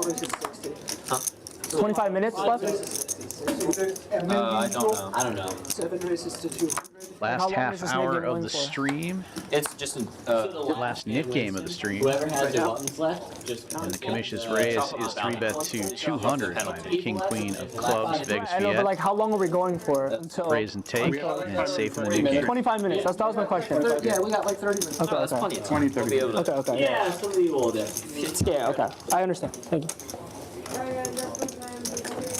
Huh? 25 minutes left? I don't know. I don't know. 7 races to 200. Last long half is this net hour game of going the for? stream. It's just Last knit game of the stream. Whoever has their buttons left, just And the commission's raise is 3-bet to 200 by the King Queen of Clubs, Vegas I know, but Viet. like, how long are we going for until? Raise and take, and safe in the new gear. 25 minutes. That was my question. Yeah, we got like 30 minutes. Okay, That's okay. plenty of time. 20, 30. Okay. yeah, somebody will do. Yeah, okay. I understand. Thank you.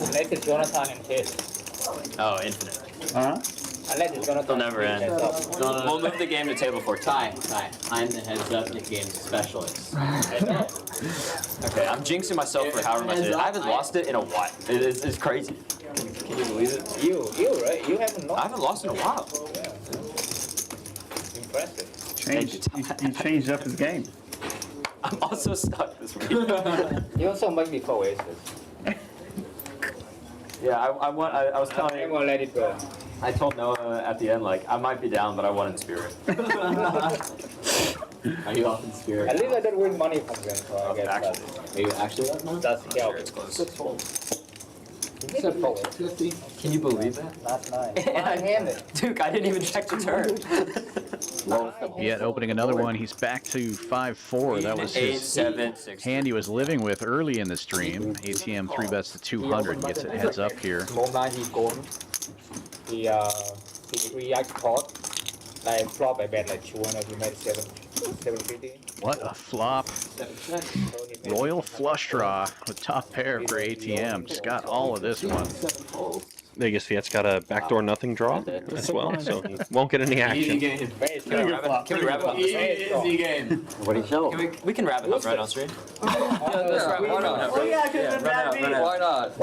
Unless it's Jonathan and Tisch. Oh, infinite. Huh? Unless it's Jonathan. They'll never end. No. We'll move the game to table 14. Ty. I'm the heads-up game specialist. Okay, I'm jinxing myself for however much it is. I haven't lost it in a while. It's crazy. Can you believe it? You, right? You haven't I lost. haven't lost in a while. Impressive. He changed up his game. I'm also stuck this week. You also make me go aces. Yeah, I was telling I'm you. gonna let it go. I told Noah at the end, like, I might be down, but I won in spirit. Are you off in spirit? At least I did win money from them, so I guess Actually. Are you actually up now? that's Sure, yeah. it's close. Except for 50. Can you believe that? Last night. One-handed. Duke, I didn't even check the turn. Viet opening another one. He's back to 5-4. That was 8, his 7, 6. hand he was living with early in the stream. ATM 3-bets to 200. Gets it heads up here. Small 90 gold. He react caught. Like flop I bet like 200. He made 750. What a flop. Royal flush draw with top pair for ATM. Just got all of this one. Vegas Viet's got a backdoor nothing draw as well, so he won't get any Easy action. game. Can we wrap it up? Easy game. What do you show? We can wrap it up right on stream. Why not? Oh yeah, because the bad beat. Why not?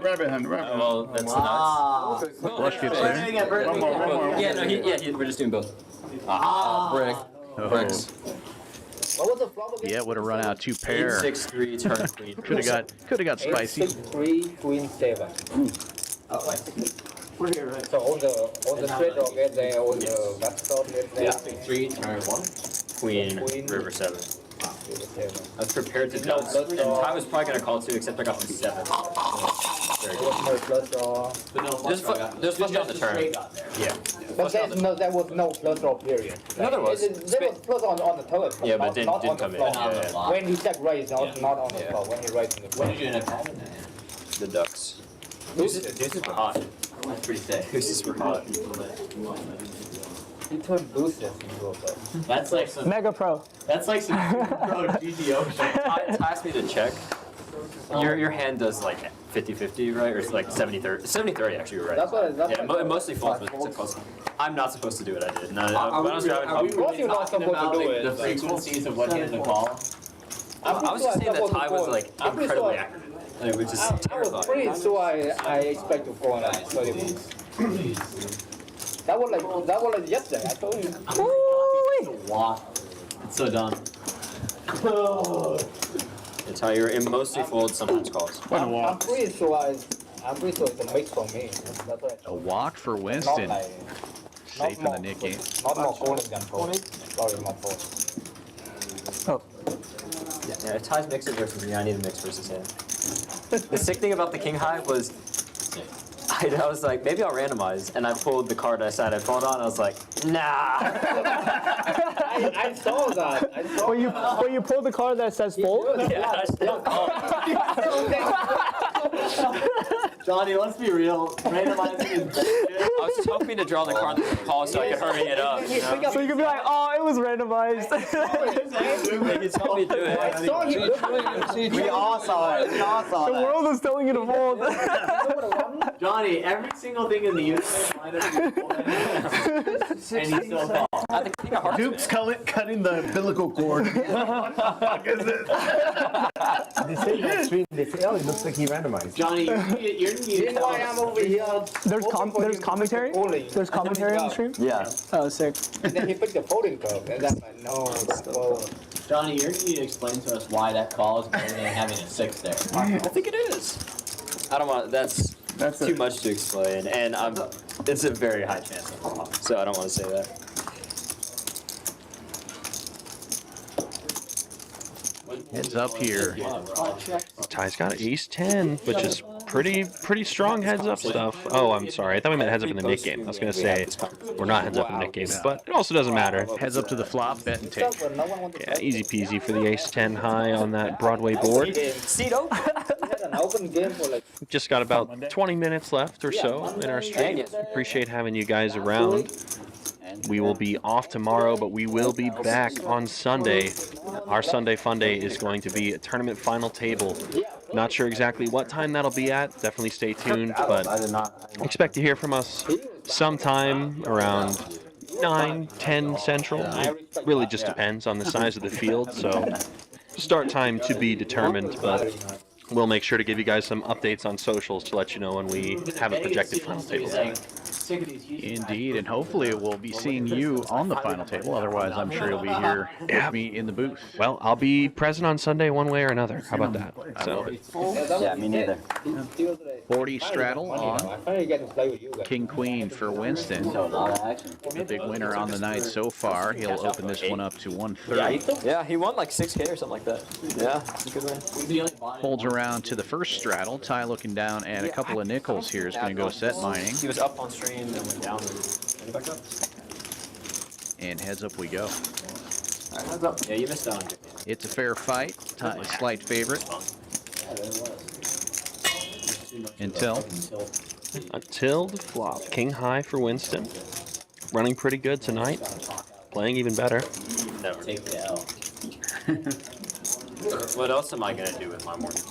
Rabbit hunt. Well, that's nuts. Flush gets there. One more. Yeah, no, we're just doing both. Brick. Bricks. What was the flop again? Yeah, would have run out 2 pair. 6-3 turn queen. Could have got spicy. 8-6-3, queen 7. We're here, right? So all the straight draw get there, all the backstop get there. Yeah. 3, turn 1. Queen, river 7. I was prepared to dust, and I was probably gonna call 2, except I got the 7. Very good. No flush draw. But no, There's flush on the turn. Yeah. But there was no flush draw period. No, there was. There was flush on the turn. Yeah, but not didn't on the come in. flop. Yeah. When he check raise, not on the flop. When he raised in the What flop. did you end up having then? The ducks. Deuces were hot. That's pretty sick. Deuces were hot. He turned deuces into a flop. That's like some. Mega Pro. That's like some pro GTO shit. It asked me to check. Your hand does like 50-50, right? Or it's like 70-30. 70-30 actually, you're right. That's what. Yeah, it mostly falls, but it's close. I'm not supposed to do it, I did. No, Of course you're not supposed to do it. The frequencies of what hand to call? I was just saying that Ty was like incredibly accurate. Which is I was terrifying. pretty sure I expect to go on like 30 minutes. That was like yesterday. I told you. Wow. It's so dumb. It's how you're in mostly folds, sometimes calls. I'm pretty sure it's a mix for me. That's what A walk for Winston. Safe in the knit game. not more calling than fold. Sorry, not fold. Yeah, if Ty's mixes versus me, I need a mix versus him. The sick thing about the king high was, I was like, maybe I'll randomize, and I pulled the card I said I pulled on. I was like, nah. I saw that. When you pull the card that says fold? Yeah, I still called. Johnny, let's be real. Randomizing is bullshit. I was just hoping to draw the card that would call so I could hurry it up. You know? So you can be like, oh, it was randomized. Maybe it's helped me do it. We all saw it. We all saw The that. world is telling you to fold. Johnny, every single thing in the universe lined up and he still called. I think I heart Duke's cutting the umbilical cord. They say that stream, they say, oh, it looks like he randomized. Johnny, you're That's why I'm over here. There's commentary? There's commentary on the stream? Yeah. Oh, sick. And then he picked the folding curve, and I'm like, no, fold. Johnny, you're gonna need to explain to us why that call is better than having a 6 there. I think it is. I don't want. That's too much to explain, and it's a very high chance of flop, so I don't want to say that. Heads up here. Ty's got ace 10, which is pretty strong heads up stuff. Oh, I'm sorry. I thought we meant heads up in the Nick game. I was gonna say we're not heads up in the Nick game, but it also doesn't matter. Heads up to the flop, bet and take. Yeah, easy peasy for the ace-10 high on that Broadway board. Just got about 20 minutes left or so in our stream. Appreciate having you guys around. We will be off tomorrow, but we will be back on Sunday. Our Sunday Fun Day is going to be a tournament final table. Not sure exactly what time that'll be at. Definitely stay tuned, but expect to hear from us sometime around 9, 10 Central. It really just depends on the size of the field, so start time to be determined, but we'll make sure to give you guys some updates on socials to let you know when we have a projected final table. Indeed, and hopefully we'll be seeing you on the final table. Otherwise, I'm sure you'll be here with me in the booth. Well, I'll be present on Sunday one way or another. How about that? So, Yeah, me neither. 40 straddle on King Queen for Winston. The big winner on the night so far. He'll open this one up to 130. Yeah, he won like 6K or something like that. Yeah, it's a good win. Holds around to the first straddle. Ty looking down at a couple of nickels here is going to go set mining. He was up on stream and went down and back up. And heads up we go. Alright, heads up. Yeah, you missed out on it. It's a fair fight. Ty a slight favorite. Until the flop. King high for Winston. Running pretty good tonight. Playing even better. No, take the L. What else am I gonna do with my morning?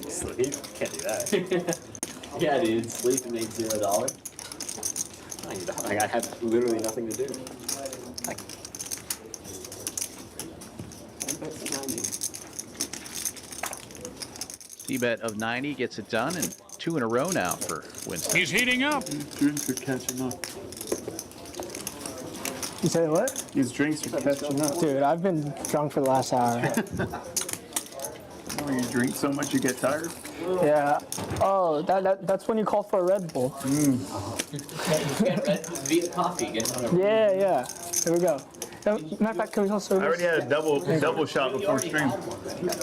Sleep? Can't do that. Yeah, dude, sleep and make $0. I have literally nothing to do. C-bet of 90 gets it done, and 2 in a row now for Winston. He's heating up. His drinks are catching up. You say what? His drinks are catching up. Dude, I've been drunk for the last hour. Oh, you drink so much you get tired? Yeah. Oh, that's when you call for a Red Bull. Viet coffee. Yeah. Here we go. Matter of fact, can we call service? I already had a double shot before stream.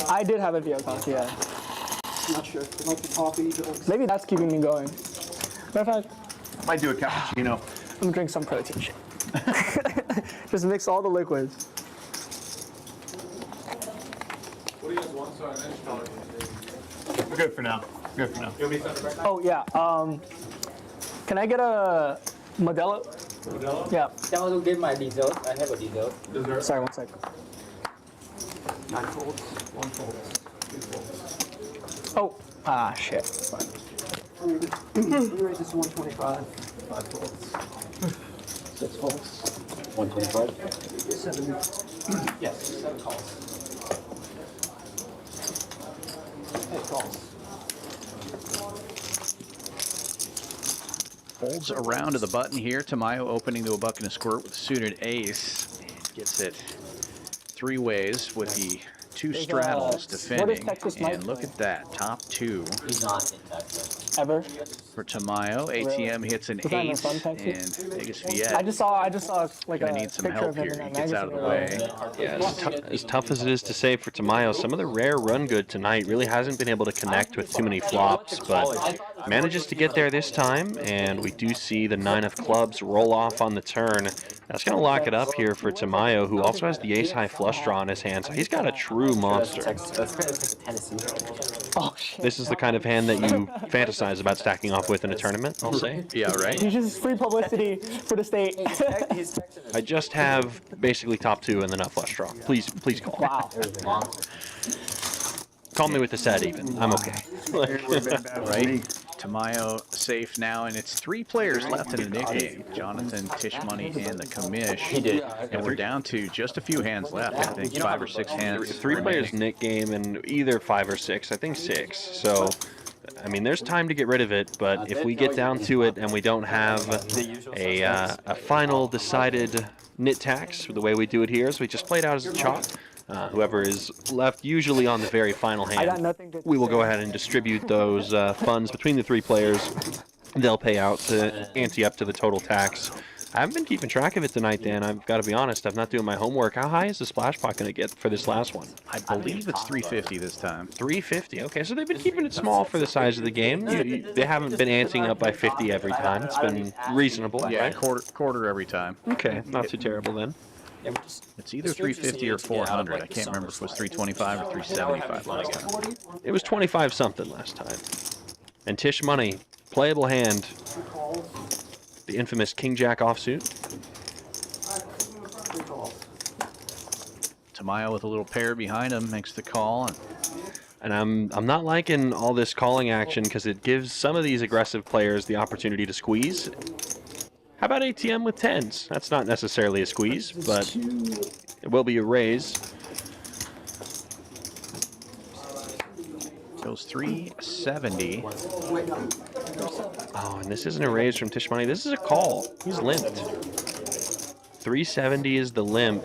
I did have a Viet coffee, yeah. Not sure. Coffee. Maybe that's keeping me going. Matter of fact, Might do a cappuccino. I'm gonna drink some protein shake. Just mix all the liquids. What do you guys want? So I We're good for now. Oh yeah. Can I get a Modelo? Yeah. Can I also get my dessert? I have a dessert. Sorry, 1 sec. 9 folds, 1 fold, 2 folds. Oh, shit. We raise this to 125, 5 folds. 6 folds. 125? 7. Yes, 7 calls. 8 calls. Folds around to the button here. Tamayo opening to a buck and a squirt with a suited ace. And gets it 3 ways with the 2 straddles defending. And look at that, top 2. He's not in Texas. Ever? For Tamayo, ATM hits an ace, and biggest Viet. I just saw like gonna a need some picture help of him here. in He that gets out of the way. Yeah, as tough as it is to say for Tamayo, some of the rare run good tonight really hasn't been able to connect with too many flops, but manages to get there this time, and we do see the 9 of clubs roll off on the turn. That's going to lock it up here for Tamayo, who also has the ace-high flush draw in his hand, so he's got a true monster. Oh, shit. This is the kind of hand that you fantasize about stacking off with in a tournament, I'll say. Yeah, right? He's just free publicity for the state. I just have basically top 2 and the nut flush draw. Please call. Wow. Call me with the set even. I'm okay. Right? Tamayo safe now, and it's 3 players left in the Nick game. Jonathan, Tisch Money, and the commish. He did. And we're down to just a few hands left, I think. 5 or 6 hands. 3 players Nick game and either 5 or 6. I think 6. So, I mean, there's time to get rid of it, but if we get down to it and we don't have a final decided nit tax, the way we do it here, so we just play it out as a chalk. Whoever is left, usually on the very final hand, we will go ahead and distribute those funds between the 3 players. They'll pay out to ante up to the total tax. I haven't been keeping track of it tonight, Dan. I've got to be honest. I'm not doing my homework. How high is the splash pot going to get for this last one? I believe it's 350 this time. 350. Okay, so they've been keeping it small for the size of the game. They haven't been anting up by 50 every time. It's been reasonable. Yeah, right? quarter every time. Okay, not too terrible then. It's either 350 or 400. I can't remember if it was 325 or 375 last time. It was 25 something last time. And Tisch Money, playable hand. The infamous King Jack offsuit. Tamayo with a little pair behind him makes the call. And I'm not liking all this calling action because it gives some of these aggressive players the opportunity to squeeze. How about ATM with 10s? That's not necessarily a squeeze, but it will be a raise. Goes 370. Oh, and this isn't a raise from Tisch Money. This is a call. He's limped. 370 is the limp.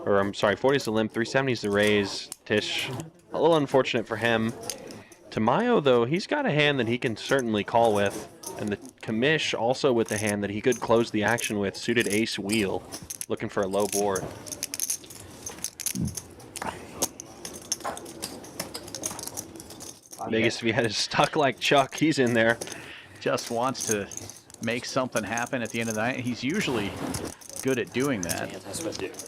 Or I'm sorry, 40 is the limp. 370 is the raise. Tisch, a little unfortunate for him. Tamayo, though, he's got a hand that he can certainly call with. And the commish also with the hand that he could close the action with. Suited ace wheel. Looking for a low board. Vegas Viet is stuck like Chuck. He's in there. Just wants to make something happen at the end of the night. He's usually good at doing that.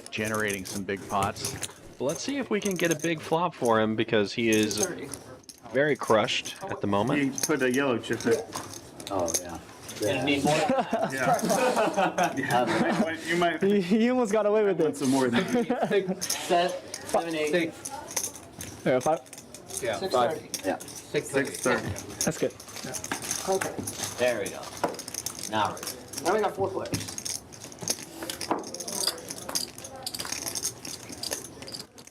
Generating some big pots. Well, let's see if we can get a big flop for him because he is very crushed at the moment. You put a yellow chip in. Oh, yeah. Gonna need more? Yeah. You might. He almost got away with it. Some more than 7, 8. Yeah, 5. Yeah, 6:30. Yeah. 6:30. That's good. Okay. There we go. Now we're good. Now we got 4 players.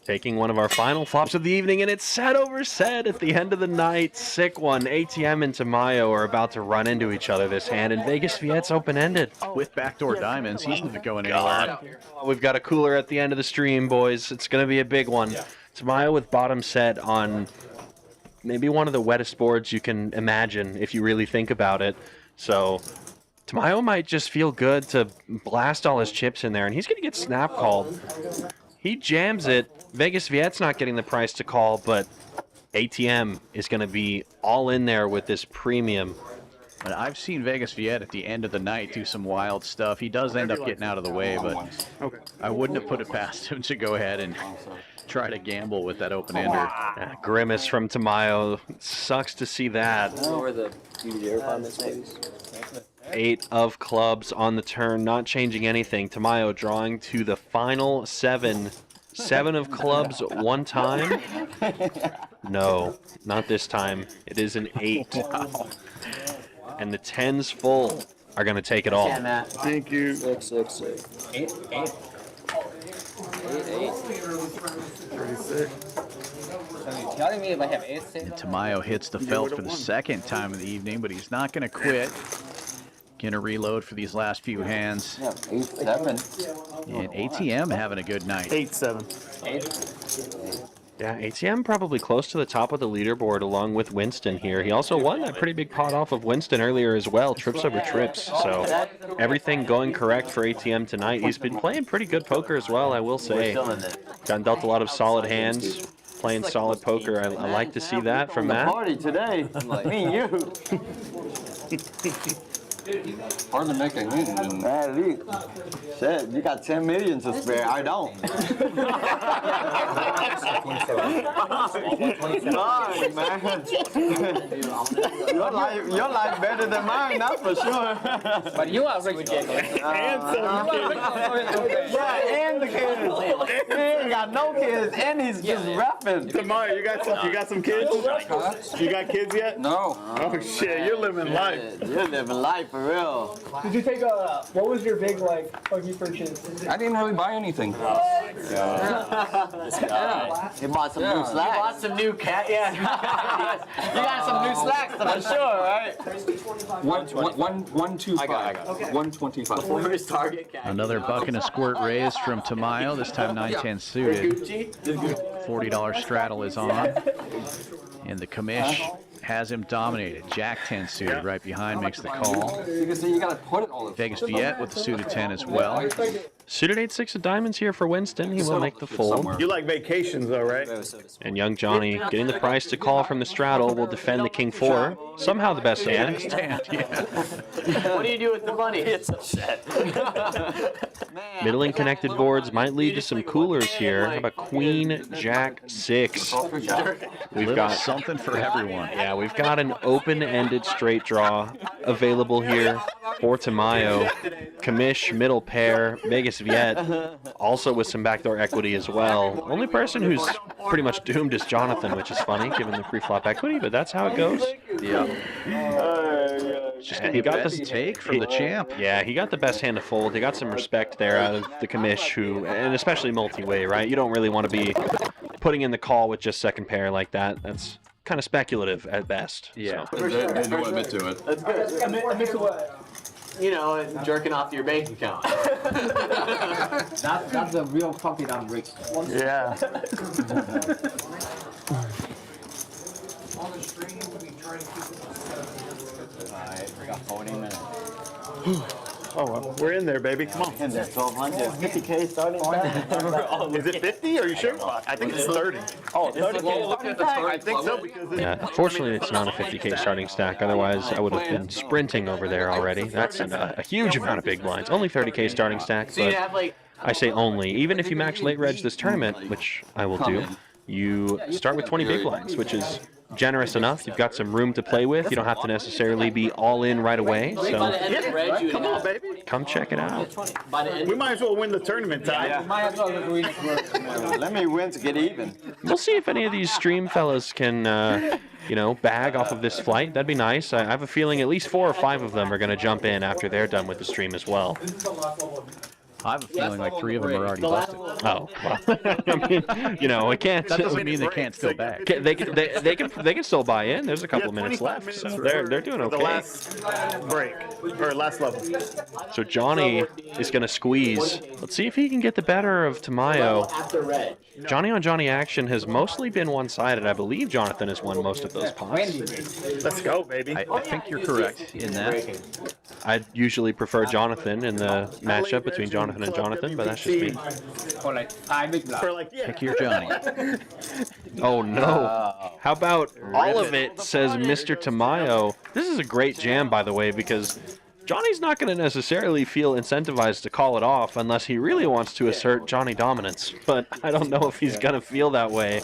Taking one of our final flops of the evening, and it's set over set at the end of the night. Sick one. ATM and Tamayo are about to run into each other this hand, and Vegas Viet's open-ended. With backdoor diamonds, he's not going anywhere. We've got a cooler at the end of the stream, boys. It's going to be a big one. Tamayo with bottom set on maybe one of the wettest boards you can imagine if you really think about it. So Tamayo might just feel good to blast all his chips in there, and he's going to get snap called. He jams it. Vegas Viet's not getting the price to call, but ATM is going to be all in there with this premium. But I've seen Vegas Viet at the end of the night do some wild stuff. He does end up getting out of the way, but I wouldn't have put it past him to go ahead and try to gamble with that open-ender. Grimace from Tamayo. Sucks to see that. Where the airpod this please. 8 of clubs on the turn, not changing anything. Tamayo drawing to the final 7. 7 of clubs one time. No, not this time. It is an 8. Wow. And the 10s full are going to take it all. Yeah, Matt. Thank you. 6, 6, 6. 8, 8. 36. Telling me if I have 8 And Tamayo hits the felt for the second time of the evening, but he's not going to quit. Going to reload for these last few hands. Yeah, 8, 7. And ATM having a good night. 8-7. 8. Yeah, ATM probably close to the top of the leaderboard along with Winston here. He also won that pretty big pot off of Winston earlier as well, trips over trips. So everything going correct for ATM tonight. He's been playing pretty good poker as well, I will say. Gotten dealt a lot of solid hands, playing solid poker. I like to see that from Matt. Party today, me and you. Hard to make a hit. At least. Shit, you got 10 million to spare. I don't. Sorry, man. Your life better than mine, that's for sure. But you are rich. Yeah, and the kids. He ain't got no kids, and he's just rapping. Tamayo, you got some kids? You got kids yet? No. Oh shit, you're living life. You're living life for real. Did you take a, what was your big, like, buggy purchase? I didn't really buy anything. This guy. He bought some new You slacks. bought some new cat, yeah. You got some new slacks for sure, right? 125. I got it. 125. Where's Target cat? Another buck and a squirt raise from Tamayo, this time 9-10 suited. $40 straddle is on. And the commish has him dominated. Jack 10 suited right behind makes the call. Because you gotta put it all. Vegas Viet with the suited 10 as well. Suited 8-6 of diamonds here for Winston. He will make the fold. You like vacations though, right? And young Johnny getting the price to call from the straddle will defend the king 4. Somehow the best hand. What do you do with the money? It's upset. Middling connected boards might lead to some coolers here. How about Queen Jack 6? We've got something for everyone. Yeah, we've got an open-ended straight draw available here for Tamayo. Commish, middle pair, Vegas Viet, also with some backdoor equity as well. Only person who's pretty much doomed is Jonathan, which is funny given the pre-flop equity, but that's how it goes. Yeah. He got this take from the champ. Yeah, he got the best hand to fold. He got some respect there out of the commish, who, and especially multi-way, right? You don't really want to be putting in the call with just second pair like that. That's kind of speculative at best. Yeah. So. They do admit to it. That's good. Admit to what? You know, jerking off your bank account. That's the real profit I'm rich. Yeah. On the stream, we try to keep it. Alright, we got 40 minutes. Oh, well, we're in there, baby. Come on. In there, 1,200, 50K starting back. Is it 50? Are you sure? I think it's 30. Oh, 30K. I think so because Yeah, fortunately it's not a 50K starting stack. Otherwise, I would have been sprinting over there already. That's a huge amount of big blinds. Only 30K starting stack, So you but have like. I say only. Even if you max late reg this tournament, which I will do, you start with 20 big blinds, which is generous enough. You've got some room to play with. You don't have to necessarily be all in right away. So come on, baby. Come check it out. We might as well win the tournament, Ty. Yeah. Let me win to get even. We'll see if any of these stream fellas can, you know, bag off of this flight. That'd be nice. I have a feeling at least 4 or 5 of them are going to jump in after they're done with the stream as well. I have a feeling like 3 of them are already busted. Oh, well. I mean, you know, it can't. That doesn't mean they can't still back. They can still buy in. There's a couple of minutes left, so they're doing okay. The last break or last level. So Johnny is going to squeeze. Let's see if he can get the better of Tamayo. Johnny on Johnny action has mostly been one-sided. I believe Jonathan has won most of those pots. Let's go, baby. I think you're correct in that. I usually prefer Jonathan in the matchup between Jonathan and Jonathan, but that's just me. Pick your Johnny. Oh no. How about all of it, says Mr. Tamayo. This is a great jam, by the way, because Johnny's not going to necessarily feel incentivized to call it off unless he really wants to assert Johnny dominance. But I don't know if he's going to feel that way.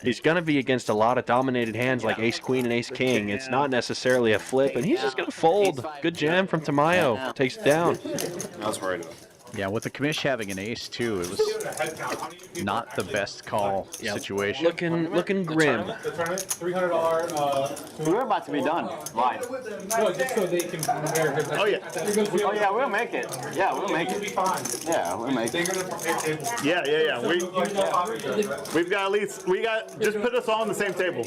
He's going to be against a lot of dominated hands like ace-queen and ace-king. It's not necessarily a flip, and he's just going to fold. Good jam from Tamayo. Takes it down. I was worried about it. Yeah, with the commish having an ace too, it was not the best call situation. Looking grim. The tournament, $300. We're about to be done. Live. No, just so they can compare. Oh yeah. Oh yeah, we'll make it. Yeah, we'll make it. Yeah, we'll make it. Yeah. We've got at least just put us all on the same table.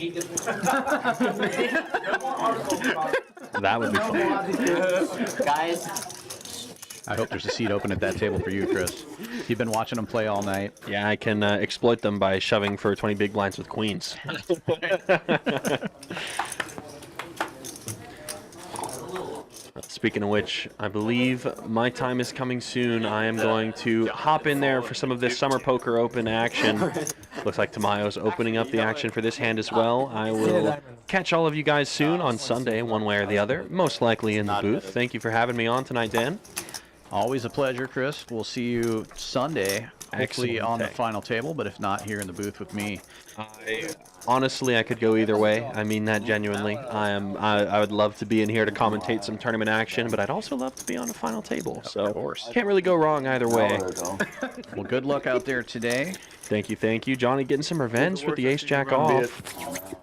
That would be fun. Guys. I hope there's a seat open at that table for you, Chris. You've been watching them play all night. Yeah, I can exploit them by shoving for 20 big blinds with queens. Speaking of which, I believe my time is coming soon. I am going to hop in there for some of this Summer Poker Open action. Looks like Tamayo's opening up the action for this hand as well. I will catch all of you guys soon on Sunday, one way or the other, most likely in the booth. Thank you for having me on tonight, Dan. Always a pleasure, Chris. We'll see you Sunday, hopefully Excellent on the day. final table, but if not, here in the booth with me. Honestly, I could go either way. I mean that genuinely. I would love to be in here to commentate some tournament action, but I'd also love to be on the final table. So of course. Can't really go wrong either way. Well, good luck out there today. Thank you. Johnny getting some revenge with the ace-jack off.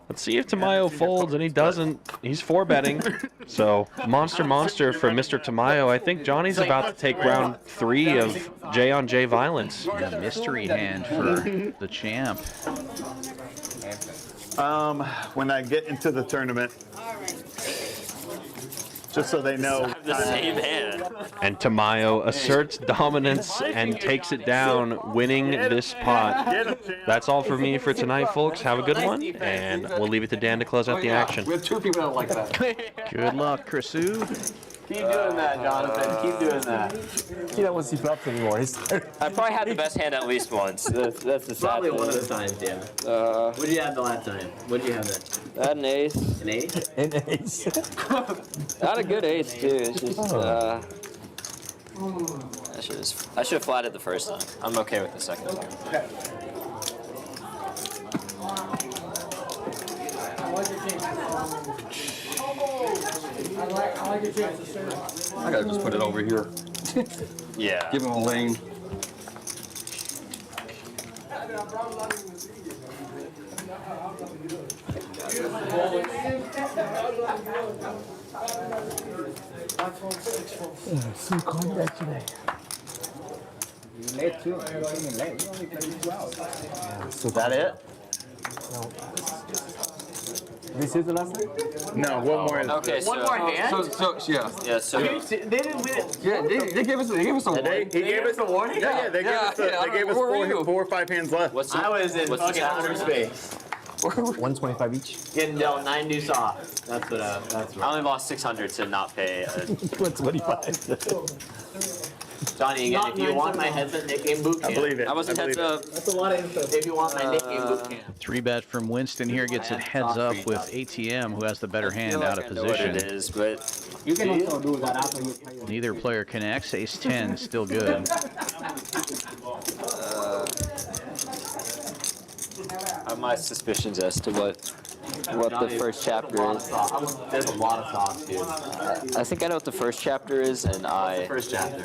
Let's see if Tamayo folds, and he doesn't. He's 4-betting. So, monster for Mr. Tamayo. I think Johnny's about to take round 3 of J on J violence. A mystery hand for the champ. When I get into the tournament, just so they know. The same hand. And Tamayo asserts dominance and takes it down, winning this pot. That's all for me for tonight, folks. Have a good one, and we'll leave it to Dan to close out the action. We have 2 people that like that. Good luck, Chrisu. Keep doing that, Jonathan. Keep doing that. He don't want to see flops anymore. I probably had the best hand at least once. That's the sad Probably thing. one of the times, yeah. What did you have the last time? What did you have then? I had an ace. An ace? An ace. I had a good ace too. It's just I should have flatted the first time. I'm okay with the second time. I gotta just put it over here. Yeah. Give him a lane. Some contact today. You late too. You came late. You only played 2 hours. So that it? No. This is the last time? No, one more. Okay, One more hand? Yeah. Yeah, so They didn't win. Yeah, they gave us a warning. He gave us a warning? Yeah, they gave us, they gave us 4 or 5 hands left. I was in fucking outer space. 125 each. Getting dealt 9 deuce off. That's what. That's I only lost 600 to not pay. 125. Johnny, again, if you want my heads up nickname boot camp. I believe it. I wasn't heads up. That's a lot of info. If you want my nickname boot camp. 3-bet from Winston here gets it heads up with ATM, who has the better hand out of I know what it position. is, but You can also do that after you play. Neither player connects. Ace 10 still good. I have my suspicions as to what the first chapter is. There's a lot of sauce, dude. I think I know what the first chapter is, and First chapter.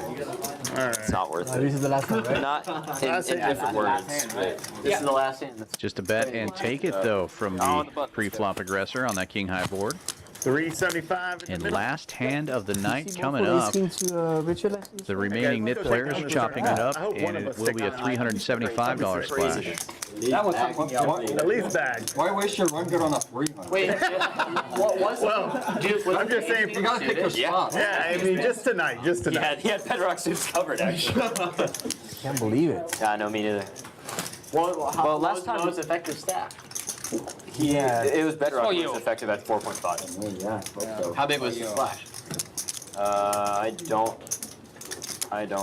it's not worth This it. is the last one, right? Not in different words. But This is the last hand. Just a bet and take it, though, from the pre-flop aggressor on that king high board. 375. And last hand of the night coming Before up. listening to Richard last week? The remaining knit players are chopping it up, and it will be a $375 splash. That was At least bag. Why waste your run good on a 300? Wait, what was Dude, I'm just saying. You gotta pick your spot. Yeah, I mean, just tonight. Just tonight. he had bedrock suits covered, actually. Can't believe it. Yeah, no, me neither. Well, last time most effective stack. Yeah. It was bedrock. It was effective at 4.5. Yeah. How big was the splash? I don't.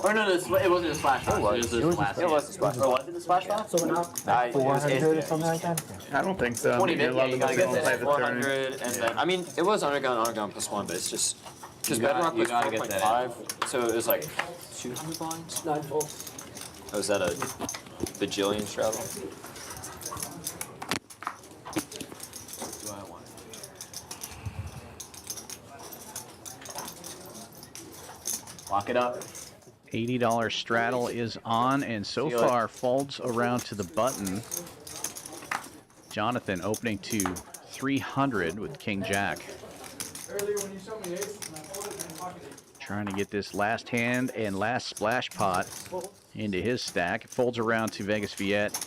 Or no, it wasn't a splash box. It was a splash. It was a splash. Or was it the splash box? It was 400 or something like that? I don't think so. 20 I mean, bit, a lot yeah, of you gotta us get don't play that. the 400, and then I mean it was undergun +1, but it's just because bedrock you was gotta get that 4.5, so it was like 200 blinds. 9 full. Oh, is that a bajillion straddle? Lock it up. $80 straddle is on, and so far folds around to the button. Jonathan opening to 300 with King Jack. Trying to get this last hand and last splash pot into his stack. It folds around to Vegas Viet.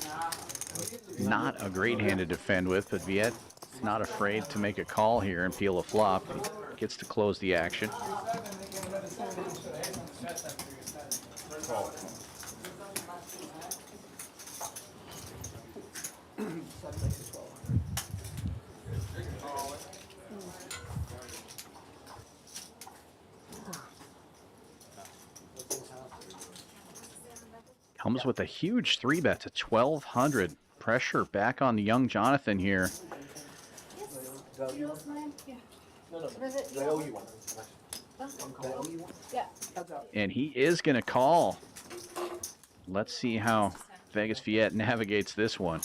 Not a great hand to defend with, but Viet is not afraid to make a call here and peel a flop. He gets to close the action. Comes with a huge 3-bet to 1,200. Pressure back on the young Jonathan here. And he is going to call. Let's see how Vegas Viet navigates this one.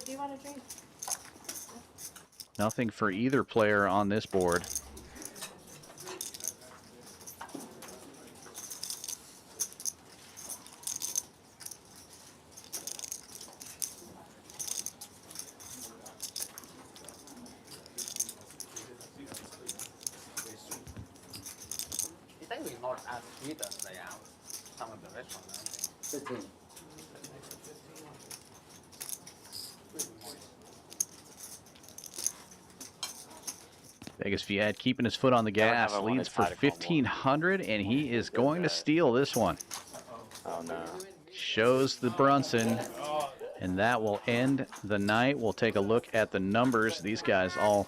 Do you want a drink? Nothing for either player on this board. Not as sweet as they are some of the restaurants. 15. Vegas Viet keeping his foot on the gas, leads for 1,500, and he is going to steal this one. Oh, no. Shows the Brunson, and that will end the night. We'll take a look at the numbers. These guys all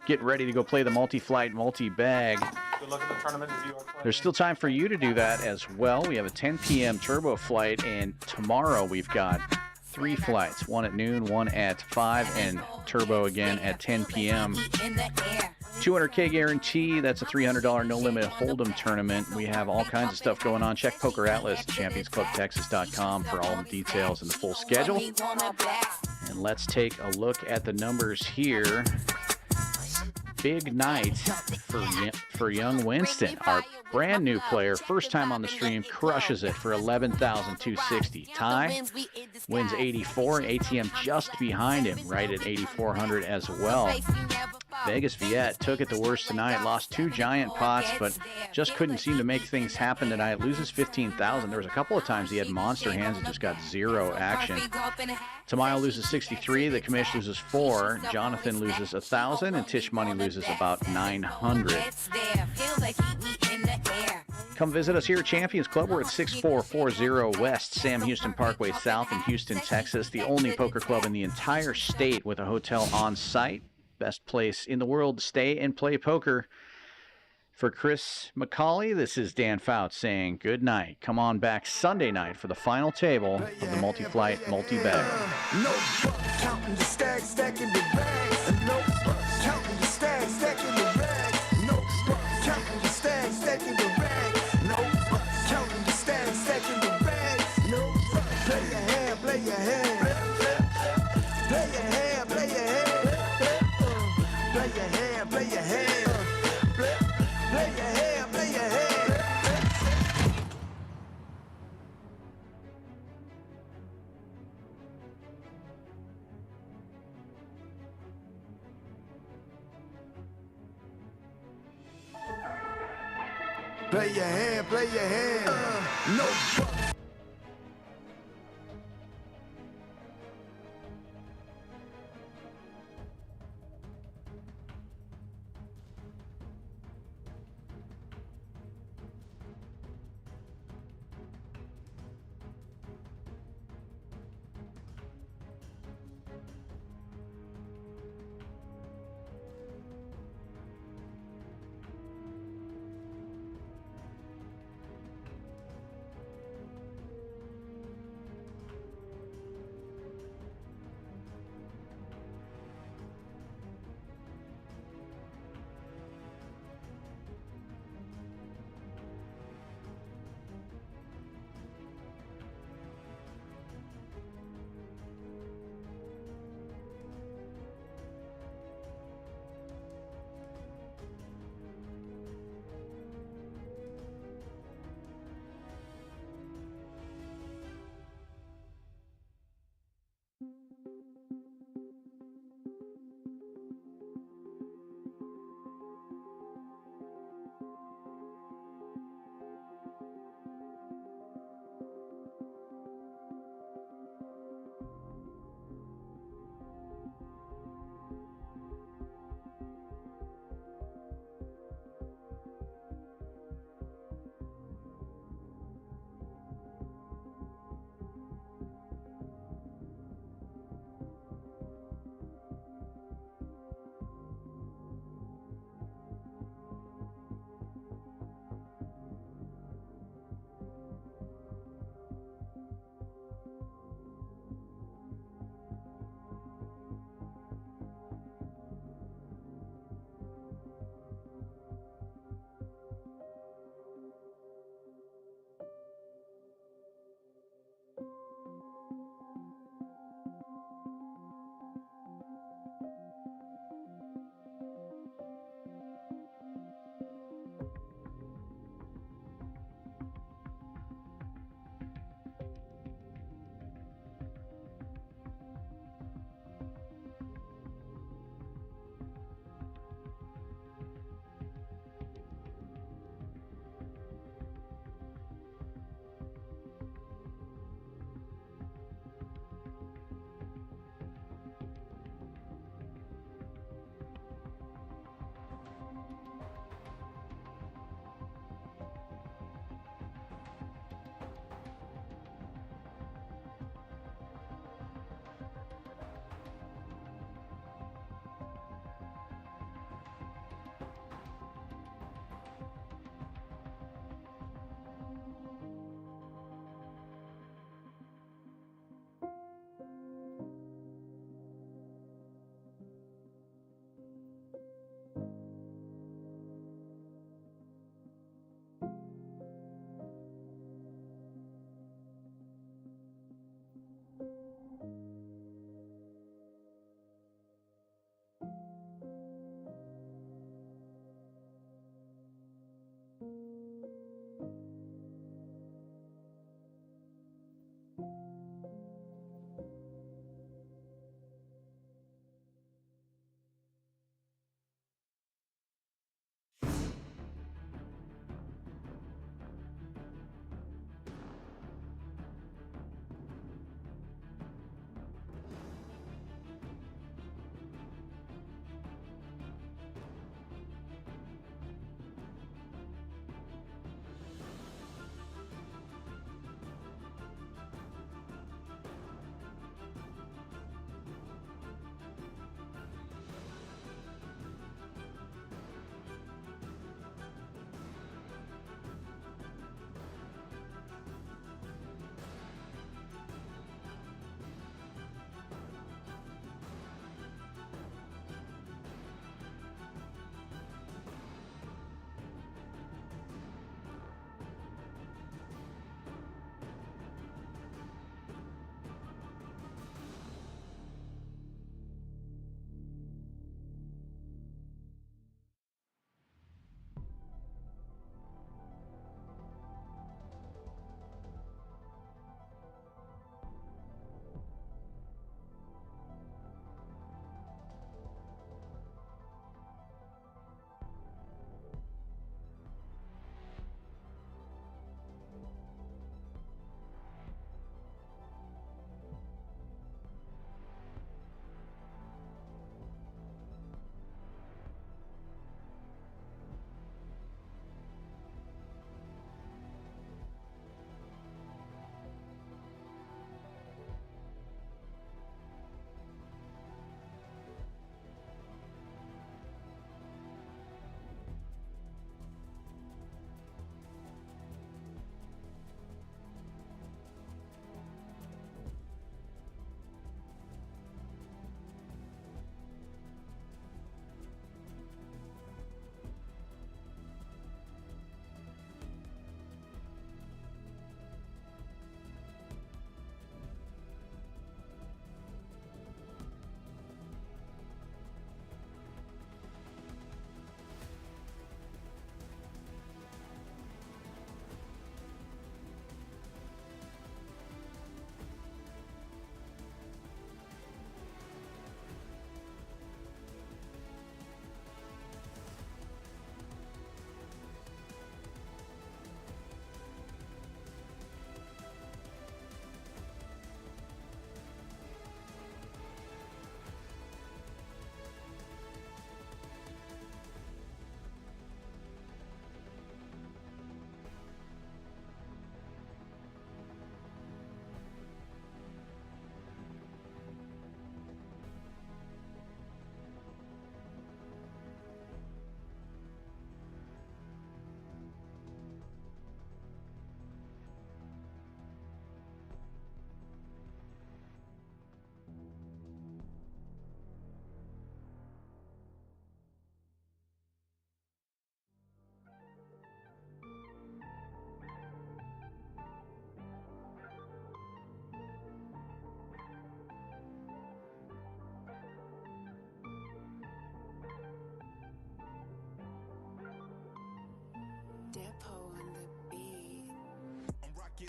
get ready to go play the multi-flight, multi-bag. Good luck in the tournament as you are playing. There's still time for you to do that as well. We have a 10 p.m. turbo flight, and tomorrow we've got 3 flights, one at noon, one at 5, and turbo again at 10 p.m. 200K guarantee. That's a $300 no-limit Hold'em tournament. We have all kinds of stuff going on. Check Poker Atlas, championsclubtexas.com for all the details and the full schedule. And let's take a look at the numbers here. Big night for young Winston, our brand new player. First time on the stream, crushes it for 11,260. Ty wins 84, ATM just behind him, right at 8,400 as well. Vegas Viet took it the worst tonight, lost 2 giant pots, but just couldn't seem to make things happen tonight. Loses 15,000. There was a couple of times he had monster hands and just got 0 action. Tamayo loses 63, the commish loses 4, Jonathan loses 1,000, and Tisch Money loses about 900. Come visit us here at Champions Club. We're at 6440 West Sam Houston Parkway South in Houston, Texas. The only poker club in the entire state with a hotel on site. Best place in the world to stay and play poker. For Chris McCauley, this is Dan Fouts saying good night. Come on back Sunday night for the final table of the multi-flight, multi-bag. No counting the stacks, stacking the bags. No counting the stacks, stacking the bags. No counting the stacks, stacking the bags. No counting the stacks, stacking the bags. No play your hand, play your hand. Play your hand, play your hand. Play your hand, play your hand. Play your hand, play your hand. Play your hand, play your hand. No.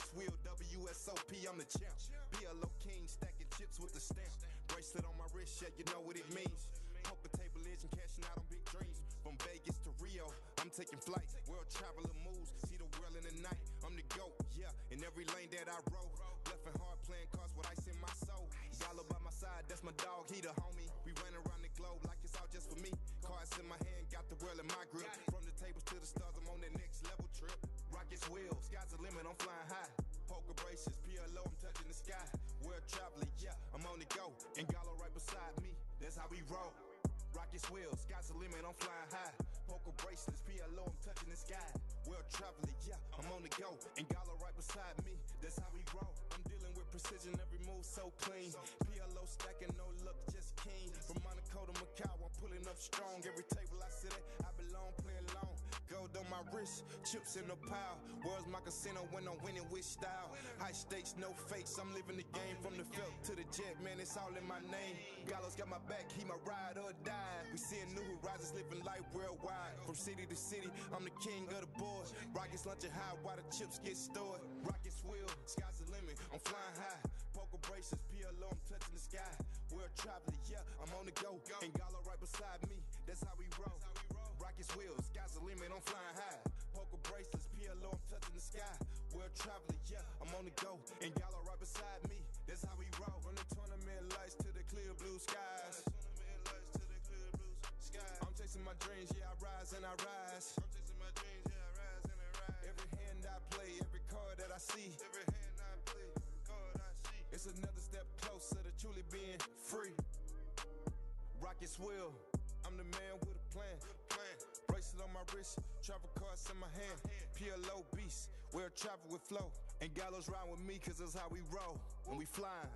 Rockets wheel, WSOP, I'm the champ. PLO king, stacking chips with the stamp. Bracelet on my wrist, yeah, you know what it means. Poker table edge and cashing out on big dreams. From Vegas to Rio, I'm taking flight. World traveler moves, see the world in the night. I'm the GOAT, yeah, in every lane that I roll. Bluffing hard, playing cards with ice in my soul. Gallo by my side, that's my dog, he the homie. We ran around the globe like it's all just for me. Cards in my hand, got the world in my grip. From the tables to the stars, I'm on that next level trip. Rockets wheel, sky's the limit, I'm flying high. Poker braces, PLO, I'm touching the sky. World traveler, yeah, I'm on the go. And Gallo right beside me, that's how we roll. Rockets wheel, sky's the limit, I'm flying high. Poker bracelets, PLO, I'm touching the sky. World traveler, yeah, I'm on the go. And Gallo right beside me, that's how we roll. I'm dealing with precision, every move so clean. PLO stacking, no luck, just keen. From Monaco to Macau, I'm pulling up strong. Every table I sit at, I belong, playing long. Gold on my wrist, chips in the pile. World's my casino when I'm winning with style. High stakes, no fakes, I'm living the game. From the felt to the jet, man, it's all in my name. Gallo's got my back, he my ride or die. We seeing new horizons, living life worldwide. From city to city, I'm the king of the board. Rockets lunching high while the chips get stored. Rockets wheel, sky's the limit, I'm flying high. Poker braces, PLO, I'm touching the sky. World traveler, yeah, I'm on the go. And Gallo right beside me, that's how we roll. Rockets wheel, sky's the limit, I'm flying high. Poker bracelets, PLO, I'm touching the sky. World traveler, yeah, I'm on the go. And Gallo right beside me, that's how we roll. From the tournament lights to the clear blue skies. I'm chasing my dreams, yeah, I rise and I rise. I'm chasing my dreams, yeah, I rise and I rise. Every hand I play, every card that I see. Every hand I play, every card I see. It's another step closer to truly being free. Rockets wheel, I'm the man with a plan. Bracelet on my wrist, travel cards in my hand. PLO beast, we'll travel with flow. And Gallo's ride with me, cause that's how we roll when we flying.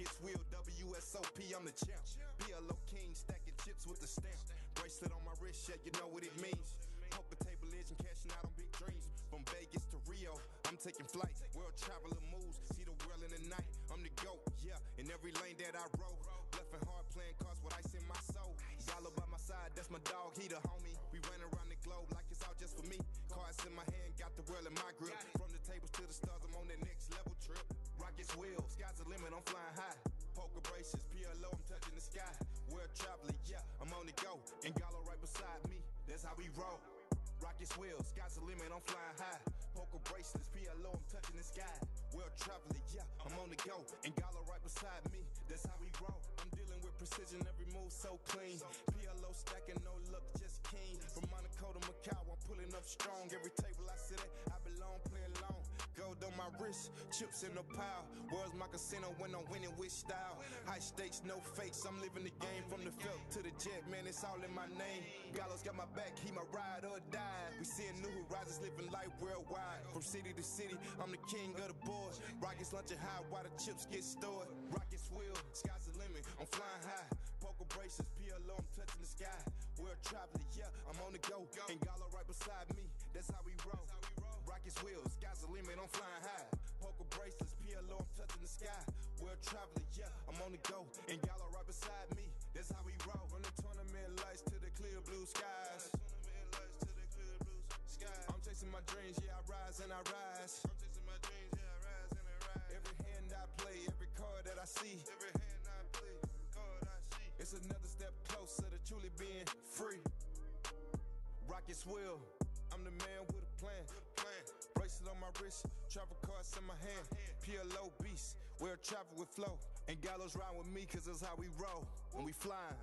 Rockets wheel, WSOP, I'm the champ. PLO king, stacking chips with the stamp. Bracelet on my wrist, yeah, you know what it means. Poker table edge and cashing out on big dreams. From Vegas to Rio, I'm taking flight. World traveler moves, see the world in the night. I'm the GOAT, yeah, in every lane that I roll. Bluffing hard, playing cards with ice in my soul. Gallo by my side, that's my dog, he the homie. We run around the globe like it's all just for me. Cards in my hand, got the world in my grip. From the tables to the stars, I'm on that next level trip. Rockets wheel, sky's the limit, I'm flying high. Poker braces, PLO, I'm touching the sky. World traveler, yeah, I'm on the go. And Gallo right beside me, that's how we roll. Rockets wheel, sky's the limit, I'm flying high. Poker bracelets, PLO, I'm touching the sky. World traveler, yeah, I'm on the go. And Gallo right beside me, that's how we roll. I'm dealing with precision, every move so clean. PLO stacking, no luck, just keen. From Monaco to Macau, I'm pulling up strong. Every table I sit at, I belong, playing long. Gold on my wrist, chips in the pile. World's my casino when I'm winning with style. High stakes, no fakes, I'm living the game. From the felt to the jet, man, it's all in my name. Gallo's got my back, he my ride or die. We seeing new horizons, living life worldwide. From city to city, I'm the king of the board. Rockets lunching high while the chips get stored. Rockets wheel, sky's the limit, I'm flying high. Poker braces, PLO, I'm touching the sky. World traveler, yeah, I'm on the go. And Gallo right beside me, that's how we roll. Rockets wheel, sky's the limit, I'm flying high. Poker bracelets, PLO, I'm touching the sky. World traveler, yeah, I'm on the go. And Gallo right beside me, that's how we roll. From the tournament lights to the clear blue skies. I'm chasing my dreams, yeah, I rise and I rise. I'm chasing my dreams, yeah, I rise and I rise. Every hand I play, every card that I see. Every hand I play, every card I see. It's another step closer to truly being free. Rockets wheel, I'm the man with a plan. Bracelet on my wrist, travel cards in my hand. PLO beast, we'll travel with flow. And Gallo's ride with me, cause that's how we roll when we flying.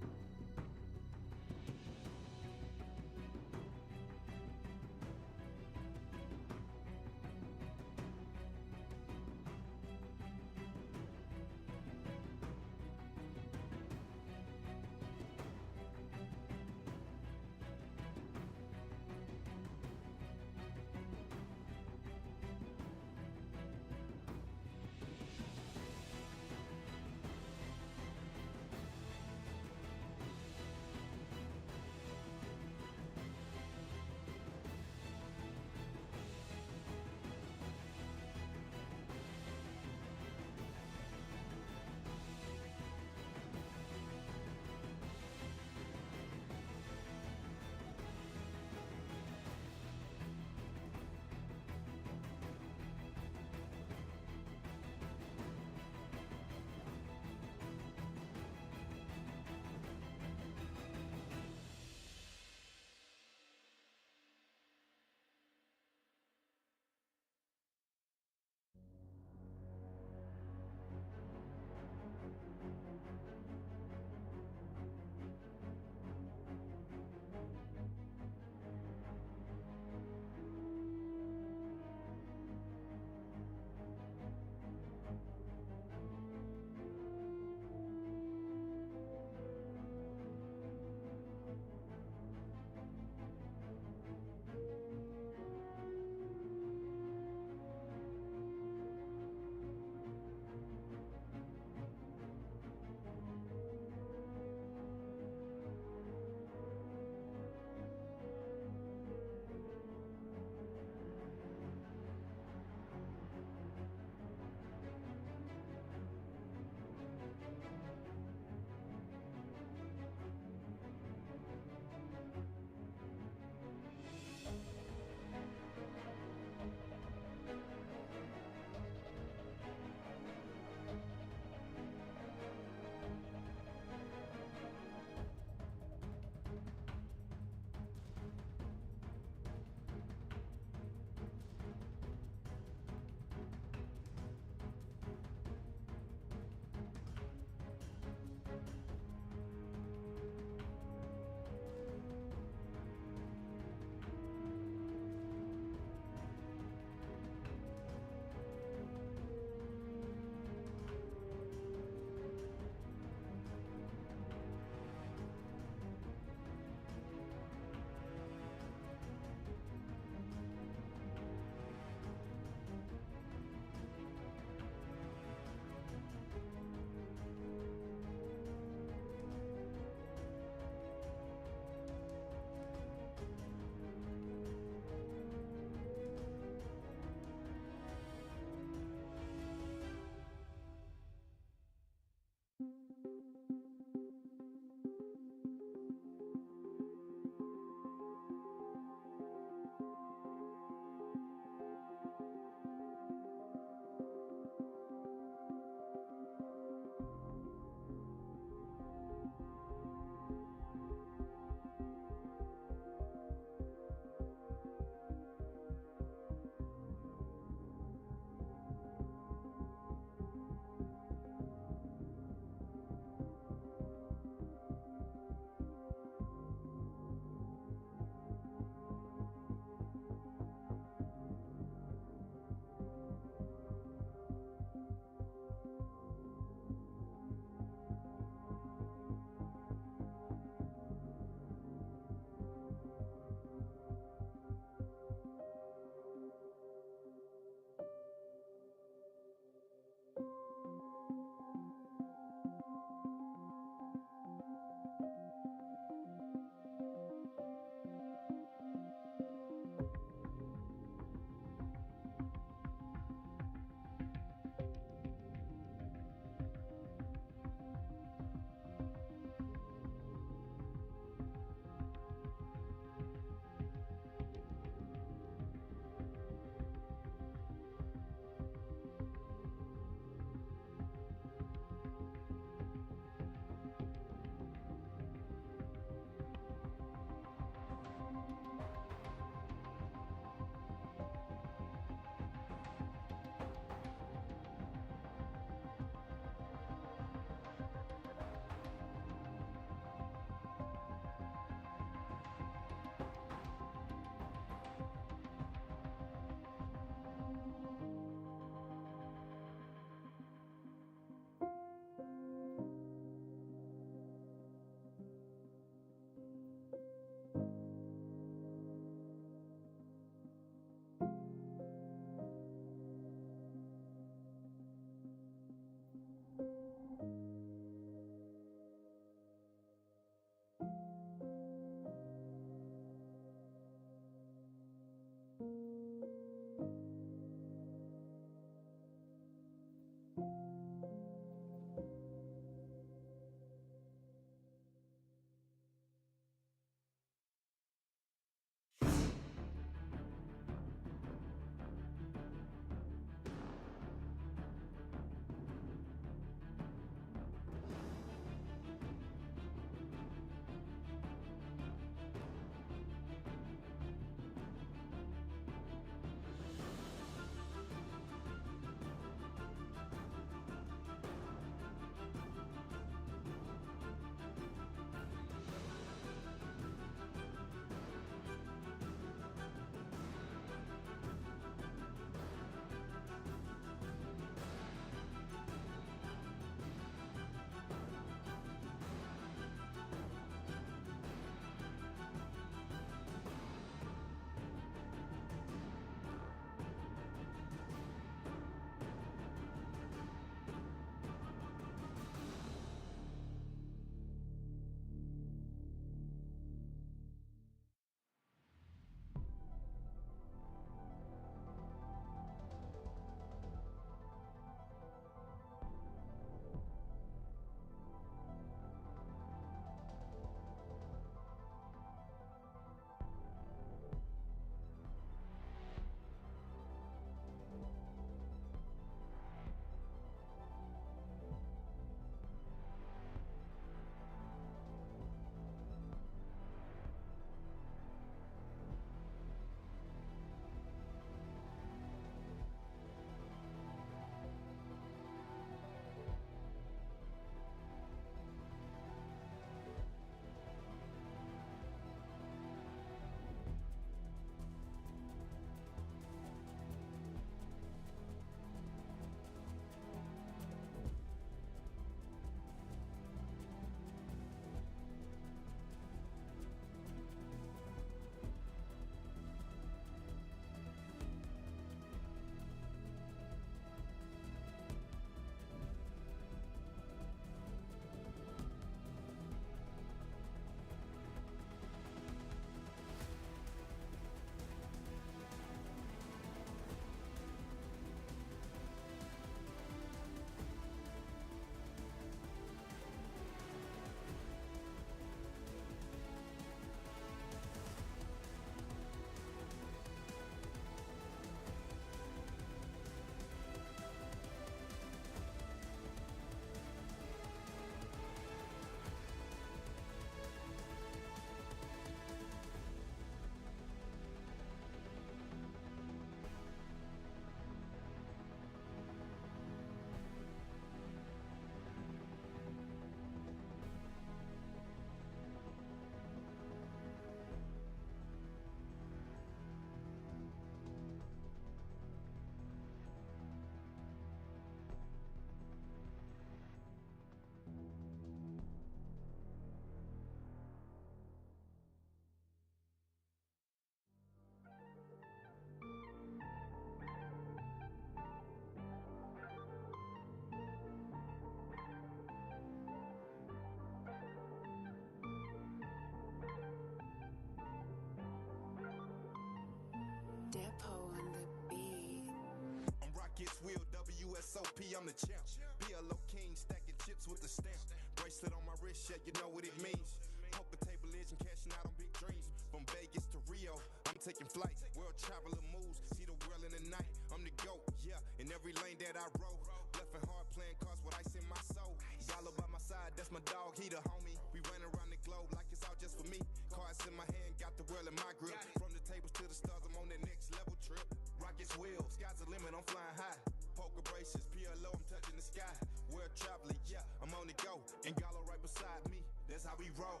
WSOP, I'm the champ. PLO king, stacking chips with the stamp. Bracelet on my wrist, yeah, you know what it means. Poker table edge and cashing out on big dreams. From Vegas to Rio, I'm taking flight. World traveler moves, see the world in the night. I'm the GOAT, yeah, in every lane that I roll. Bluffing hard, playing cards with ice in my soul. Gallo by my side, that's my dog, he the homie. We ran around the globe like it's all just for me. Cards in my hand, got the world in my grip. From the tables to the stars, I'm on that next level trip. Rockets wheel, sky's the limit, I'm flying high. Poker braces, PLO, I'm touching the sky. World traveling, yeah, I'm on the go. And Gallo right beside me, that's how we roll.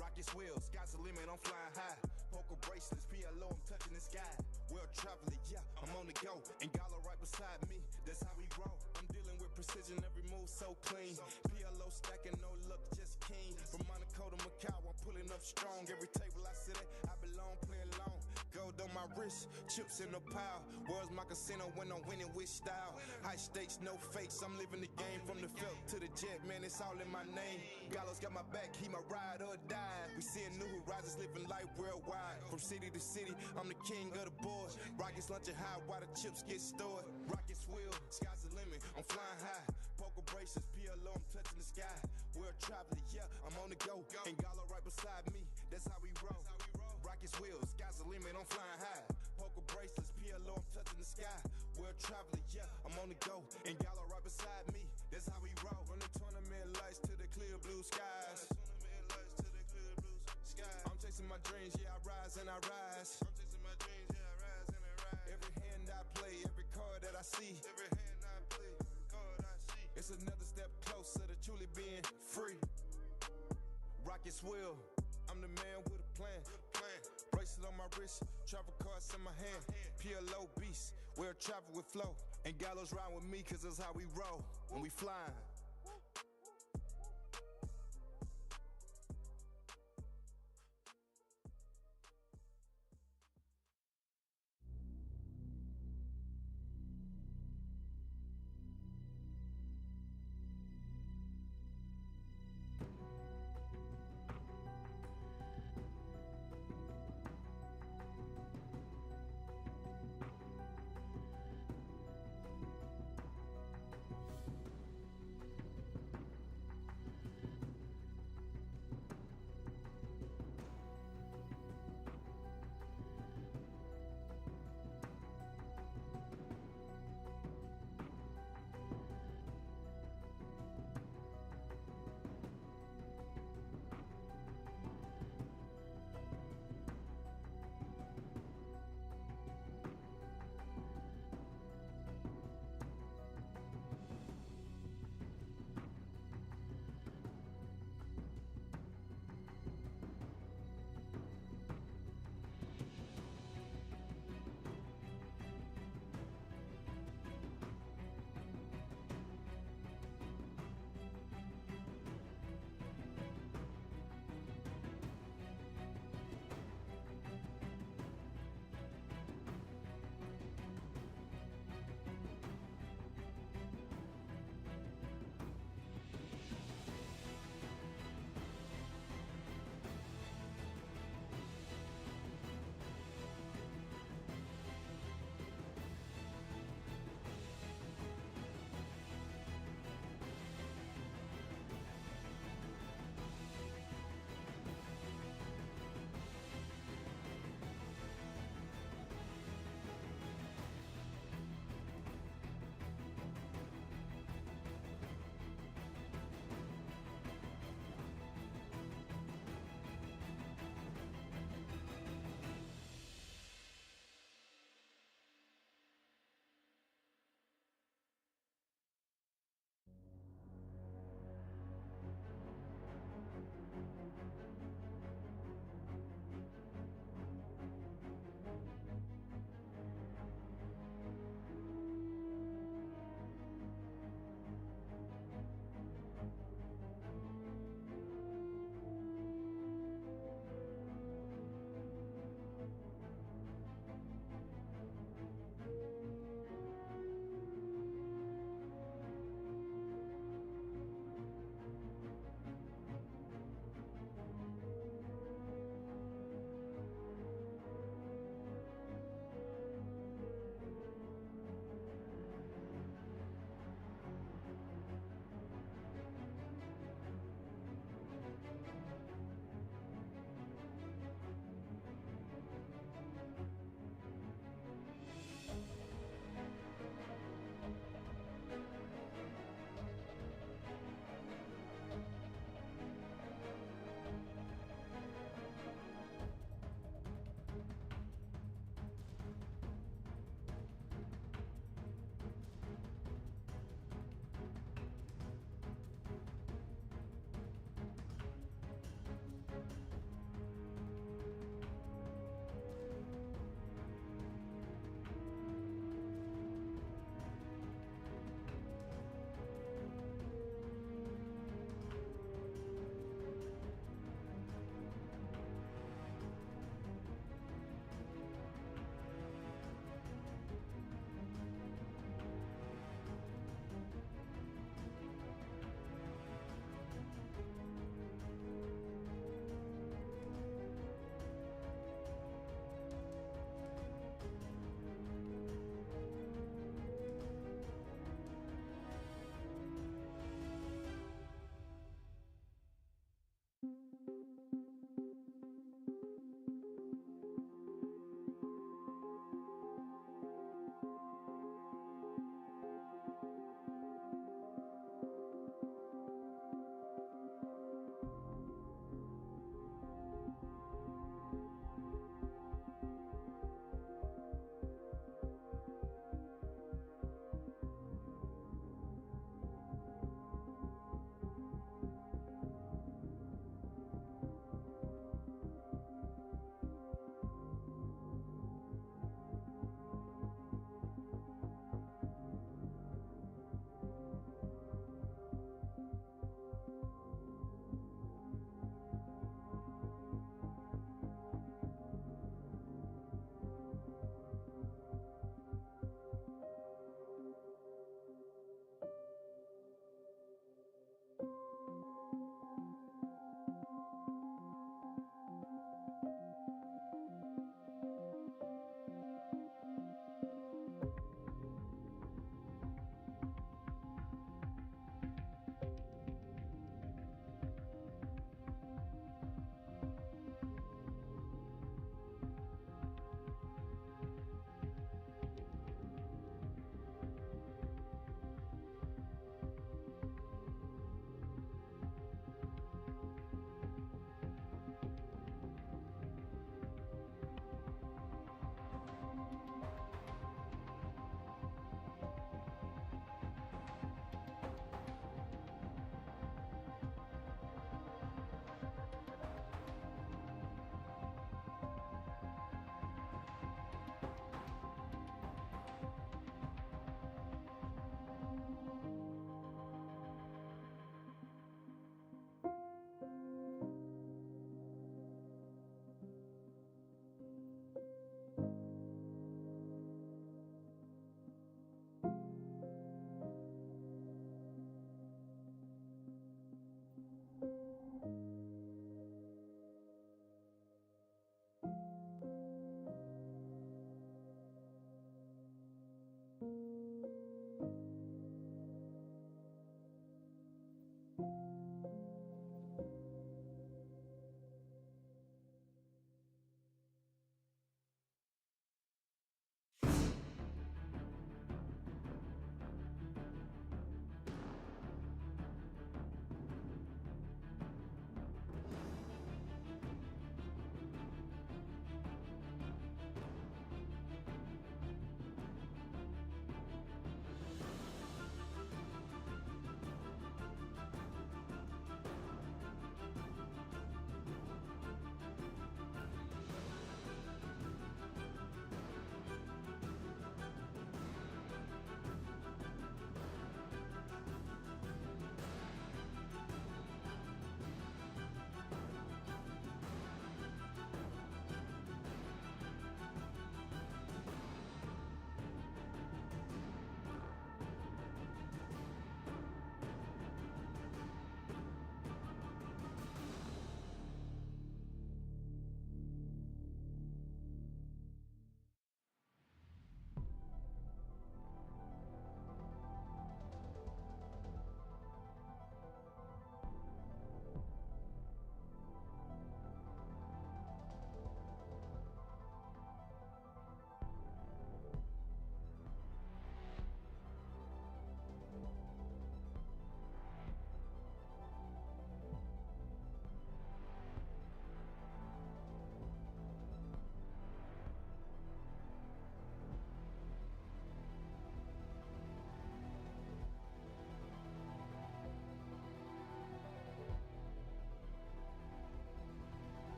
Rockets wheels, sky's the limit, I'm flying high. Poker bracelets, PLO, I'm touching the sky. World traveling, yeah, I'm on the go. And Gallo right beside me, that's how we roll. I'm dealing with precision, every move so clean. PLO stacking, no luck, just keen. From Monaco to Macau, I'm pulling up strong. Every table I sit at, I belong, playing long. Gold on my wrist, chips in the pile. World's my casino when I'm winning with style. High stakes, no fakes, I'm living the game. From the felt to the jet, man, it's all in my name. Gallo's got my back, he my ride or die. We seeing new horizons, living life worldwide. From city to city, I'm the king of the board. Rockets lunching high while the chips get stored. Rockets wheel, sky's the limit, I'm flying high. Poker braces, PLO, I'm touching the sky. World traveling, yeah, I'm on the go. And Gallo right beside me, that's how we roll. Rockets wheels, sky's the limit, I'm flying high. Poker bracelets, PLO, I'm touching the sky. World traveling, yeah, I'm on the go. And Gallo right beside me, that's how we roll. From the tournament lights to the clear blue skies. I'm chasing my dreams, yeah, I rise and I rise. I'm chasing my dreams, yeah, I rise and I rise. Every hand I play, every card that I see. Every hand I play, every card I see. It's another step closer to truly being free. Rockets wheel, I'm the man with a plan. Bracelet on my wrist, travel cards in my hand. PLO beast, we'll travel with flow. And Gallo's ride with me, cause that's how we roll when we flying.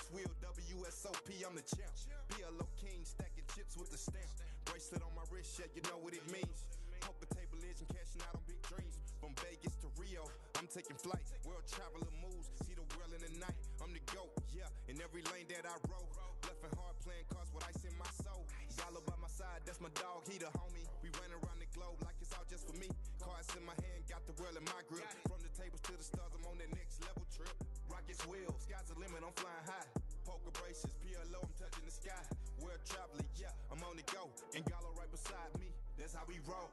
Rockets wheel, WSOP, I'm the champ. PLO king, stacking chips with the stamp. Bracelet on my wrist, yeah, you know what it means. Poker table edge and cashing out on big dreams. From Vegas to Rio, I'm taking flight. World traveler moves, see the world in the night. I'm the GOAT, yeah, in every lane that I roll. Bluffing hard, playing cards with ice in my soul. Gallo by my side, that's my dog, he the homie. We run around the globe like it's all just for me. Cards in my hand, got the world in my grip. From the tables to the stars, I'm on that next level trip. Rockets wheel, sky's the limit, I'm flying high. Poker braces, PLO, I'm touching the sky. World traveler, yeah, I'm on the go. And Gallo right beside me, that's how we roll.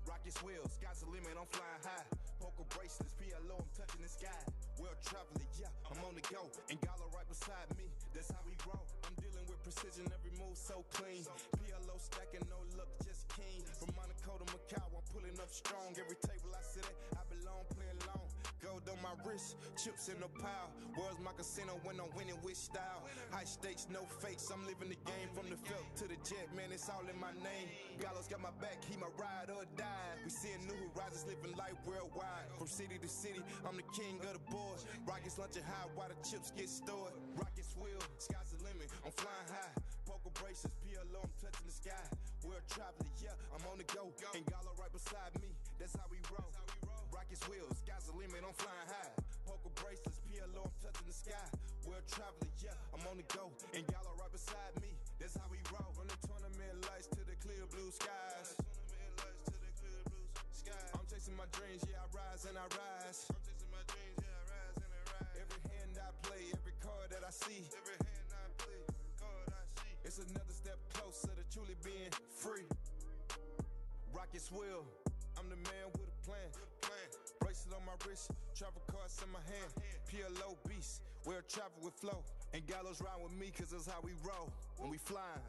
Rockets wheel, sky's the limit, I'm flying high. Poker bracelets, PLO, I'm touching the sky. World traveler, yeah, I'm on the go. And Gallo right beside me, that's how we roll. I'm dealing with precision, every move so clean. PLO stacking, no luck, just keen. From Monaco to Macau, I'm pulling up strong. Every table I sit at, I belong, playing long. Gold on my wrist, chips in the pile. World's my casino when I'm winning with style. High stakes, no fakes, I'm living the game. From the felt to the jet, man, it's all in my name. Gallo's got my back, he my ride or die. We seeing new horizons, living life worldwide. From city to city, I'm the king of the board. Rockets launching high while the chips get stored. Rockets wheel, sky's the limit, I'm flying high. Poker braces, PLO, I'm touching the sky. World traveler, yeah, I'm on the go. And Gallo right beside me, that's how we roll. Rockets wheel, sky's the limit, I'm flying high. Poker bracelets, PLO, I'm touching the sky. World traveler, yeah, I'm on the go. And Gallo right beside me, that's how we roll. From the tournament lights to the clear blue skies. I'm chasing my dreams, yeah, I rise and I rise. I'm chasing my dreams, yeah, I rise and I rise. Every hand I play, every card that I see. Every hand I play, every card I see. It's another step closer to truly being free. Rockets wheel, I'm the man with a plan. Bracelet on my wrist, travel cards in my hand. PLO beast, we'll travel with flow. And Gallo's ride with me, cause that's how we roll. When we flying.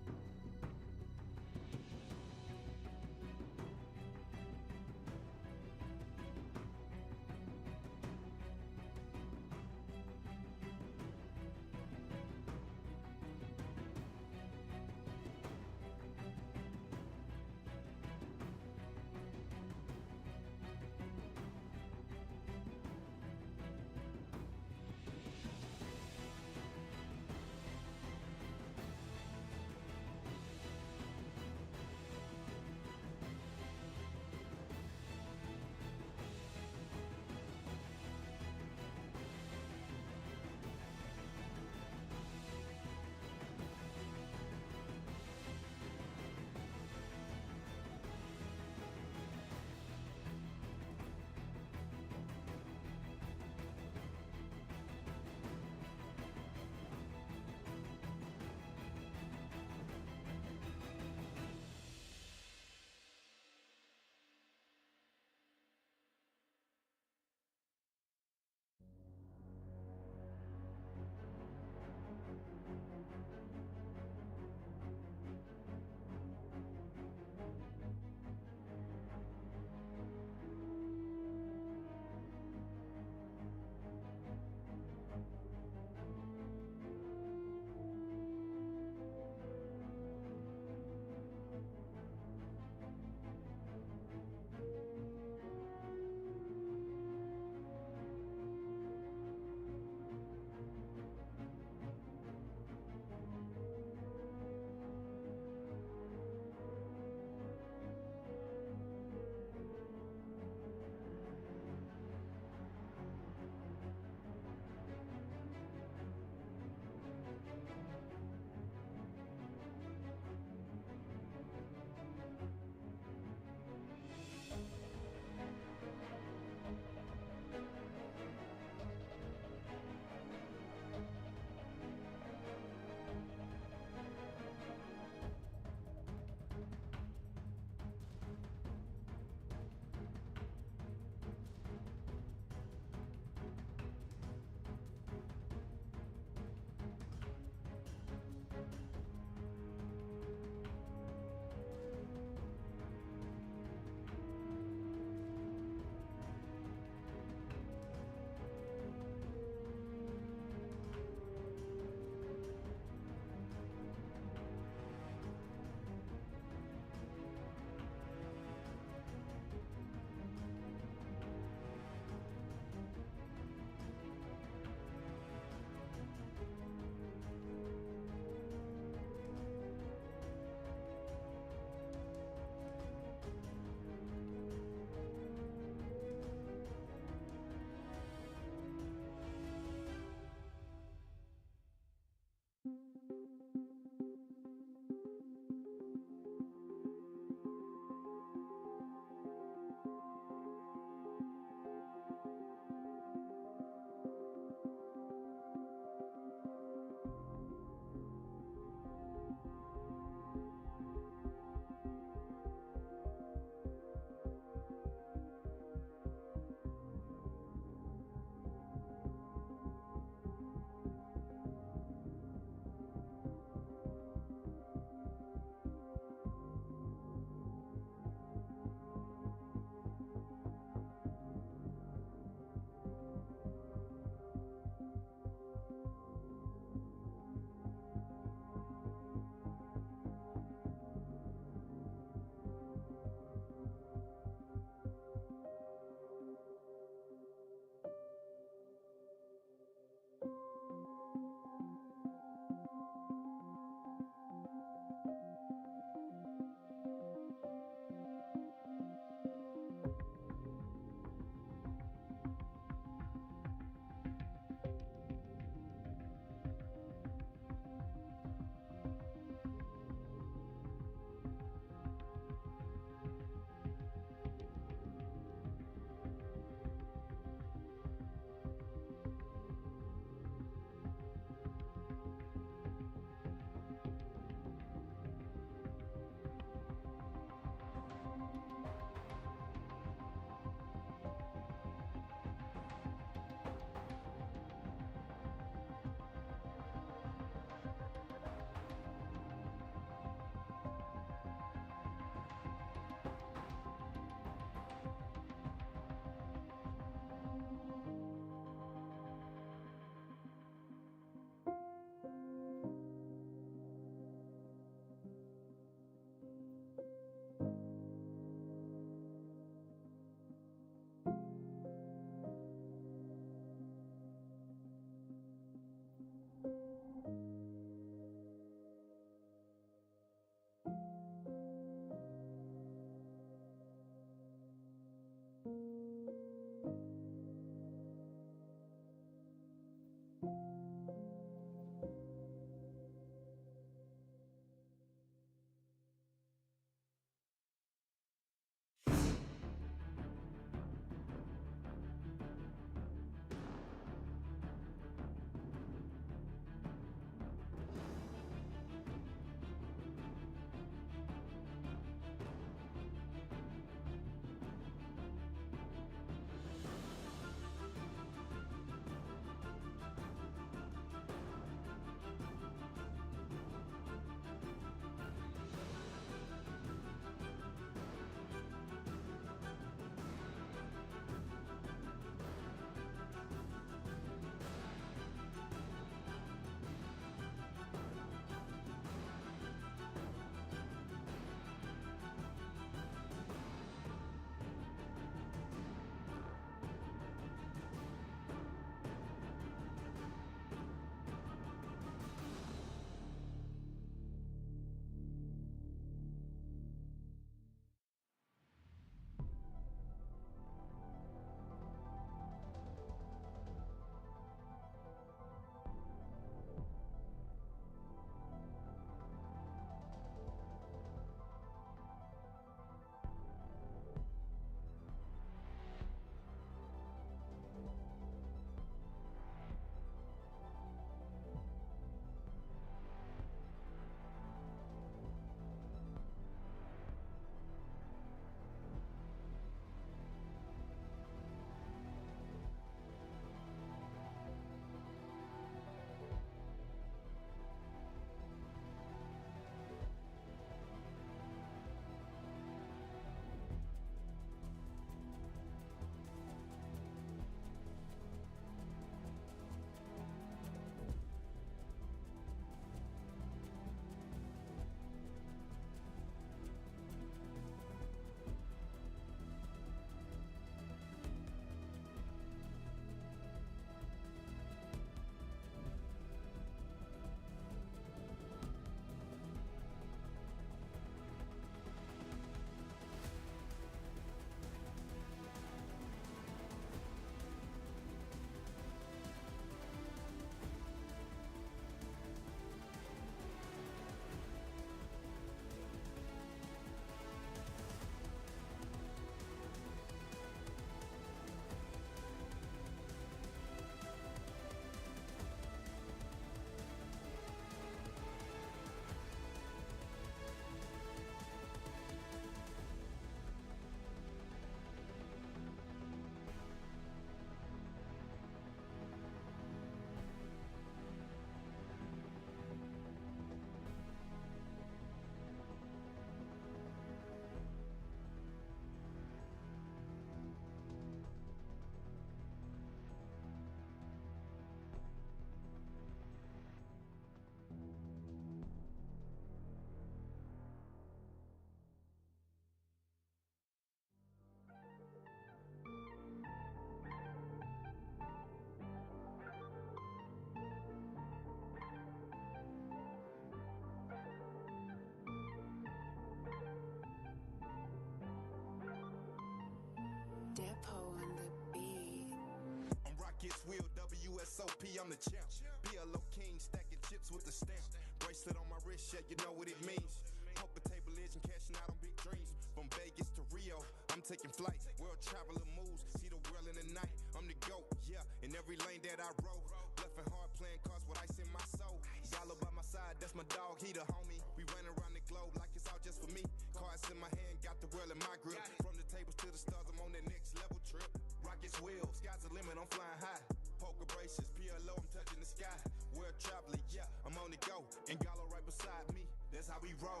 WSOP, I'm the champ. PLO king, stacking chips with the stamp. Bracelet on my wrist, yeah, you know what it means. Poker table edge and cashing out on big dreams. From Vegas to Rio, I'm taking flight. World traveler moves, see the world in the night. I'm the GOAT, yeah, in every lane that I roll. Bluffing hard, playing cards with ice in my soul. Gallo by my side, that's my dog, he the homie. We run around the globe like it's all just for me. Cards in my hand, got the world in my grip. From the tables to the stars, I'm on the next level trip. Rockets wheel, sky's the limit, I'm flying high. Poker braces, PLO, I'm touching the sky. World traveler, yeah, I'm on the go. And Gallo right beside me, that's how we roll.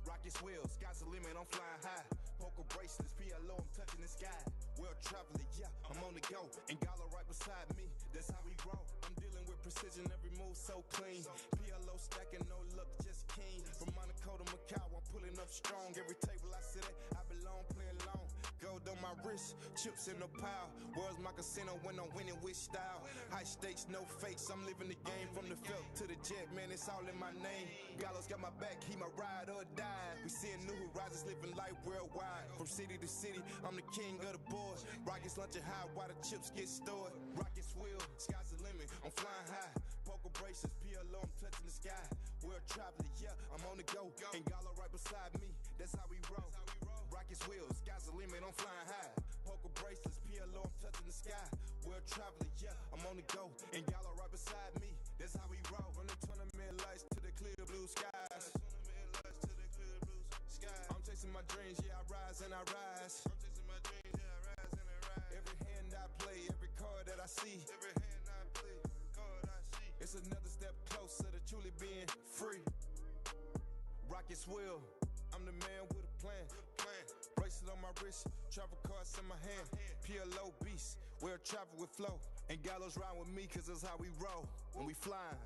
Rockets wheels, sky's the limit, I'm flying high. Poker bracelets, PLO, I'm touching the sky. World traveler, yeah, I'm on the go. And Gallo right beside me, that's how we roll. I'm dealing with precision, every move so clean. PLO stacking, no luck, just keen. From Monaco to Macau, I'm pulling up strong. Every table I sit at, I belong, playing long. Gold on my wrist, chips in the pile. World's my casino when I'm winning with style. High stakes, no fakes, I'm living the game. From the felt to the jet, man, it's all in my name. Gallo's got my back, he my ride or die. We seeing new horizons, living life worldwide. From city to city, I'm the king of the board. Rockets lunching high while the chips get stored. Rockets wheel, sky's the limit, I'm flying high. Poker braces, PLO, I'm touching the sky. World traveler, yeah, I'm on the go. And Gallo right beside me, that's how we roll. Rockets wheel, sky's the limit, I'm flying high. Poker bracelets, PLO, I'm touching the sky. World traveler, yeah, I'm on the go. And Gallo right beside me, that's how we roll. From the tournament lights to the clear blue skies. I'm chasing my dreams, yeah, I rise and I rise. I'm chasing my dreams, yeah, I rise and I rise. Every hand I play, every card that I see. Every hand I play, card I see. It's another step closer to truly being free. Rockets wheel, I'm the man with a plan. Bracelet on my wrist, travel cards in my hand. PLO beast, we'll travel with flow. And Gallo's ride with me, cause that's how we roll. When we flying,